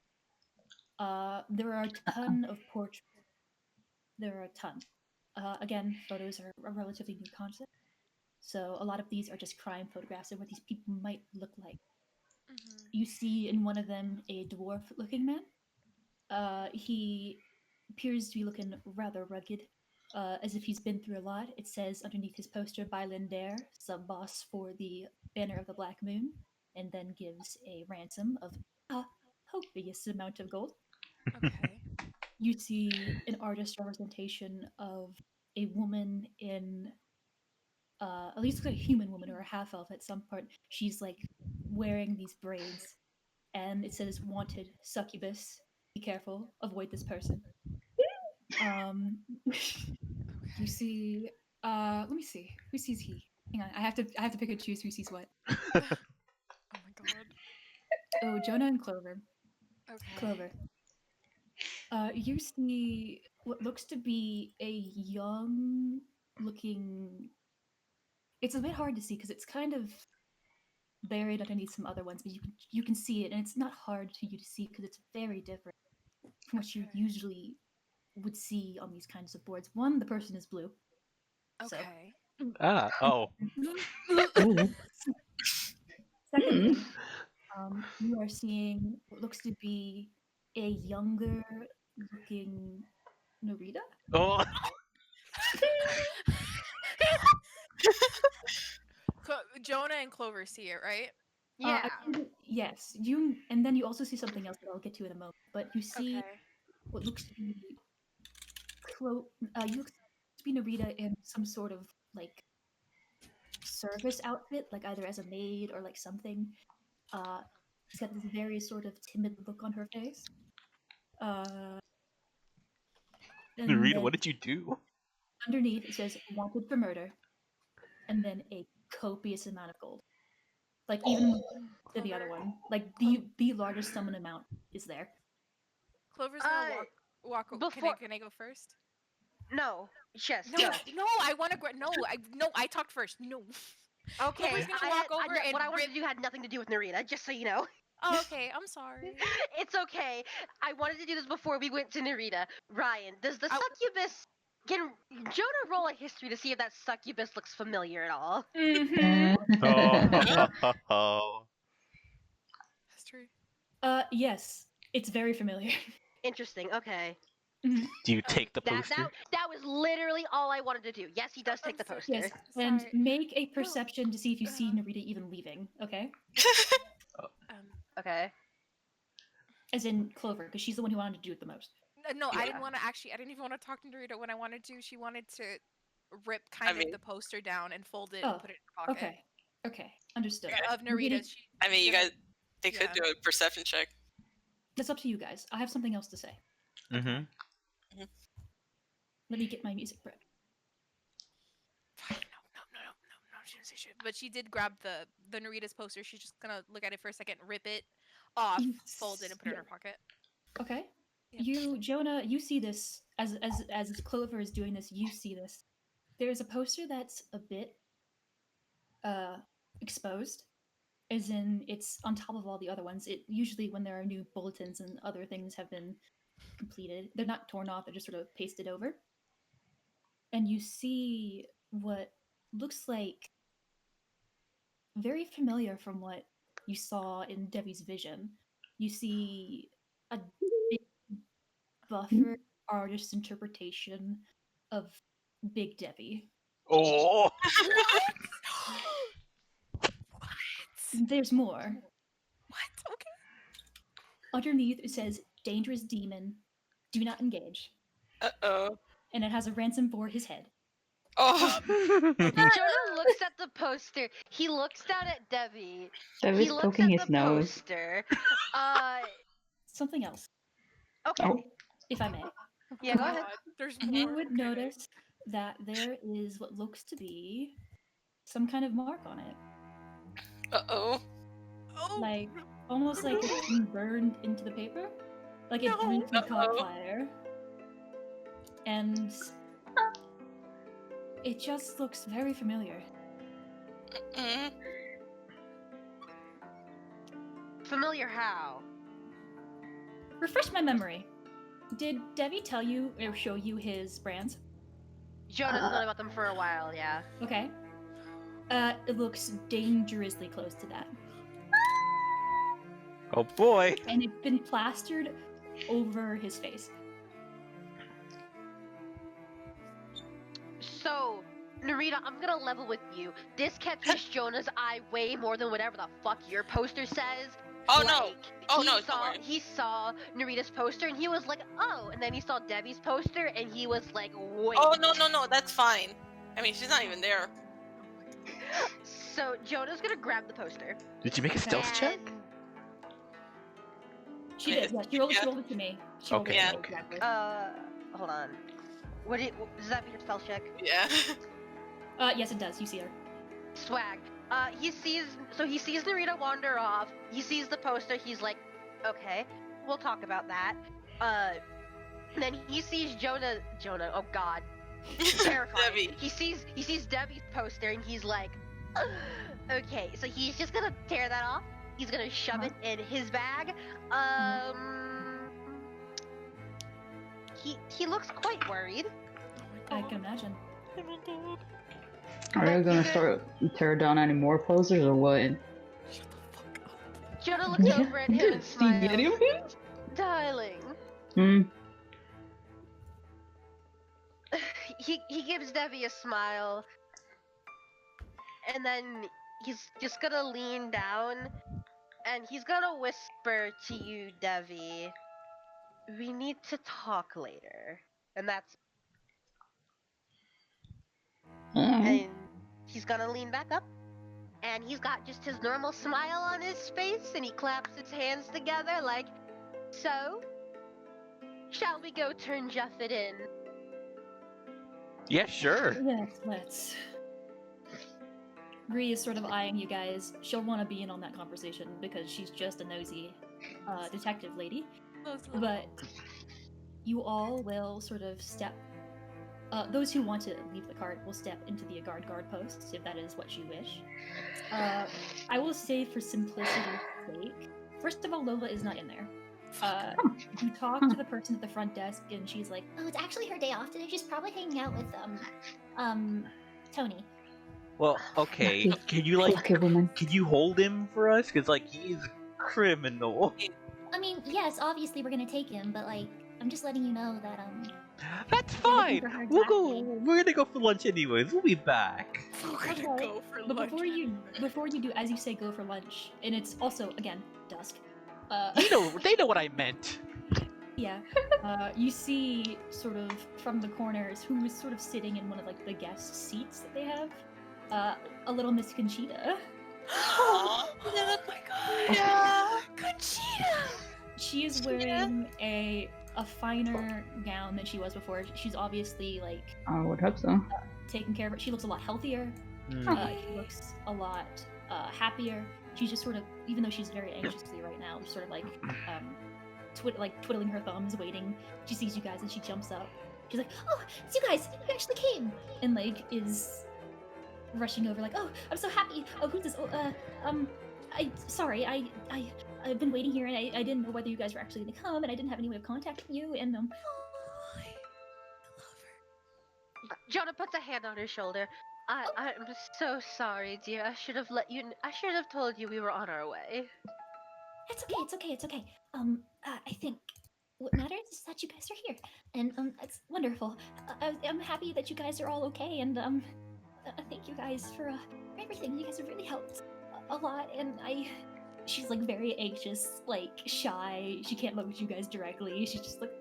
There are a ton of portraits. There are a ton. Again, photos are a relatively new concept. So a lot of these are just crime photographs of what these people might look like. Mhm. You see in one of them a dwarf-looking man. He appears to be looking rather rugged, as if he's been through a lot. It says underneath his poster, by Lindair, sub-boss for the Banner of the Black Moon, and then gives a ransom of a copious amount of gold. Okay. You see an artist representation of a woman in, at least like a human woman or a half elf at some point. She's like wearing these braids, and it says "Wanted succubus. Be careful. Avoid this person." You see. Let me see. Who sees he? Hang on. I have to pick and choose who sees what. Oh my god. Oh, Jonah and Clover. Okay. Clover. You see what looks to be a young-looking. It's a bit hard to see because it's kind of buried underneath some other ones, but you can see it, and it's not hard for you to see because it's very different from what you Okay. usually would see on these kinds of boards. One, the person is blue. So- Okay. Oh. Secondly, you are seeing what looks to be a younger looking Narita. Oh. Jonah and Clover see it, right? Yeah. Yes, you, and then you also see something else that I'll get to in a moment. But you see Okay. what looks to be you look to be Narita in some sort of like service outfit, like either as a maid or like something. She's got this very sort of timid look on her face. And Rita, then what did you do? underneath it says "wanted for murder," and then a copious amount of gold, like even more to the other one. Like the largest sum amount is there. Clover's gonna walk. before- Can I go first? No. Yes. No, go. no, I want to. No, I talked first. No. Okay. Clover's gonna walk over and what I wanted rip- to do had nothing to do with Narita, just so you know. Oh, okay. I'm sorry. It's okay. I wanted to do this before we went to Narita. Ryan, does the I- succubus... Can Jonah roll a history to see if that succubus looks familiar at all? Oh. History. Yes, it's very familiar. Interesting. Okay. Do you take the poster? That was literally all I wanted to do. Yes, he does take the I'm poster. Yes, and Sorry. make a perception to see if you see Uh-huh. Narita even leaving. Okay, Okay. as in Clover, because she's the one who wanted to do it the most. No, I Yeah. didn't want to actually. I didn't even want to talk to Dorita when I wanted to. She wanted to rip kind mean- of the poster down and fold it Oh, and put it in her pocket. Okay, understood. Of Narita. She, I mean, you gonna- guys, they could yeah. do a perception check. That's up to you guys. I have something else to say. Mm-hmm. Let me get my music prep. No. She didn't say shit. But she did grab the Narita's poster. She's just gonna look at it for a second, rip it off, fold it, and put it in her pocket. Okay. Yep. You, Jonah, you see this as Clover is doing this. You see this. There's a poster that's a bit exposed, as in it's on top of all the other ones. It usually when there are new bulletins and other things have been completed, they're not torn off; they're just sort of pasted over. And you see what looks like very familiar from what you saw in Debbie's vision. You see a big buffer artist's interpretation of Big Debbie. Oh. What? There's more. What? Okay. Underneath it says "Dangerous Demon, do not engage," Uh-oh. and it has a ransom for his head. Oh. Jonah looks at the poster. He looks down at Debbie. Debbie's he looks poking at his the nose. poster. Something else, Okay. Oh. if I may. Yeah, go ahead. God, there's more. You would Okay. notice that there is what looks to be some kind of mark on it. Uh-oh. Oh. Like, almost like it's been burned into the paper. Like it No. briefly caught Uh-oh. fire. And it just looks very familiar. Mm. Familiar how? Refresh my memory. Did Debbie tell you or show you his brands? Jonah's known about them for a while, yeah. Okay. It looks dangerously close to that. Oh boy. And it's been plastered over his face. So, Narita, I'm gonna level with you. This catches Jonah's eye way more than whatever the fuck your poster says. Oh no. Like, Oh, he no, don't saw, worry. he saw Narita's poster and he was like, oh, and then he saw Debbie's poster and he was like, wait. Oh no, that's fine. I mean, she's not even there. So Jonah's gonna grab the poster. Did you make a stealth check? and, She did, yeah. She rolled it to me. She rolled Okay, it to me, okay. exactly. Hold on. Does that mean your stealth check? Yeah. Yes, it does. You see her. Swag. He sees Narita wander off. He sees the poster. He's like, okay, we'll talk about that. Then he sees Jonah. Oh God, terrifying. Debbie. He sees Debbie's poster and he's like, okay. So he's just gonna tear that off. He's gonna shove it in his bag. he looks quite worried. I can imagine. Oh my god. Are you gonna start tear down any more posters or what? Shut the fuck up. Jonah looks over at him and See any smiles. of it? Darling. Hmm. He gives Devi a smile, and then he's just gonna lean down, and he's gonna whisper to you, Devi. We need to talk later, and that's. And he's gonna lean back up, and he's got just his normal smile on his face, and he claps his hands together like, so. Shall we go turn Juffet in? Yeah, sure. Yes, let's. Bree is sort of eyeing you guys. She'll want to be in on that conversation because she's just a nosy detective lady. But you all will sort of step. Those who want to leave the cart will step into the guard posts if that is what you wish. I will say, for simplicity's sake, first of all, Lola is not in there. You talk to the person at the front desk, and she's like, Oh, it's actually her day off today. She's probably hanging out with Tony. Well, okay. Can you like, Lucky woman. can you hold him for us? Cause like he's a criminal. I mean, yes, obviously we're gonna take him, but like, I'm just letting you know that That's We're looking fine. for her We'll go. exactly. We're gonna go for lunch anyways. We'll be back. We're gonna Okay. go for but lunch. before you do, as you say, go for lunch, and it's also again dusk. They know what I meant. Yeah. You see, sort of from the corners, who is sort of sitting in one of like the guest seats that they have. A little Miss Conchita. Aww. Oh my god. Yeah. Conchita. She is wearing a finer gown than she was before. She's obviously like I would hope so. taken care of. She looks a lot healthier. She looks a lot happier. She's just sort of, even though she's very anxiously right now, just sort of like twiddling her thumbs, waiting. She sees you guys and she jumps up. She's like, Oh, it's you guys! You actually came! and like is rushing over, like, oh, I'm so happy. Oh, who's this? Oh, I've been waiting here and I didn't know whether you guys were actually gonna come, and I didn't have any way of contacting you. And Oh, I love her. Jonah puts a hand on her shoulder. I'm so sorry, dear. I should have I should have told you we were on our way. It's okay. I think what matters is that you guys are here, and it's wonderful. I'm happy that you guys are all okay, and thank you guys for everything. You guys have really helped a lot, and she's like very anxious, like shy. She can't look at you guys directly. She's just like,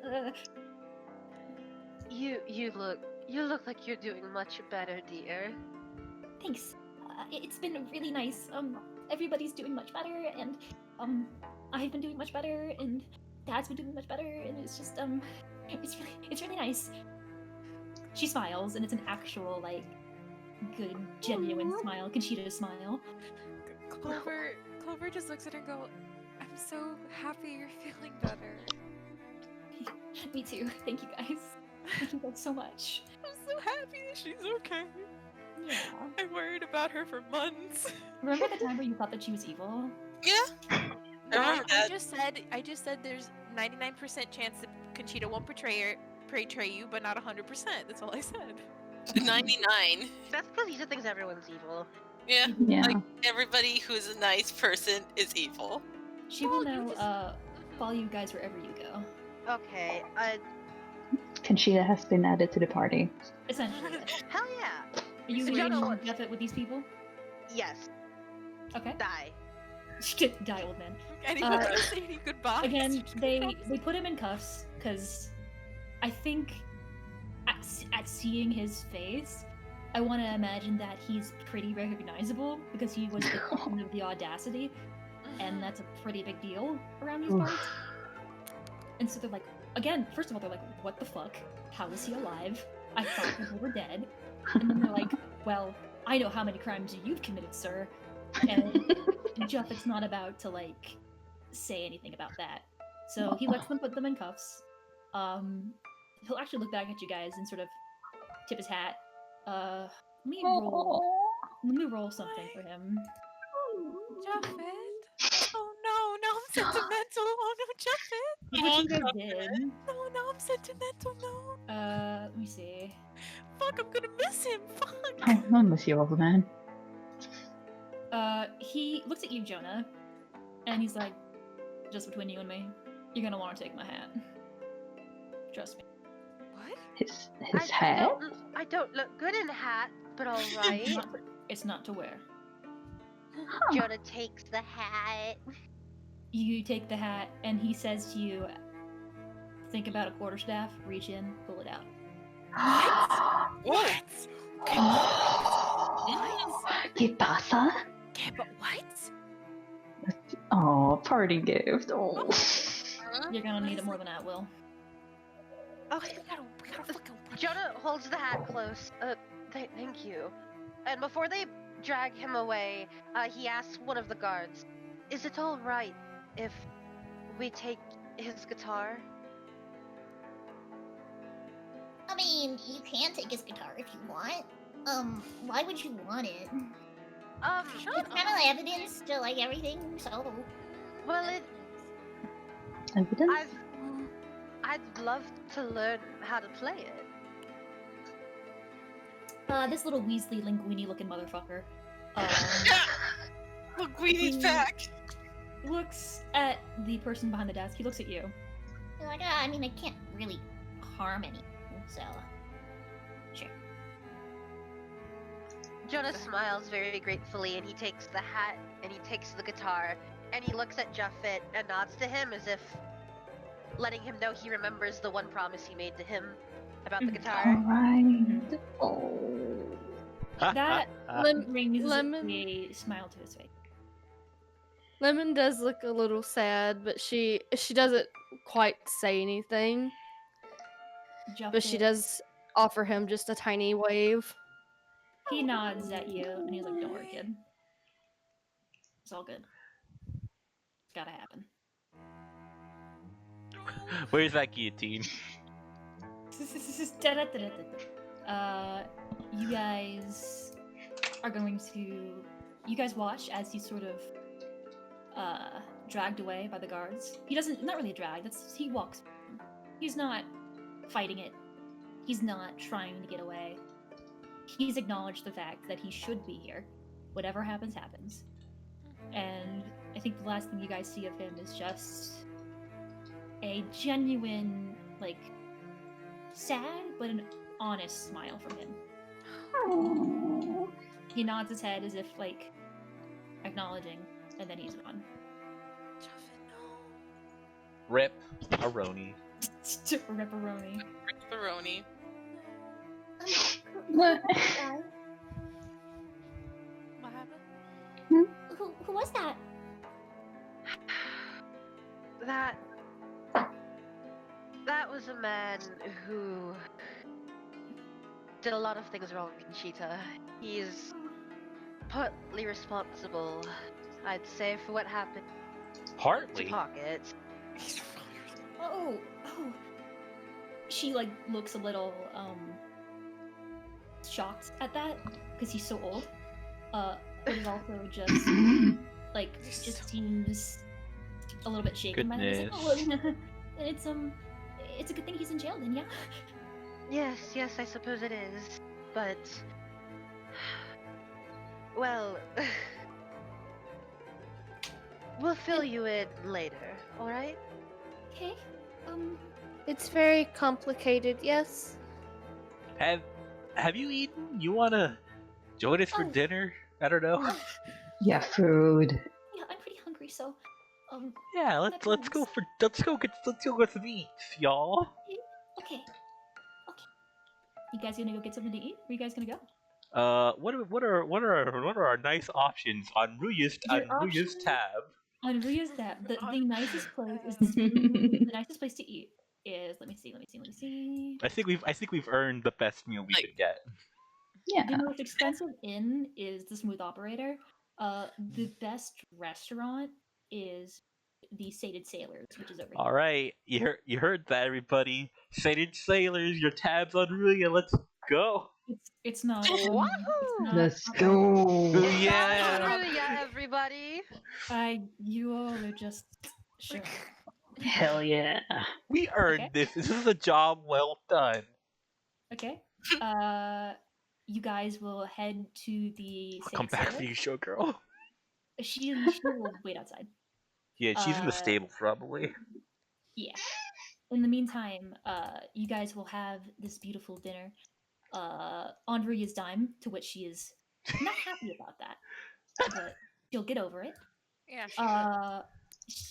You look like you're doing much better, dear. Thanks. It's been really nice. Everybody's doing much better, and I've been doing much better, and Dad's been doing much better, and it's just it's really nice. She smiles, and it's an actual like good, genuine smile, Conchita smile. Clover just looks at her and go, I'm so happy you're feeling better. Me too. Thank you guys. Thank you guys so much. I'm so happy that she's okay. Yeah. I worried about her for months. Remember the time where you thought that she was evil? Yeah. No, remember I that. just said there's 99% chance that Conchita won't betray you, but not 100%. That's all I said. 99. That's because Isa thinks everyone's evil. Yeah. Yeah. Like everybody who's a nice person is evil. She will Well, you now just- follow you guys wherever you go. Okay. Conchita has been added to the party. Essentially. Hell yeah. Are you So leaving Jonah wants- Jeff with these people? Yes. Okay. Die. Die, old man. Anyone want to say any goodbyes? Again, they put him in cuffs because I think at seeing his face, I want to imagine that he's pretty recognizable because he was the queen of the audacity, and that's a pretty big deal around these parts. And so they're like, again, first of all, they're like, what the fuck? How is he alive? I thought people were dead. And then they're like, well, I know how many crimes you've committed, sir. And Juffet's not about to, like, say anything about that. So he lets them put them in cuffs. He'll actually look back at you guys and sort of tip his hat. Let me roll something for him. Juffet? Oh no, now I'm sentimental. Oh no, Juffin. That's what you guys did. No, now I'm sentimental. No. Let me see. Fuck, I'm gonna miss him. Fuck. Oh, I miss you, old man. He looks at you, Jonah, and he's like, just between you and me, you're gonna want to take my hat. Trust me. What? His hat? I don't look good in a hat, but all right. It's not to wear. Huh. Jonah takes the hat. You take the hat, and he says to you, think about a quarterstaff, reach in, pull it out. What? ¿Qué pasa? Okay, but what? Oh, party gift. Oh. You're gonna need it more than I will. Okay, we gotta fucking. Jonah holds the hat close. Thank you. And before they drag him away, he asks one of the guards, "Is it all right if we take his guitar?" I mean, you can take his guitar if you want. Why would you want it? It's kind of like evidence to like everything, so. Well, Evidence? I'd love to learn how to play it. This little Weasley linguini looking motherfucker. Linguini's back. Looks at the person behind the desk. He looks at you. You're like, I mean, I can't really harm anyone, so. Sure. Jonah smiles very gratefully, and he takes the hat, and he takes the guitar, and he looks at Juffit and nods to him as if letting him know he remembers the one promise he made to him about the guitar. Alright. Oh. That brings Lemon. a smile to his face. Lemon does look a little sad, but she doesn't quite say anything. But she Juffit, does offer him just a tiny wave. He nods at you, and he's like, "Don't worry, kid. It's all good. It's gotta happen." Where's that guillotine? You guys are going to. You guys watch as he's sort of dragged away by the guards. He doesn't. Not really dragged. He walks. He's not fighting it. He's not trying to get away. He's acknowledged the fact that he should be here. Whatever happens, happens. And I think the last thing you guys see of him is just a genuine, like, sad but an honest smile from him. Oh. He nods his head as if, like, acknowledging, and then he's gone. Rip Aroni. Ripperoni. Baroni. What? What happened? Who was that? That was a man who did a lot of things wrong in Cheetah. He's partly responsible, I'd say, for what happened to Partly. Pocket. Oh. She, like, looks a little, shocked at that, because he's so old. But is also just, like, just seems a little bit shaken by that. He's like, oh, it's a good thing he's in jail then, yeah? Yes, I suppose it is. But, well, we'll fill you in later, alright? Okay. It's very complicated, yes? Have you eaten? You wanna join us for Oh. dinner? I don't know. Yeah, food. Yeah, I'm pretty hungry, so. Yeah, let's go get some eats, y'all. Okay. You guys gonna go get something to eat? Where you guys gonna go? What are our nice options on Ruya's Your options? tab? On Ria's tab, the nicest place is the nicest place to eat is let me see. I think we've earned the best meal we could get. Yeah. The most expensive inn is the Smooth Operator. The best restaurant is the Sated Sailors, which is over here. All right, you heard that, everybody. Sated Sailors, your tab's on Ruya. Let's go. It's not. Wahoo! It's not Let's go. Yeah. Yeah, everybody. You all are just Sure. Hell yeah. We earned Okay. this. This is a job well done. Okay. You guys will head to the I'll come Sainted back for Sailor. you, showgirl. She will wait outside. Yeah, she's in the Uh, stable probably. Yeah. In the meantime, you guys will have this beautiful dinner on Ria's dime, to which she is not happy about that, but she'll get over it. Yeah, she will.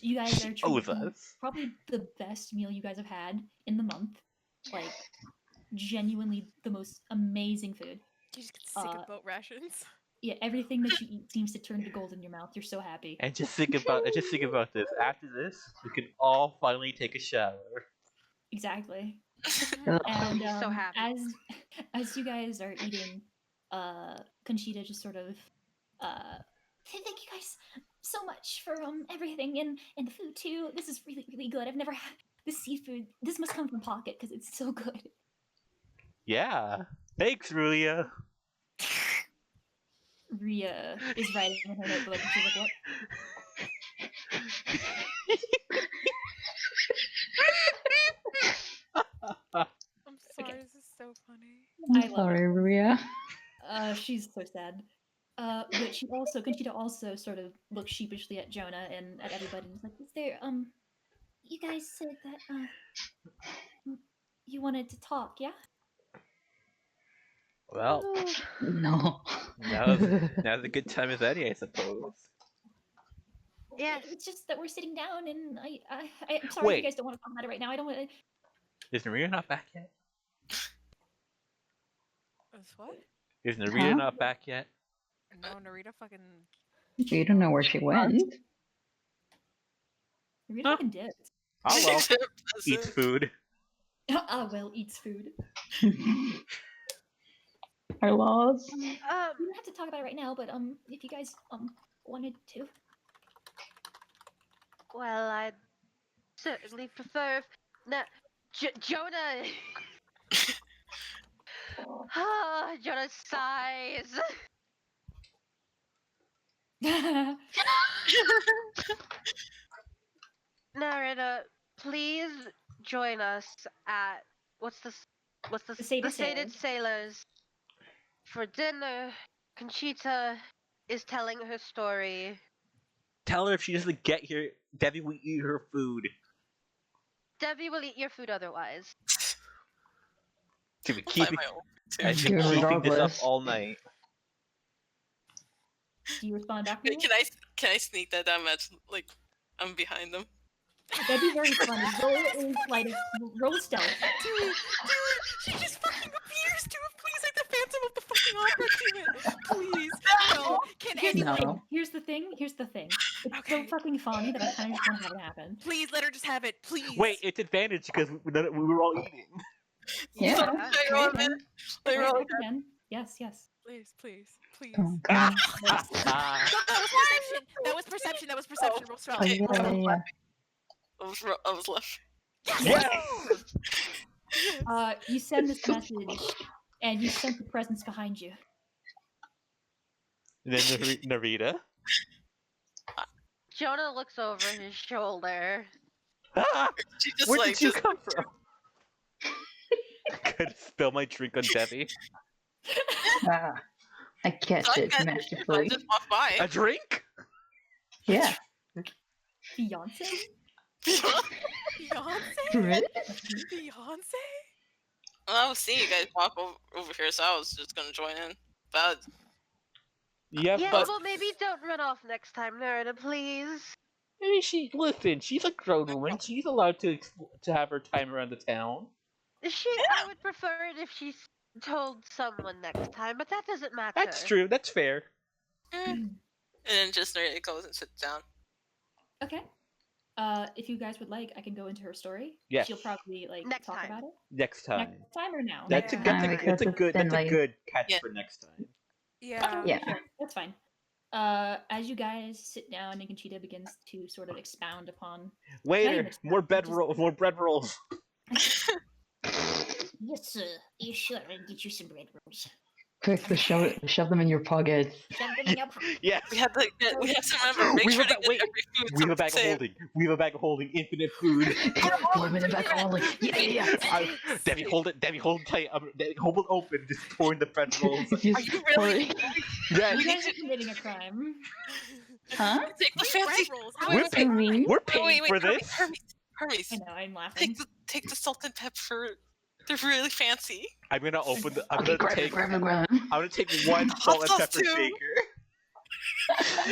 You guys She are owes treated to us. probably the best meal you guys have had in the month. Like, genuinely the most amazing food. You just get sick of boat rations. Yeah, everything that you eat seems to turn to gold in your mouth. You're so happy. And just think about this. After this, we can all finally take a shower. Exactly. Ugh. And be so happy. as you guys are eating, Conchita just sort of Thank you guys so much for everything and the food too. This is really really good. I've never had this seafood. This must come from Pocket because it's so good. Yeah. Thanks, Rulia. Ria is writing in her notebook, and she's like, "What?" I'm sorry, this is so funny. I I'm love sorry, Ria. She's so sad. But Conchita also sort of looks sheepishly at Jonah and at everybody, and is like, Is there you guys said that you wanted to talk, yeah? Well, No. now's a good time as any, I suppose. Yes. It's just that we're sitting down, and I'm sorry if Wait. you guys don't want to talk about it right now. I don't want to. Is Narita not back yet? That's what? Is Narita Huh? not back yet? No, Narita fucking. We don't know where she went. Ria Huh? fucking dipped. Oh well. Eats food. Ah, well, eats food. Our laws. We don't have to talk about it right now, but if you guys wanted to. Well, I'd certainly prefer if Jonah. Jonah sighs. Narita, please join us at The Sated Sated Sailors for dinner. Conchita is telling her story. Tell her if she doesn't get here, Debbie will eat her food. Debbie will eat your food otherwise. She'll be I'll keeping, find my own too. and she'll be keeping this up Regardless. all night. Do you respond back? Ria? Can I sneak that down? Like I'm behind them. That'd be very funny. Roll stealth. Do it! She just fucking appears to it, please, like the Phantom of the fucking Opera to it! Please! No! Can anyone? Here's the thing. It's Okay. so fucking funny that I kind of just want to have it happen. Please let her just have it, please! Wait, it's advantage because we were all eating. Yeah. I roll it. I roll it. Again. Yes. Please. Oh god. That was perception. Roll spell. Oh, yeah. I was left. Yes! You send this message, and you sense the presence behind you. And then Narita. Jonah looks over his shoulder. She just Where like did you come from? Could spill my drink on Debbie. Ah, I catch it I masterfully. just walked by. A drink? Yeah. Fiance? Beyonce? Really? Beyonce? I was seeing you guys walk over here, so I was just gonna join in. But Yeah, Yeah, but well, maybe don't run off next time, Narita, please. listen, she's a grown woman. She's allowed to have her time around the town. I would prefer it if she told someone next time, but that doesn't matter. That's true. That's fair. and then just it goes and sits down. Okay. If you guys would like, I can go into her story. Yes. She'll probably Next talk time. about it. Next time. Next time or now? That's Next time, because it's been, that's a like- good catch Yeah. for next time. Yeah. Yeah. Sure, that's fine. As you guys sit down, and Conchita begins to sort of expound upon. Waiter, Nice. more bread Just- rolls. More bread rolls. Yes, sir. Yeah, sure. I'll get you some bread rolls. Quick, to shove them in your pockets. Shove them in your pocket. Yes. We have to remember. Make We sure have to a- wait, get every food. We have a bag of safe. holding. We have a bag of holding infinite food. Put them in the back hall. Yeah. Debbie, hold it. Debbie, hold it tight. Debbie, hold it open. Just pouring the bread rolls. Just Are you really? Yeah. You guys are committing a crime. Huh? Take the Wait, fancy. bread rolls. How We're is paying- that right? We're Oh, paying wait, for Hermes, this. Hermes. I know, I'm laughing. Take the salt and pepper. They're really fancy. I'm gonna open the. I'm Okay, gonna grab take. it. I'm gonna take one salt and sauce pepper too. shaker.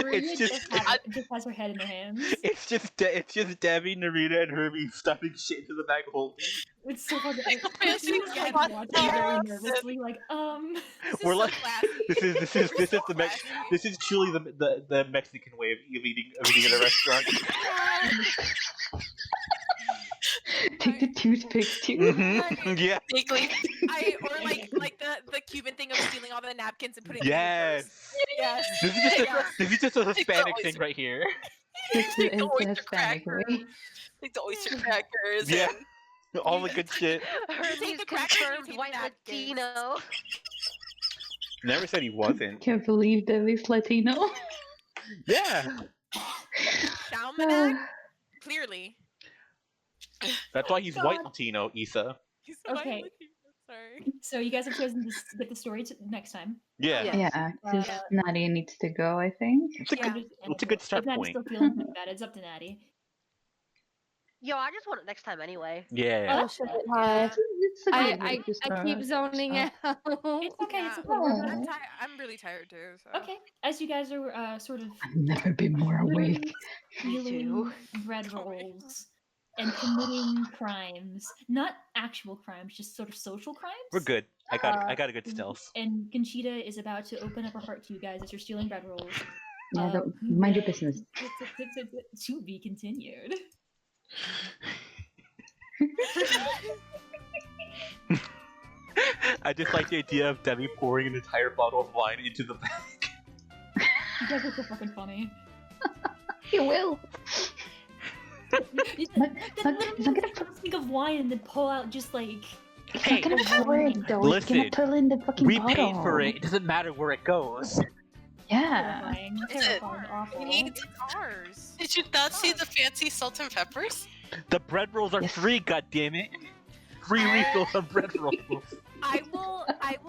Maria It's just. just has her head in her hands. It's just Debbie, Narita, and Herbie stuffing shit into the bag of holding. It's so funny. Fancy She's like hot watching very dogs. nervously, like, This is We're so like- classy. This is so the classy. This is truly the Mexican way of eating at a restaurant. Take the toothpicks too. Mm-hmm. Yeah. Vaguely. Or like the Cuban thing of stealing all the napkins and putting Yes. Yes. This is just a Take the Hispanic thing oyster- right here. It's Take the the oyster Hispanic cracker. way. Like the oyster crackers. Yeah. And All the good shit. Hermes the crackers, you confirmed take the white napkins. Latino. Never said he wasn't. Can't believe Debbie's Latino. Yeah. Almanac? Clearly. That's why he's white God. Latino, Isa. He's white Okay. Latino, Sorry. so you guys have chosen to get the story to next time. Yeah. Yeah, because Uh, Natty needs to go, I think. It's a Yeah. good. It's a good start If Natty's point. still feeling pretty bad, it's up to Natty. Yo, I just want it next time anyway. Yeah. Oh shit! Hi. It's a good way I to I start. keep zoning out. It's okay, it's Yeah. okay. We're Oh. good. I'm really tired too. So. Okay, as you guys are sort of I've never been more awake. Me stealing too. bread Tell me. rolls and committing crimes, not actual crimes, just sort of social crimes. We're good. I got a good stealth. And Conchita is about to open up her heart to you guys as you're stealing bread rolls. Yeah, mind your business. To be continued. I just like the idea of Debbie pouring an entire bottle of wine into the bag. You guys are so fucking funny. You will. It's not gonna think of wine and then pull out just like. It's Hey, not gonna pour it though. It's gonna listen, pull in the fucking We bottle. paid for it. It doesn't matter where it goes. Yeah. Terrifying. Is it? Terrifying. Awful. It's ours. Did you not see the fancy salt and peppers? The bread rolls are Yes. free. God damn it! Free refills on bread rolls. I will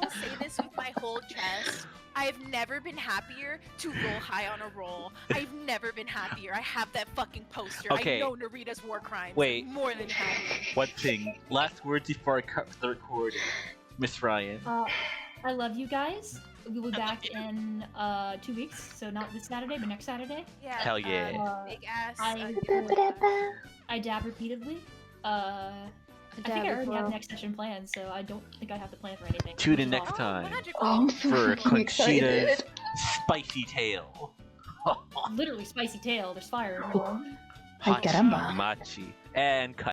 say this with my whole chest. I've never been happier to roll high on a roll. I've never been happier. I have that fucking poster. Okay. I know Narita's war crimes. Wait. More than happy. One thing. Last words before I cut the recording, Miss Ryan. I love you guys. We'll be I love back in 2 weeks, so not this Saturday, but next Saturday. Yeah. Hell yeah. Big ass. I dab repeatedly. I think I already have next session planned, so I don't think I have to plan for anything. Tune which in is next awesome. time Magical. Oh, I'm so for fucking Conchita's excited. spicy tale. Literally spicy tail. There's fire in the room. Ay, Hot caramba. machi and cut.